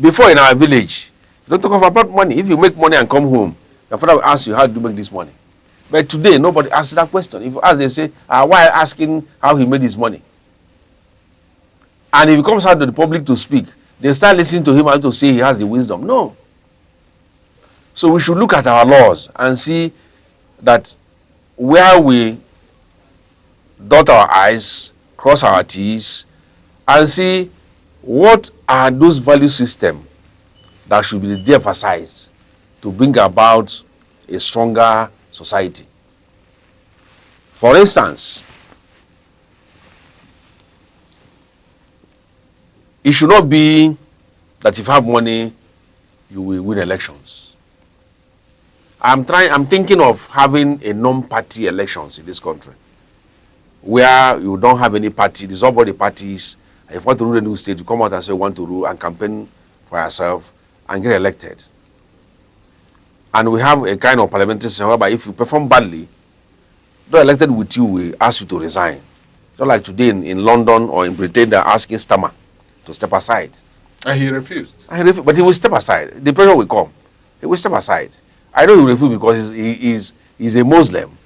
Before in our village, you don't talk about money. If you make money and come home, your father will ask you, how do you make this money? But today, nobody asks that question. If you ask, they say, why asking how he made his money? And if he comes out to the public to speak, they start listening to him and to say he has the wisdom. No. So we should look at our laws and see that where we dot our I's, cross our T's, and see what are those value systems that should be de-emphasized to bring about a stronger society. For instance, it should not be that if you have money, you will win elections. I'm thinking of having a non-party elections in this country, where you don't have any party, dissolve all the parties. If you want to rule a new state, you come out and say you want to rule and campaign for yourself and get elected. And we have a kind of parliamentary system whereby if you perform badly, those elected with you will ask you to resign. Not like today in London or in Britain, they're asking Starmer to step aside. And he refused. But he will step aside. The pressure will come. He will step aside. I know he will refuse because he's a Muslim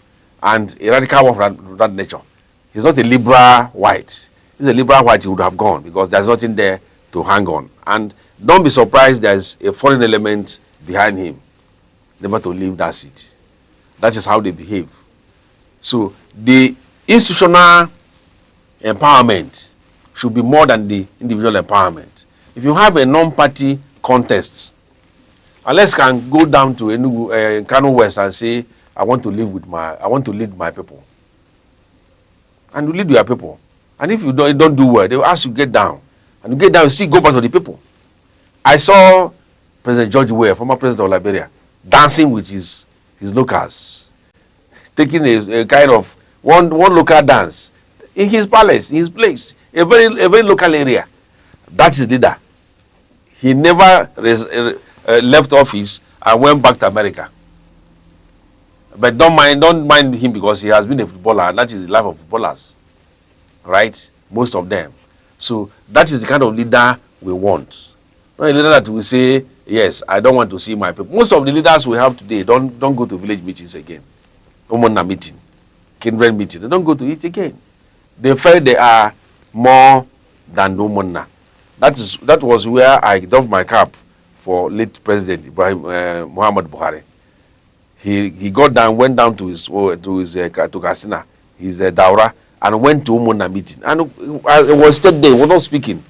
and a radical one of that nature. He's not a liberal white. If he's a liberal white, he would have gone because there's nothing there to hang on. And don't be surprised there's a foreign element behind him, never to leave that seat. That is how they behave. So the institutional empowerment should be more than the individual empowerment. If you have a non-party contest, unless can go down to Kano West and say, I want to lead my people. And you lead your people. And if you don't do well, they will ask you to get down. And you get down, you still go back to the people. I saw President George Weah, former president of Liberia, dancing with his locals, taking a kind of one local dance in his palace, in his place, a very local area. That's his leader. He never left office and went back to America. But don't mind him because he has been a footballer, and that is the life of footballers, right? Most of them. So that is the kind of leader we want. Not a leader that will say, yes, I don't want to see my people. Most of the leaders we have today don't go to village meetings again. Omona meeting, kindred meeting. They don't go to it again. They feel they are more than Omona. That was where I doffed my cap for late President Ibrahim Muhammad Buhari. He got down, went down to Katsina, his Daura, and went to Omona meeting. And it was stayed there, he was not speaking.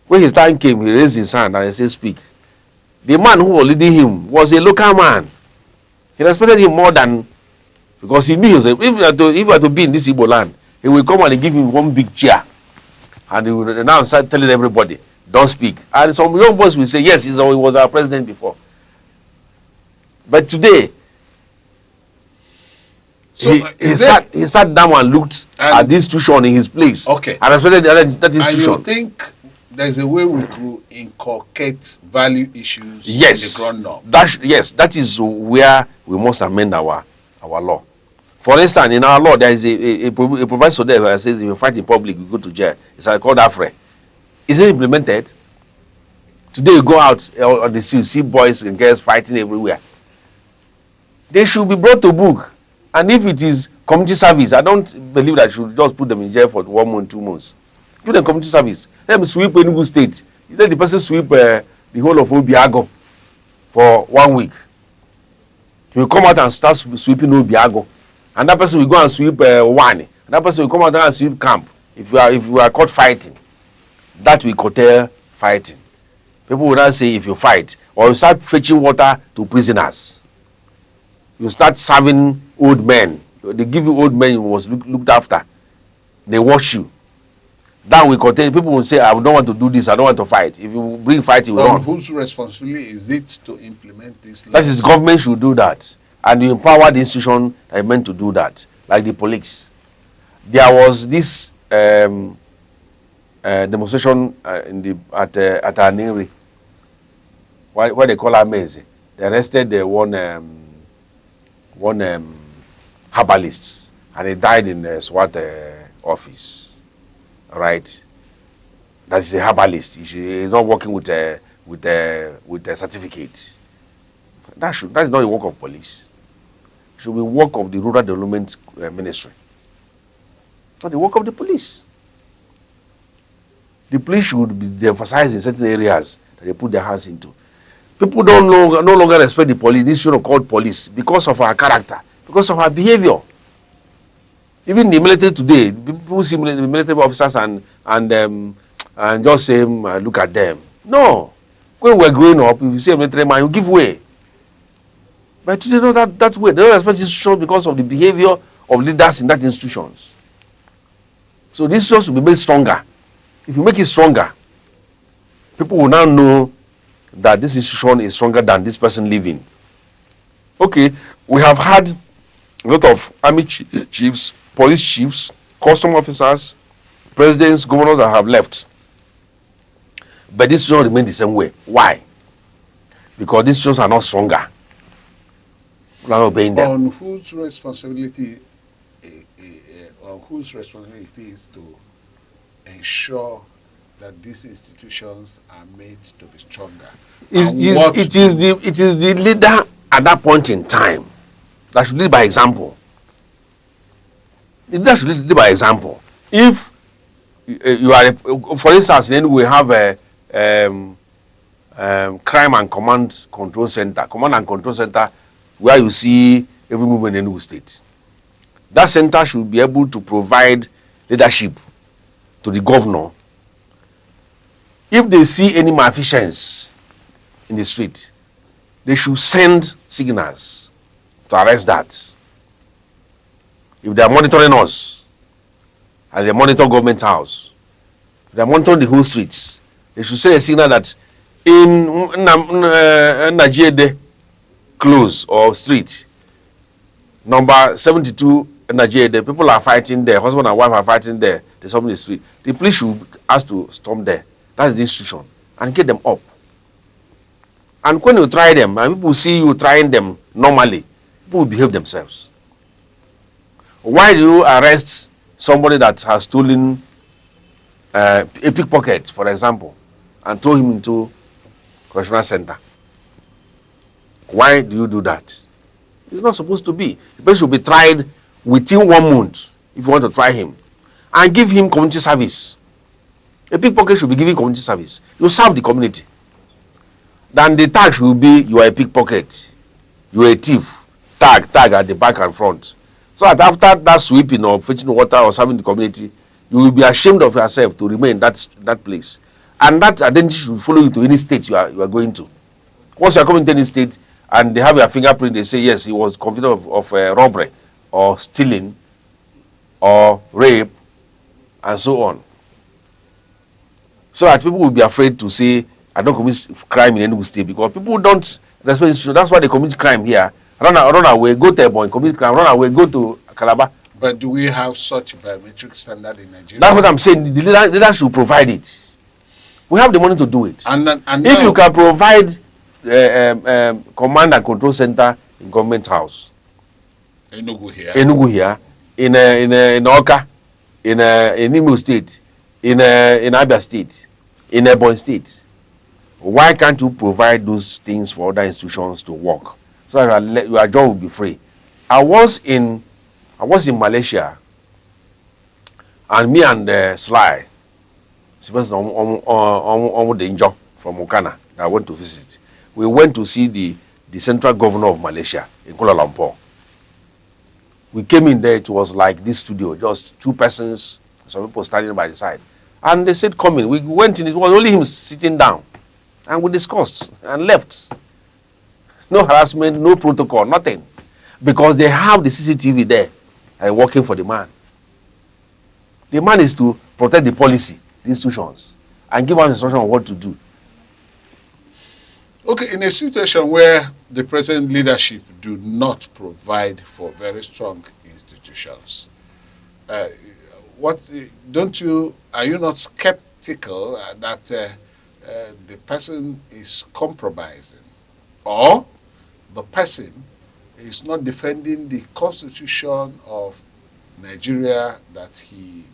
When his time came, he raised his hand and he said, speak. The man who was leading him was a local man. He respected him more than, because he knew if he were to be in this Igbo land, he will come and give him one big chair. And he will now start telling everybody, don't speak. And some young boys will say, yes, he was our president before. But today, so he sat down and looked at the institution in his place. Okay. And respected that institution. And you think there's a way we could inculcate value issues in the ground norm? Yes, that is where we must amend our law. For instance, in our law, there is a proviso there that says if you fight in public, you go to jail. It's called AFRE. Is it implemented? Today you go out on the street, you see boys and girls fighting everywhere. They should be brought to book. And if it is community service, I don't believe that you should just put them in jail for 1 month, 2 months. Give them community service. Let them sweep Enugu State. Let the person sweep the whole of Obiago for 1 week. He will come out and start sweeping Obiago. And that person will go and sweep Wani. And that person will come out and sweep camp. If you are caught fighting, that will curtail fighting. People will not say if you fight, or you start fetching water to prisoners. You start serving old men. They give you old men you was looked after. They wash you. That will curtail. People will say, I don't want to do this, I don't want to fight. If you bring fight, you will run. Whose responsibility is it to implement this law? That is, the government should do that. And you empower the institution that are meant to do that, like the police. There was this demonstration at Aneke, what they call Amazing. They arrested one herbalist, and he died in the SWAT office. Right? That's a herbalist. He's not working with a certificate. That's not the work of police. It should be work of the Rural Development Ministry. Not the work of the police. The police should be emphasized in certain areas that they put their hands into. People no longer respect the police. This should be called police because of our character, because of our behavior. Even the military today, people see military officers and just say, look at them. No. When we're growing up, if you see a military man, you give way. But today, no, that way. They don't respect institutions because of the behavior of leaders in that institutions. So this should be made stronger. If you make it stronger, people will now know that this institution is stronger than this person living. Okay, we have had a lot of army chiefs, police chiefs, custom officers, presidents, governors that have left. But this institution remains the same way. Why? Because these institutions are not stronger. We are not obeying them. On whose responsibility is to ensure that these institutions are made to be stronger? It is the leader at that point in time that should lead by example. The leader should lead by example. If you are, for instance, then we have a crime and command control center, where you see every movement in Enugu State. That center should be able to provide leadership to the governor. If they see any malfeasance in the street, they should send signals to arrest that. If they are monitoring us, and they monitor government house, they are monitoring the whole streets, they should send a signal that in Nigeria close or street, number 72 Nigeria, people are fighting there, husband and wife are fighting there, there's something in the street. The police should ask to storm there. That's the institution. And get them up. And when you try them, and people see you trying them normally, people will behave themselves. Why do you arrest somebody that has stolen a pickpocket, for example, and throw him into correctional center? Why do you do that? It's not supposed to be. The person should be tried within 1 month if you want to try him, and give him community service. A pickpocket should be giving community service. You serve the community. Then the tag should be, you are a pickpocket, you are a thief. Tag at the back and front. So that after that sweeping or fetching water or serving the community, you will be ashamed of yourself to remain in that place. And that identity should follow you to any state you are going to. Once you are coming to any state and they have your fingerprint, they say, yes, he was convicted of robbery or stealing or rape and so on. So that people will be afraid to say, I don't commit crime in any state, because people don't respect institutions. That's why they commit crime here. Run away, go to Ebonyi, commit crime, run away, go to Calabar. But do we have such a biometric standard in Nigeria? That's what I'm saying. The leaders should provide it. We have the money to do it. And if you can provide command and control center in government house, Enugu here, in Oka, in Imo State, in Abia State, in Ebonyi State. Why can't you provide those things for other institutions to work so that your job will be free? I was in Malaysia, and me and Sly, from Okana, I went to visit. We went to see the central governor of Malaysia in Kuala Lumpur. We came in there, it was like this studio, just two persons, some people standing by the side. And they said, come in. We went in, it was only him sitting down. And we discussed and left. No harassment, no protocol, nothing. Because they have the CCTV there working for the man. The man is to protect the policy, the institutions, and give us instruction on what to do. Okay, in a situation where the present leadership do not provide for very strong institutions, are you not skeptical that the person is compromising, or the person is not defending the constitution of Nigeria that he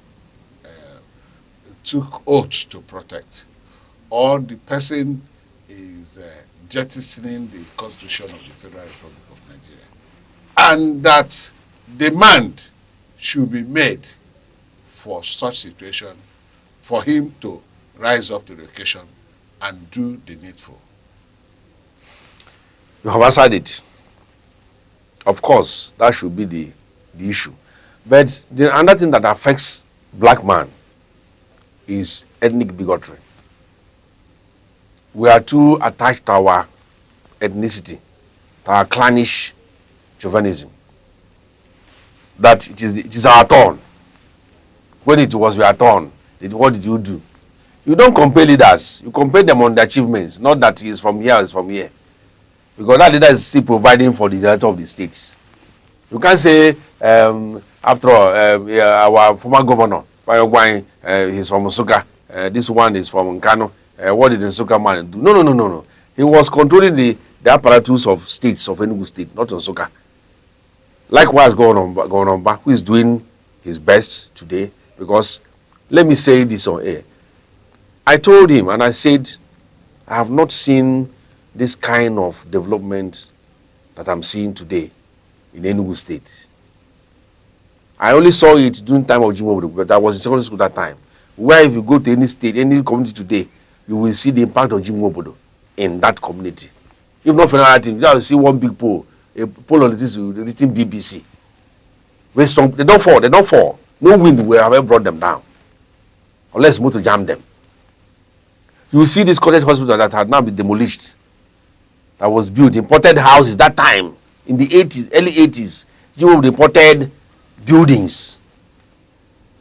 took oath to protect, or the person is jettisoning the constitution of the Federal Republic of Nigeria, and that demand should be made for such situation for him to rise up to the occasion and do the needful? You have answered it. Of course, that should be the issue. But the another thing that affects black man is ethnic bigotry. We are too attached to our ethnicity, to our clannish chauvinism, that it is our turn. When it was your turn, what did you do? You don't compare leaders. You compare them on the achievements, not that he is from here, is from here. Because that leader is still providing for the director of the states. You can't say, after all, our former governor, Fayogwine, he's from Nsukka. This one is from Nkano. What did the Nsukka man do? No. He was controlling the apparatus of states, of Enugu State, not Nsukka. Likewise, Governor Mba, who is doing his best today, because let me say this on air. I told him and I said, I have not seen this kind of development that I'm seeing today in Enugu State. I only saw it during the time of Jim Obodo, but I was in secondary school that time. Where if you go to any state, any community today, you will see the impact of Jim Obodo in that community. If not for another thing, you will see one big pole, a pole of this written BBC. Very strong. They don't fall. No wind will have ever brought them down, unless motor jam them. You will see this cottage hospital that had now been demolished, that was built, imported houses that time, in the 80s, early 80s. You imported buildings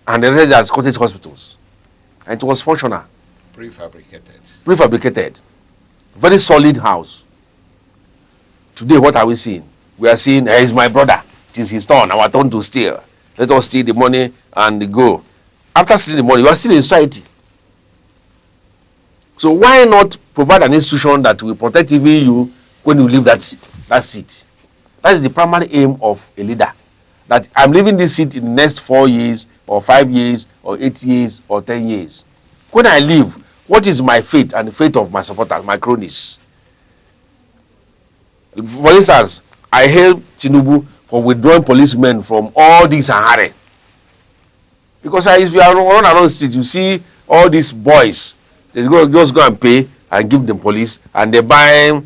and the rest as cottage hospitals. And it was functional. Prefabricated. Very solid house. Today, what are we seeing? We are seeing, he's my brother. It is his turn, our turn to steal. Let us steal the money and go. After stealing the money, you are still in society. So why not provide an institution that will protect even you when you leave that seat? That is the primary aim of a leader. That I'm leaving this seat in the next 4 years, or 5 years, or 8 years, or 10 years. When I leave, what is my fate and the fate of my supporters, my cronies? For instance, I hail Tinubu for withdrawing policemen from all these Sahara. Because if you are run around the street, you see all these boys. They just go and pay and give them police, and they buy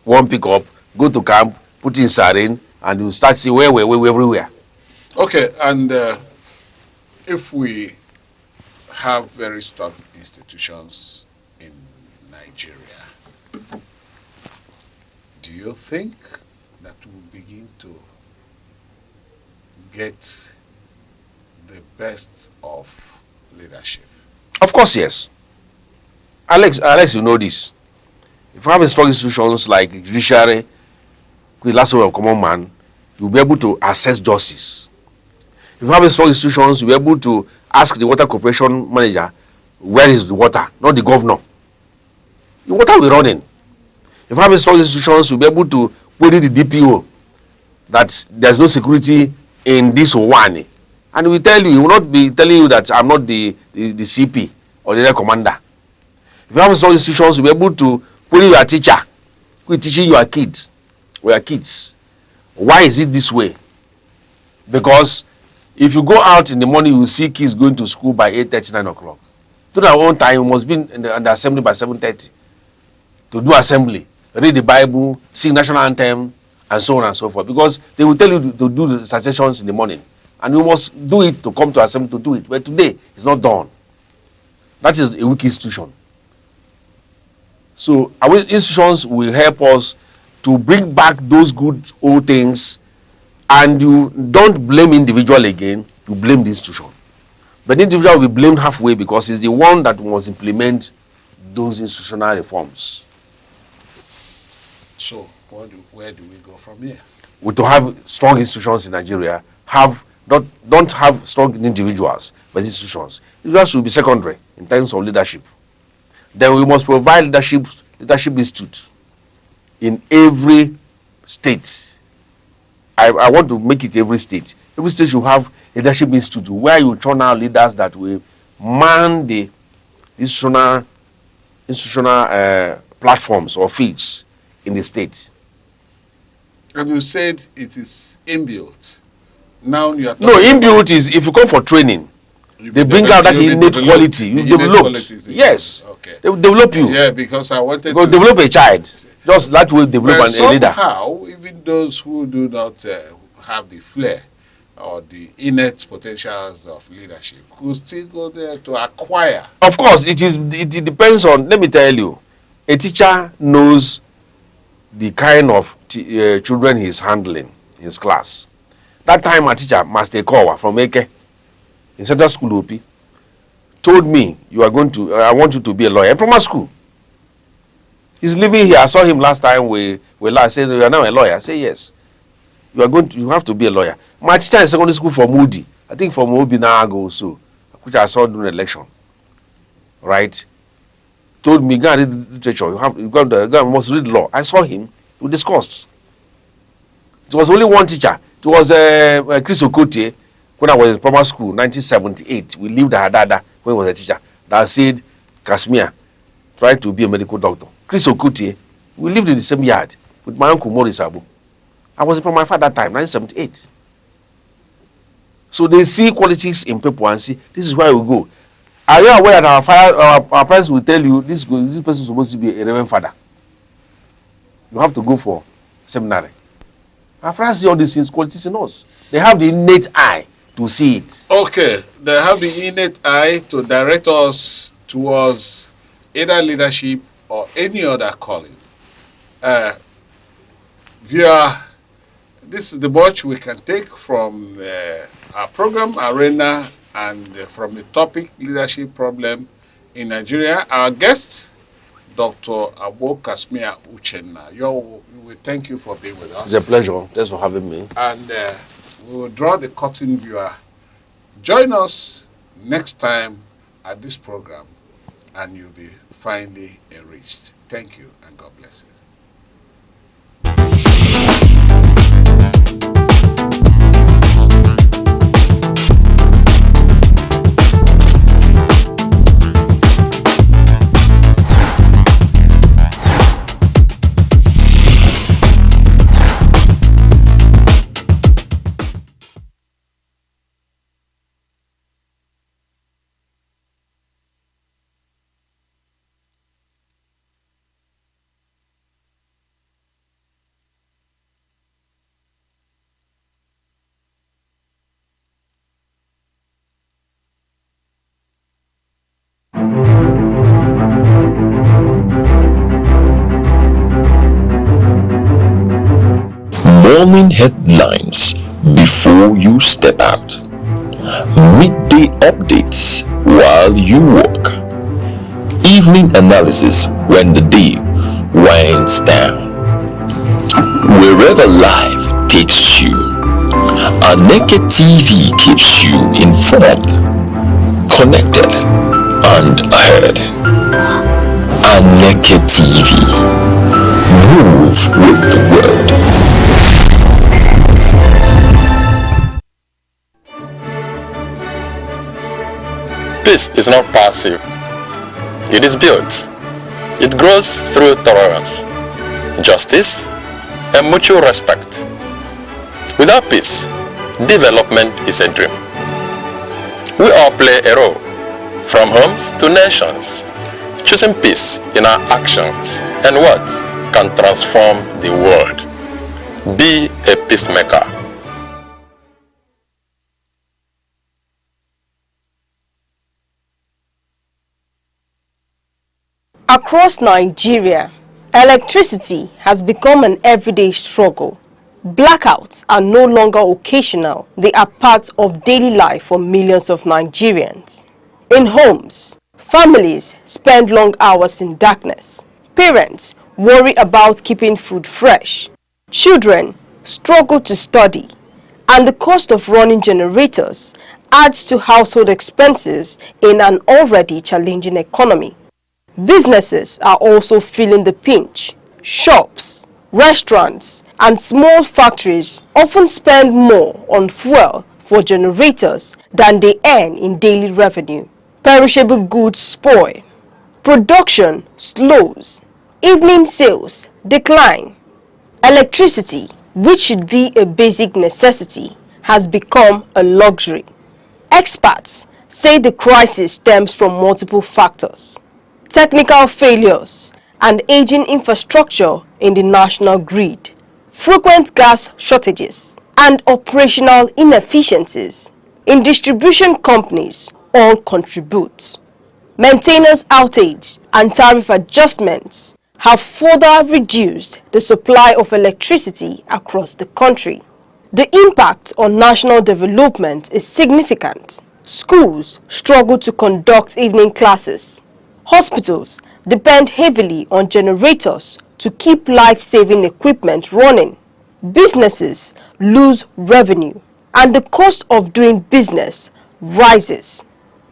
one pickup, go to camp, put in sarin, and you start seeing where everywhere. Okay, and if we have very strong institutions in Nigeria, do you think that we'll begin to get the best of leadership? Of course, yes. Alex, you know this. If you have strong institutions like judiciary, the last of common man, you'll be able to assess justice. If you have strong institutions, you'll be able to ask the water corporation manager, where is the water, not the governor. The water will be running. If you have strong institutions, you'll be able to query the DPO that there's no security in this one. And we tell you, he will not be telling you that I'm not the CP or the commander. If you have strong institutions, you'll be able to put in your teacher who is teaching your kids or your kids. Why is it this way? Because if you go out in the morning, you will see kids going to school by 8:30, 9 o'clock. To their own time, you must be in the assembly by 7:30 to do assembly, read the Bible, sing national anthem, and so on and so forth. Because they will tell you to do the citations in the morning. And you must do it to come to assembly to do it. But today, it's not done. That is a weak institution. So our institutions will help us to bring back those good old things, and you don't blame individual again, you blame the institution. But the individual will be blamed halfway because he's the one that must implement those institutional reforms. So where do we go from here? To have strong institutions in Nigeria, don't have strong individuals, but institutions. Individuals should be secondary in terms of leadership. Then we must provide leadership institute in every state. I want to make it every state. Every state should have leadership institute where you turn out leaders that will man the institutional platforms or fields in the state. And you said it is inbuilt. Now you are no, inbuilt is if you go for training, they bring out that innate quality. You develop. Yes. Okay. They will develop you. Yeah, because I wanted to develop a child. Just that way develop a leader. Somehow, even those who do not have the flair or the innate potentials of leadership could still go there to acquire. Of course, it depends on, let me tell you, a teacher knows the kind of children he's handling in his class. That time a teacher, Master Kowa from Aneke, in Central School OP, told me, I want you to be a lawyer in primary school. He's living here. I saw him last time. We said, you are now a lawyer. I say, yes. You have to be a lawyer. My teacher in secondary school from Moody, I think from Obi Nago also, which I saw during the election, right? Told me, go and read literature. You must read law. I saw him. We discussed. It was only one teacher. It was Chris Okotie, when I was in primary school, 1978. We lived at Hadada when he was a teacher. That said, Kashmir, try to be a medical doctor. Chris Okotie, we lived in the same yard with my uncle Maurice Abu. I was in primary at that time, 1978. So they see qualities in people and see, this is where we go. Are you aware that our parents will tell you, this person is supposed to be a reverend father? You have to go for seminary. Our friends see all these things, qualities in us. They have the innate eye to see it. Okay, they have the innate eye to direct us towards either leadership or any other calling. Viewer, this is the much we can take from our program arena and from the topic leadership problem in Nigeria. Our guest, Dr. Abo Kashmir Uchenna. We thank you for being with us. It's a pleasure. Thanks for having me. And we will draw the curtain, viewer. Join us next time at this program and you'll be finally enriched. Thank you and God bless you. Morning headlines before you step out. Midday updates while you work. Evening analysis when the day winds down. Wherever life takes you, Aneke TV keeps you informed, connected, and ahead. Aneke TV. Move with the world. This is not passive. It is built. It grows through tolerance, justice, and mutual respect. Without peace, development is a dream. We all play a role, from homes to nations, choosing peace in our actions and words can transform the world. Be a peacemaker. Across Nigeria, electricity has become an everyday struggle. Blackouts are no longer occasional, they are part of daily life for millions of Nigerians. In homes, families spend long hours in darkness. Parents worry about keeping food fresh. Children struggle to study, and the cost of running generators adds to household expenses in an already challenging economy. Businesses are also feeling the pinch. Shops, restaurants, and small factories often spend more on fuel for generators than they earn in daily revenue. Perishable goods spoil. Production slows. Evening sales decline. Electricity, which should be a basic necessity, has become a luxury. Experts say the crisis stems from multiple factors: technical failures and aging infrastructure in the national grid, frequent gas shortages, and operational inefficiencies in distribution companies all contribute. Maintenance outage and tariff adjustments have further reduced the supply of electricity across the country. The impact on national development is significant. Schools struggle to conduct evening classes. Hospitals depend heavily on generators to keep life-saving equipment running. Businesses lose revenue, and the cost of doing business rises.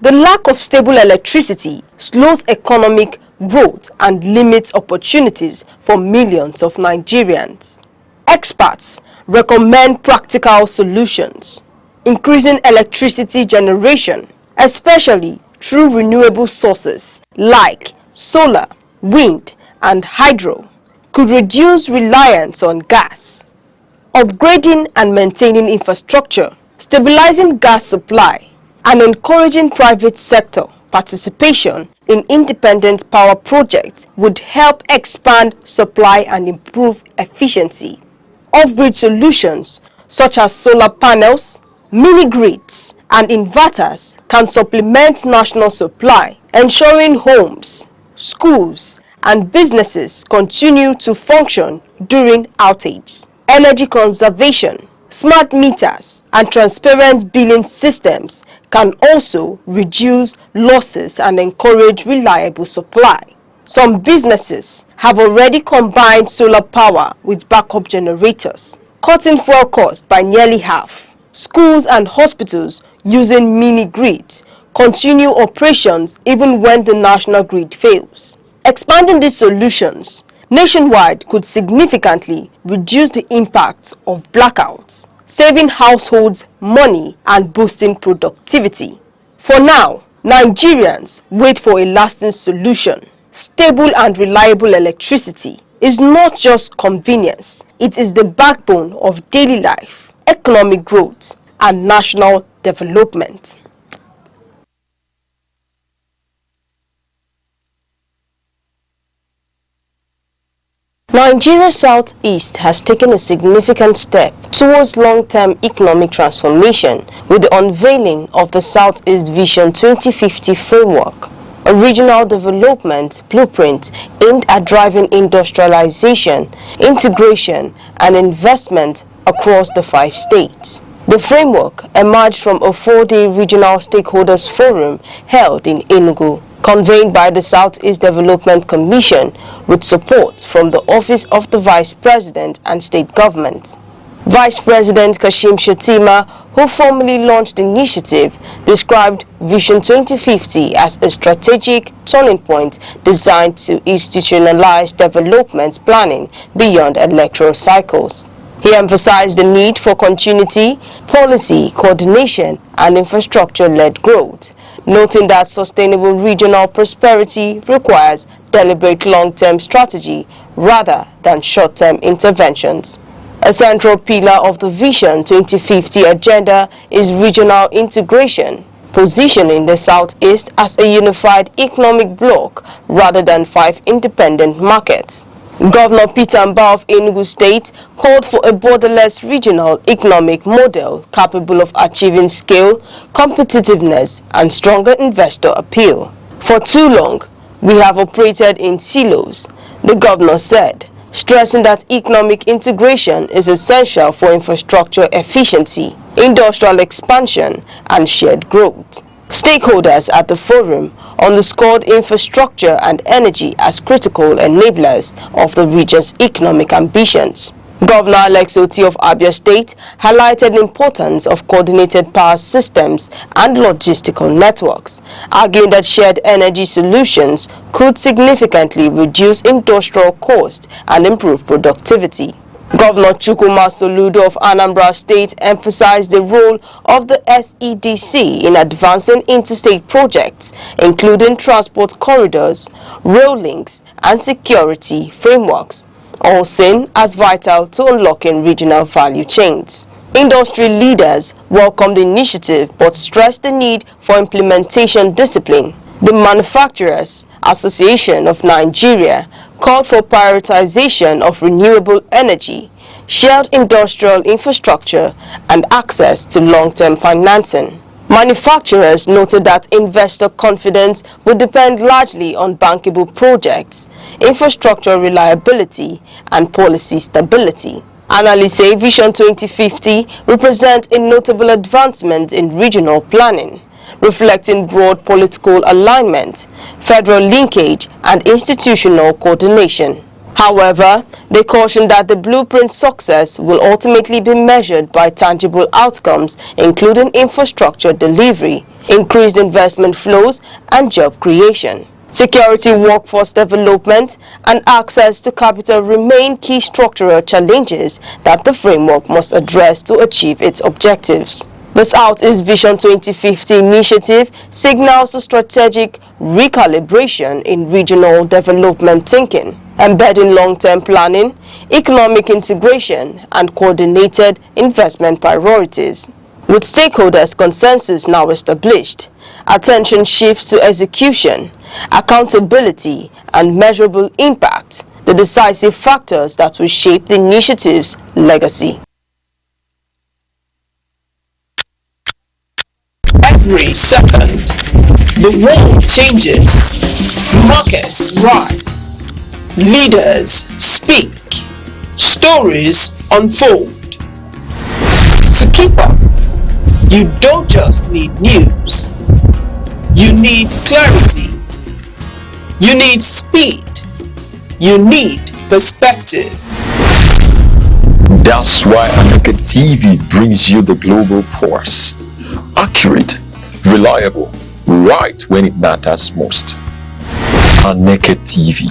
The lack of stable electricity slows economic growth and limits opportunities for millions of Nigerians. Experts recommend practical solutions: increasing electricity generation, especially through renewable sources like solar, wind, and hydro, could reduce reliance on gas. Upgrading and maintaining infrastructure, stabilizing gas supply, and encouraging private sector participation in independent power projects would help expand supply and improve efficiency. Off-grid solutions such as solar panels, mini-grids, and inverters can supplement national supply, ensuring homes, schools, and businesses continue to function during outages. Energy conservation, smart meters, and transparent billing systems can also reduce losses and encourage reliable supply. Some businesses have already combined solar power with backup generators, cutting fuel costs by nearly half. Schools and hospitals using mini-grids continue operations even when the national grid fails. Expanding these solutions nationwide could significantly reduce the impact of blackouts, saving households money and boosting productivity. For now, Nigerians wait for a lasting solution. Stable and reliable electricity is not just convenience, it is the backbone of daily life, economic growth, and national development. Nigeria's southeast has taken a significant step towards long-term economic transformation with the unveiling of the Southeast Vision 2050 framework, a regional development blueprint aimed at driving industrialization, integration, and investment across the 5 states. The framework emerged from a 4-day regional stakeholders forum held in Enugu, convened by the Southeast Development Commission with support from the Office of the Vice President and state governments. Vice President Kashim Shettima, who formally launched the initiative, described Vision 2050 as a strategic turning point designed to institutionalize development planning beyond electoral cycles. He emphasized the need for continuity, policy, coordination, and infrastructure-led growth, noting that sustainable regional prosperity requires deliberate long-term strategy rather than short-term interventions. A central pillar of the Vision 2050 agenda is regional integration, positioning the Southeast as a unified economic bloc rather than 5 independent markets. Governor Peter Mbah of Enugu State called for a borderless regional economic model capable of achieving scale, competitiveness, and stronger investor appeal. For too long, we have operated in silos, the governor said, stressing that economic integration is essential for infrastructure efficiency, industrial expansion, and shared growth. Stakeholders at the forum underscored infrastructure and energy as critical enablers of the region's economic ambitions. Governor Alex Oti of Abia State highlighted the importance of coordinated power systems and logistical networks, arguing that shared energy solutions could significantly reduce industrial cost and improve productivity. Governor Chukwuma Soludo of Anambra State emphasized the role of the SEDC in advancing interstate projects, including transport corridors, rail links, and security frameworks, all seen as vital to unlocking regional value chains. Industry leaders welcomed the initiative but stressed the need for implementation discipline. The Manufacturers Association of Nigeria called for prioritization of renewable energy, shared industrial infrastructure, and access to long-term financing. Manufacturers noted that investor confidence would depend largely on bankable projects, infrastructure reliability, and policy stability. Analysts say Vision 2050 represents a notable advancement in regional planning, reflecting broad political alignment, federal linkage, and institutional coordination. However, they caution that the blueprint's success will ultimately be measured by tangible outcomes, including infrastructure delivery, increased investment flows, and job creation. Security, workforce development, and access to capital remain key structural challenges that the framework must address to achieve its objectives. The Southeast Vision 2050 initiative signals a strategic recalibration in regional development thinking, embedding long-term planning, economic integration, and coordinated investment priorities. With stakeholders' consensus now established, attention shifts to execution, accountability, and measurable impact, the decisive factors that will shape the initiative's legacy. Every second, the world changes, markets rise, leaders speak, stories unfold. To keep up, you don't just need news, you need clarity, you need speed, you need perspective. That's why Aneke TV brings you the global pulse. Accurate, reliable, right when it matters most. Aneke TV.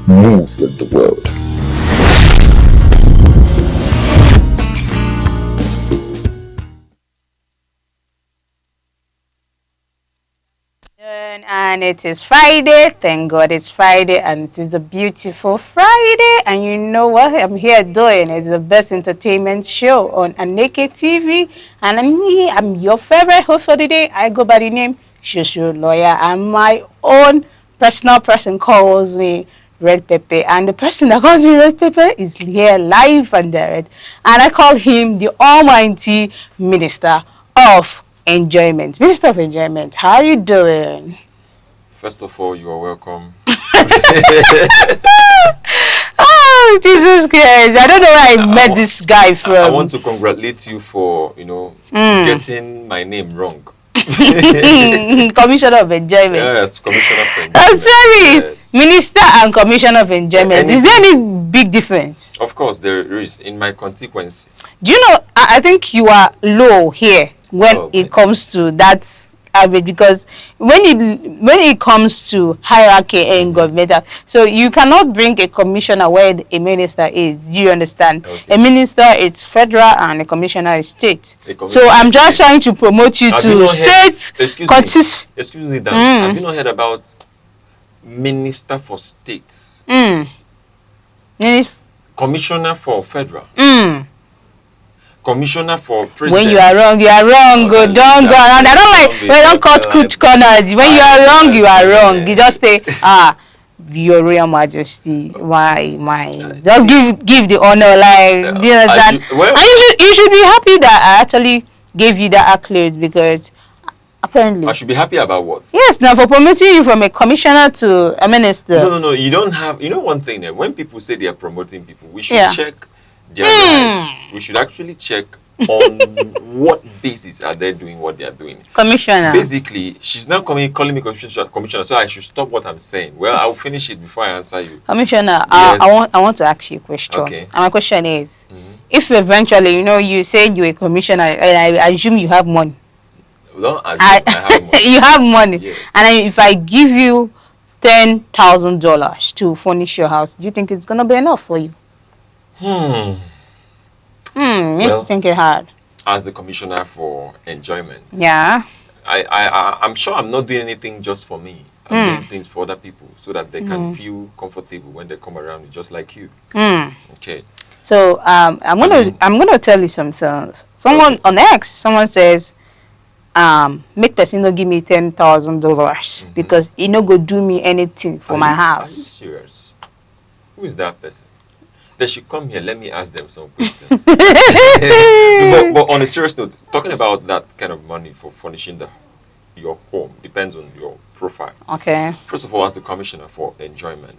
Move with the world. And it is Friday. Thank God it's Friday, and it is the beautiful Friday. And you know what I'm here doing? It's the best entertainment show on Aneke TV, and I'm your favorite host for the day. I go by the name Shushu Lawyer, and my own personal person calls me Red Pepper, and the person that calls me Red Pepper is here live and direct, and I call him the Almighty Minister of Enjoyment. Minister of Enjoyment, how are you doing? First of all, you are welcome. Oh, Jesus Christ. I don't know where I met this guy from. I want to congratulate you for, getting my name wrong. Commissioner of Enjoyment. Yes, Commissioner of Enjoyment. Oh, sorry. Yes. Minister and Commissioner of Enjoyment. Is there any big difference? Of course, there is in my consequence. Do you know, I think you are low here when it comes to that average, because when it comes to hierarchy in government, so you cannot bring a commissioner where a minister is. Do you understand? A minister is federal and a commissioner is state. So I'm just trying to promote you to state. Excuse me, Dan. Have you not heard about minister for states? Commissioner for federal. Commissioner for president. When you are wrong, you are wrong. Don't go around. I don't like when don't cut corners. When you are wrong, you are wrong. You just say, Your Royal Majesty, my. Just give the honor, like, do you understand? And you should be happy that I actually gave you that accolade, because apparently I should be happy about what? Yes, now for promoting you from a commissioner to a minister. No. You don't have. You know one thing. When people say they are promoting people, we should check their rights. We should actually check on what basis are they doing what they are doing. Commissioner. Basically, she's now calling me commissioner, so I should stop what I'm saying. Well, I'll finish it before I answer you. Commissioner, yes. I want to ask you a question. Okay. And my question is, if eventually, you say you're a commissioner, and I assume you have money. Well, I have money. You have money. Yes. And if I give you $10,000 to furnish your house, do you think it's gonna be enough for you? Need to think it hard. As the commissioner for enjoyment. Yeah. I'm sure I'm not doing anything just for me. I'm doing things for other people so that they can feel comfortable when they come around me, just like you. Okay. So I'm gonna tell you something. Someone on X, someone says, make person no give me $10,000 because he no go do me anything for my house. Are you serious? Who is that person? They should come here. Let me ask them some questions. but on a serious note, talking about that kind of money for furnishing your home depends on your profile. Okay. First of all, as the commissioner for enjoyment,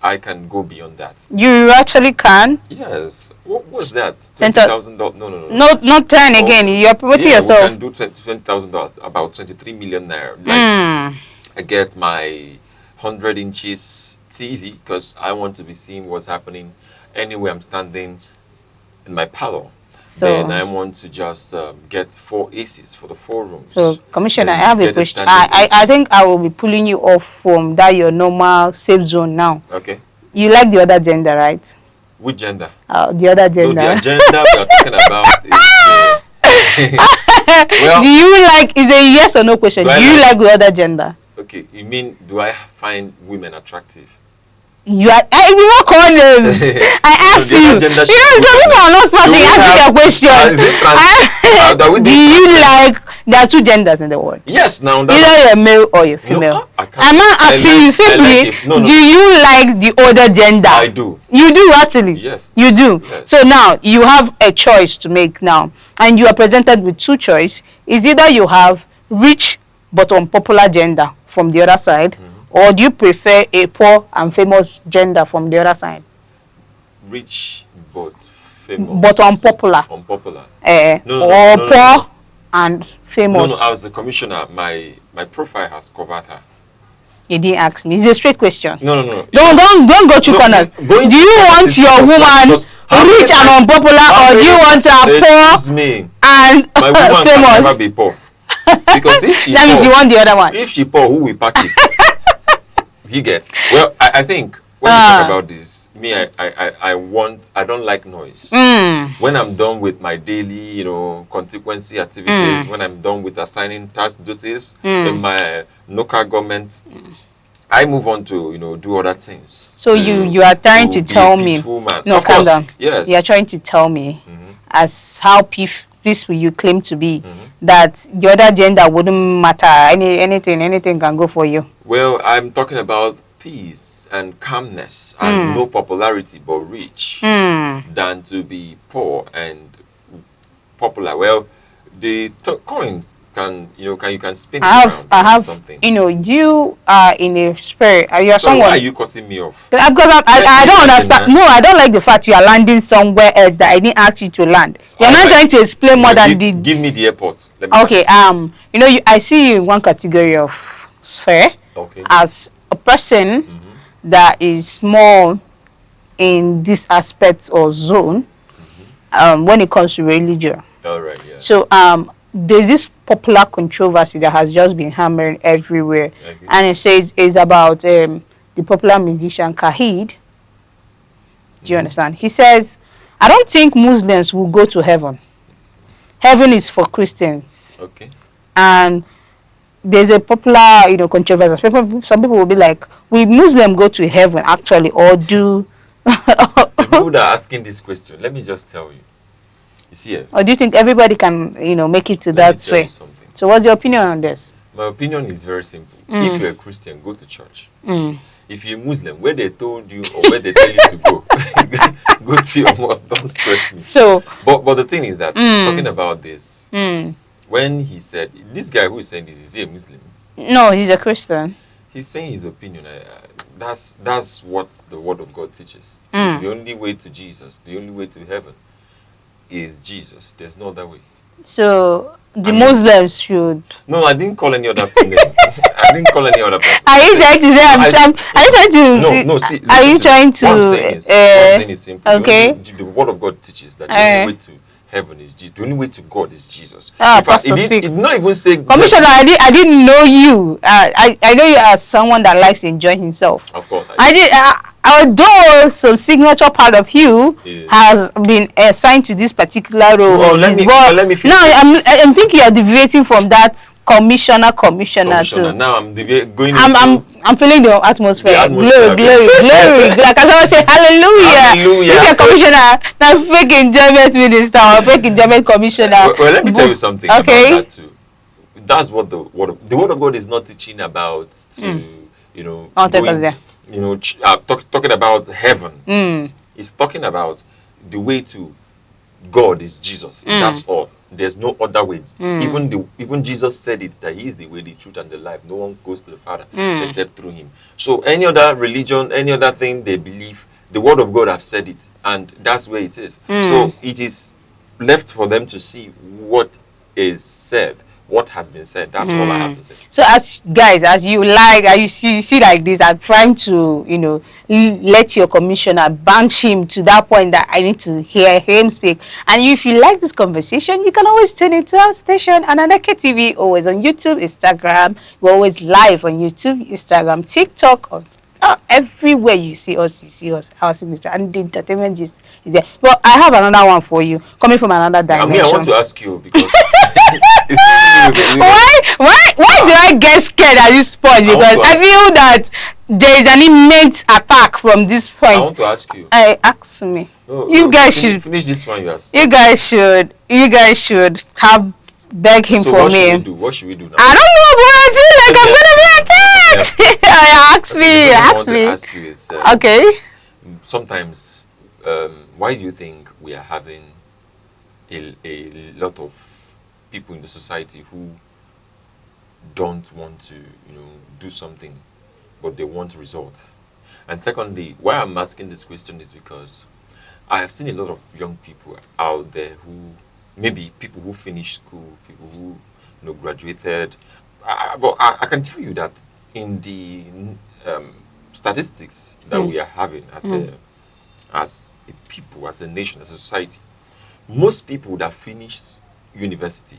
I can go beyond that. You actually can? Yes. What was that? $20,000? No. Not 10 again. You're promoting yourself. We can do $20,000, about 23 million naira. Like, I get my 100 inches TV because I want to be seeing what's happening anywhere I'm standing in my parlor. So then I want to just get 4 ACs for the 4 rooms. So, Commissioner, I have a question. I think I will be pulling you off from that your normal safe zone now. Okay. You like the other gender, right? Which gender? The other gender. So the agenda we are talking about is well, do you like, is a yes or no question? Do you like the other gender? Okay, you mean, do I find women attractive? You are, I did not call them. I asked you. Some people are not smart. They ask you a question. Do you like, there are 2 genders in the world? Yes, now. Either you're male or you're female. I'm not asking you simply, do you like the other gender? I do. You do actually? Yes. You do? Yes. So now, you have a choice to make now. And you are presented with 2 choices. It's either you have rich but unpopular gender from the other side, or do you prefer a poor and famous gender from the other side? Rich but famous. But unpopular. Unpopular. Poor and famous. No, as the commissioner, my profile has covered her. You didn't ask me. It's a straight question. No. Don't go through corners. Do you want your woman rich and unpopular, or do you want her poor and my woman famous? Can never be poor. Because if she that means you want the other one. If she poor, who will pack it? You get. Well, I think when we talk about this, me, I don't like noise. When I'm done with my daily, consequence activities, when I'm done with assigning task duties in my local government, I move on to, do other things. So you are trying to tell me, no, calm down. Yes. You are trying to tell me, as how peaceful you claim to be, that the other gender wouldn't matter. Anything can go for you. Well, I'm talking about peace and calmness and no popularity but rich than to be poor and popular. Well, the coin can you can spin around. I have something. You are in a spirit. You are so someone. Why are you cutting me off? Because I don't understand. No, I don't like the fact you are landing somewhere else that I didn't ask you to land. You're not trying to explain more than the. Give me the airport. Okay. I see you in one category of sphere. Okay. As a person that is more in this aspect or zone when it comes to religion. All right, yeah. So there's this popular controversy that has just been hammering everywhere, and it says it's about the popular musician Kahid. Do you understand? He says, I don't think Muslims will go to heaven. Heaven is for Christians. Okay. And there's a popular, controversy. Some people will be like, will Muslim go to heaven actually, or do... The people that are asking this question, let me just tell you. You see, or do you think everybody can, make it to that way? So what's your opinion on this? My opinion is very simple. Mm. If you're a Christian, go to church. Mm. If you're Muslim, where they told you or where they tell you to go, go to your mosque. Don't stress me. So, but the thing is that talking about this, Mm. when he said, this guy who is saying this, is he a Muslim? No, he's a Christian. He's saying his opinion. That's what the Word of God teaches. Mm. The only way to Jesus, the only way to heaven, is Jesus. There's no other way. So the Muslims should. No, I didn't call any other person. I didn't call any other person. Are you trying to say are you trying to? No. See, are you trying to? What I'm saying is simple. Okay. The Word of God teaches that the only way to heaven is Jesus. The only way to God is Jesus. Pastor, speak. It did not even say. Commissioner, I didn't know you. I know you as someone that likes enjoying himself. Of course, I did. Although some signature part of you has been assigned to this particular role. No, let me finish. No, I'm thinking you're deviating from that commissioner to. Now I'm going. I'm feeling the atmosphere. Glory. Like I always say, hallelujah. If you're commissioner, not fake enjoyment minister or fake enjoyment commissioner. Well, let me tell you something. Okay. About that too. That's what the word of God is not teaching about. Talking about heaven. It's talking about the way to God is Jesus. That's all. There's no other way. Even Jesus said it, that he is the way, the truth, and the life. No one goes to the Father except through him. So any other religion, any other thing they believe, the Word of God have said it, and that's where it is. So it is left for them to see what is said, what has been said. That's all I have to say. So as you see like this, I'm trying to let your commissioner banch him to that point that I need to hear him speak. And if you like this conversation, you can always tune into our station on Aneke TV, always on YouTube, Instagram. We're always live on YouTube, Instagram, TikTok, or everywhere you see us, our signature, and the entertainment gist is there. Well, I have another one for you, coming from another dimension. I want to ask you because why do I get scared at this point? Because I feel that there is an immense attack from this point. I want to ask you. Ask me. You should finish this one. You ask. You guys should have beg him for me. What should we do now? I don't know, but I feel like I'm gonna be attacked. Ask me. Ask you is, okay. Sometimes, why do you think we are having a lot of people in the society who don't want to, do something, but they want result? And secondly, why I'm asking this question is because I have seen a lot of young people out there who, maybe people who finished school, people who graduated. But I can tell you that in the statistics that we are having as a people, as a nation, as a society, most people that finished university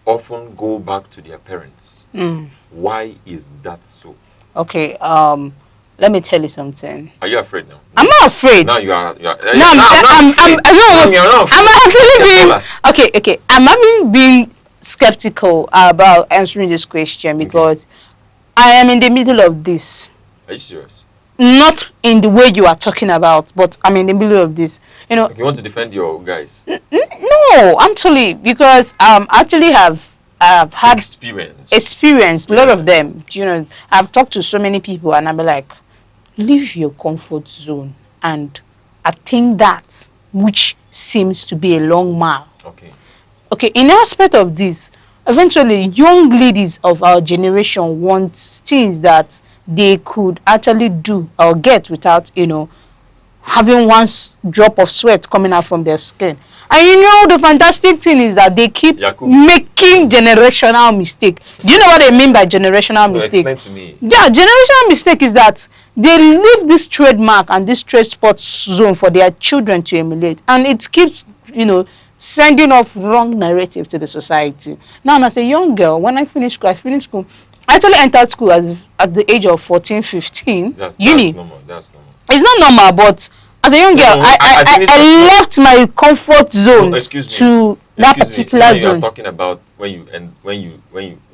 often go back to their parents. Why is that so? Okay, let me tell you something. Are you afraid now? I'm not afraid. Now you are. No, I'm actually being okay. I'm being skeptical about answering this question because I am in the middle of this. Are you serious? Not in the way you are talking about, but I'm in the middle of this. You want to defend your guys? No, actually, because actually I've had experience. A lot of them. I've talked to so many people, and I'm like, leave your comfort zone and attain that which seems to be a long mile. Okay. In aspect of this, eventually, young ladies of our generation want things that they could actually do or get without, having one drop of sweat coming out from their skin. And the fantastic thing is that they keep making generational mistake. Do you know what I mean by generational mistake? Explain to me. Yeah, generational mistake is that they leave this trademark and this trade spot zone for their children to emulate. And it keeps, sending off wrong narrative to the society. Now, as a young girl, when I finished school, I actually entered school at the age of 14, 15. That's uni. normal. That's normal. It's not normal, but as a young girl, I left my comfort zone to that particular zone. You're talking about when you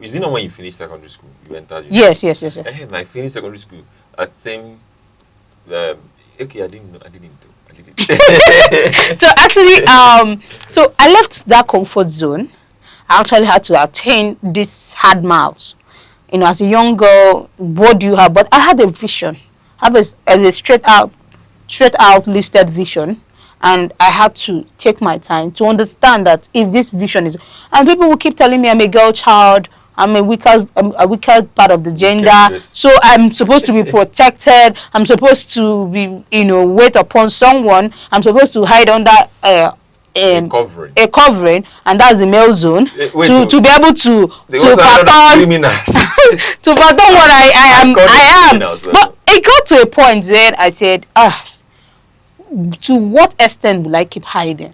is it not when you finish secondary school you entered? Yes. I finished secondary school at same. Okay, I didn't know. So actually, so I left that comfort zone. I actually had to attain this hard miles. You know, as a young girl, what do you have? But I had a vision. I have a straight out listed vision, and I had to take my time to understand that if this vision is, and people will keep telling me I'm a girl child, I'm a weaker part of the gender, so I'm supposed to be protected, I'm supposed to be, wait upon someone, I'm supposed to hide under a covering, and that's the male zone, to be able to pattern to pattern what I am. But it got to a point then I said, to what extent will I keep hiding?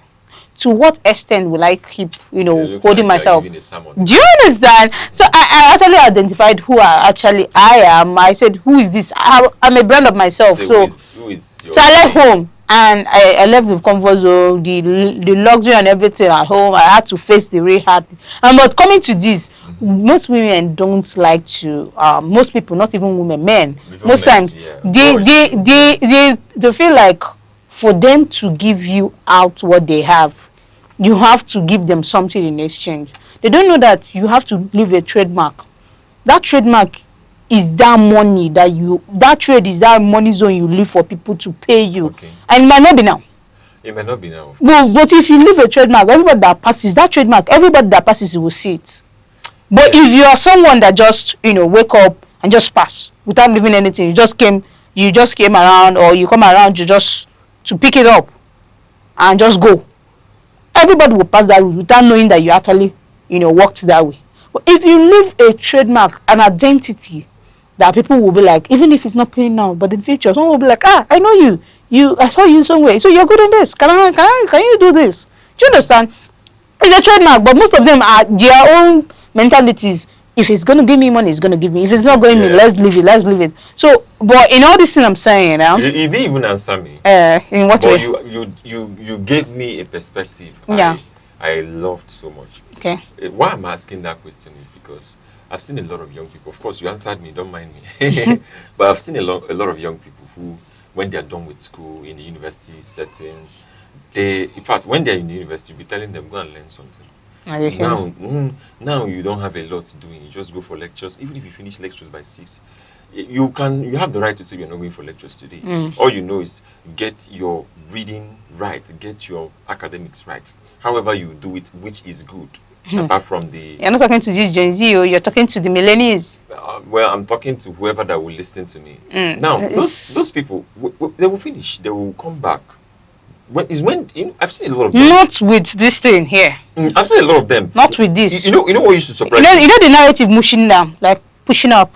To what extent will I keep, holding myself? Do you understand? So I actually identified who I am. I said, who is this? I'm a brand of myself. So I left home, and I left the comfort zone, the luxury and everything at home. I had to face the real hard. But coming to this, most women don't like to. Most people, not even women, men. Most times, they feel like for them to give you out what they have, you have to give them something in exchange. They don't know that you have to leave a trademark. That trademark is that money that trade is that money zone you leave for people to pay you. Okay. And it might not be now. It might not be now. No, but if you leave a trademark, everybody that passes that trademark, everybody that passes will see it. But if you are someone that just, wake up and just pass without leaving anything, you just came around, or you come around to pick it up and just go. Everybody will pass that way without knowing that you actually, worked that way. But if you leave a trademark, an identity, that people will be like, even if it's not paying now, but in future, someone will be like, I know you. I saw you somewhere, so you're good in this. Can you do this? Do you understand? It's a trademark, but most of them are their own mentalities. If it's going to give me money, it's going to give me. If it's not going to, let's leave it. So, but in all this thing I'm saying, you didn't even answer me. In what way? You gave me a perspective. Yeah. I loved so much. Okay. Why I'm asking that question is because I've seen a lot of young people. Of course, you answered me. Don't mind me. But I've seen a lot of young people who, when they're done with school in the university setting, in fact, when they're in the university, you'll be telling them, go and learn something. Now you don't have a lot to do. You just go for lectures. Even if you finish lectures by 6, you have the right to say you're not going for lectures today. All you know is get your reading right, get your academics right. However you do it, which is good. Apart from you're not talking to this Gen Z, you're talking to the millennials. Well, I'm talking to whoever that will listen to me. Now, those people, they will finish. They will come back. I've seen a lot of them. Not with this thing here. I've seen a lot of them. Not with this. You know what used to surprise me? You know the narrative pushing down, like pushing up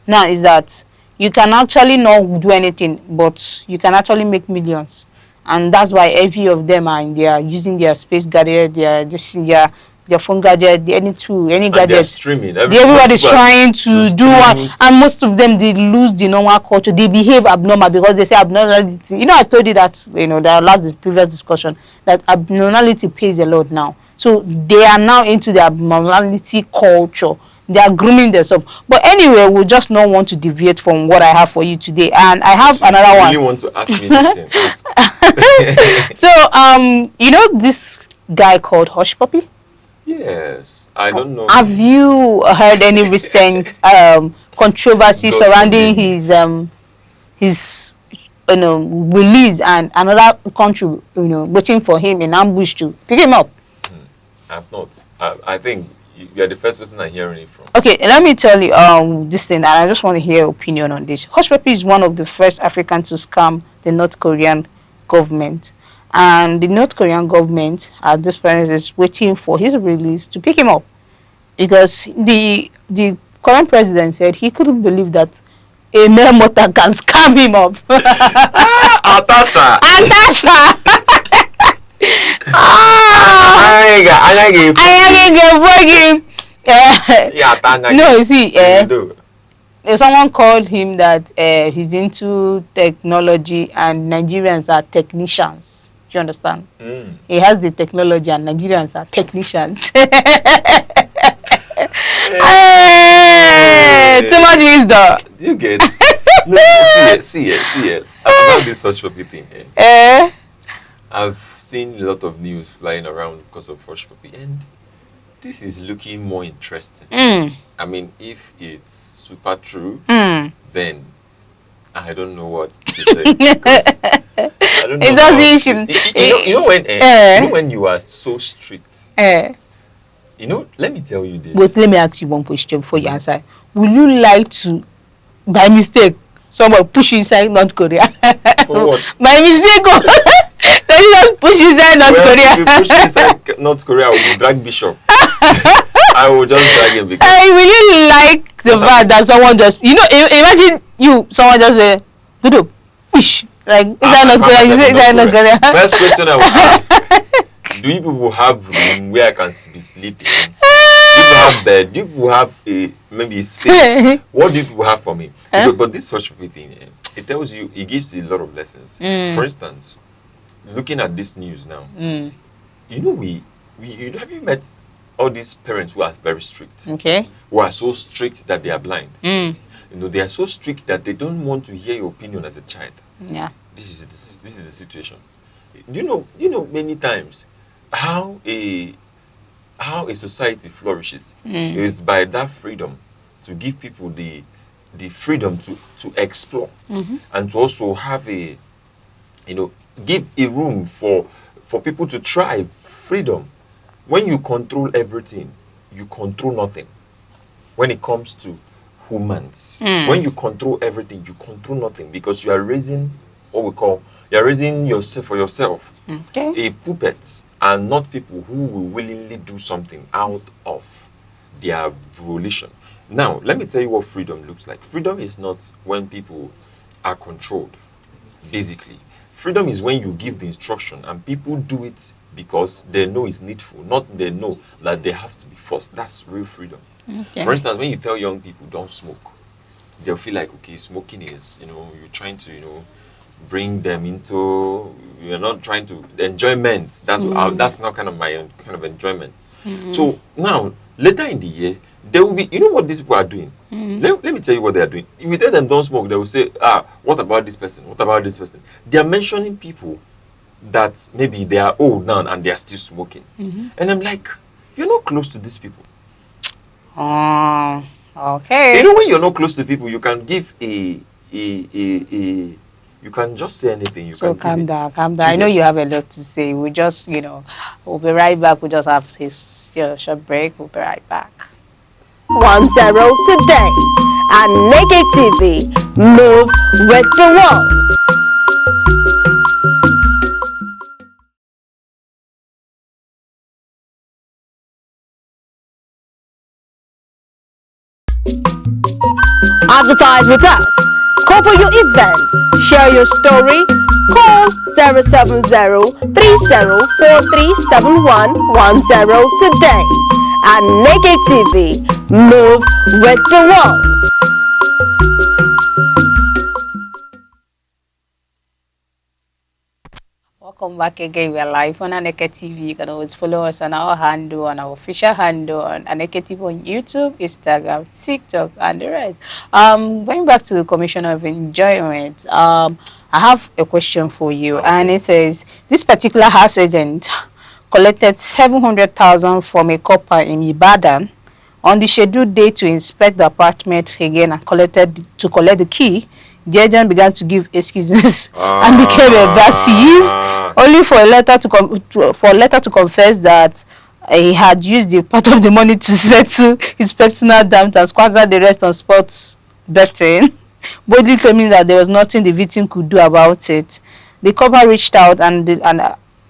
now, is that you can actually not do anything, but you can actually make millions. And that's why every of them are in there using their space gadget, their phone gadget, any gadget. They're streaming. Everybody's trying to do one, and most of them, they lose the normal culture. They behave abnormal because they say abnormality. I told you that the previous discussion that abnormality pays a lot now. So they are now into the abnormality culture. They are grooming themselves. But anyway, we just not want to deviate from what I have for you today. And I have another one. You really want to ask me this thing? Ask. So, this guy called Hush Puppy? Yes. I don't know. Have you heard any recent controversy surrounding his release, and another country, waiting for him in ambush to pick him up? I've not. I think you're the first person I'm hearing it from. Okay, let me tell you this thing, and I just want to hear your opinion on this. Hush Puppy is one of the first Africans to scam the North Korean government. And the North Korean government at this point is waiting for his release to pick him up. Because the current president said he couldn't believe that a mere mortal can scam him up. Atasa! No, you see, someone called him that he's into technology and Nigerians are technicians. Do you understand? He has the technology and Nigerians are technicians. Too much wisdom. Do you get? No, see it. About this hush puppy thing. I've seen a lot of news flying around because of hush puppy, and this is looking more interesting. I mean, if it's super true, then I don't know what to say. I don't know. It doesn't. You know when you are so strict. You know, let me tell you this. But let me ask you one question before you answer. Will you like to, by mistake, someone push you inside North Korea? For what? By mistake, let you just push you inside North Korea. If you push me inside North Korea, I will drag Bishop. I will just drag him because. I really like the fact that someone just, imagine someone just say, "Good, push." Like inside North Korea, you say inside North Korea. First question I will ask: do you people have room where I can be sleeping? Do you have bed? Do you people have maybe a space? What do you people have for me? But this social thing, it tells you, it gives you a lot of lessons. For instance, looking at this news now, you know, have you met all these parents who are very strict? Okay. Who are so strict that they are blind. You know, they are so strict that they don't want to hear your opinion as a child. Yeah. This is the situation. You know many times how a society flourishes is by that freedom to give people the freedom to explore and to also have give a room for people to thrive. Freedom. When you control everything, you control nothing. When it comes to humans, when you control everything, you control nothing, because you are raising you're raising yourself for yourself. A puppets are not people who will willingly do something out of their volition. Now, let me tell you what freedom looks like. Freedom is not when people are controlled, basically. Freedom is when you give the instruction and people do it because they know it's needful, not they know that they have to be forced. That's real freedom. For instance, when you tell young people don't smoke, they'll feel like, okay, smoking is, you're trying to, bring them into, you're not trying to, enjoyment. That's not kind of my kind of enjoyment. So now, later in the year, they will be, you know what these people are doing? Let me tell you what they are doing. If you tell them don't smoke, they will say, what about this person? What about this person? They are mentioning people that maybe they are old now and they are still smoking. And I'm like, you're not close to these people. Okay. You know, when you're not close to people, you can give you can just say anything. Calm down. I know you have a lot to say. We just, we'll be right back. We just have this short break. We'll be right back. 1-0 today. Aneke TV. Move with the world. Advertise with us. Cover your event. Share your story. Call 070-3043-7110 today. Aneke TV. Move with the world. Welcome back again. We are live on Aneke TV. You can always follow us on our handle, on our official handle, on Aneke TV on YouTube, Instagram, TikTok, and the rest. Going back to the Commission of Enjoyment, I have a question for you, and it is, this particular house agent collected 700,000 from a couple in Ibadan on the scheduled day to inspect the apartment again and collect the key. The agent began to give excuses and became evasive, only for a letter to confess that he had used the part of the money to settle his personal debt and squander the rest on sports betting, boldly claiming that there was nothing the victim could do about it. The couple reached out and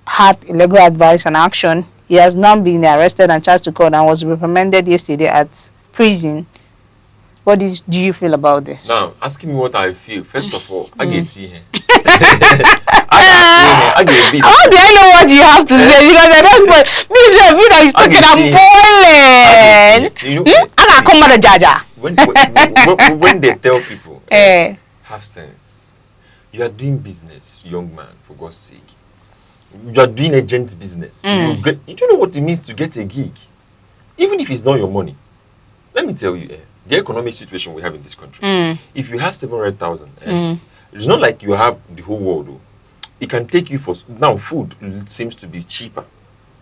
had legal advice and action. He has now been arrested and charged to court and was reprimanded yesterday at prison. What do you feel about this? Now, asking me what I feel, first of all, I get here. I get a bit. How do I know what you have to say? Because I don't put me that is talking. I'm boiling. You know, I got come out of Jaja. When they tell people, have sense. You are doing business, young man, for God's sake. You are doing agent business. You don't know what it means to get a gig, even if it's not your money. Let me tell you, the economic situation we have in this country. If you have 700,000, it's not like you have the whole world. Though. It can take you for now. Food seems to be cheaper.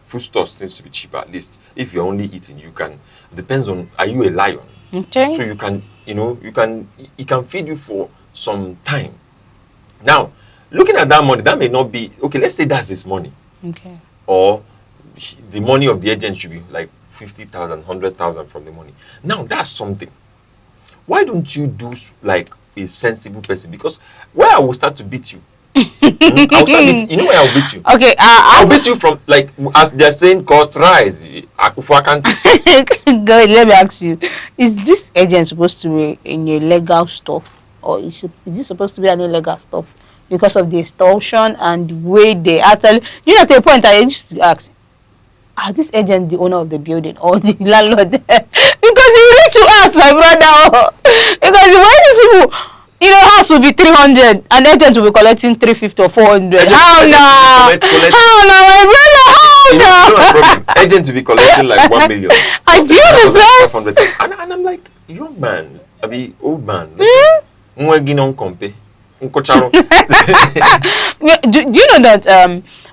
Food stuff seems to be cheaper, at least if you're only eating. You can depends on, are you a lion? Okay. So you can, it can feed you for some time. Now, looking at that money, that may not be okay. Let's say that's his money. Okay. Or the money of the agent should be like 50,000, 100,000 from the money. Now that's something. Why don't you do like a sensible person? Because where I will start to beat you. I'll start you know where I'll beat you? Okay. I'll beat you from, like, as they're saying, court rise. Good. Let me ask you: is this agent supposed to be in your legal stuff, or is this supposed to be an illegal stuff? Because of the extortion and the way they actually, to a point I used to ask, are this agent the owner of the building or the landlord? Because you need to ask, my brother. Because when these people, house will be 300 and agent will be collecting 350 or 400. How now? How now, my brother? How now? Agent will be collecting like 1 million. I do understand. 500. And I'm like, young man, I mean, old man. Do you know that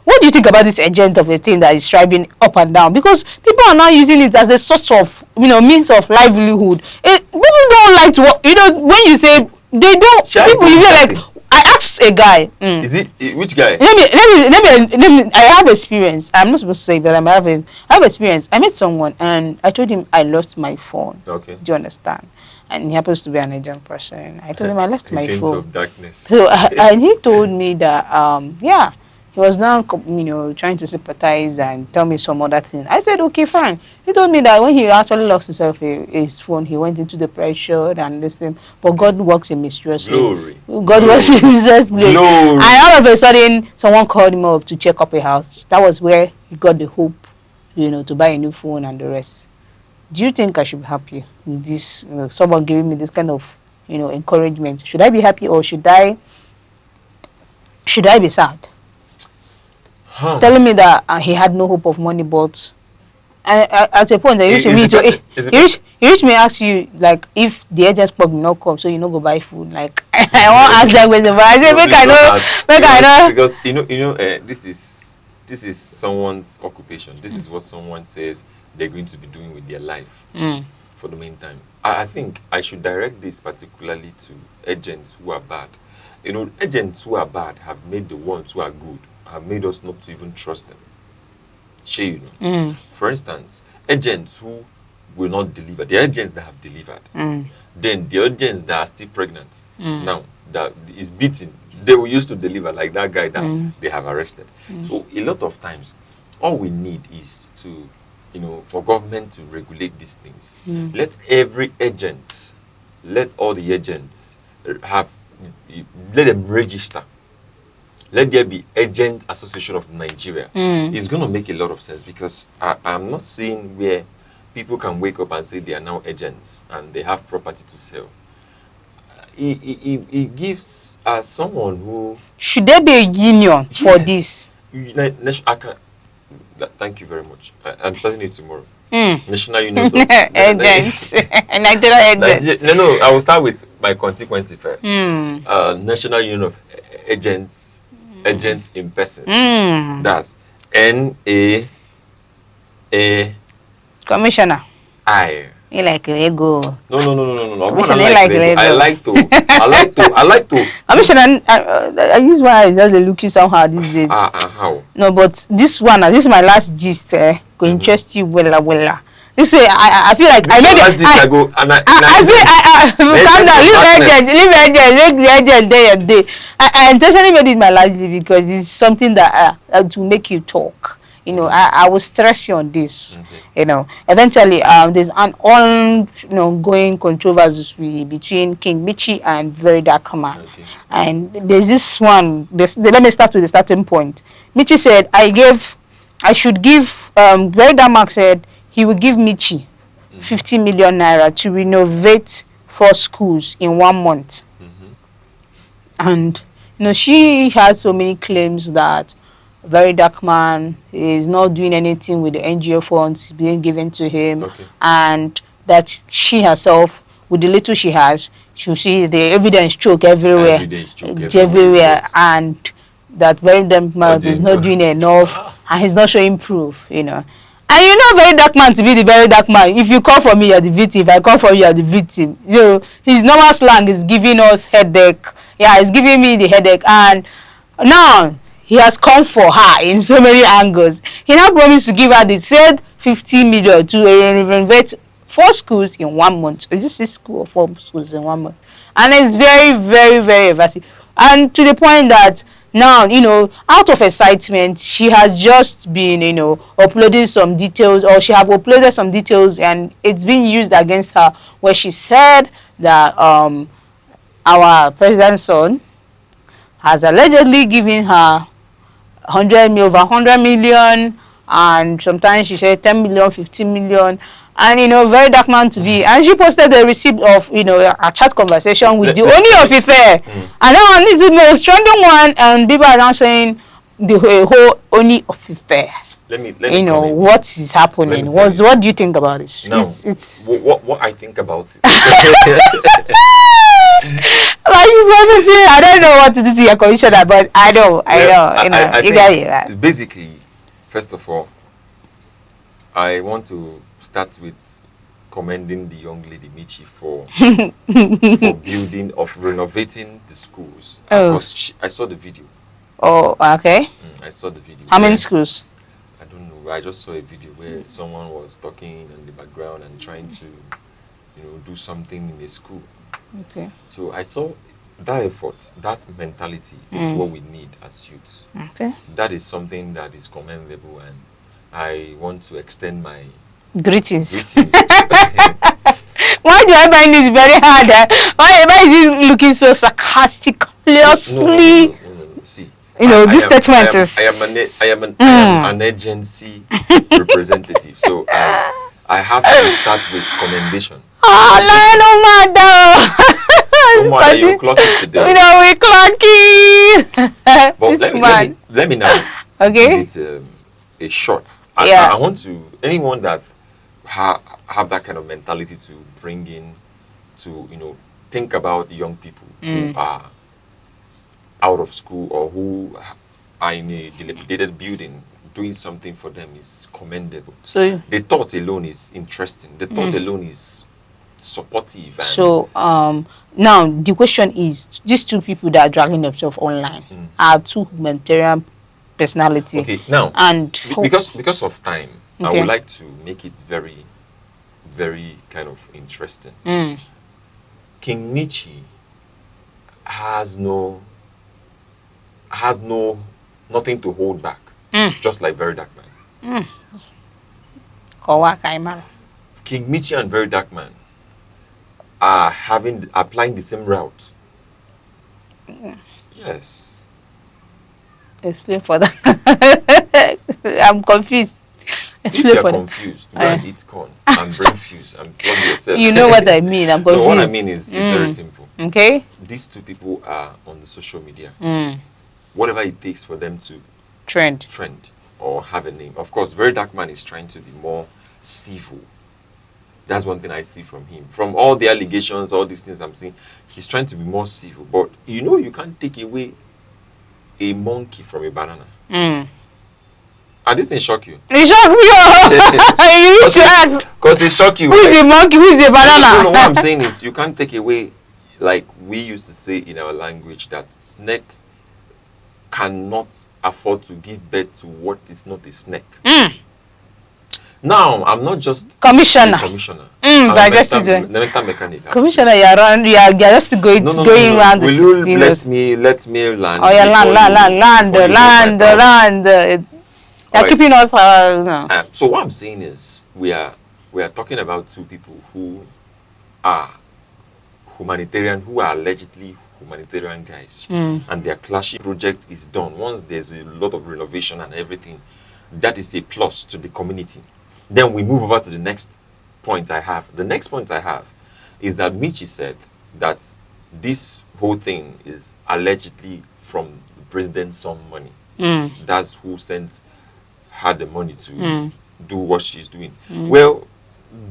what do you think about this agent of a thing that is striving up and down? Because people are now using it as a source of means of livelihood. People don't like to work, when you say they don't, people like, I asked a guy. Is it which guy? Let me I have experience. I'm not supposed to say that I have experience. I met someone and I told him I lost my phone. Okay. Do you understand? And he happens to be an agent person. I told him I lost my phone. Of darkness. So and he told me that he was now trying to sympathize and tell me some other thing. I said okay, fine. He told me that when he actually lost his phone, he went into depression and this thing. But God works in mysterious ways. Glory. God works in mysterious ways. Glory. And all of a sudden, someone called him up to check up a house. That was where he got the hope, to buy a new phone and the rest. Do you think I should be happy with this? Someone giving me this kind of, encouragement. Should I be happy or should I be sad? Telling me that he had no hope of money, but at a point, he reached me ask you, like, if the agent pub will not come, so you go buy food. Like, I won't ask that question, but I say, I know. Because, this is someone's occupation. This is what someone says they're going to be doing with their life for the meantime. I think I should direct this particularly to agents who are bad. Agents who are bad have made the ones who are good, have made us not to even trust them. For instance, agents who will not deliver, the agents that have delivered, then the agents that are still pregnant, now that is beaten, they will used to deliver, like that guy that they have arrested. So a lot of times, all we need is to, for government to regulate these things. Let every agent, let all the agents let them register. Let there be Agent Association of Nigeria. It's going to make a lot of sense, because I'm not seeing where people can wake up and say they are now agents and they have property to sell. It gives someone who... Should there be a union for this? Thank you very much. I'm starting it tomorrow. National Union of Agents. Nigerian agents. No, I will start with my constituency first. National Union of Agents in Person. That's NAA. Commissioner. You like Lego? No. I like to. Commissioner, I use why I just look you somehow these days. How? No, but this one, this is my last gist. Go interest you wella. You say I feel like I made it. I go and I calm down. Leave agent day. I intentionally made it my last gist because it's something that to make you talk. you know, I will stress you on this. You know, eventually, there's an ongoing controversy between King Michi and Very Dark Man. And there's this one. Let me start with the starting point. Michi said, I should give. Very Dark Man said he will give Michi 50 million naira to renovate 4 schools in 1 month. And you know, she had so many claims that Very Dark Man is not doing anything with the NGO funds being given to him, and that she herself, with the little she has, she'll see the evidence choke everywhere, and that Very Dark Man is not doing enough, and he's not showing proof, you know. And you know Very Dark Man to be the Very Dark Man. If you call for me, you're the victim. If I call for you, you're the victim. So his normal slang is giving us headache. Yeah, it's giving me the headache. And now he has come for her in so many angles. He now promised to give her the said 50 million to renovate 4 schools in 1 month. Is this 6 schools or 4 schools in 1 month? And it's very, very, very evasive. And to the point that now, you know, out of excitement, she has just been, you know, uploading some details, or she have uploaded some details, and it's being used against her, where she said that our president's son has allegedly given her over 100 million, and sometimes she said 10 million, 15 million, and you know, Very Dark Man to be, and she posted the receipt of, you know, a chat conversation with the Oni of Ife, and that one is the most trending one, and people are now saying the whole Oni of Ife. Let me you know what is happening. What do you think about it? Now, it's what I think about it. Like you want to say, I don't know what to do to your commissioner, but I know, you got it. Basically, first of all, I want to start with commending the young lady Michi for renovating the schools. Because I saw the video. Oh, okay. I saw the video. How many schools? I don't know. I just saw a video where someone was talking in the background and trying to, you know, do something in a school. Okay. So I saw that effort, that mentality is what we need as youths. Okay. That is something that is commendable, and I want to extend my greetings. Why do I find this very hard? Why is he looking so sarcastically? No. See, you know, this statement is. I am an agency representative, so I have to start with commendation. Oh, no matter you clock it today. You know, we clocking. But let me now. Okay. Give it a shot. Yeah. I want to anyone that have that kind of mentality to bring in, to, you know, think about young people who are out of school or who are in a dilapidated building, doing something for them is commendable. So the thought alone is interesting. The thought alone is supportive. And so now the question is, these 2 people that are dragging themselves online are 2 humanitarian personalities. Okay, now and because of time, I would like to make it very, very kind of interesting. King Michi has nothing to hold back, just like Very Dark Man. King Michi and Very Dark Man are applying the same route. Yes. Explain for that. I'm confused. If you're confused, go and eat corn and bring fuse and plug yourself. You know what I mean. I'm confused. No, what I mean is very simple. Okay. These 2 people are on the social media. Whatever it takes for them to trend or have a name. Of course, Very Dark Man is trying to be more civil. That's one thing I see from him. From all the allegations, all these things I'm seeing, he's trying to be more civil. But you know, you can't take away a monkey from a banana. And this thing shock you. It shock me. You need to ask. Because it shock you. Who is the monkey? Who is the banana? No, what I'm saying is, you can't take away, like we used to say in our language, that snake cannot afford to give birth to what is not a snake. Now, I'm not just commissioner. I'm a mental mechanic. Commissioner, you are just going around. Will you let me land? Oh, yeah, land. They're keeping us. No. So what I'm saying is, we are talking about two people who are humanitarian, who are allegedly humanitarian guys, and their clashy project is done. Once there's a lot of renovation and everything, that is a plus to the community. Then we move over to the next point I have. The next point I have is that Michi said that this whole thing is allegedly from the president's son money. That's who sent her the money to do what she's doing. Well,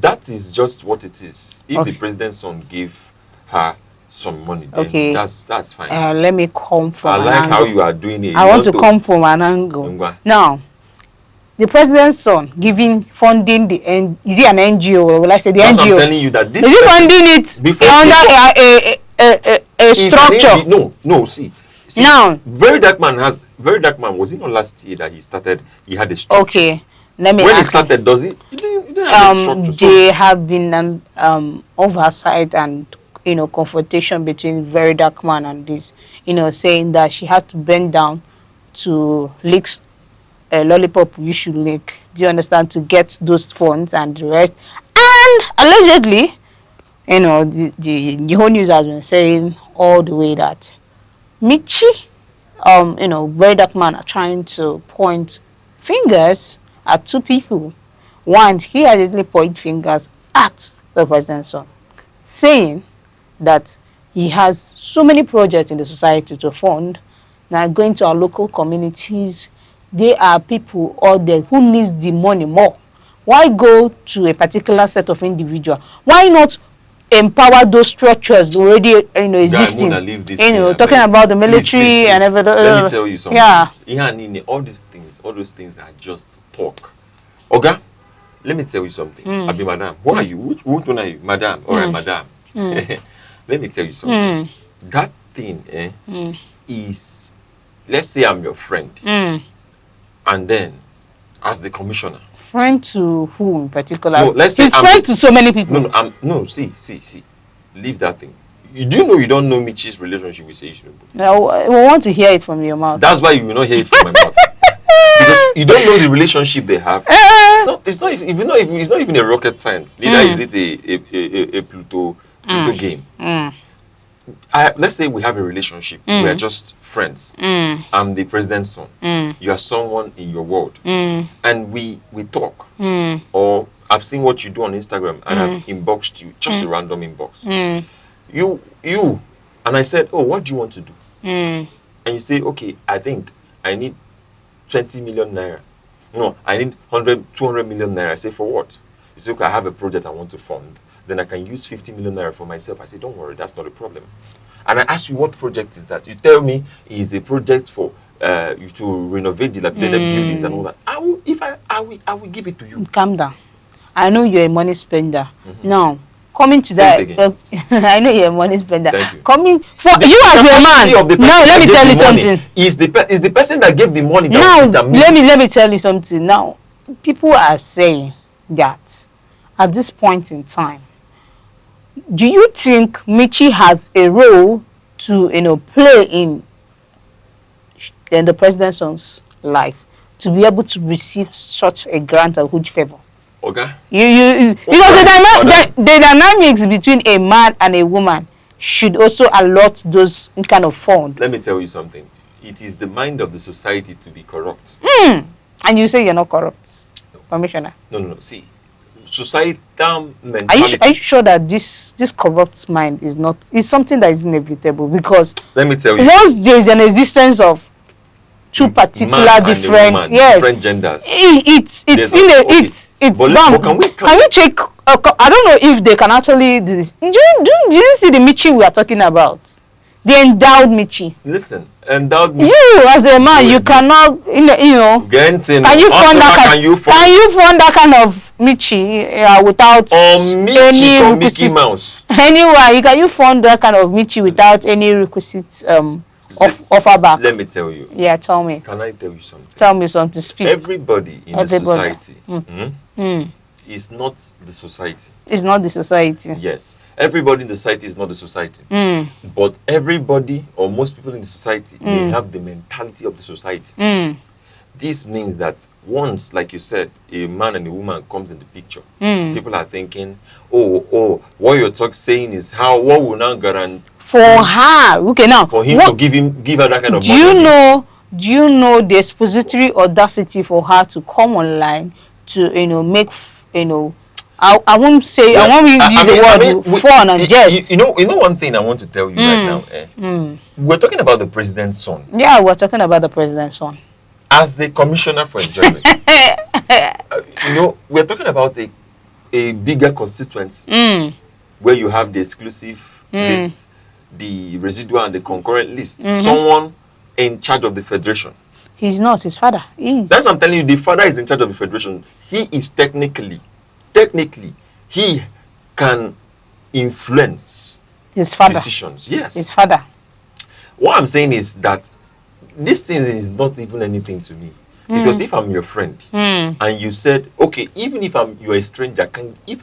that is just what it is. If the president's son gave her some money, then that's fine. Let me come from I an like angle. how you are doing it. I want to come from an angle. Now, the president's son funding the is it an NGO or will I say the NGO? I'm telling you that this is he funding it under a structure? No. See, now Very Dark Man was it not last year that he had a structure? Okay, let me when ask he started, does he didn't have a structure? There have been an oversight and confrontation between Very Dark Man and this, saying that she had to bend down to lick a lollipop you should lick. Do you understand? To get those funds and the rest. And allegedly, the whole news has been saying all the way that Michi, Very Dark Man are trying to point fingers at two people. One, he allegedly point fingers at the president's son, saying that he has so many projects in the society to fund. Now going to our local communities, there are people out there who needs the money more. Why go to a particular set of individual? Why not empower those structures already existing? Talking about the military and everything. Let me tell you something. Yeah. All those things are just talk. Okay? Let me tell you something. Abi, madam. Who are you? Which one are you? Madam. All right, madam. Let me tell you something. That thing is, let's say I'm your friend. And then, as the commissioner. Friend to who in particular? No, let's say he's friend to so many people. No, see. Leave that thing. You don't know Michi's relationship with Seishinubu. No, we want to hear it from your mouth. That's why you will not hear it from my mouth. Because you don't know the relationship they have. No, it's not even a rocket science. Neither is it a Pluto game. Let's say we have a relationship. We are just friends. I'm the president's son. You are someone in your world. And we talk. Or I've seen what you do on Instagram and I've inboxed you, just a random inbox. You and I said, oh, what do you want to do? And you say, okay, I think I need 20 million naira. No, I need 200 million naira. I say, for what? You say, okay, I have a project I want to fund. Then I can use 50 million naira for myself. I say, don't worry, that's not a problem. And I ask you, what project is that? You tell me it's a project for you to renovate dilapidated buildings and all that. I will give it to you. Calm down. I know you're a money spender. Now, coming to that, I know you're a money spender. Coming for you as a man. Now, let me tell you something. Is the person that gave the money. Now, let me tell you something. Now, people are saying that at this point in time, do you think Michi has a role to play in the president's son's life to be able to receive such a grant of huge favor? Okay. The dynamics between a man and a woman should also allot those kind of funds. Let me tell you something. It is the mind of the society to be corrupt. And you say you're not corrupt, Commissioner? No. See, societal mentality. Are you sure that this corrupt mind is something that is inevitable? Because let me tell you, once there is an existence of two particular different genders, it's can we check? I don't know if they can actually do this. Do you see the Michi we are talking about? The endowed Michi. Listen, endowed Michi. You as a man, you cannot, Can you fund that kind of Michi without any Mickey Mouse? Anyway, can you fund that kind of Michi without any requisites offer back? Let me tell you. Yeah, tell me. Can I tell you something? Tell me something. Speak. Everybody in the society is not the society. It's not the society. Yes. Everybody in the society is not the society. But everybody or most people in the society they have the mentality of the society. this means that once, like you said, a man and a woman comes in the picture, people are thinking, oh, what you're saying is what will now guarantee for her? Okay, now for him to give her that kind of money. Do you know the expository audacity for her to come online to make I won't say, I won't use the word fun and jest. You know one thing I want to tell you right now. We're talking about the president's son. Yeah, we're talking about the president's son. As the commissioner for enjoyment, we're talking about a bigger constituency where you have the exclusive list, the residual and the concurrent list. Someone in charge of the federation. He's not, his father is. That's what I'm telling you. The father is in charge of the federation. He is technically, he can influence his father decisions. Yes. His father. What I'm saying is that this thing is not even anything to me. Because if I'm your friend and you said, okay, even if you're a stranger, you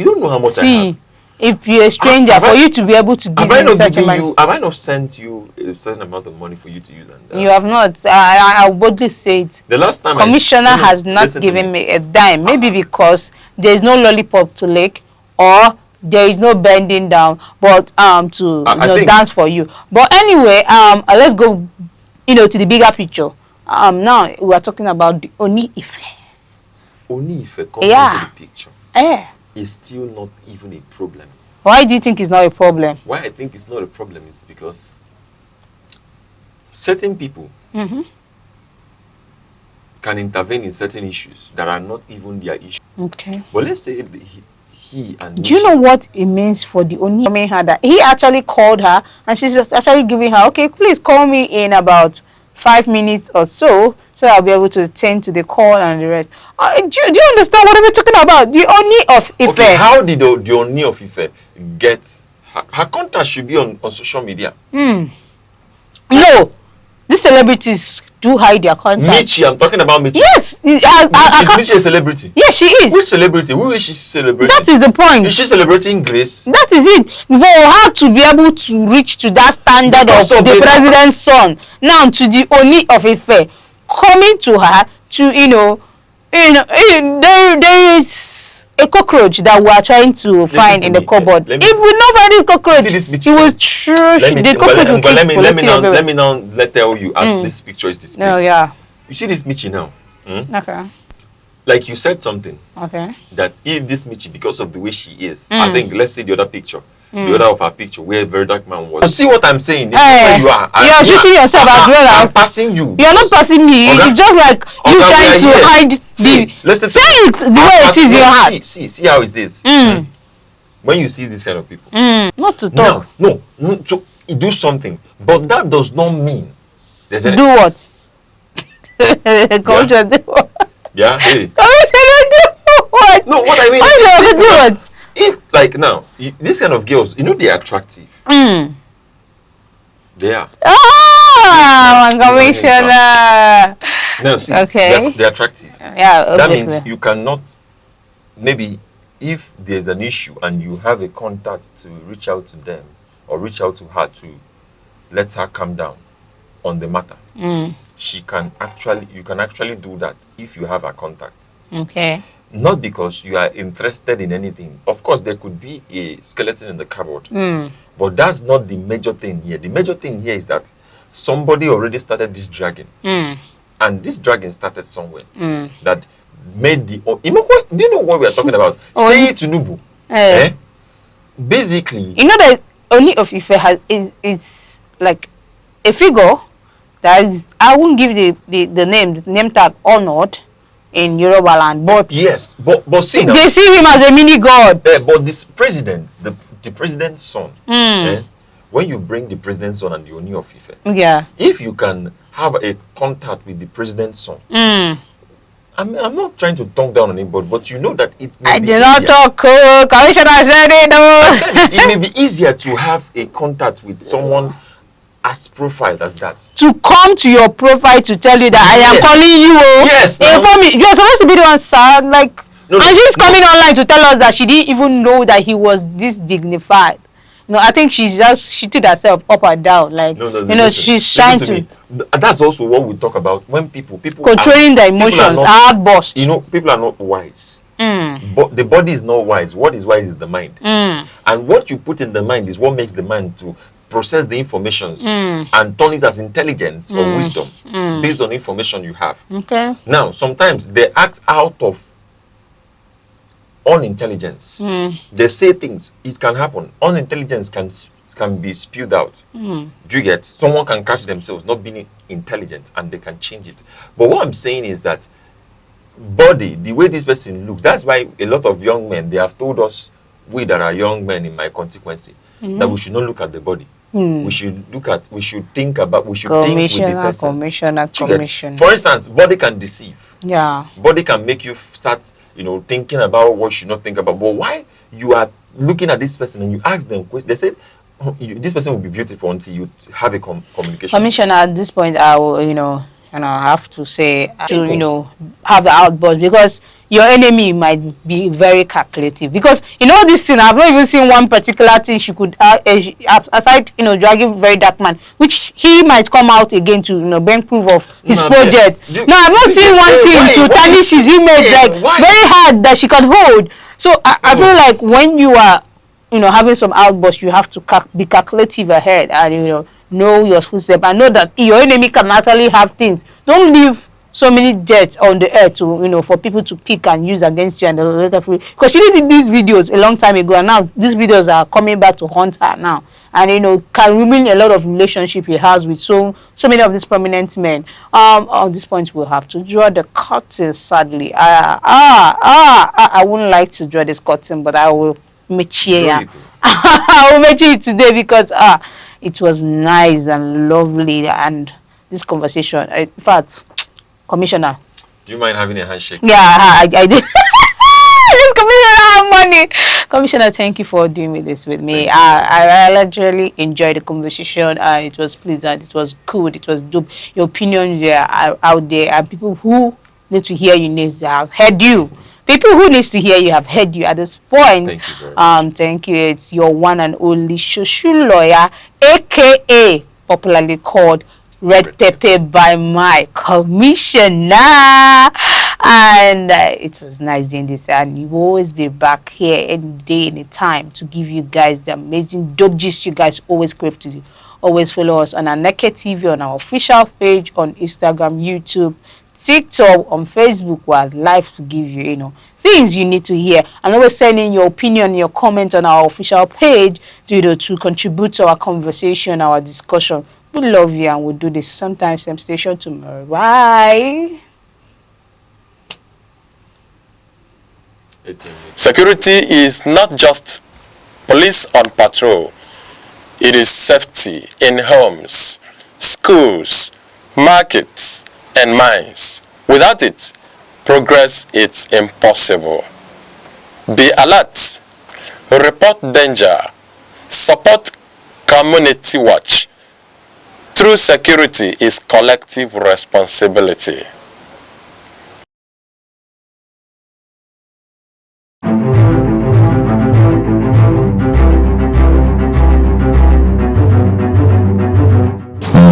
don't know how much I have. If you're a stranger, for you to be able to give me such money. Have I not sent you a certain amount of money for you to use? And you have not. I boldly say it. The last time Commissioner has not given me a dime. Maybe because there is no lollipop to lick, or there is no bending down, but to dance for you. But anyway, let's go, to the bigger picture. Now we are talking about the Oni Ife. Oni Ife comes into the picture. Is still not even a problem. Why do you think it's not a problem? Why I think it's not a problem is because certain people can intervene in certain issues that are not even their issue. Okay. But let's say if he and do you know what it means for the Oni? I mean, that he actually called her and she's actually giving her, okay, please call me in about 5 minutes or so I'll be able to attend to the call and the rest. Do you understand what I'm talking about? The Oni of Ife. Okay, how did the Oni of Ife get her contact? Should be on social media. No, these celebrities do hide their contact. Michi, I'm talking about Michi. Yes, is Michi a celebrity? Yes, she is. Which celebrity? Who is she celebrating? That is the point. Is she celebrating Grace? That is it. For her to be able to reach to that standard of the president's son, now to the Oni of Ife, coming to her to there is a cockroach that we are trying to find in the cupboard. If we not find this cockroach, it was true. Let me now tell you as this picture is displayed. No, yeah. You see this Michi now? Okay. Like you said something. Okay. That if this Michi, because of the way she is, I think let's see the other picture. The other of her picture where a very dark man was. You see what I'm saying? Where you are. You're shooting yourself as well as I'm passing you. You're not passing me. It's just like you trying to hide the. Say it the way it is in your heart. See how it is. When you see this kind of people. Not to talk. No, to do something. But that does not mean there's do what? Commissioner do what? Yeah. Hey. Commissioner do what? No, what I mean. Why do what? If like now, this kind of girls, they're attractive. They are. Ah, Commissioner. No, see, okay. They're attractive. Yeah, that means you cannot. Maybe if there's an issue and you have a contact to reach out to them or reach out to her to let her calm down on the matter, you can actually do that if you have a contact. Okay. Not because you are interested in anything. Of course, there could be a skeleton in the cupboard. But that's not the major thing here. The major thing here is that somebody already started this dragging. And this dragging started somewhere. That made the... do you know what we are talking about? Say it to Nubu. Basically... You know that Oni of Ife is like a figure that is... I won't give the name tag honored in Yoruba land, but yes, but see now, they see him as a mini god. But this president, the president's son, when you bring the president's son and the Oni of Ife, if you can have a contact with the president's son, I'm not trying to talk down on anybody, but you know that it may I be did not talk. Commissioner said it. It may be easier to have a contact with someone as profile as that. To come to your profile to tell you that I am calling you. Yes. You're supposed to be the one, sir. Like, and she's coming online to tell us that she didn't even know that he was this dignified. No, I think she's just shooting herself up and down. Like, No, listen, she's trying to me. That's also what we talk about when people controlling their emotions, outburst. People are not wise. Mm. But the body is not wise. What is wise is the mind. Mm. And what you put in the mind is what makes the mind to process the informations Mm. and turn it as intelligence or Mm. wisdom based on information you have. Okay. Now, sometimes they act out of unintelligence. Mm. They say things, it can happen. Unintelligence can be spewed out. Mm. Do you get? Someone can catch themselves not being intelligent and they can change it. But what I'm saying is that body, the way this person looks, that's why a lot of young men, they have told us, we that are young men in my constituency, that we should not look at the body. We should think with the person. Commissioner. For instance, body can deceive. Yeah. Body can make you start, thinking about what you should not think about. But why you are looking at this person and you ask them questions, they said, this person will be beautiful until you have a communication. Commissioner, at this point, I will, I have to say, to, have the outburst, because your enemy might be very calculative. Because, this thing, I've not even seen one particular thing she could, aside, dragging very dark man, which he might come out again to, bring proof of his project. No, I've not seen one thing to tarnish his image, very hard that she can hold. So, I feel like when you are, having some outbursts, you have to be calculative ahead and, know your footsteps and know that your enemy can actually have things. Don't leave so many jets on the air to for people to pick and use against you and later because she did these videos a long time ago and now these videos are coming back to haunt her now and can ruin a lot of relationship he has with so many of these prominent men. On this point we'll have to draw the curtain, sadly. I wouldn't like to draw this curtain, but I will make it. I will make it today because it was nice and lovely, and this conversation, in fact, Commissioner. Do you mind having a handshake? Yeah, I did. This Commissioner money. Commissioner, thank you for doing this with me. I literally enjoyed the conversation. It was pleasant. It was good. It was dope. Your opinions are out there, and people who need to hear you need to have heard you. People who needs to hear you have heard you at this point. Thank you very much. Thank you. It's your one and only Shushu lawyer, aka popularly called Red Pepper by my Commissioner. And it was nice doing this. And you will always be back here any day, any time to give you guys the amazing dope gist you guys always crave to do. Always follow us on Aneke TV, on our official page, on Instagram, YouTube, TikTok, on Facebook. We're live to give you, things you need to hear. And always send in your opinion, your comment on our official page to contribute to our conversation, our discussion. We love you and we'll do this sometime, same station tomorrow. Bye. Security is not just police on patrol. It is safety in homes, schools, markets, and mines. Without it, progress is impossible. Be alert, report danger, support community watch. True security is collective responsibility.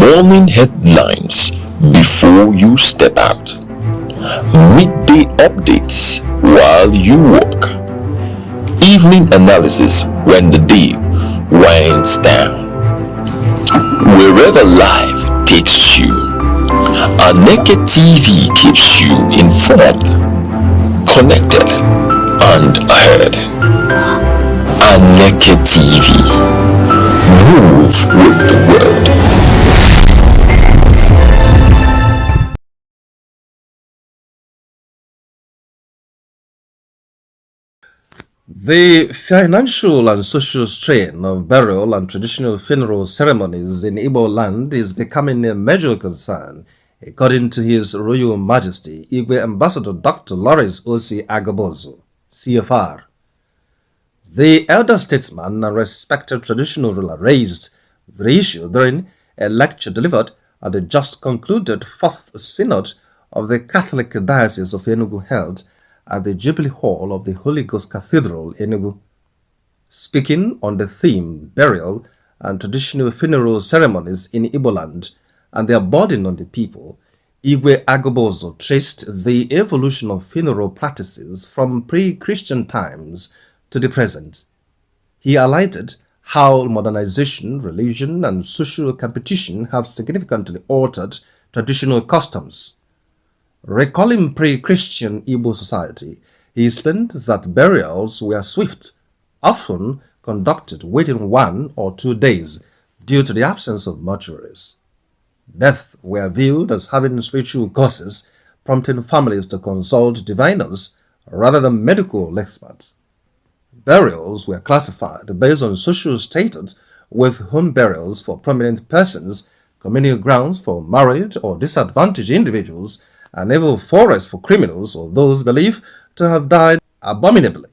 Morning headlines before you step out. Midday updates while you work. Evening analysis when the day winds down. Wherever life takes you, Aneke TV keeps you informed, connected, and ahead. Aneke TV. Move with the world. The financial and social strain of burial and traditional funeral ceremonies in Igbo land is becoming a major concern, according to His Royal Majesty Igwe Ambassador Dr. Lawrence O.C. Agabozo, CFR. The elder statesman and respected traditional ruler raised the issue during a lecture delivered at the just concluded 4th Synod of the Catholic Diocese of Enugu held at the Jubilee Hall of the Holy Ghost Cathedral, Enugu. Speaking on the theme burial and traditional funeral ceremonies in Igbo land and their burden on the people, Igwe Agobozo traced the evolution of funeral practices from pre-Christian times to the present. He highlighted how modernization, religion, and social competition have significantly altered traditional customs. Recalling pre-Christian Igbo society, he explained that burials were swift, often conducted within 1 or 2 days due to the absence of mortuaries. Deaths were viewed as having spiritual causes, prompting families to consult diviners rather than medical experts. Burials were classified based on social status, with home burials for prominent persons, communal grounds for married or disadvantaged individuals, and even forests for criminals or those believed to have died abominably.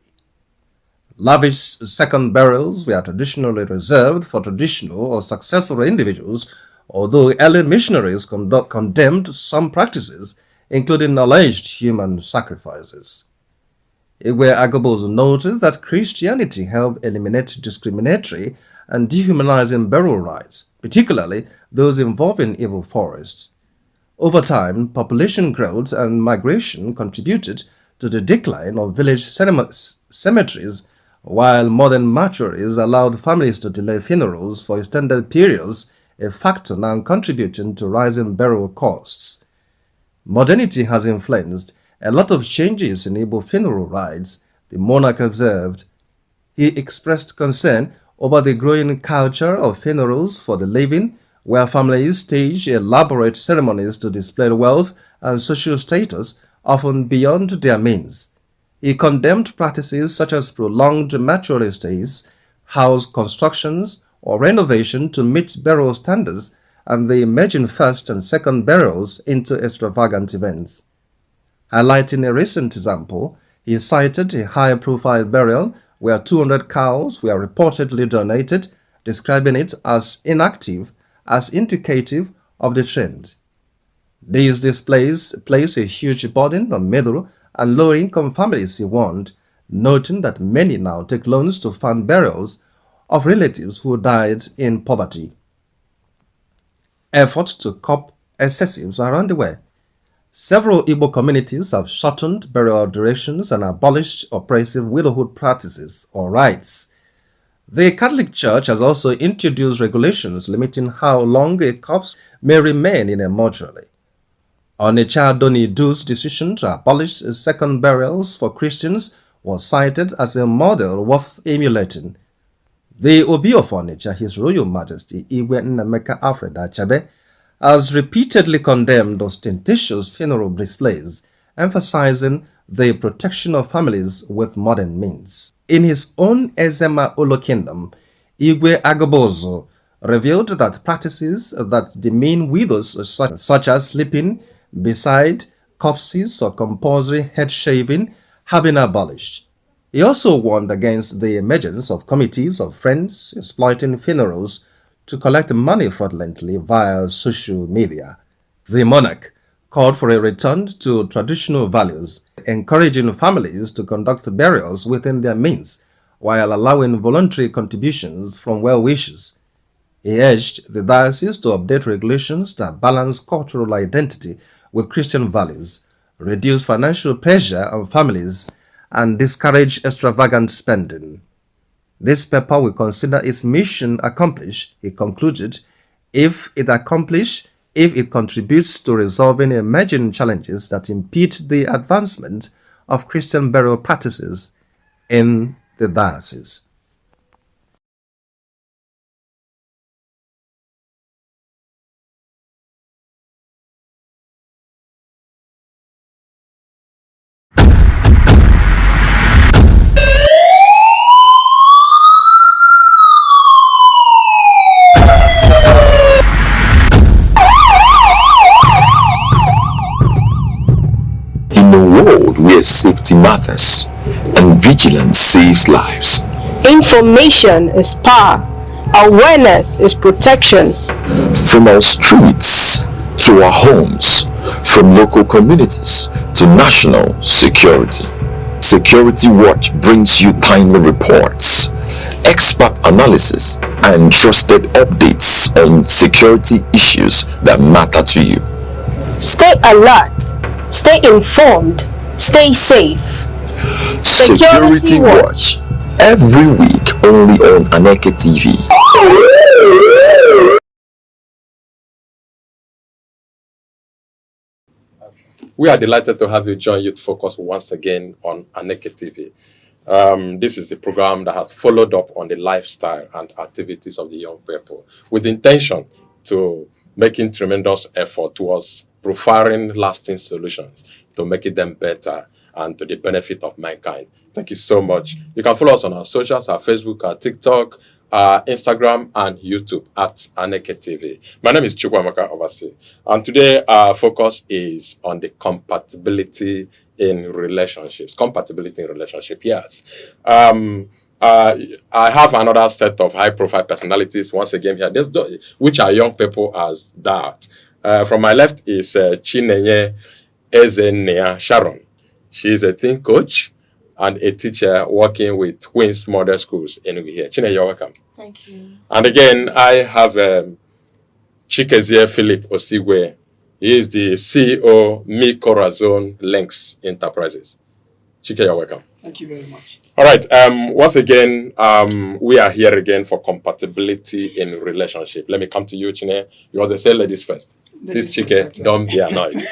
Lavish second burials were traditionally reserved for traditional or successful individuals, although early missionaries condemned some practices, including alleged human sacrifices. Igwe Agobozo noted that Christianity helped eliminate discriminatory and dehumanizing burial rites, particularly those involving evil forests. Over time, population growth and migration contributed to the decline of village cemeteries, while modern mortuaries allowed families to delay funerals for extended periods, a factor now contributing to rising burial costs. Modernity has influenced a lot of changes in Igbo funeral rites, the monarch observed. He expressed concern over the growing culture of funerals for the living, where families stage elaborate ceremonies to display wealth and social status, often beyond their means. He condemned practices such as prolonged mortuary stays, house constructions, or renovation to meet burial standards, and the emerging first and second burials into extravagant events. Highlighting a recent example, he cited a high-profile burial where 200 cows were reportedly donated, describing it as inactive, as indicative of the trend. These displays place a huge burden on middle and low-income families, he warned, noting that many now take loans to fund burials of relatives who died in poverty. Efforts to curb excessives are underway. Several Igbo communities have shortened burial durations and abolished oppressive widowhood practices or rites. The Catholic Church has also introduced regulations limiting how long a corpse may remain in a mortuary. Onitsha Donidu's decision to abolish second burials for Christians was cited as a model worth emulating. The Obi of Onitsha, His Royal Majesty Igwe Nnameka Alfred Achabe, has repeatedly condemned ostentatious funeral displays, emphasizing the protection of families with modern means. In his own Ezema Olo Kingdom, Igwe Agobozo revealed that practices that demean widows such as sleeping beside corpses or compulsory head shaving have been abolished. He also warned against the emergence of committees of friends exploiting funerals to collect money fraudulently via social media. The monarch called for a return to traditional values, encouraging families to conduct burials within their means while allowing voluntary contributions from well-wishers. He urged the diocese to update regulations that balance cultural identity with Christian values, reduce financial pressure on families, and discourage extravagant spending. This paper will consider its mission accomplished, he concluded, if it contributes to resolving emerging challenges that impede the advancement of Christian burial practices in the diocese. Where safety matters and vigilance saves lives. Information is power. Awareness is protection. From our streets to our homes, from local communities to national security. Security Watch brings you timely reports, expert analysis, and trusted updates on security issues that matter to you. Stay alert, stay informed, stay safe. Security Watch, every week only on Aneke TV. We are delighted to have you join Youth Focus once again on Aneke TV. This is a program that has followed up on the lifestyle and activities of the young people with the intention to making tremendous effort towards profiling lasting solutions to making them better and to the benefit of mankind. Thank you so much. You can follow us on our socials, our Facebook, our TikTok, Instagram, and YouTube at Aneke TV. My name is Chukwamaka Obasi, and today our focus is on the compatibility in relationships. Compatibility in relationship, yes. I have another set of high-profile personalities once again here, which are young people as that. From my left is Chinenye Ezenea Sharon. She is a teen coach and a teacher working with Queen's Model Schools in here. Chinenye, you're welcome. Thank you. And again, I have Chikezie Philip Osigwe. He is the CEO, Mi Corazon Links Enterprises. Chike, you're welcome. Thank you very much. All right. Once again, we are here again for compatibility in relationship. Let me come to you, Chine. You want to say ladies first. Please, Chike, don't be annoyed.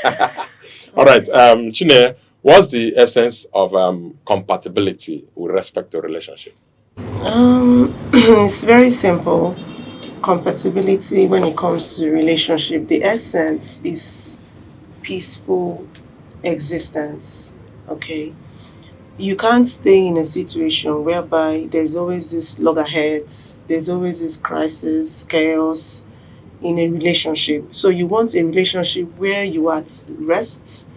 All right. Chine, what's the essence of compatibility with respect to relationship? It's very simple. Compatibility when it comes to relationship, the essence is peaceful existence. Okay. You can't stay in a situation whereby there's always this loggerheads, there's always this crisis, chaos in a relationship. So you want a relationship where you are at rest,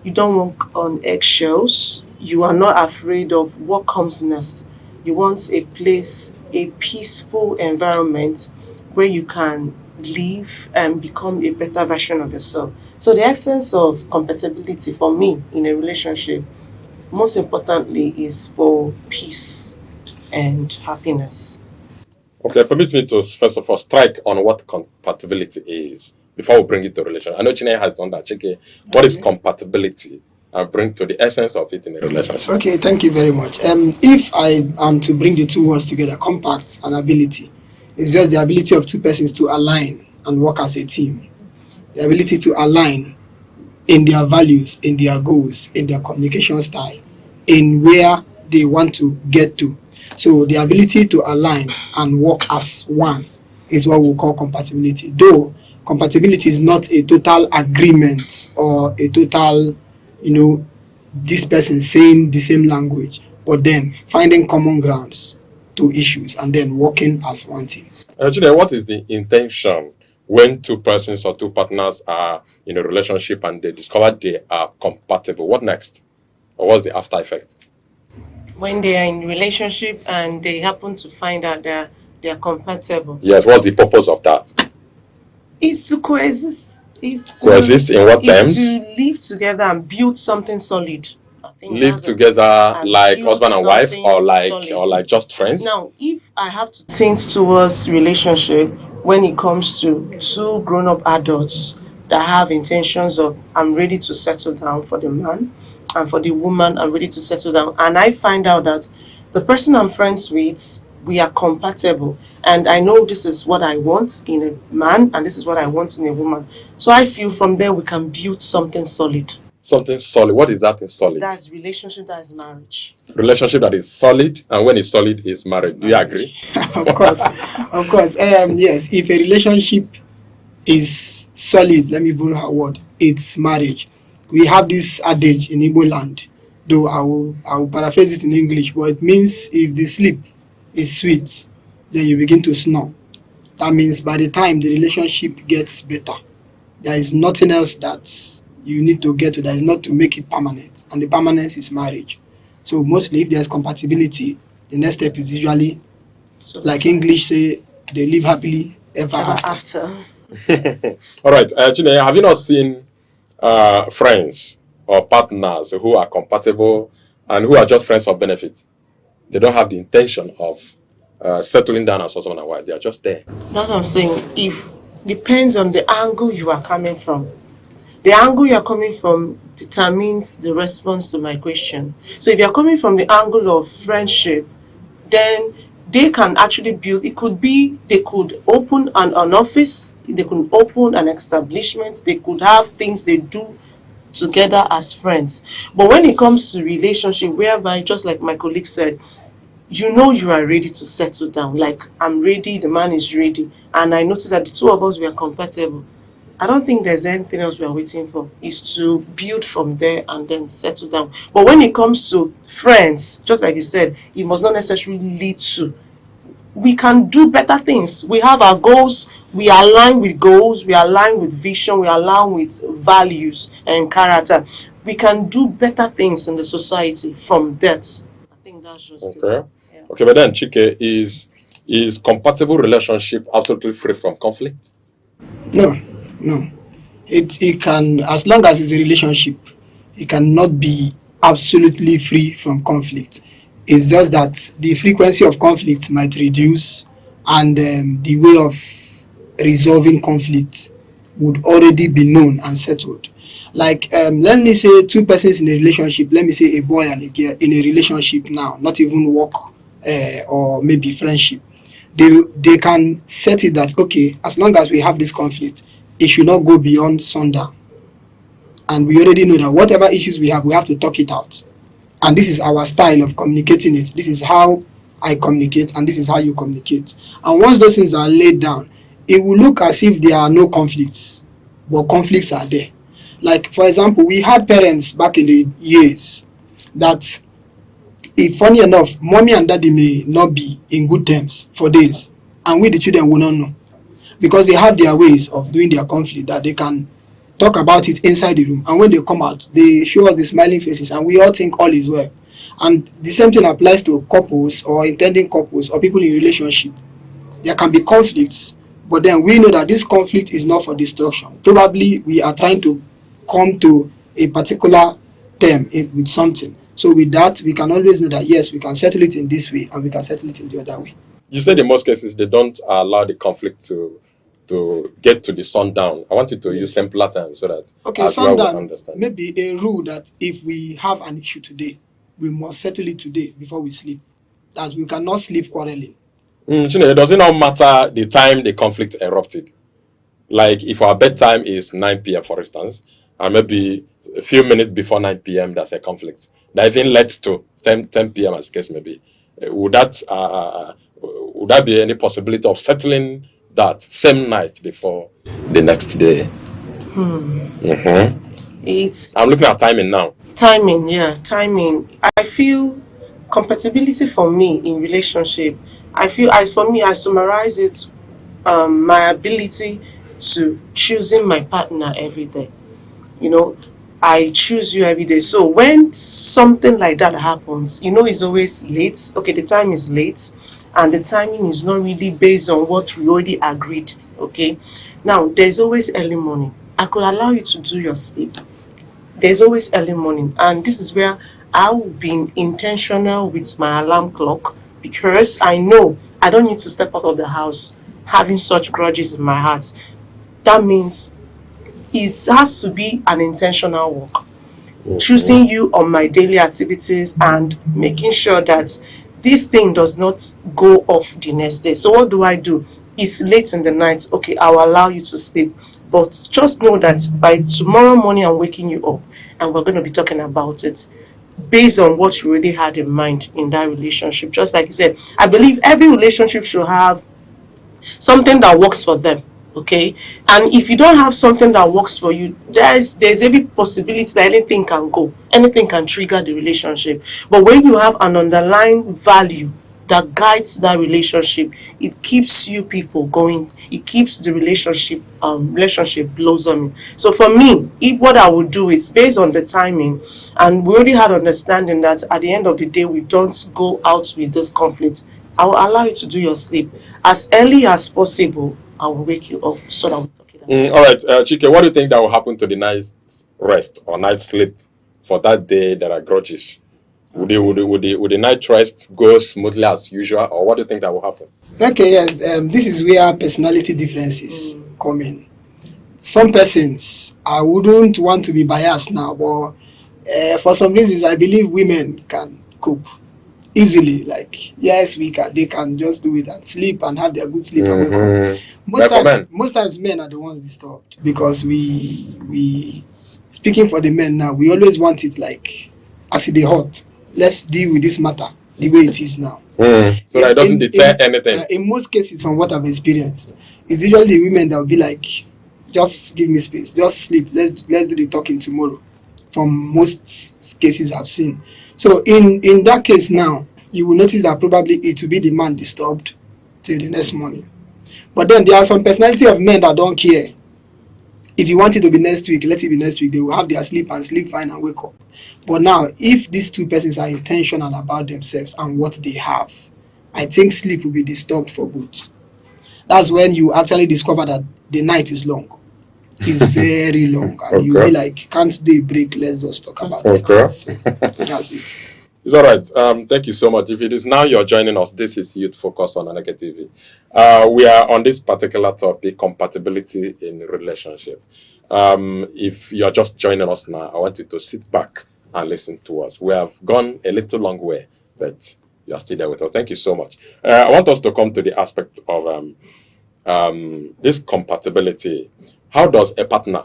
you don't walk on eggshells, you are not afraid of what comes next. You want a place, a peaceful environment where you can live and become a better version of yourself. So the essence of compatibility for me in a relationship, most importantly, is for peace and happiness. Okay, permit me to first of all strike on what compatibility is before we bring it to relationship. I know Chineke has done that. Chike, what is compatibility? And bring to the essence of it in a relationship. Okay, thank you very much. If I am to bring the two words together, compact and ability, it's just the ability of two persons to align and work as a team. The ability to align in their values, in their goals, in their communication style, in where they want to get to. So the ability to align and work as one is what we call compatibility. Though compatibility is not a total agreement or a total, this person saying the same language, but then finding common grounds to issues and then working as one team. Actually, what is the intention when two persons or two partners are in a relationship and they discover they are compatible? What next? Or what's the after effect? When they are in relationship and they happen to find out that they are compatible. Yes, what's the purpose of that? It's to coexist. Coexist in what terms? Is to live together and build something solid. Live together like husband and wife, or like just friends? Now, if I have to think towards relationship when it comes to two grown-up adults that have intentions of I'm ready to settle down for the man, and for the woman I'm ready to settle down, and I find out that the person I'm friends with, we are compatible, and I know this is what I want in a man and this is what I want in a woman. So I feel from there we can build something solid. Something solid. What is that in solid? That's relationship, that is marriage. Relationship that is solid, and when it's solid, is marriage. Do you agree? Of course. Yes, if a relationship is solid, let me borrow her word, it's marriage. We have this adage in Igbo land, though I will paraphrase it in English, but it means if the sleep is sweet, then you begin to snore. That means by the time the relationship gets better, there is nothing else that you need to get to, that is not to make it permanent, and the permanence is marriage. So mostly if there's compatibility, the next step is usually, like English say, they live happily ever after. All right, Chineke, have you not seen friends or partners who are compatible and who are just friends of benefit? They don't have the intention of settling down as husband and wife. They are just there. That's what I'm saying. If depends on the angle you are coming from. The angle you are coming from determines the response to my question. So if you are coming from the angle of friendship, then they can actually build, it could be they could open an office, they could open an establishment, they could have things they do together as friends. But when it comes to relationship, whereby, just like my colleague said, you know you are ready to settle down. Like, I'm ready, the man is ready. And I noticed that the two of us were compatible. I don't think there's anything else we are waiting for. Is to build from there and then settle down. But when it comes to friends, just like you said, it must not necessarily lead to. We can do better things. We have our goals. We align with goals. We align with vision. We align with values and character. We can do better things in the society from that. I think that's just Okay. it. Okay, but then Chike, is compatible relationship absolutely free from conflict? No, no. It can, as long as it's a relationship, it cannot be absolutely free from conflict. It's just that the frequency of conflict might reduce, and the way of resolving conflict would already be known and settled. Like, let me say two persons in a relationship, let me say a boy and a girl in a relationship now, not even work or maybe friendship. They can set it that, okay, as long as we have this conflict, it should not go beyond sundown. And we already know that whatever issues we have to talk it out. And this is our style of communicating it. This is how I communicate, and this is how you communicate. And once those things are laid down, it will look as if there are no conflicts, but conflicts are there. Like, for example, we had parents back in the years that, if funny enough, mommy and daddy may not be in good terms for days, and we the children will not know, because they have their ways of doing their conflict that they can talk about it inside the room, and when they come out, they show us the smiling faces, and we all think all is well. And the same thing applies to couples or intending couples or people in relationship. There can be conflicts, but then we know that this conflict is not for destruction. Probably we are trying to come to a particular term with something. So with that, we can always know that yes, we can settle it in this way and we can settle it in the other way. You said in most cases they don't allow the conflict to get to the sundown. I want you to use simpler terms so that Okay, as well we sundown, understand. maybe a rule that if we have an issue today, we must settle it today before we sleep. As we cannot sleep quarreling. Does it not matter the time the conflict erupted? Like if our bedtime is 9 p.m., for instance, and maybe a few minutes before 9 p.m. there's a conflict that even led to 10 p.m. as the case may be. Would that be any possibility of settling that same night before the next day? I'm looking at timing now. Timing, yeah, timing. I feel compatibility for me in relationship. For me, I summarize it, my ability to choosing my partner every day. You know, I choose you every day. So when something like that happens, it's always late. Okay, the time is late, and the timing is not really based on what we already agreed. Okay, now there's always early morning. I could allow you to do your sleep. There's always early morning, and this is where I will be intentional with my alarm clock, because I know I don't need to step out of the house having such grudges in my heart. That means it has to be an intentional work. Choosing you on my daily activities and making sure that this thing does not go off the next day. So what do? It's late in the night. Okay, I'll allow you to sleep. But just know that by tomorrow morning I'm waking you up and we're going to be talking about it based on what you already had in mind in that relationship. Just like you said, I believe every relationship should have something that works for them. Okay, and if you don't have something that works for you, there's every possibility that anything can trigger the relationship. But when you have an underlying value that guides that relationship, it keeps you people going. It keeps the relationship blossoming. So for me, if what I would do is based on the timing, and we already had understanding that at the end of the day we don't go out with this conflict, I will allow you to do your sleep as early as possible. I will wake you up so that we talk it out. All right, Chike, what do you think that will happen to the night's rest or night sleep for that day that are grudges? Would the night rest go smoothly as usual, or what do you think that will happen? Okay, yes. This is where personality differences come in. Some persons, I wouldn't want to be biased now, but for some reasons, I believe women can cope easily. Like, yes, they can just do it and sleep and have their good sleep and wake up. Most times men are the ones disturbed, because we speaking for the men now, we always want it like as it is hot. Let's deal with this matter the way it is now. So that it doesn't deter anything. In most cases, from what I've experienced, it's usually the women that will be like, just give me space, just sleep, let's do the talking tomorrow. From most cases I've seen. So in that case now, you will notice that probably it will be the man disturbed till the next morning. But then there are some personality of men that don't care. If you want it to be next week, let it be next week. They will have their sleep and sleep fine and wake up. But now, if these two persons are intentional about themselves and what they have, I think sleep will be disturbed for both. That's when you actually discover that the night is long. It's very long. And you'll be like, can't they break? Let's just talk about this. That's it. It's all right. Thank you so much. If it is now you're joining us, this is Youth Focus on Aneke TV. We are on this particular topic, compatibility in relationship. If you're just joining us now, I want you to sit back and listen to us. We have gone a little long way, but you are still there with us. Thank you so much. I want us to come to the aspect of this compatibility. How does a partner,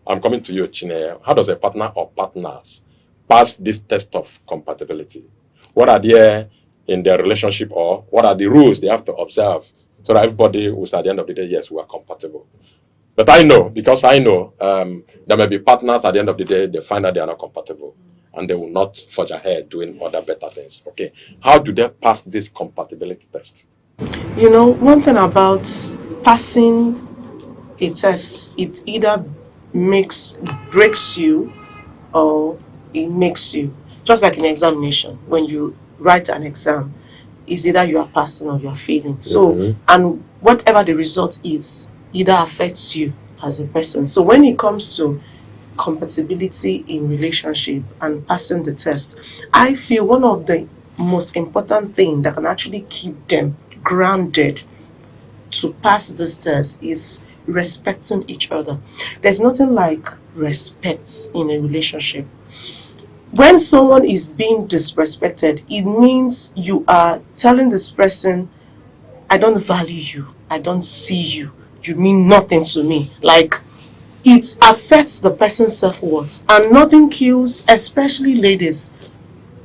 I'm coming to you, Chine, how does a partner or partners pass this test of compatibility? What are there in their relationship, or what are the rules they have to observe so that everybody will say at the end of the day, yes, we are compatible? But I know, because I know there may be partners at the end of the day, they find that they are not compatible and they will not forge ahead doing other better things. Okay, how do they pass this compatibility test? You know, one thing about passing a test, it either breaks you or it makes you. Just like an examination, when you write an exam, it's either you are passing or you are failing. So, and whatever the result is, either affects you as a person. So when it comes to compatibility in relationship and passing the test, I feel one of the most important things that can actually keep them grounded to pass this test is respecting each other. There's nothing like respect in a relationship. When someone is being disrespected, it means you are telling this person, I don't value you, I don't see you, you mean nothing to me. Like, it affects the person's self-worth, and nothing kills, especially ladies.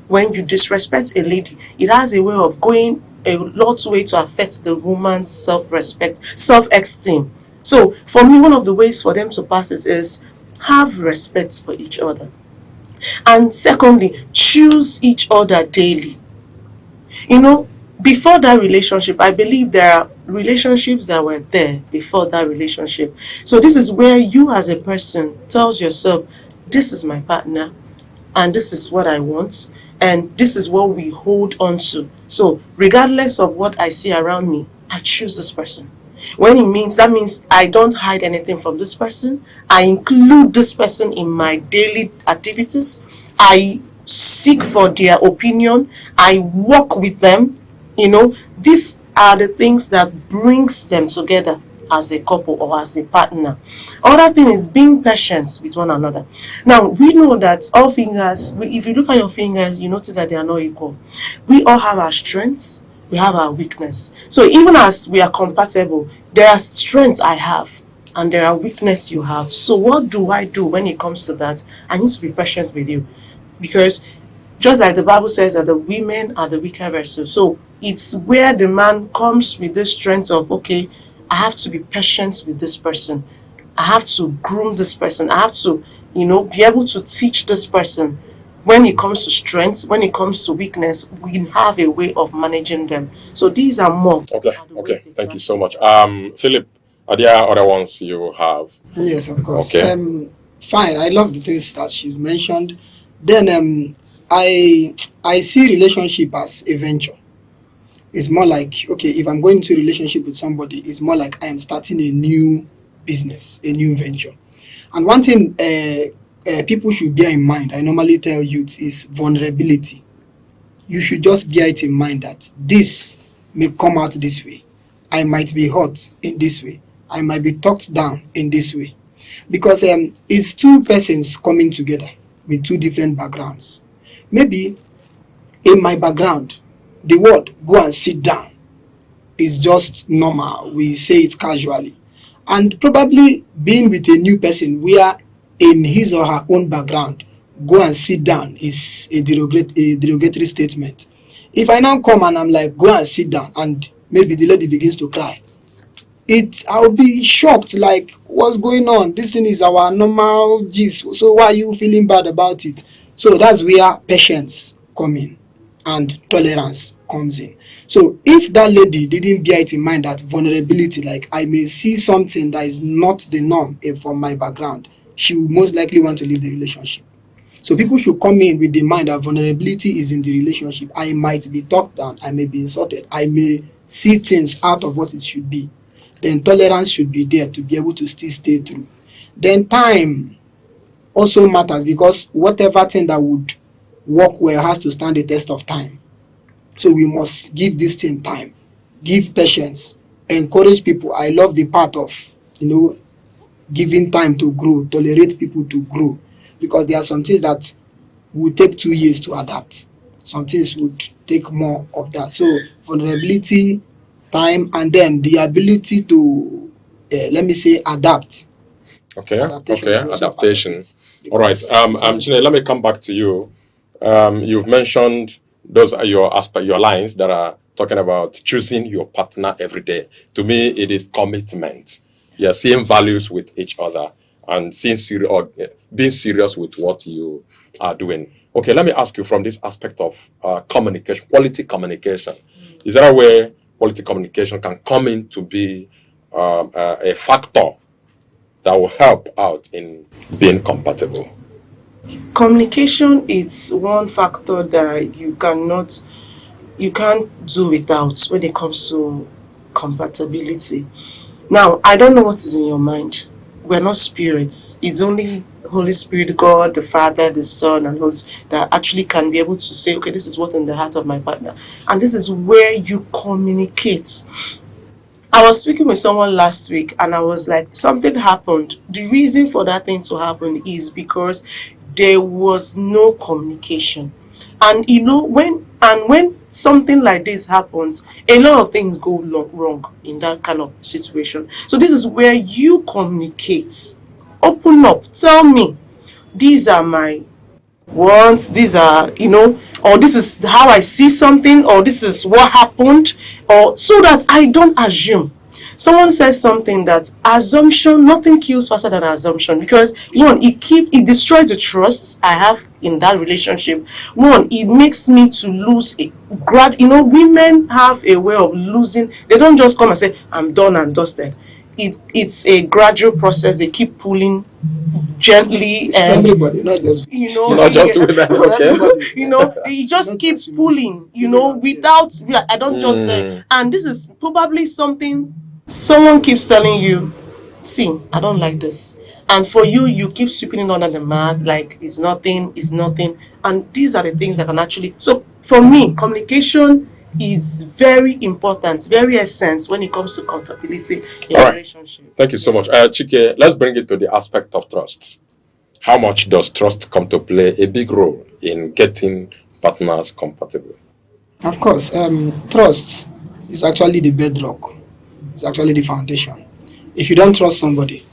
When you disrespect a lady, it has a way of going a lot way to affect the woman's self-respect, self-esteem. So for me, one of the ways for them to pass it is have respect for each other. And secondly, choose each other daily. You know, before that relationship, I believe there are relationships that were there before that relationship. So this is where you as a person tells yourself, this is my partner and this is what I want and this is what we hold on to. So regardless of what I see around me, I choose this person. That means I don't hide anything from this person. I include this person in my daily activities. I seek for their opinion. I work with them. You know, these are the things that brings them together as a couple or as a partner. Other thing is being patient with one another. Now, we know that all fingers, if you look at your fingers, you notice that they are not equal. We all have our strengths. We have our weakness. So even as we are compatible, there are strengths I have and there are weaknesses you have. So what do I do when it comes to that? I need to be patient with you, because just like the Bible says that the women are the weaker vessel. So it's where the man comes with the strength of, okay, I have to be patient with this person. I have to groom this person. I have to, be able to teach this person. When it comes to strengths, when it comes to weakness, we have a way of managing them. So these are more. Okay. Thank you so much. Philip, are there other ones you have? Yes, of course. Okay. Fine. I love the things that she's mentioned. Then I see relationship as a venture. It's more like, okay, if I'm going into a relationship with somebody, it's more like I am starting a new business, a new venture. And one thing people should bear in mind, I normally tell youth, is vulnerability. You should just bear it in mind that this may come out this way. I might be hurt in this way. I might be talked down in this way. Because it's two persons coming together with two different backgrounds. Maybe in my background, the word go and sit down is just normal. We say it casually. And probably being with a new person where in his or her own background, go and sit down is a derogatory statement. If I now come and I'm like, go and sit down, and maybe the lady begins to cry, I'll be shocked, like, what's going on? This thing is our normal gist, so why are you feeling bad about it? So that's where patience comes in and tolerance comes in. So if that lady didn't bear it in mind, that vulnerability, like I may see something that is not the norm from my background, she will most likely want to leave the relationship. So people should come in with the mind that vulnerability is in the relationship. I might be talked down, I may be insulted, I may see things out of what it should be. Then tolerance should be there to be able to still stay through. Then time also matters, because whatever thing that would work well has to stand the test of time. So we must give this thing time, give patience, encourage people. I love the part of, giving time to grow, tolerate people to grow, because there are some things that will take 2 years to adapt. Some things would take more of that. So vulnerability, time, and then the ability to, let me say, adapt. Okay, adaptation. All right, Chine, let me come back to you. You've mentioned those are your lines that are talking about choosing your partner every day. To me, it is commitment. You're seeing values with each other and being serious with what you are doing. Okay, let me ask you from this aspect of communication, quality communication. Is there a way quality communication can come in to be a factor that will help out in being compatible? Communication is one factor that you can't do without when it comes to compatibility. Now, I don't know what is in your mind. We're not spirits. It's only Holy Spirit, God, the Father, the Son, and Holy Spirit that actually can be able to say, okay, this is what's in the heart of my partner. And this is where you communicate. I was speaking with someone last week and I was like, something happened. The reason for that thing to happen is because there was no communication. And when something like this happens, a lot of things go wrong in that kind of situation. So this is where you communicate. Open up. Tell me, these are my wants, these are, or this is how I see something, or this is what happened, or so that I don't assume. Someone says something that assumption, nothing kills faster than assumption, because one, it destroys the trust I have in that relationship. One, it makes me to lose women have a way of losing. They don't just come and say, I'm done and dusted. It's a gradual process. They keep pulling gently, it's and everybody, not just not just women. Okay. You just keep pulling, without, I don't just say. And this is probably something someone keeps telling you, see, I don't like this. And for you keep sweeping it under the mat, like it's nothing. And these are the things that can actually, so for me, communication is very important, very essential when it comes to compatibility in a relationship. Thank you so much. Chike, let's bring it to the aspect of trust. How much does trust come to play a big role in getting partners compatible? Of course, trust is actually the bedrock. It's actually the foundation. If you don't trust somebody,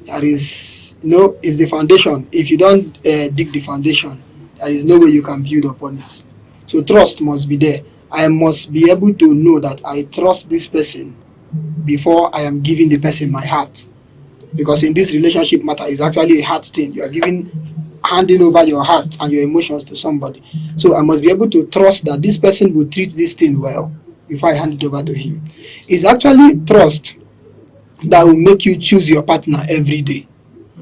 that is, is the foundation. If you don't dig the foundation, there is no way you can build upon it. So trust must be there. I must be able to know that I trust this person before I am giving the person my heart. Because in this relationship matter, is actually a heart thing. You are handing over your heart and your emotions to somebody. So I must be able to trust that this person will treat this thing well before I hand it over to him. It's actually trust that will make you choose your partner every day,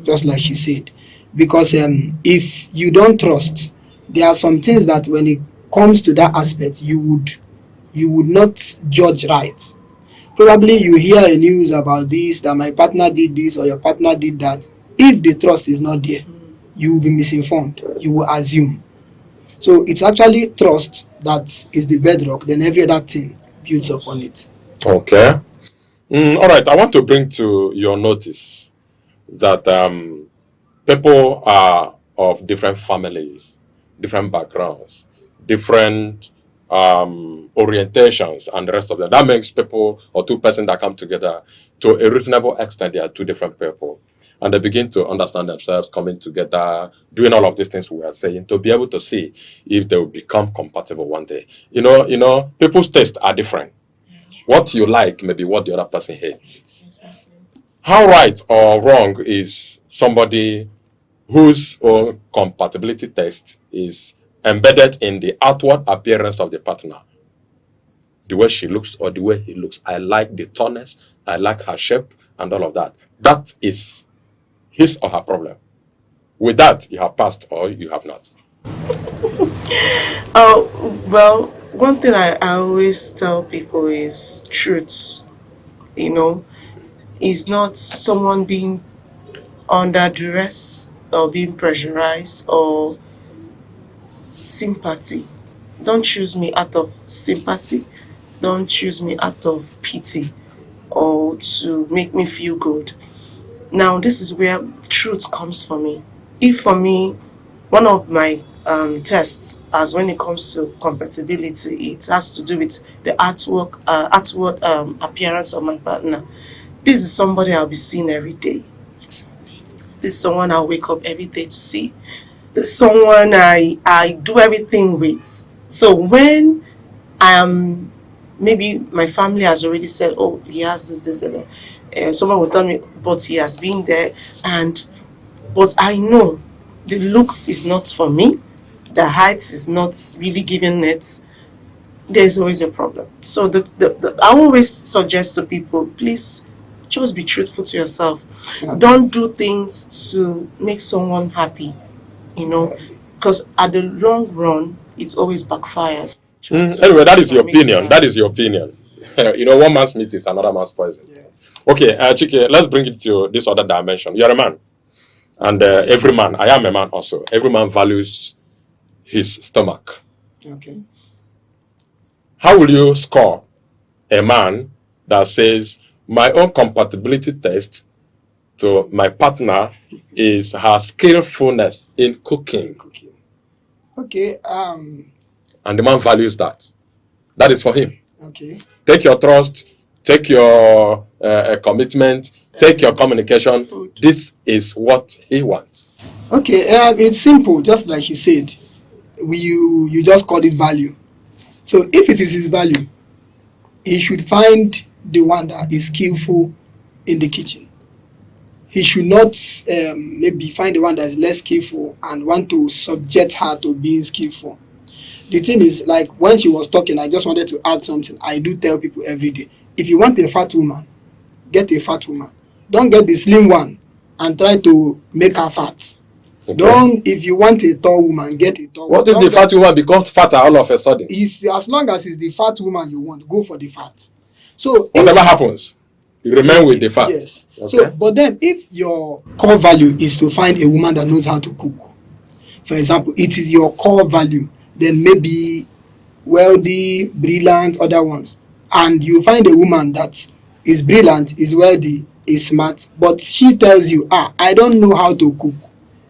just like she said. Because if you don't trust, there are some things that when it comes to that aspect, you would not judge right. Probably you hear a news about this, that my partner did this or your partner did that. If the trust is not there, you will be misinformed. You will assume. So it's actually trust that is the bedrock, then every other thing builds upon it. Okay. All right. I want to bring to your notice that people are of different families, different backgrounds, different orientations, and the rest of them. That makes people or two persons that come together to a reasonable extent. They are two different people, and they begin to understand themselves, coming together, doing all of these things we are saying to be able to see if they will become compatible one day. You know, people's tastes are different. What you like may be what the other person hates. How right or wrong is somebody whose own compatibility test is embedded in the outward appearance of the partner? The way she looks or the way he looks. I like the tallness, I like her shape, and all of that. That is his or her problem. With that, you have passed or you have not. Well, one thing I always tell people is truth. You know, is not someone being under duress or being pressurized or sympathy. Don't choose me out of sympathy. Don't choose me out of pity or to make me feel good. Now, this is where truth comes for me. If for me, one of my tests as when it comes to compatibility, it has to do with the outward appearance of my partner. This is somebody I'll be seeing every day. This is someone I'll wake up every day to see. This is someone I do everything with. So when maybe my family has already said, oh, he has this, someone will tell me, but he has been there, but I know the looks is not for me, the height is not really giving it, there's always a problem. So I always suggest to people, please just be truthful to yourself. Exactly. Don't do things to make someone happy, because at the long run, it always backfires. Anyway, that is your opinion. That is your opinion. One man's meat is another man's poison. Yes. Okay, Chike, let's bring it to this other dimension. You're a man. And every man, I am a man also, every man values his stomach. Okay. How will you score a man that says, my own compatibility test to my partner is her skillfulness in cooking? Okay. And the man values that. That is for him. Okay. Take your trust, take your commitment, take your communication. This is what he wants. Okay, it's simple, just like he said. You just call it value. So if it is his value, he should find the one that is skillful in the kitchen. He should not maybe find the one that is less skillful and want to subject her to being skillful. The thing is, like when she was talking, I just wanted to add something. I do tell people every day, if you want a fat woman, get a fat woman. Don't get the slim one and try to make her fat. Okay. If you want a tall woman, get a tall woman. What if the fat woman becomes fatter all of a sudden? As long as it's the fat woman you want, go for the fat. So whatever happens, you remain with the fat. Yes. Okay. So, but then if your core value is to find a woman that knows how to cook, for example, it is your core value, then maybe wealthy, brilliant, other ones, and you find a woman that is brilliant, is wealthy, is smart, but she tells you, I don't know how to cook.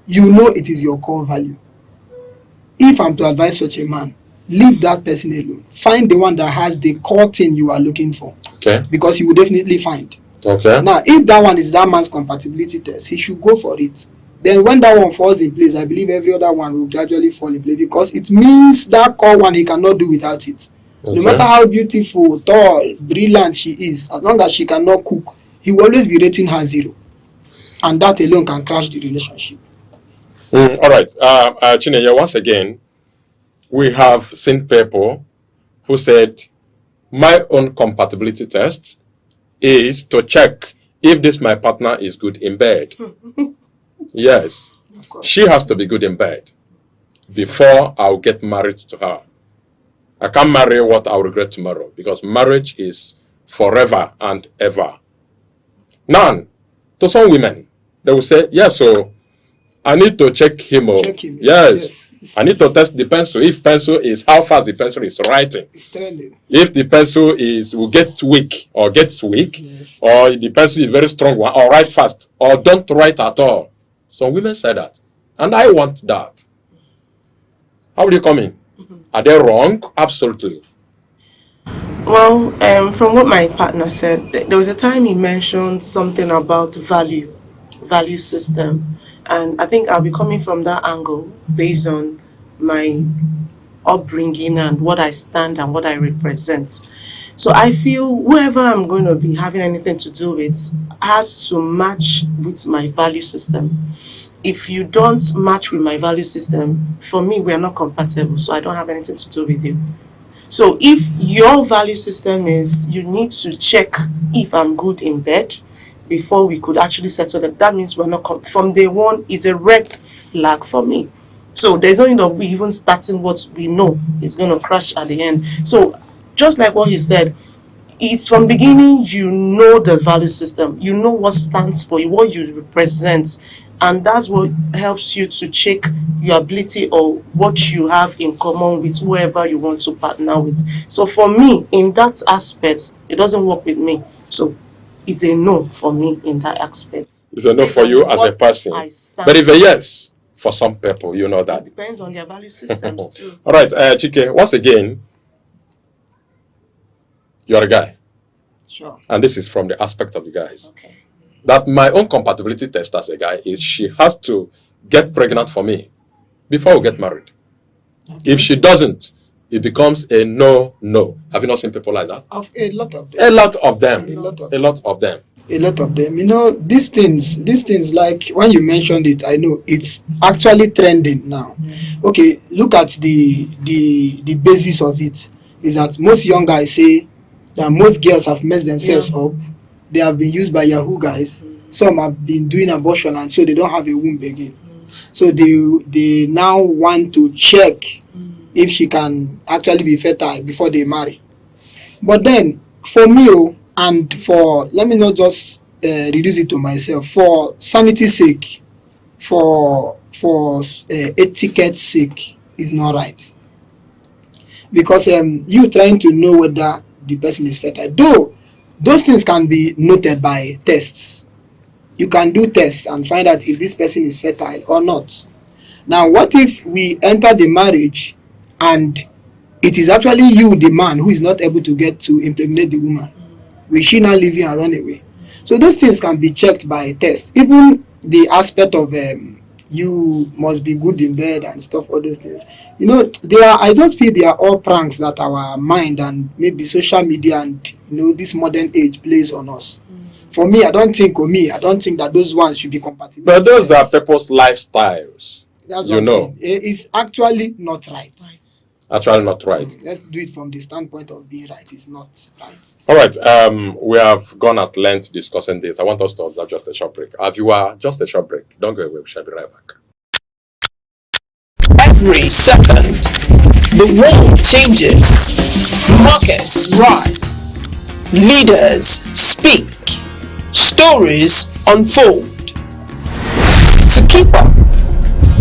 You know it is your core value. If I'm to advise such a man, leave that person alone. Find the one that has the core thing you are looking for. Okay. Because you will definitely find. Okay. Now, if that one is that man's compatibility test, he should go for it. Then when that one falls in place, I believe every other one will gradually fall in place, because it means that core one he cannot do without it. Okay. No matter how beautiful, tall, brilliant she is, as long as she cannot cook, he will always be rating her 0. And that alone can crash the relationship. All right. Chinenye, once again, we have seen people who said, my own compatibility test is to check if this my partner is good in bed. Yes. She has to be good in bed before I'll get married to her. I can't marry what I'll regret tomorrow, because marriage is forever and ever. Now, to some women, they will say, yes, so I need to check him. Check him. Yes. I need to test the pencil. If pencil is how fast the pencil is writing. It's trending. If the pencil will get weak or gets weak, or the pencil is very strong one, or write fast, or don't write at all. Some women say that. And I want that. How will you come in? Are they wrong? Absolutely. Well, from what my partner said, there was a time he mentioned something about value system. And I think I'll be coming from that angle based on my upbringing and what I stand and what I represent. So I feel whoever I'm going to be having anything to do with has to match with my value system. If you don't match with my value system, for me, we are not compatible, so I don't have anything to do with you. So if your value system is you need to check if I'm good in bed before we could actually settle them, that means we're not from day one. It's a red flag for me. So there's no need of we even starting what we know is going to crash at the end. So just like what he said, it's from beginning you know the value system, you know what stands for you, what you represent, and that's what helps you to check your ability or what you have in common with whoever you want to partner with. So for me, in that aspect, it doesn't work with me. So it's a no for me in that aspect. It's a no for you as a person. But if a yes for some people, you know that. It depends on their value systems too. All right, Chike, once again, you're a guy. Sure. And this is from the aspect of the guys. Okay. That my own compatibility test as a guy is she has to get pregnant for me before we get married. Okay. If she doesn't, it becomes a no. Have you not seen people like that? A lot of them. A lot of them. A lot of them. You know, these things like when you mentioned it, I know it's actually trending now. Okay, look at the basis of it is that most young guys say that most girls have messed themselves up. They have been used by Yahoo guys. Some have been doing abortion and so they don't have a womb again. So they now want to check if she can actually be fertile before they marry. But then for me, and for, let me not just reduce it to myself, for sanity's sake, for etiquette's sake, is not right. Because you trying to know whether the person is fertile, though those things can be noted by tests. You can do tests and find out if this person is fertile or not. Now, what if we enter the marriage and it is actually you, the man, who is not able to get to impregnate the woman? Will she now leave you and run away? So those things can be checked by tests. Even the aspect of you must be good in bed and stuff, all those things. You know, I just feel they are all pranks that our mind and maybe social media and this modern age plays on us. For me, I don't think that those ones should be compatible. But those are people's lifestyles. That's what I'm saying. It's actually not right. Actually not right. Let's do it from the standpoint of being right. It's not right. All right. We have gone at length discussing this. I want us to observe just a short break. If you are just a short break, don't go away. We shall be right back. Every second, the world changes. Markets rise. Leaders speak. Stories unfold. To keep up,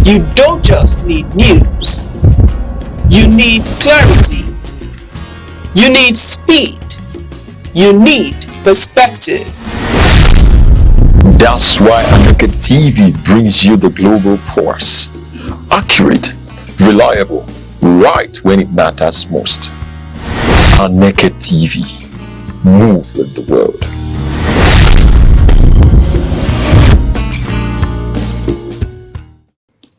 you don't just need news. You need clarity. You need speed. You need perspective. That's why Aneke TV brings you the global pulse. Accurate, reliable, right when it matters most. Aneke TV. Move with the world.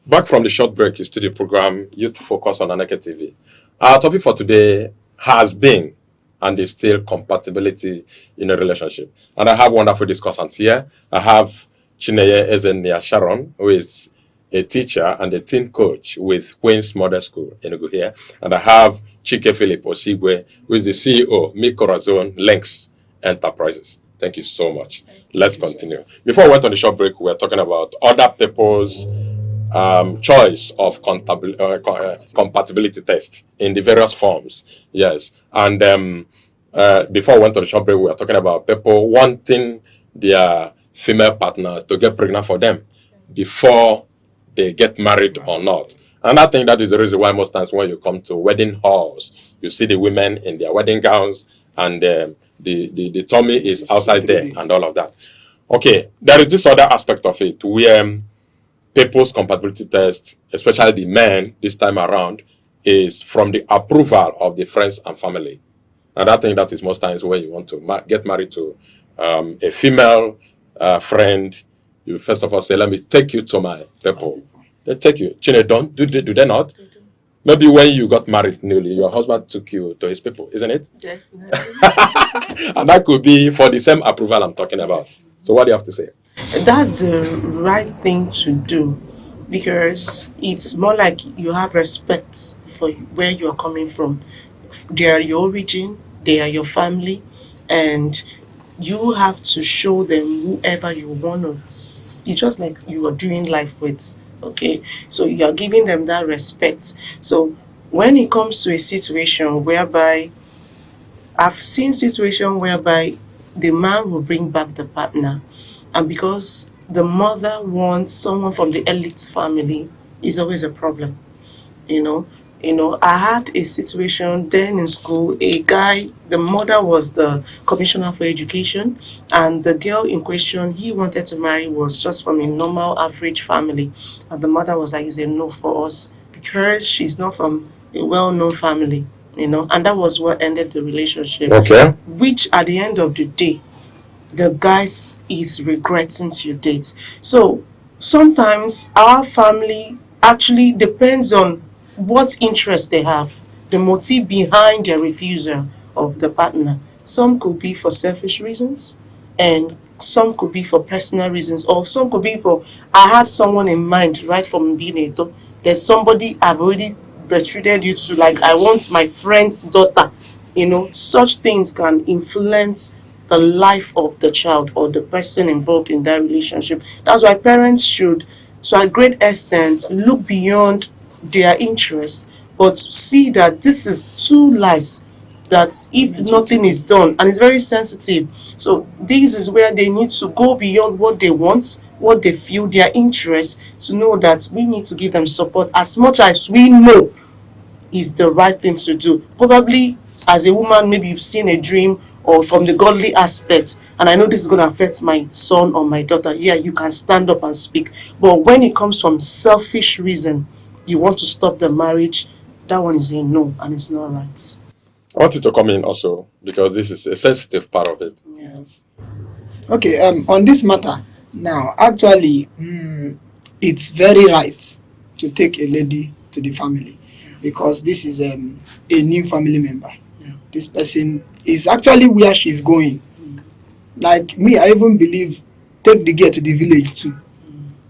Back from the short break is to the program Youth Focus on Aneke TV. Our topic for today has been and is still compatibility in a relationship. And I have wonderful discussants here. I have Chineye Ezenia Sharon, who is a teacher and a teen coach with Queen's Model School in Enugu here. And I have Chike Philip Osigwe, who is the CEO, Mikorazone Links Enterprises. Thank you so much. Let's continue. Before we went on the short break, we were talking about other people's choice of compatibility test in the various forms. Yes. And before we went on the short break, we were talking about people wanting their female partner to get pregnant for them before they get married or not. And I think that is the reason why most times when you come to wedding halls, you see the women in their wedding gowns and the tummy is outside there and all of that. Okay, there is this other aspect of it where people's compatibility test, especially the men this time around, is from the approval of the friends and family. And I think that is most times when you want to get married to a female friend, you first of all say, let me take you to my people. They take you. Chinedon, do they not? Maybe when you got married newly, your husband took you to his people, isn't it? Definitely. And that could be for the same approval I'm talking about. So what do you have to say? That's the right thing to do, because it's more like you have respect for where you're coming from. They are your origin, they are your family, and you have to show them whoever you want to. It's just like you are doing life with. Okay, so you are giving them that respect. So when it comes to a situation whereby I've seen situation whereby the man will bring back the partner, and because the mother wants someone from the elite family, is always a problem. You know, I had a situation then in school. A guy, the mother was the commissioner for education, and the girl in question he wanted to marry was just from a normal average family, and the mother was like, "It's a no for us because she's not from a well-known family." And that was what ended the relationship. Okay. Which at the end of the day, the guy is regretting to date. So sometimes our family actually depends on what interest they have, the motive behind their refusal of the partner. Some could be for selfish reasons, and some could be for personal reasons, or some could be for, I had someone in mind right from being a. There's somebody I've already treated you to, like I want my friend's daughter. Such things can influence the life of the child or the person involved in that relationship. That's why parents should, to a great extent, look beyond their interests, but see that this is two lives that if nothing is done, and it's very sensitive. So this is where they need to go beyond what they want, what they feel, their interests, to know that we need to give them support as much as we know is the right thing to do. Probably as a woman, maybe you've seen a dream or from the godly aspect, and I know this is going to affect my son or my daughter. Yeah, you can stand up and speak. But when it comes from selfish reason, you want to stop the marriage, that one is a no, and it's not right. I want you to come in also because this is a sensitive part of it. Yes. Okay, on this matter, now, actually, it's very right to take a lady to the family because this is a new family member. This person is actually where she's going. Like me, I even believe take the girl to the village too.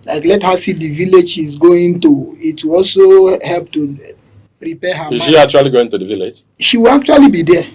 Like let her see the village she's going to. It will also help to prepare her Is mind. she actually going to the village? She will actually be there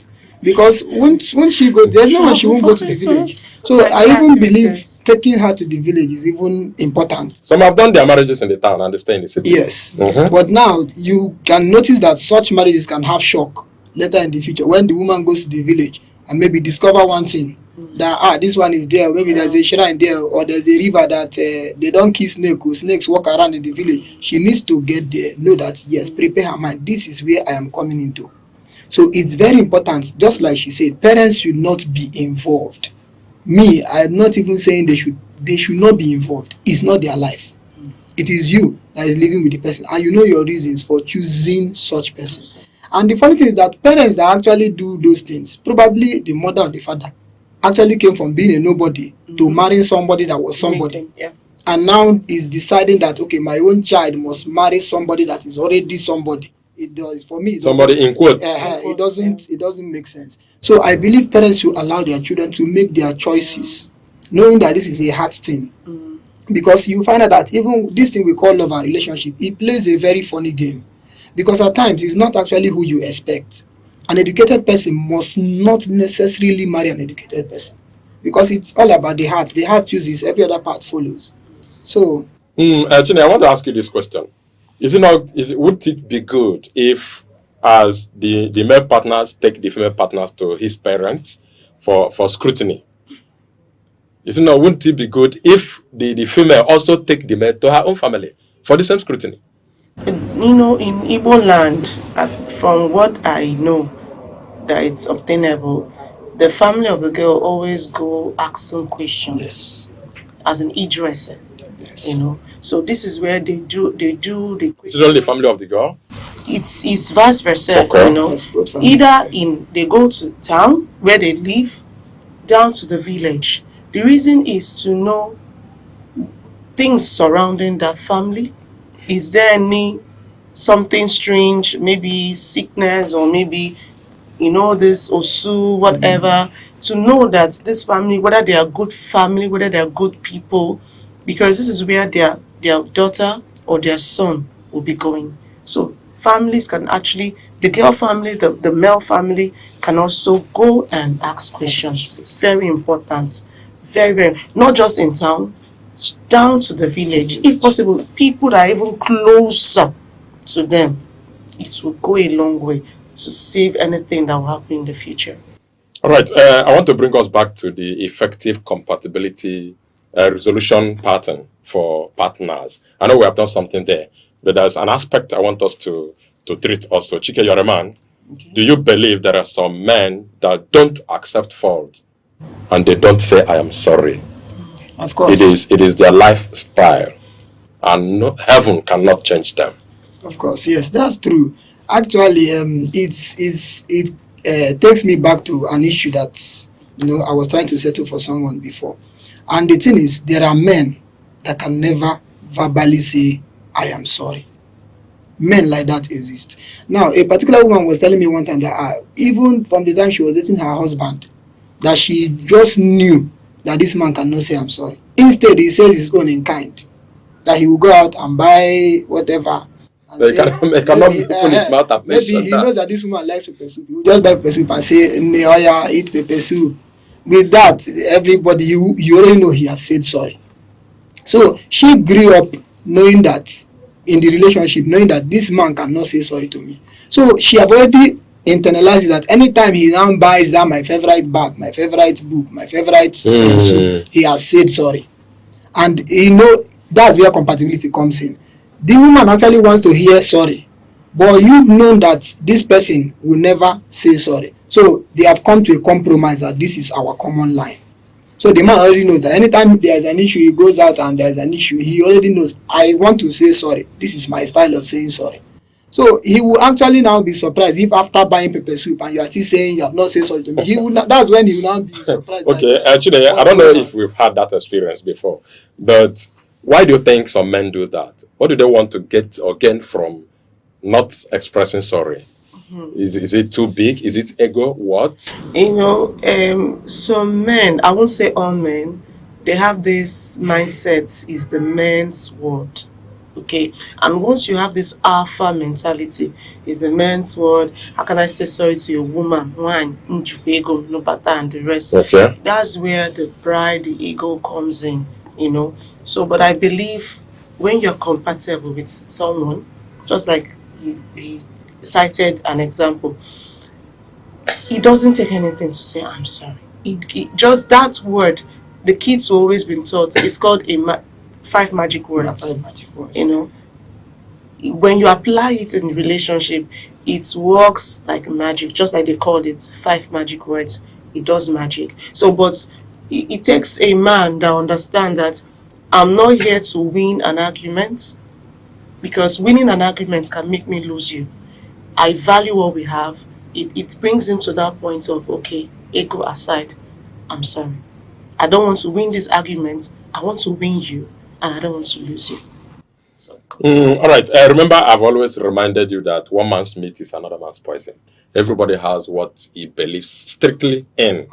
because when she goes, there's no one she won't go to the village. So I even believe taking her to the village is even important. Some have done their marriages in the town and they stay in the city. Yes, but now you can notice that such marriages can have shock later in the future when the woman goes to the village and maybe discover one thing that this one is there, maybe there's a shrine there or there's a river that they don't kill snake or snakes walk around in the village. She needs to get there, know that yes, prepare her mind, this is where I am coming into. So it's very important, just like she said, parents should not be involved. Me, I'm not even saying they should not be involved. It's not their life. It is you that is living with the person, and you know your reasons for choosing such person. And the funny thing is that parents that actually do those things, probably the mother or the father, actually came from being a nobody to marrying somebody that was somebody. Yeah. And now is deciding that, okay, my own child must marry somebody that is already somebody. It does, for me, somebody in quotes. It doesn't make sense. So I believe parents should allow their children to make their choices, knowing that this is a hard thing. Because you find out that even this thing we call love and relationship, it plays a very funny game. Because at times it's not actually who you expect. An educated person must not necessarily marry an educated person. Because it's all about the heart. The heart chooses, every other part follows. So Chine, I want to ask you this question. Would it be good if as the male partners take the female partners to his parents for scrutiny? Wouldn't it be good if the female also take the male to her own family for the same scrutiny? You know, in Igbo land, from what I know, that it's obtainable, the family of the girl always go ask some questions. Yes. As an e-dresser. Yes. You know. So this is where they do the Is it only the family of the girl? It's vice versa, Okay. you know. Either they go to town where they live, down to the village. The reason is to know things surrounding that family. Is there any something strange, maybe sickness, or maybe, you know, this osu, whatever, to know that this family, whether they are good family, whether they are good people, because this is where their daughter or their son will be going. So families can actually, the girl family, the male family can also go and ask questions. It's very important. Very, very, not just in town, down to the village. If possible, people that are even closer to them, it will go a long way to save anything that will happen in the future. All right. I want to bring us back to the effective compatibility resolution pattern for partners. I know we have done something there, but there's an aspect I want us to treat also. Chike, you're a man. Okay. Do you believe there are some men that don't accept fault and they don't say, I am sorry? Of course. It is their lifestyle, and heaven cannot change them. Of course, yes, that's true. Actually, it takes me back to an issue that, you know, I was trying to settle for someone before. And the thing is, there are men that can never verbally say, I am sorry. Men like that exist. Now, a particular woman was telling me one time that even from the time she was dating her husband, that she just knew that this man cannot say I'm sorry. Instead, he says his own in kind. That he will go out and buy whatever. They cannot open his mouth and maybe he knows that this woman likes pepper soup. He will just buy pepper soup and say, Neoya, eat pepper soup. With that, everybody, you already know he has said sorry. So she grew up knowing that, in the relationship, knowing that this man cannot say sorry to me. So she have already internalized that anytime he now buys that my favorite bag, my favorite book, my favorite soup, he has said sorry. And you know, that's where compatibility comes in. The woman actually wants to hear sorry, but you've known that this person will never say sorry. So they have come to a compromise that this is our common line. So the man already knows that anytime there is an issue, he goes out and there is an issue, he already knows, I want to say sorry. This is my style of saying sorry. So he will actually now be surprised if after buying pepper soup and you are still saying you have not said sorry to me. He will not, that's when he will now be surprised. Okay, actually, I don't know if we've had that experience before, but why do you think some men do that? What do they want to get or gain from not expressing sorry? Is it too big? Is it ego? What? You know, some men, I won't say all men, they have this mindset is the man's word. Okay, and once you have this alpha mentality, is the man's word. How can I say sorry to a woman? One, and the rest. Okay. That's where the pride, the ego comes in, you know. So, but I believe when you're compatible with someone, just like he cited an example, it doesn't take anything to say I'm sorry. It just that word, the kids have always been taught, it's called 5 magic words. 5 magic words. You know, when you apply it in relationship, it works like magic, just like they called it 5 magic words. It does magic. So, but it takes a man that understands that I'm not here to win an argument, because winning an argument can make me lose you. I value what we have. It brings him to that point of, okay, ego aside, I'm sorry. I don't want to win this argument. I want to win you, and I don't want to lose you. So, all right. Remember, I've always reminded you that one man's meat is another man's poison. Everybody has what he believes strictly in.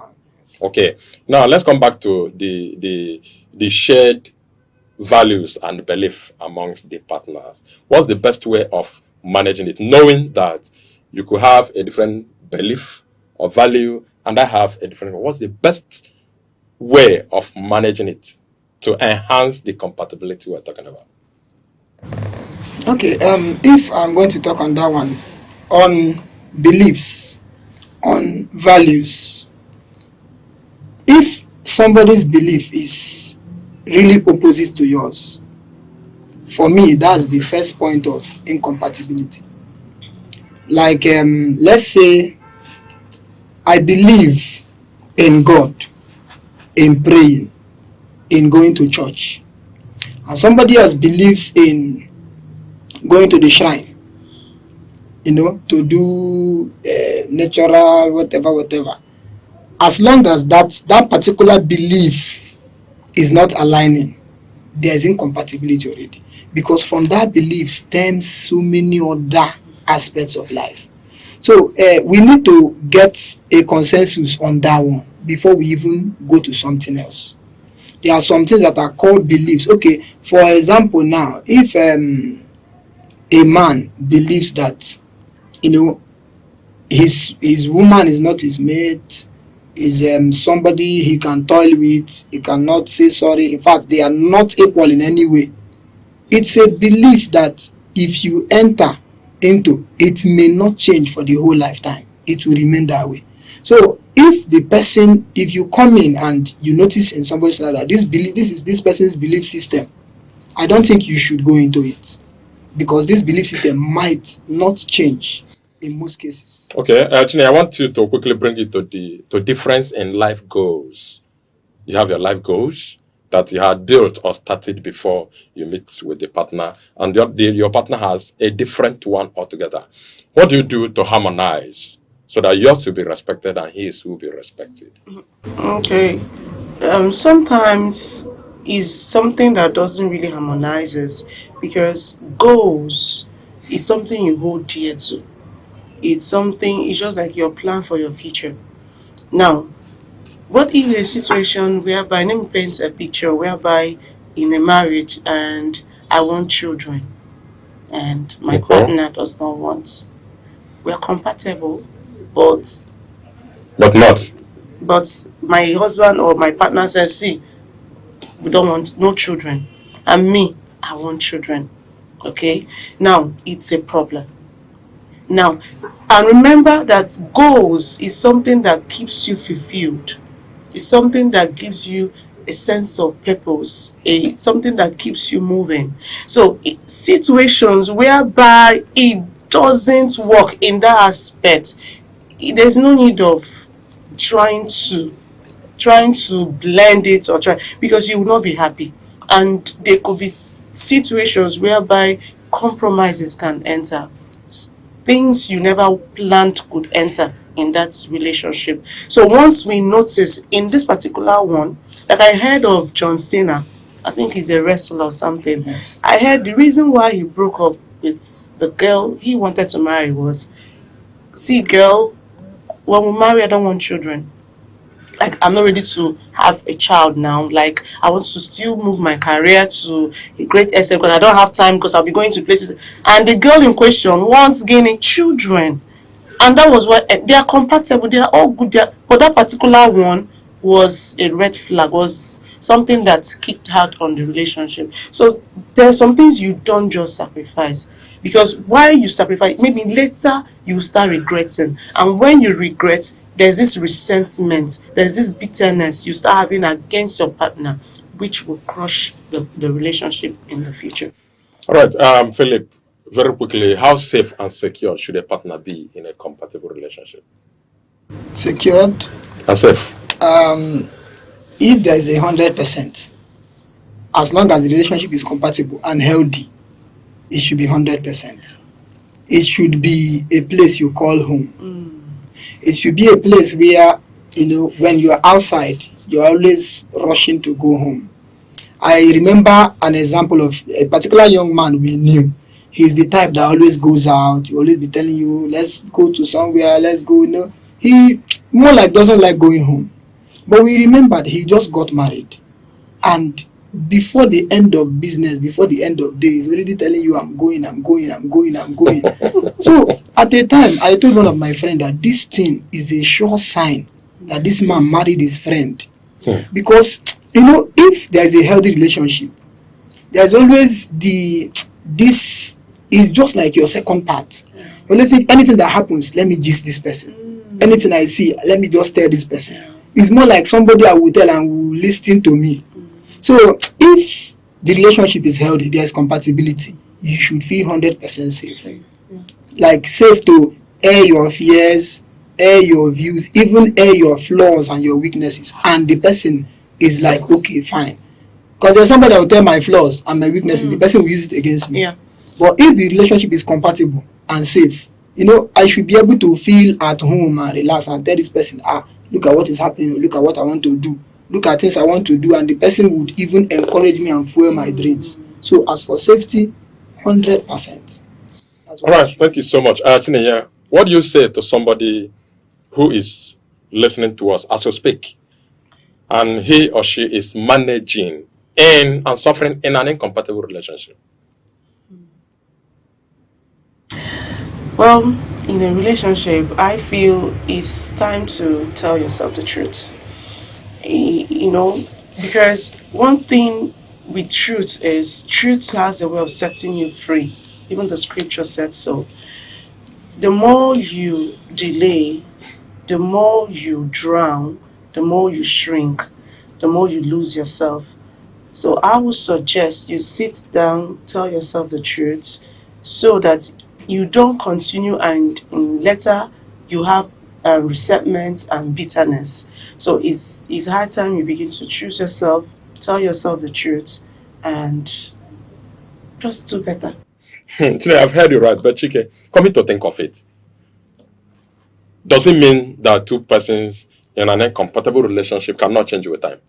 Okay. Now let's come back to the shared values and belief amongst the partners. What's the best way of managing it, knowing that you could have a different belief or value and I have a different? What's the best way of managing it to enhance the compatibility we're talking about? Okay, if I'm going to talk on that one, on beliefs, on values, if somebody's belief is really opposite to yours, for me, that's the first point of incompatibility. Like, let's say I believe in God, in praying, in going to church, and somebody else believes in going to the shrine, to do natural whatever. As long as that particular belief is not aligning, there is incompatibility already, because from that belief stems so many other aspects of life. So we need to get a consensus on that one before we even go to something else. There are some things that are called beliefs. Okay, for example, now, if a man believes that, his woman is not his mate, is somebody he can toil with, he cannot say sorry, in fact, they are not equal in any way. It's a belief that if you enter into, it may not change for the whole lifetime. It will remain that way. So if you come in and you notice in somebody's life that this is this person's belief system, I don't think you should go into it, because this belief system might not change in most cases. Okay, Chine, I want you to quickly bring it to the difference in life goals. You have your life goals that you had built or started before you meet with the partner, and your partner has a different one altogether. What do you do to harmonize so that yours will be respected and his will be respected? Okay. Sometimes is something that doesn't really harmonizes, because goals is something you hold dear to. It's just like your plan for your future. Now, what if a situation whereby, let me paint a picture whereby in a marriage and I want children and my partner does not want. We're compatible, but not. But my husband or my partner says, see, we don't want no children. And me, I want children. Okay? Now, it's a problem. Now, and remember that goals is something that keeps you fulfilled. It's something that gives you a sense of purpose, something that keeps you moving. So, situations whereby it doesn't work in that aspect, there's no need of trying to blend it or try, because you will not be happy, and there could be situations whereby compromises can enter, things you never planned could enter in that relationship. So once we notice in this particular one, like I heard of John Cena, I think he's a wrestler or something. Yes. I heard the reason why he broke up with the girl he wanted to marry was, see girl, when we marry, I don't want children. Like, I'm not ready to have a child now. Like, I want to still move my career to a great extent, because I don't have time, because I'll be going to places. And the girl in question wants gaining children. And that was what, they are compatible, they are all good. But that particular one was a red flag, was something that kicked out on the relationship. So there are some things you don't just sacrifice, because while you sacrifice, maybe later you start regretting, and when you regret, there's this resentment, there's this bitterness you start having against your partner, which will crush the relationship in the future. All right, Philip, very quickly, how safe and secure should a partner be in a compatible relationship? Secured and safe. If there is 100%, as long as the relationship is compatible and healthy, it should be 100%. It should be a place you call home. It should be a place where, when you are outside, you're always rushing to go home. I remember an example of a particular young man we knew. He's the type that always goes out. He always be telling you, let's go to somewhere, let's go. He more like doesn't like going home. But we remembered he just got married. And before the end of business, before the end of days, already telling you, I'm going. So at the time, I told one of my friends that this thing is a sure sign that this man married his friend. Because, if there is a healthy relationship, there's always this is just like your second part. But let's say anything that happens, let me gist this person. Anything I see, let me just tell this person. It's more like somebody I will tell and will listen to me. So if the relationship is healthy, there is compatibility, you should feel 100% safe. Like safe to air your fears, air your views, even air your flaws and your weaknesses, and the person is like, okay, fine. Because there's somebody that will tell my flaws and my weaknesses, the person will use it against me. Yeah. But if the relationship is compatible and safe, you know, I should be able to feel at home and relax and tell this person, look at what is happening, look at what I want to do, look at things I want to do, and the person would even encourage me and fuel my dreams. So as for safety, 100%. All right, thank you so much. Chinenye, what do you say to somebody who is listening to us as you speak, and he or she is managing and suffering in an incompatible relationship? Well, in a relationship, I feel it's time to tell yourself the truth. You know, because one thing with truth is truth has a way of setting you free. Even the scripture said so. The more you delay, the more you drown, the more you shrink, the more you lose yourself. So I would suggest you sit down, tell yourself the truth, so that you don't continue and later you have resentment and bitterness. So it's high time you begin to choose yourself, tell yourself the truth, and just do better. Today I've heard you right, but Chike, coming to think of it, does it mean that two persons in an incompatible relationship cannot change with time?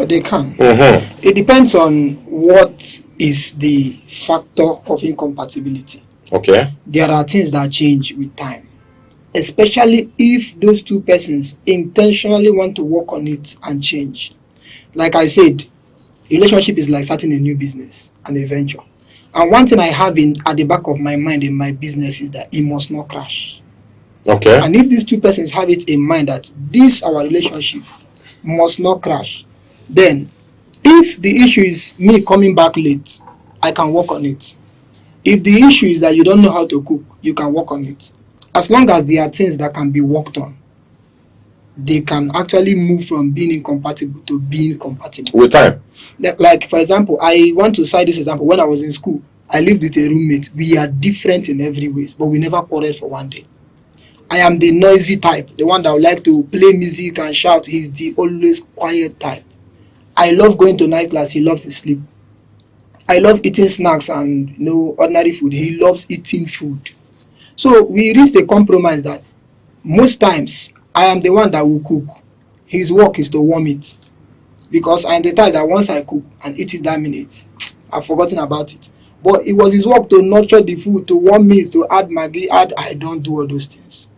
They can. It depends on what is the factor of incompatibility. Okay. There are things that change with time, especially if those two persons intentionally want to work on it and change. Like I said, relationship is like starting a new business and a venture. And one thing I have at the back of my mind in my business is that it must not crash. Okay. And if these two persons have it in mind that this our relationship must not crash, then if the issue is me coming back late, I can work on it. If the issue is that you don't know how to cook, you can work on it. As long as there are things that can be worked on, they can actually move from being incompatible to being compatible. With time. Like, for example, I want to cite this example. When I was in school, I lived with a roommate. We are different in every ways, but we never quarreled for one day. I am the noisy type, the one that would like to play music and shout. He's the always quiet type. I love going to night class. He loves to sleep. I love eating snacks and ordinary food. He loves eating food. So we reached a compromise that most times I am the one that will cook. His work is to warm it. Because I'm the type that once I cook and eat it that minute, I've forgotten about it. But it was his work to nurture the food, to warm it, to add maggi, I don't do all those things.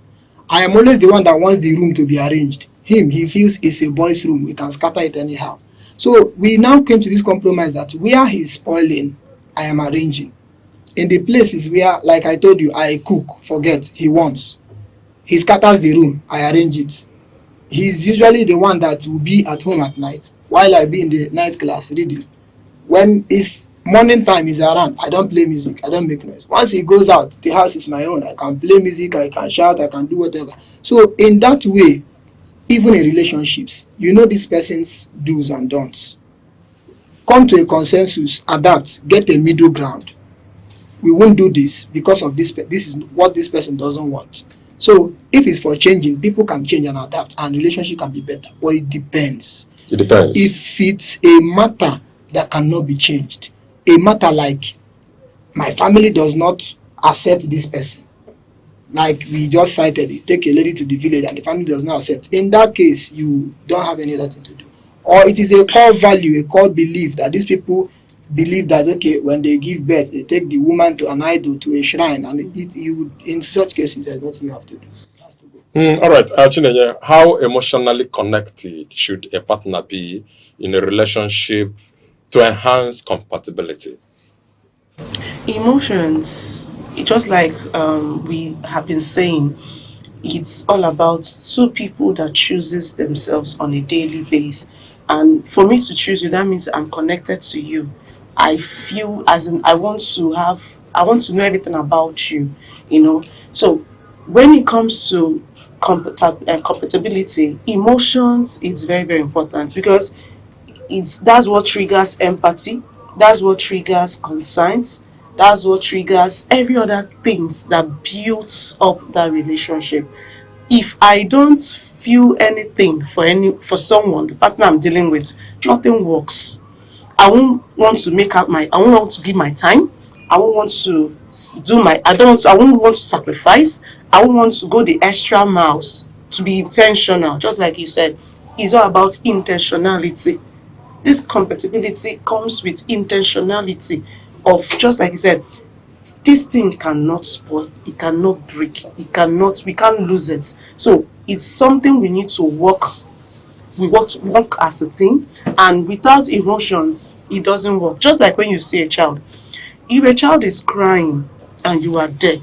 I am always the one that wants the room to be arranged. He feels it's a boys' room. We can scatter it anyhow. So we now came to this compromise that where he's spoiling, I am arranging. In the places where, like I told you, I cook, forget, he warms. He scatters the room, I arrange it. He's usually the one that will be at home at night while I be in the night class reading. When it's morning time is around, I don't play music, I don't make noise. Once he goes out, the house is my own. I can play music, I can shout, I can do whatever. So in that way, even in relationships, you know this person's do's and don'ts. Come to a consensus, adapt, get a middle ground. We won't do this because of this. This is what this person doesn't want. So if it's for changing, people can change and adapt, and relationship can be better. But it depends. It depends. If it's a matter that cannot be changed, a matter like my family does not accept this person, like we just cited it, take a lady to the village and the family does not accept. In that case, you don't have any other thing to do. Or it is a core value, a core belief that these people believe that, okay, when they give birth, they take the woman to an idol, to a shrine, and in such cases, there's nothing you have to do. All right, Chinenye, how emotionally connected should a partner be in a relationship to enhance compatibility? Emotions, just like we have been saying, it's all about two people that chooses themselves on a daily basis. And for me to choose you, that means I'm connected to you. I feel as in I want to know everything about you, So when it comes to compatibility, emotions is very, very important, because That's what triggers empathy. That's what triggers conscience. That's what triggers every other things that builds up that relationship. If I don't feel anything for someone, the partner I'm dealing with, nothing works. I won't want to I won't want to give my time. I won't want to I won't want to sacrifice. I won't want to go the extra miles to be intentional. Just like you said, it's all about intentionality. This compatibility comes with intentionality of, just like you said, this thing cannot spoil, it cannot break, we can't lose it. So it's something we need to work as a team, and without emotions it doesn't work. Just like when you see a child, if a child is crying and you are there,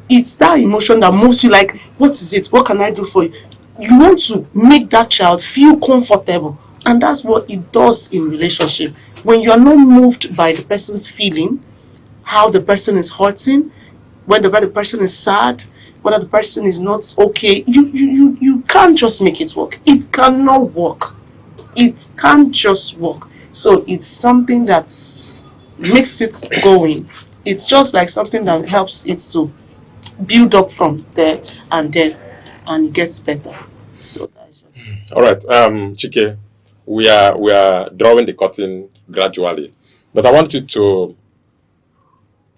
it's that emotion that moves you, like, what is it, what can I do for you? You want to make that child feel comfortable, and that's what it does in relationship. When you are not moved by the person's feeling, how the person is hurting, whether the person is sad, whether the person is not okay, you can't just make it work. It cannot work. It can't just work. So it's something that makes it going. It's just like something that helps it to build up from there, and it gets better. So that's just it. All right, Chike, we are drawing the curtain gradually, but I want you to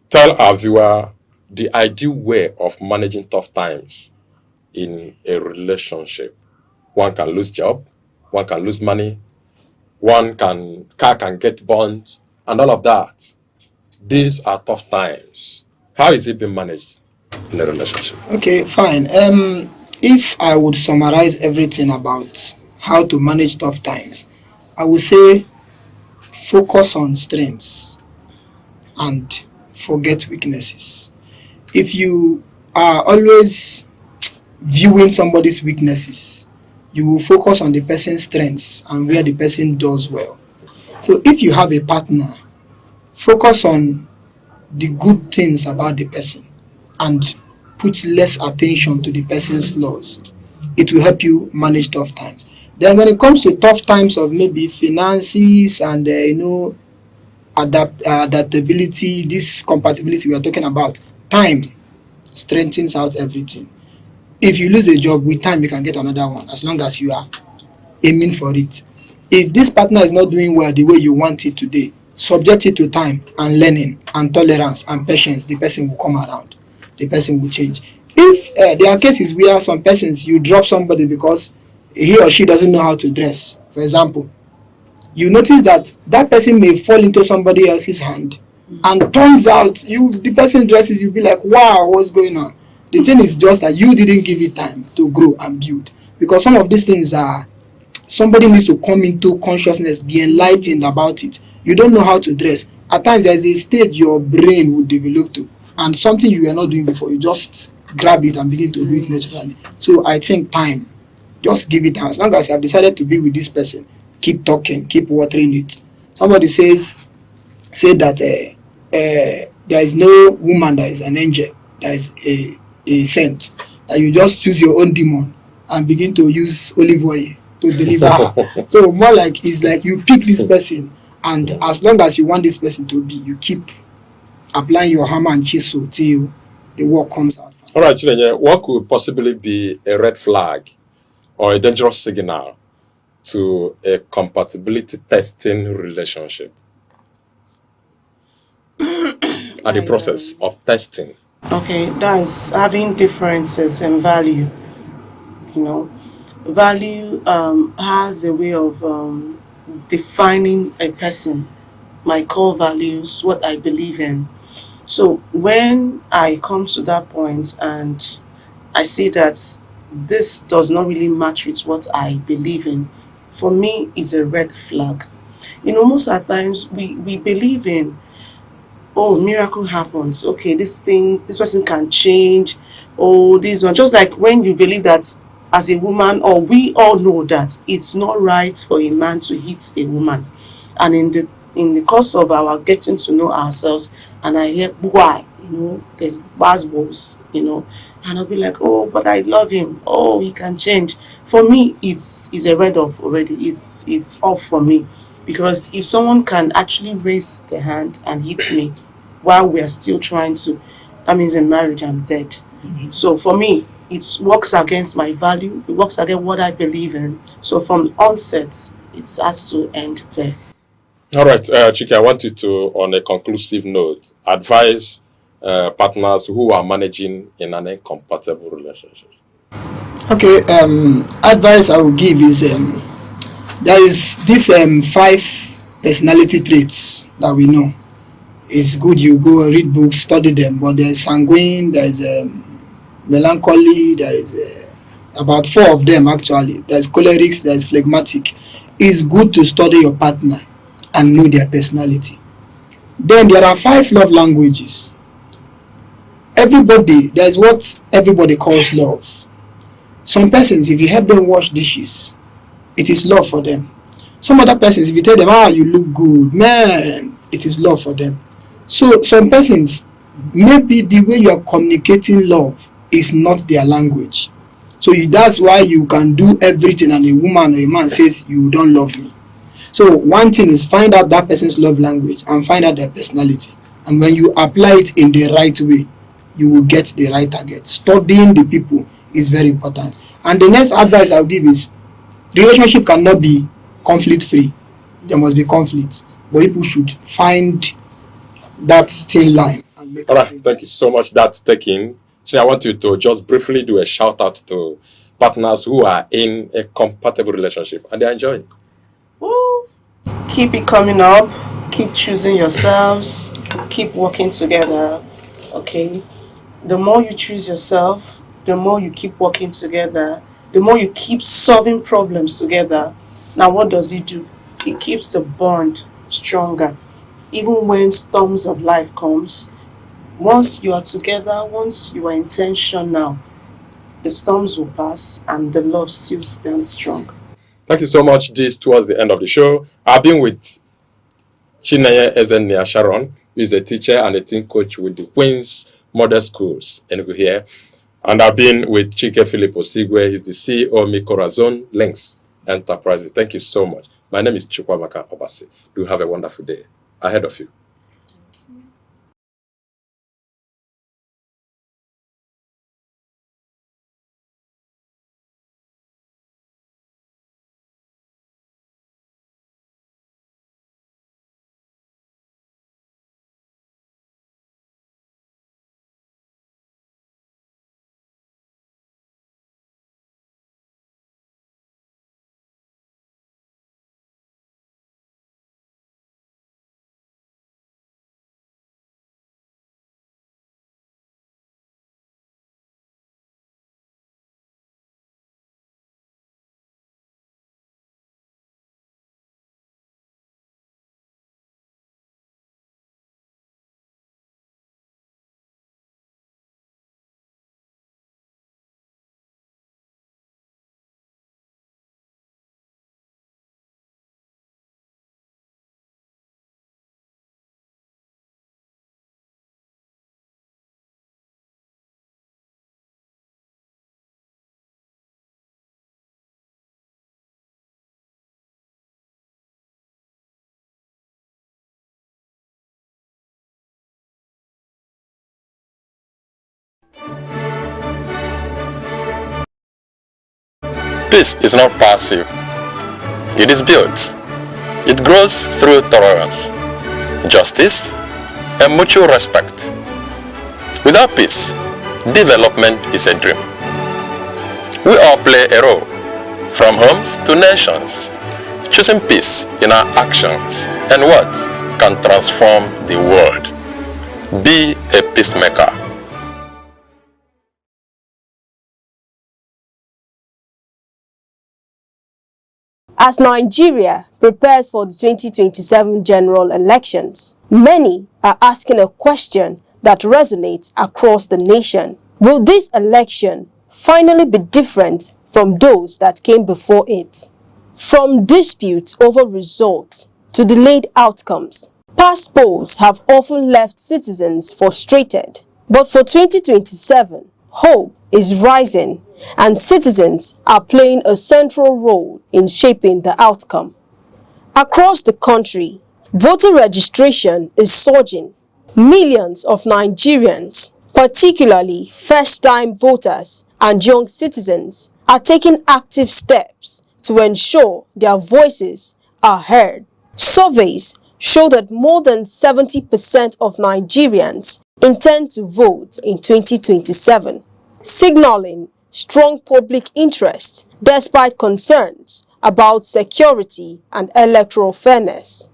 tell our viewer the ideal way of managing tough times in a relationship. One can lose job, one can lose money, car can get burnt, and all of that. These are tough times. How is it being managed in a relationship? Okay, fine. If I would summarize everything about how to manage tough times, I would say focus on strengths and forget weaknesses. If you are always viewing somebody's weaknesses, you will focus on the person's strengths and where the person does well. So if you have a partner, focus on the good things about the person and put less attention to the person's flaws. It will help you manage tough times. Then when it comes to tough times of maybe finances and adaptability, this compatibility we are talking about, time strengthens out everything. If you lose a job, with time you can get another one, as long as you are aiming for it. If this partner is not doing well the way you want it today, subject it to time and learning and tolerance and patience. The person will come around. The person will change. If there are cases where some persons, you drop somebody because he or she doesn't know how to dress, for example, you notice that that person may fall into somebody else's hand, and turns out the person dresses, you'll be like, wow, what's going on? The thing is just that you didn't give it time to grow and build, because some of these things are, somebody needs to come into consciousness, be enlightened about it. You don't know how to dress. At times there's a stage your brain will develop to, and something you were not doing before, you just grab it and begin to do it naturally. So I think time, just give it time. As long as you have decided to be with this person, keep talking, keep watering it. Somebody say that there is no woman that is an angel, that is a saint, that you just choose your own demon and begin to use olive oil to deliver her. So more like, it's like you pick this person, and as long as you want this person to be, you keep applying your hammer and chisel till the work comes out. All right, Chinenye, what could possibly be a red flag or a dangerous signal to a compatibility testing relationship? At the process of testing. Okay, that's having differences in value. Value has a way of defining a person, my core values, what I believe in. So when I come to that point and I see that this does not really match with what I believe in, for me it's a red flag. Most of the times we believe in, oh, miracle happens, okay, this person can change, oh, this one. Just like when you believe that as a woman, or we all know that it's not right for a man to hit a woman, and in the course of our getting to know ourselves, and I hear why, there's buzzwords, and I'll be like, oh, but I love him, oh, he can change. For me, it's a red off already. It's off for me. Because if someone can actually raise their hand and hit me while we are still trying to, that means in marriage I'm dead. So for me, it works against my value, it works against what I believe in. So from onset, it has to end there. All right, Chike, I want you to, on a conclusive note, advise partners who are managing in an incompatible relationship. Okay, advice I will give is there is this 5 personality traits that we know. It's good you go read books, study them, but there's sanguine, there's melancholy, there is about 4 of them actually. There's cholerics, there's phlegmatic. It's good to study your partner and know their personality. Then there are 5 love languages. There's what everybody calls love. Some persons, if you help them wash dishes, it is love for them. Some other persons, if you tell them, you look good, man, it is love for them. So some persons, maybe the way you are communicating love is not their language. So that's why you can do everything and a woman or a man says you don't love me. So one thing is find out that person's love language and find out their personality. And when you apply it in the right way, you will get the right target. Studying the people is very important. And the next advice I'll give is relationship cannot be conflict free. There must be conflict. But people should find that thin line. All right, thank you so much. That's taken. So I want you to just briefly do a shout out to partners who are in a compatible relationship and they're enjoying. Keep it coming up, keep choosing yourselves, keep working together, okay? The more you choose yourself, the more you keep working together, the more you keep solving problems together. Now what does it do? It keeps the bond stronger. Even when storms of life comes, once you are together, once you are intentional, the storms will pass and the love still stands strong. Thank you so much. This towards the end of the show. I've been with Chineye Ezenia Sharon, who is a teacher and a team coach with the Queen's Model Schools in here. And I've been with Chike Philip Osigwe. He's the CEO of Mikorazon Links Enterprises. Thank you so much. My name is Chukwamaka Obasi. Do have a wonderful day ahead of you. Peace is not passive. It is built. It grows through tolerance, justice, and mutual respect. Without peace, development is a dream. We all play a role, from homes to nations, choosing peace in our actions and words can transform the world. Be a peacemaker. As Nigeria prepares for the 2027 general elections, many are asking a question that resonates across the nation. Will this election finally be different from those that came before it? From disputes over results to delayed outcomes, past polls have often left citizens frustrated. But for 2027, hope is rising and citizens are playing a central role in shaping the outcome. Across the country, voter registration is surging. Millions of Nigerians, particularly first-time voters and young citizens, are taking active steps to ensure their voices are heard. Surveys show that more than 70% of Nigerians intend to vote in 2027, signaling strong public interest despite concerns about security and electoral fairness.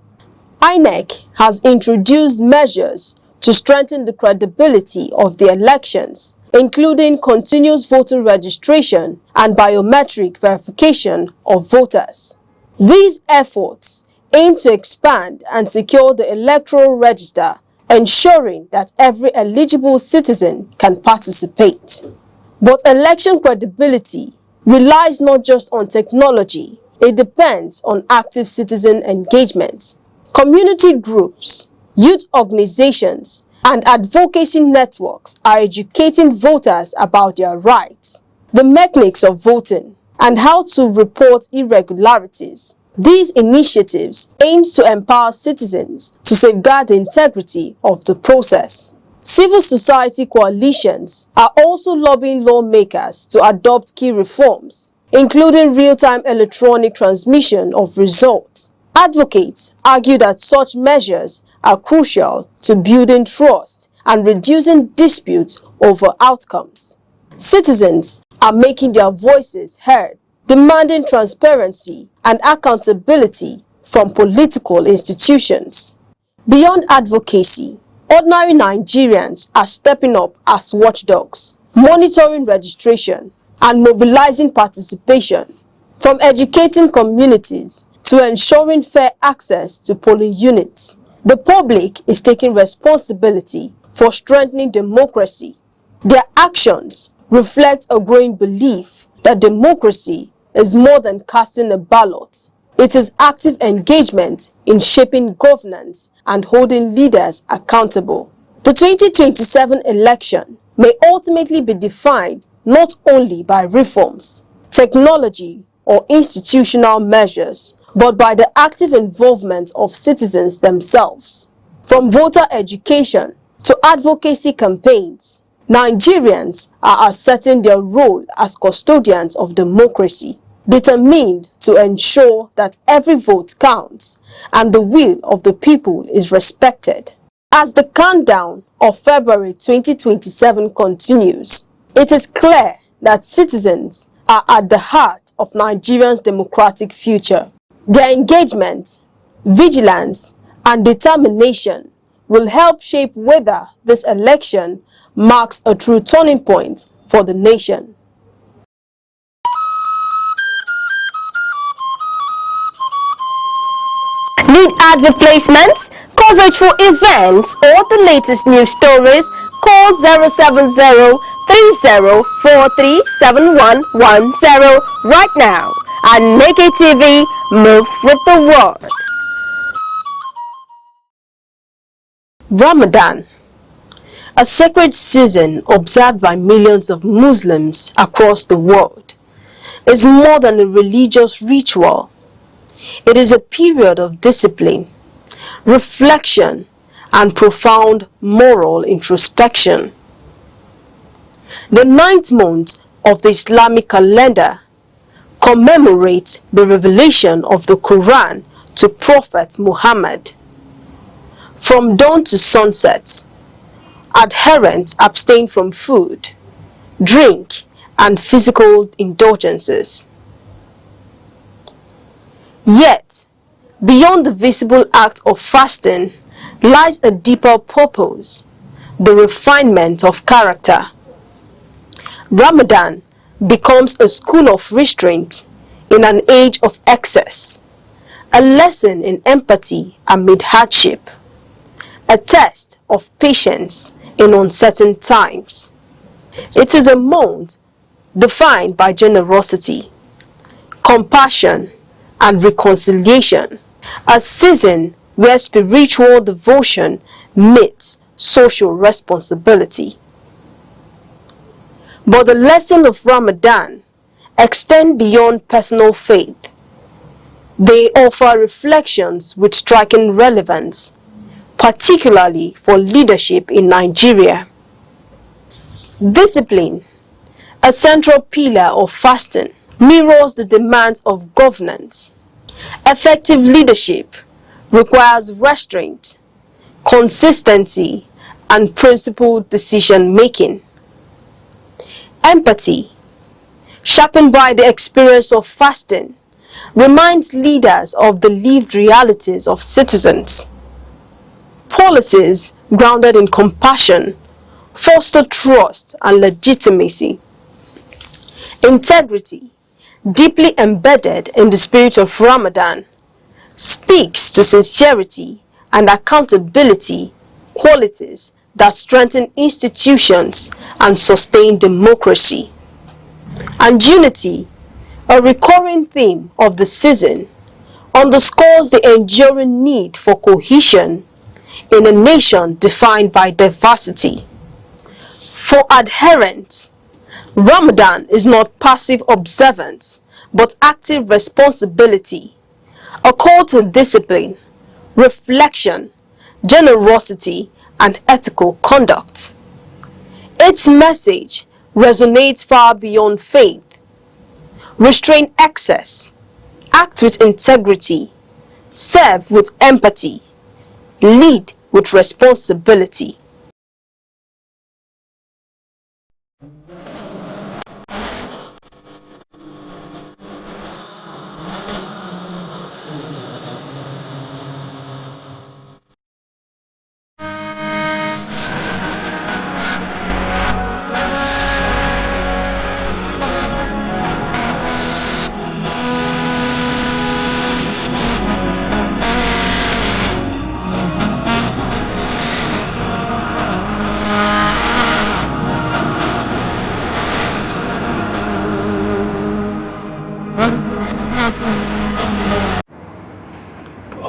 Aneke has introduced measures to strengthen the credibility of the elections, including continuous voter registration and biometric verification of voters. These efforts aim to expand and secure the electoral register, ensuring that every eligible citizen can participate. But election credibility relies not just on technology, it depends on active citizen engagement. Community groups, youth organizations, and advocacy networks are educating voters about their rights, the mechanics of voting, and how to report irregularities. These initiatives aim to empower citizens to safeguard the integrity of the process. Civil society coalitions are also lobbying lawmakers to adopt key reforms, including real-time electronic transmission of results. Advocates argue that such measures are crucial to building trust and reducing disputes over outcomes. Citizens are making their voices heard, demanding transparency and accountability from political institutions. Beyond advocacy, ordinary Nigerians are stepping up as watchdogs, monitoring registration and mobilizing participation, from educating communities to ensuring fair access to polling units. The public is taking responsibility for strengthening democracy. Their actions reflect a growing belief that democracy is more than casting a ballot. It is active engagement in shaping governance and holding leaders accountable. The 2027 election may ultimately be defined not only by reforms, technology, or institutional measures, but by the active involvement of citizens themselves. From voter education to advocacy campaigns, Nigerians are asserting their role as custodians of democracy, determined to ensure that every vote counts and the will of the people is respected. As the countdown of February 2027 continues, it is clear that citizens are at the heart of Nigeria's democratic future. Their engagement, vigilance, and determination will help shape whether this election marks a true turning point for the nation. Need ad replacements, coverage for events, or the latest news stories? Call 070-3043-7110 right now. Aneke TV, move with the world. Ramadan, a sacred season observed by millions of Muslims across the world, is more than a religious ritual. It is a period of discipline, reflection, and profound moral introspection. The 9th month of the Islamic calendar commemorates the revelation of the Quran to Prophet Muhammad. From dawn to sunset, adherents abstain from food, drink, and physical indulgences. Yet, beyond the visible act of fasting lies a deeper purpose, the refinement of character. Ramadan becomes a school of restraint in an age of excess, a lesson in empathy amid hardship, a test of patience in uncertain times. It is a month defined by generosity, compassion, and reconciliation, a season where spiritual devotion meets social responsibility. But the lesson of Ramadan extends beyond personal faith. They offer reflections with striking relevance, particularly for leadership in Nigeria. Discipline, a central pillar of fasting, mirrors the demands of governance. Effective leadership requires restraint, consistency, and principled decision-making. Empathy, sharpened by the experience of fasting, reminds leaders of the lived realities of citizens. Policies grounded in compassion foster trust and legitimacy. Integrity, deeply embedded in the spirit of Ramadan, speaks to sincerity and accountability, qualities that strengthen institutions and sustain democracy. And unity, a recurring theme of the season, underscores the enduring need for cohesion in a nation defined by diversity. For adherents, Ramadan is not passive observance, but active responsibility, a call to discipline, reflection, generosity, and ethical conduct. Its message resonates far beyond faith. Restrain excess, act with integrity, serve with empathy, lead with responsibility.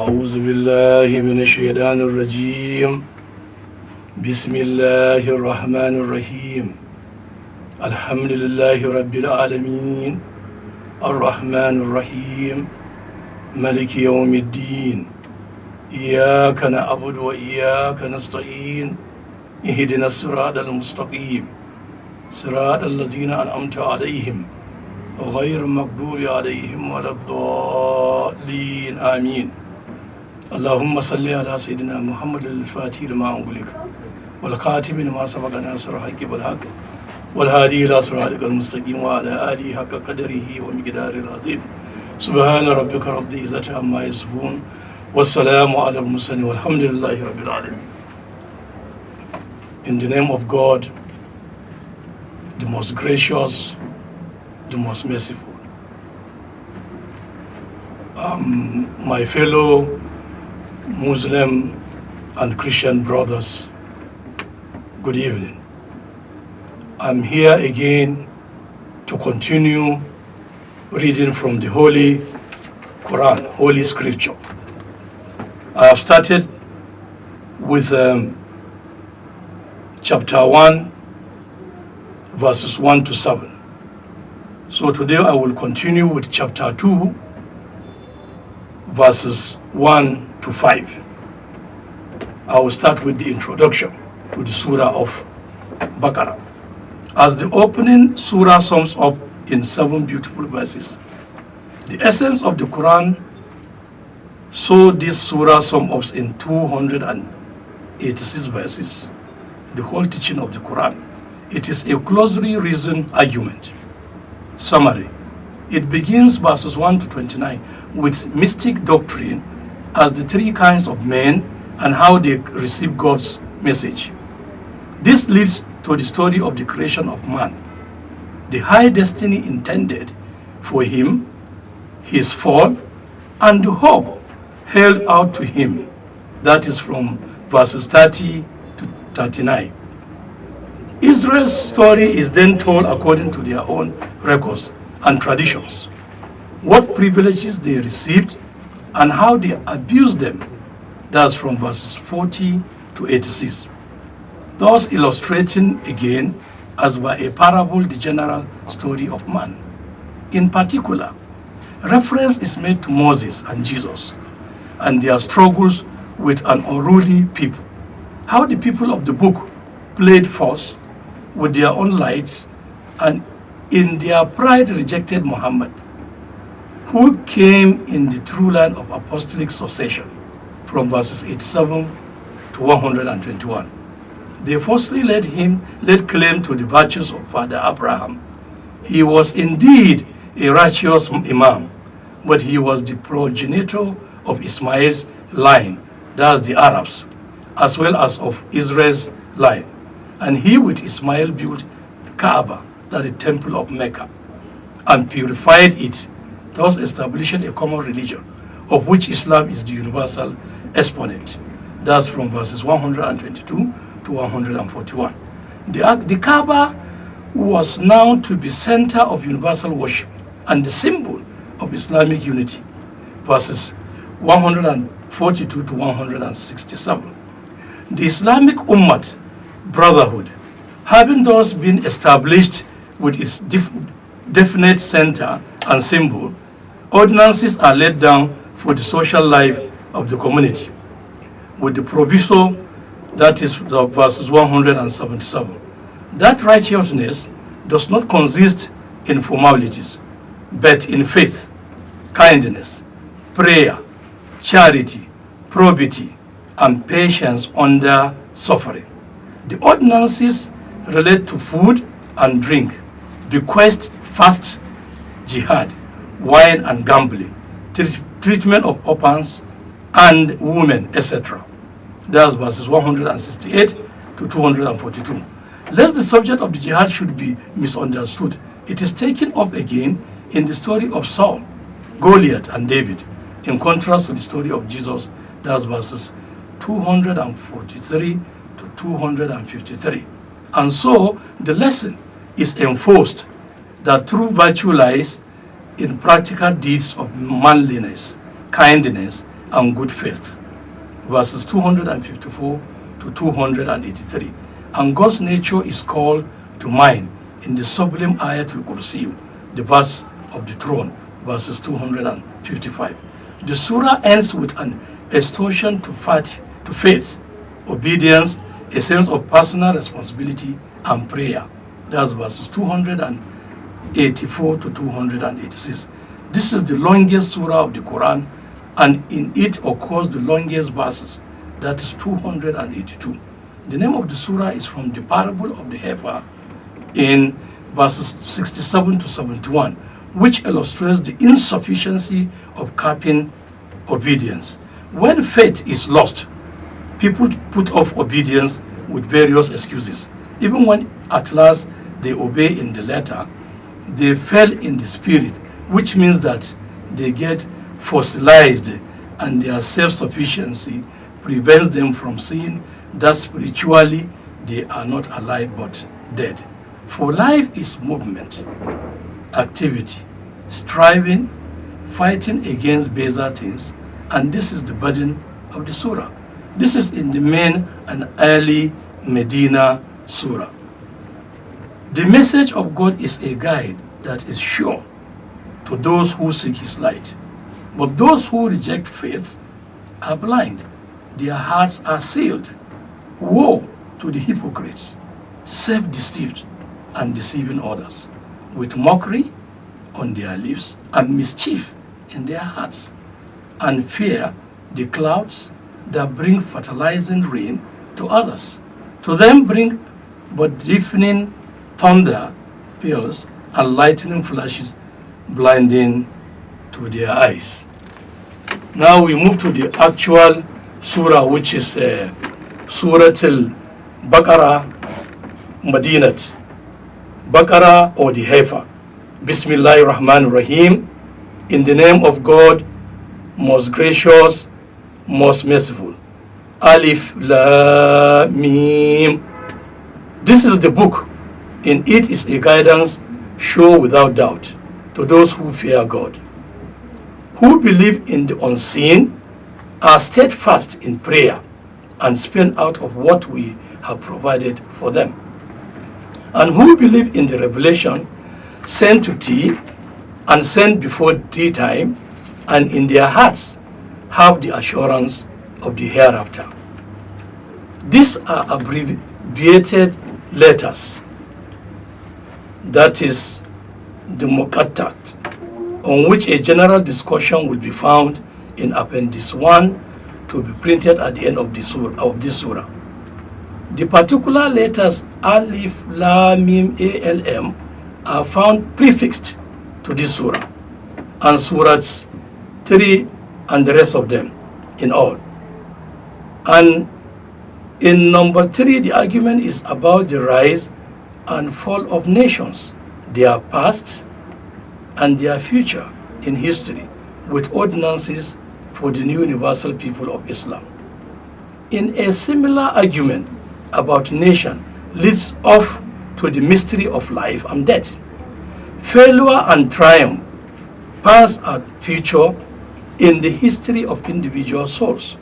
أعوذ بالله من الشيطان الرجيم بسم الله الرحمن الرحيم الحمد لله رب العالمين الرحمن الرحيم ملك يوم الدين إياك نعبد وإياك نستعين اهدنا الصراط المستقيم صراط الذين أنعمت عليهم غير المغضوب عليهم ولا الضالين آمين اللهم صل على سيدنا محمد الفاتح لما أغلق والخاتم لما سبق ناصر الحق بالحق والهادي إلى صراطك المستقيم وعلى آله حق قدره ومقداره العظيم سبحان ربك رب العزة عما يصفون والسلام على المرسلين والحمد لله رب العالمين. In the name of God, the most gracious, the most merciful. My fellow Muslim and Christian brothers, good evening. I'm here again to continue reading from the Holy Quran, Holy Scripture. I have started with chapter 1, verses 1 to 7. So today I will continue with chapter 2, verses 1 to 5. I will start with the introduction to the Surah of Baqarah. As the opening Surah sums up in 7 beautiful verses, the essence of the Quran, so this Surah sums up in 286 verses, the whole teaching of the Quran. It is a closely reasoned argument. Summary. It begins verses 1 to 29 with mystic doctrine as the 3 kinds of men and how they receive God's message. This leads to the story of the creation of man, the high destiny intended for him, his fall, and the hope held out to him. That is from verses 30 to 39. Israel's story is then told according to their own records and traditions, what privileges they received and how they abused them. That's from verses 40 to 86. Thus illustrating again, as by a parable, the general story of man. In particular, reference is made to Moses and Jesus and their struggles with an unruly people. How the people of the book played false with their own lights and in their pride rejected Muhammad, who came in the true line of apostolic succession from verses 87 to 121. They falsely laid claim to the virtues of Father Abraham. He was indeed a righteous imam, but he was the progenitor of Ismail's line, that's the Arabs, as well as of Israel's line. And he with Ismail built Kaaba, that's the temple of Mecca, and purified it, thus establishing a common religion, of which Islam is the universal exponent. That's from verses 122 to 141. The Kaaba was now to be center of universal worship and the symbol of Islamic unity, verses 142 to 167. The Islamic Ummah Brotherhood, having thus been established with its definite center and symbol, ordinances are laid down for the social life of the community, with the proviso, that is the verses 177. That righteousness does not consist in formalities, but in faith, kindness, prayer, charity, probity, and patience under suffering. The ordinances relate to food and drink, bequest, fast, jihad, wine and gambling, treatment of orphans and women, etc. That's verses 168 to 242. Lest the subject of the jihad should be misunderstood, it is taken up again in the story of Saul, Goliath, and David, in contrast to the story of Jesus, that's verses 243 to 253. And so the lesson is enforced that true virtue lies in practical deeds of manliness, kindness, and good faith, verses 254 to 283. And God's nature is called to mind in the sublime Ayatul Kursi, the verse of the throne, verses 255. The surah ends with an exhortation to faith, obedience, a sense of personal responsibility, and prayer. That's verses 284 to 286. This is the longest surah of the Quran, and in it occurs the longest verses, that is 282. The name of the surah is from the parable of the heifer in verses 67 to 71, which illustrates the insufficiency of keeping obedience. When faith is lost, people put off obedience with various excuses. Even when at last they obey in the letter, they fail in the spirit, which means that they get fossilized and their self-sufficiency prevents them from seeing that spiritually they are not alive but dead. For life is movement, activity, striving, fighting against baser things, and this is the burden of the surah. This is in the main and early Medina surah. The message of God is a guide that is sure to those who seek his light. But those who reject faith are blind. Their hearts are sealed. Woe to the hypocrites, self-deceived and deceiving others, with mockery on their lips and mischief in their hearts, and fear the clouds that bring fertilizing rain to others. To them bring but deafening thunder, peals, and lightning flashes, blinding to their eyes. Now we move to the actual surah, which is Surah Al-Baqarah Madinat. Baqarah, or the heifer. Bismillahir Rahmanir Rahim. In the name of God, most gracious, most merciful. Alif Lam Mim. This is the book. In it is a guidance sure without doubt to those who fear God, who believe in the unseen, are steadfast in prayer, and spend out of what we have provided for them, and who believe in the revelation sent to thee and sent before daytime, and in their hearts have the assurance of the hereafter. These are abbreviated letters, that is the Muqattat, on which a general discussion will be found in Appendix 1 to be printed at the end of this surah. The particular letters Alif, Lam, Mim, ALM are found prefixed to this surah, and surahs 3 and the rest of them in all. And in number 3, the argument is about the rise and fall of nations, their past and their future in history, with ordinances for the new universal people of Islam. In a similar argument about nation leads off to the mystery of life and death, failure and triumph, past and future in the history of individual souls.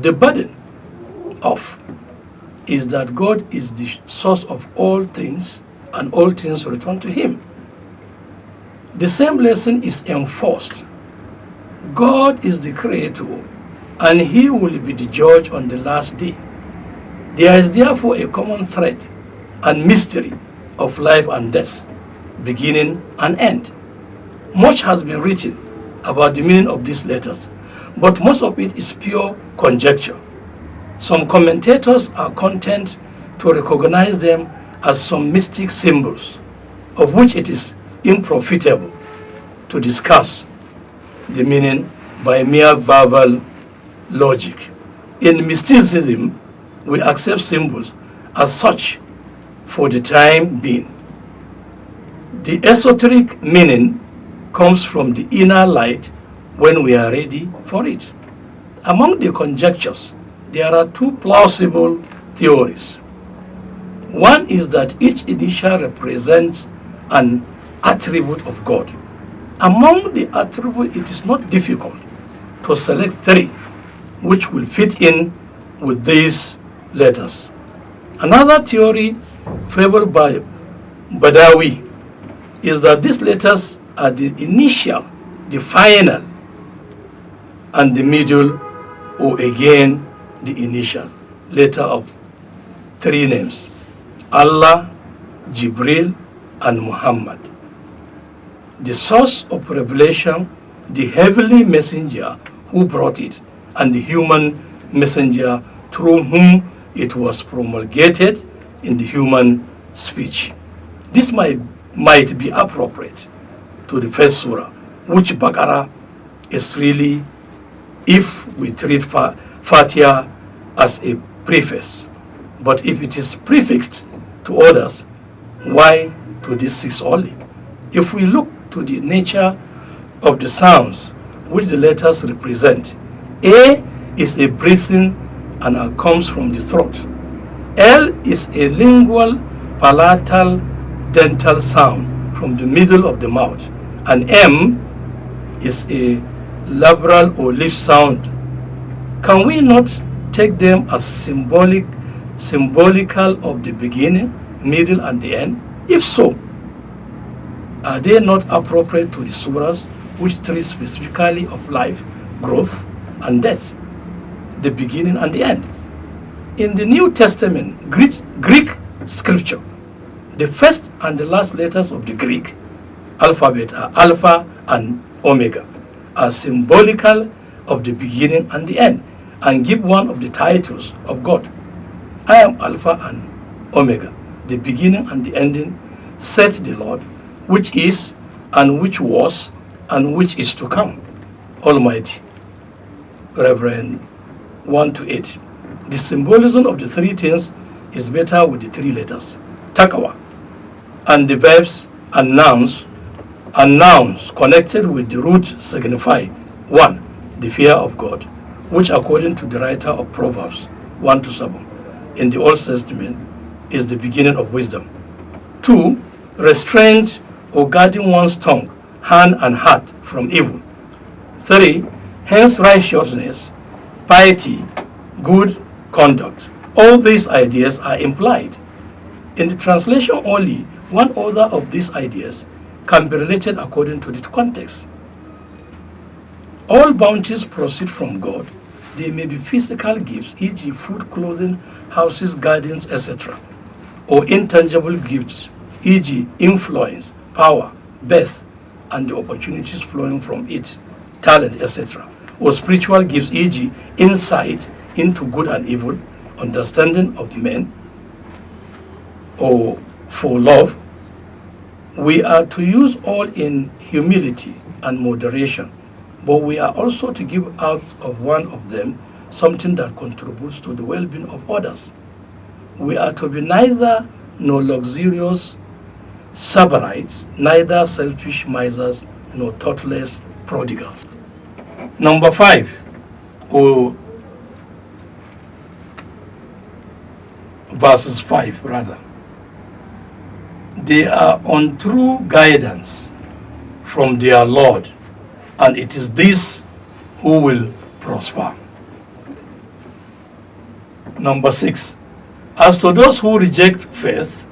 The burden of is that God is the source of all things and all things return to him. The same lesson is enforced. God is the creator and he will be the judge on the last day. There is therefore a common thread and mystery of life and death, beginning and end. Much has been written about the meaning of these letters, but most of it is pure conjecture. Some commentators are content to recognize them as some mystic symbols, of which it is unprofitable to discuss the meaning by mere verbal logic. In mysticism, we accept symbols as such for the time being. The esoteric meaning comes from the inner light when we are ready for it. Among the conjectures, there are two plausible theories. One is that each initial represents an attribute of God. Among the attributes, it is not difficult to select 3 which will fit in with these letters. Another theory favored by Badawi is that these letters are the initial, the final, and the middle, or again the initial letter of 3 names: Allah, Jibril, and Muhammad. The source of revelation, the heavenly messenger who brought it, and the human messenger through whom it was promulgated in the human speech. This might be appropriate to the first surah, which Baqarah is really, if we treat Fatiha as a preface. But if it is prefixed to others, why to these 6 only? If we look to the nature of the sounds which the letters represent, A is a breathing and comes from the throat. L is a lingual palatal dental sound from the middle of the mouth, and M is a labral or lip sound. Can we not take them as symbolical of the beginning, middle, and the end? If so, are they not appropriate to the surahs which treat specifically of life, growth, and death, the beginning and the end? In the New Testament, Greek scripture, the first and the last letters of the Greek alphabet are Alpha and Omega, are symbolical of the beginning and the end, and give one of the titles of God. I am Alpha and Omega, the beginning and the ending, said the Lord, which is, and which was, and which is to come, Almighty. Reverend 1-8. The symbolism of the 3 things is better with the 3 letters, Taqwa, and the verbs and nouns connected with the root signify: 1, the fear of God, which according to the writer of Proverbs 1-7 in the Old Testament is the beginning of wisdom. 2, restraint or guarding one's tongue, hand, and heart from evil. 3, hence righteousness, piety, good conduct. All these ideas are implied. In the translation only, one other of these ideas can be related according to the context. All bounties proceed from God. They may be physical gifts, e.g. food, clothing, houses, gardens, etc. Or intangible gifts, e.g. influence, power, birth, and the opportunities flowing from it, talent, etc. Or spiritual gifts, e.g. insight into good and evil, understanding of men, or for love. We are to use all in humility and moderation, but we are also to give out of one of them something that contributes to the well-being of others. We are to be neither nor luxurious Sabarites, neither selfish misers nor thoughtless prodigals. Number 5, or verses 5 rather. They are on true guidance from their Lord, and it is this who will prosper. Number 6, as to those who reject faith,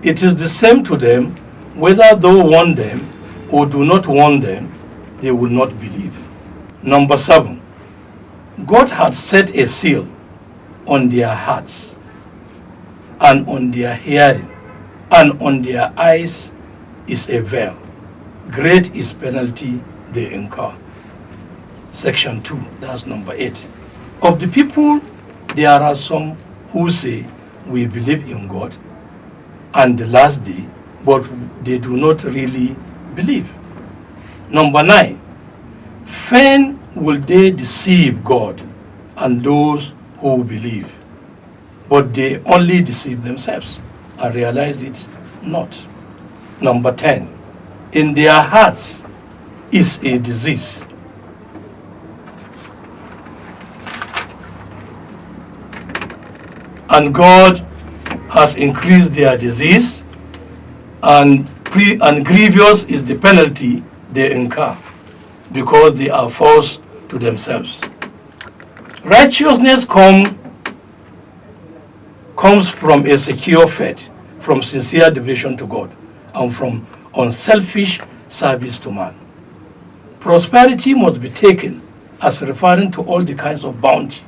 it is the same to them whether thou warn them or do not warn them, they will not believe. Number 7, God had set a seal on their hearts and on their hearing, and on their eyes is a veil. Great is penalty they incur. Section 2, that's number 8. Of the people, there are some who say, we believe in God and the last day, but they do not really believe. Number 9, fain will they deceive God and those who believe, but they only deceive themselves and realize it not. Number 10, in their hearts is a disease. And God has increased their disease, and grievous is the penalty they incur, because they are false to themselves. Righteousness comes from a secure faith, from sincere devotion to God, and from unselfish service to man. Prosperity must be taken as referring to all the kinds of bounty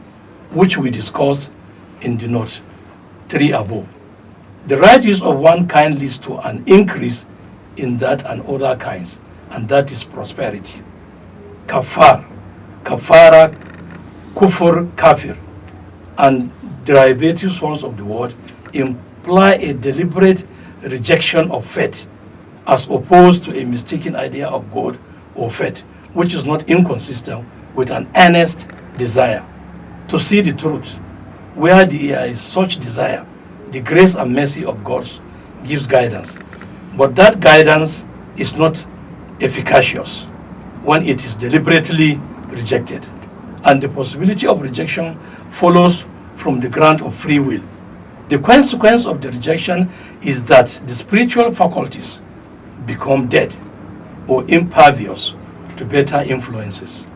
which we discussed in the note 3 above. The right use of one kind leads to an increase in that and other kinds, and that is prosperity. Kafara, kufur, kafir, and derivative forms of the word imply a deliberate rejection of faith, as opposed to a mistaken idea of God or faith, which is not inconsistent with an earnest desire to see the truth. Where there is such desire, the grace and mercy of God gives guidance. But that guidance is not efficacious when it is deliberately rejected. And the possibility of rejection follows from the grant of free will. The consequence of the rejection is that the spiritual faculties become dead or impervious to better influences.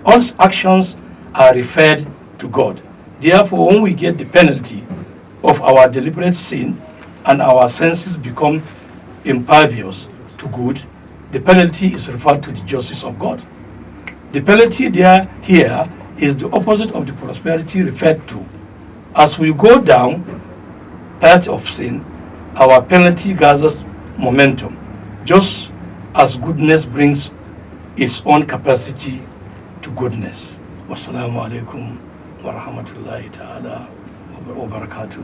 All actions are referred to God. Therefore, when we get the penalty of our deliberate sin and our senses become impervious to good, the penalty is referred to the justice of God. The penalty here is the opposite of the prosperity referred to. As we go down path of sin, our penalty gathers momentum, just as goodness brings its own capacity to goodness. Wassalamu alaikum wa rahmatullahi ta'ala wa barakatuh.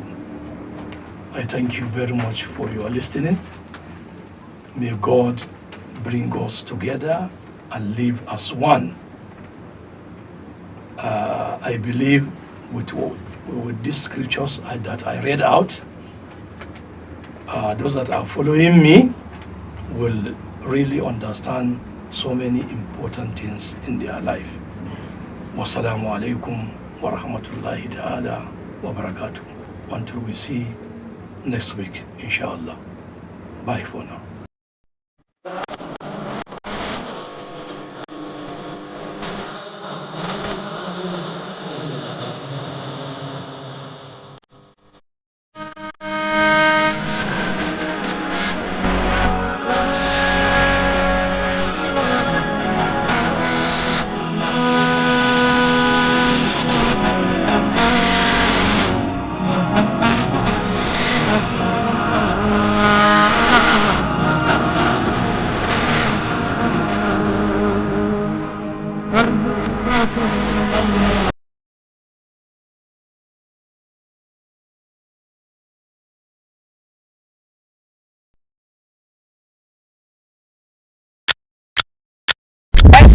I thank you very much for your listening. May God bring us together and live as one. I believe with these scriptures that I read out, those that are following me will really understand so many important things in their life. Wassalamu alaikum wa rahmatullahi ta'ala wa barakatuh. Until we see next week, inshallah. Bye for now.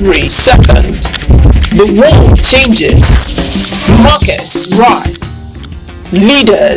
every second. The world changes, markets rise, leaders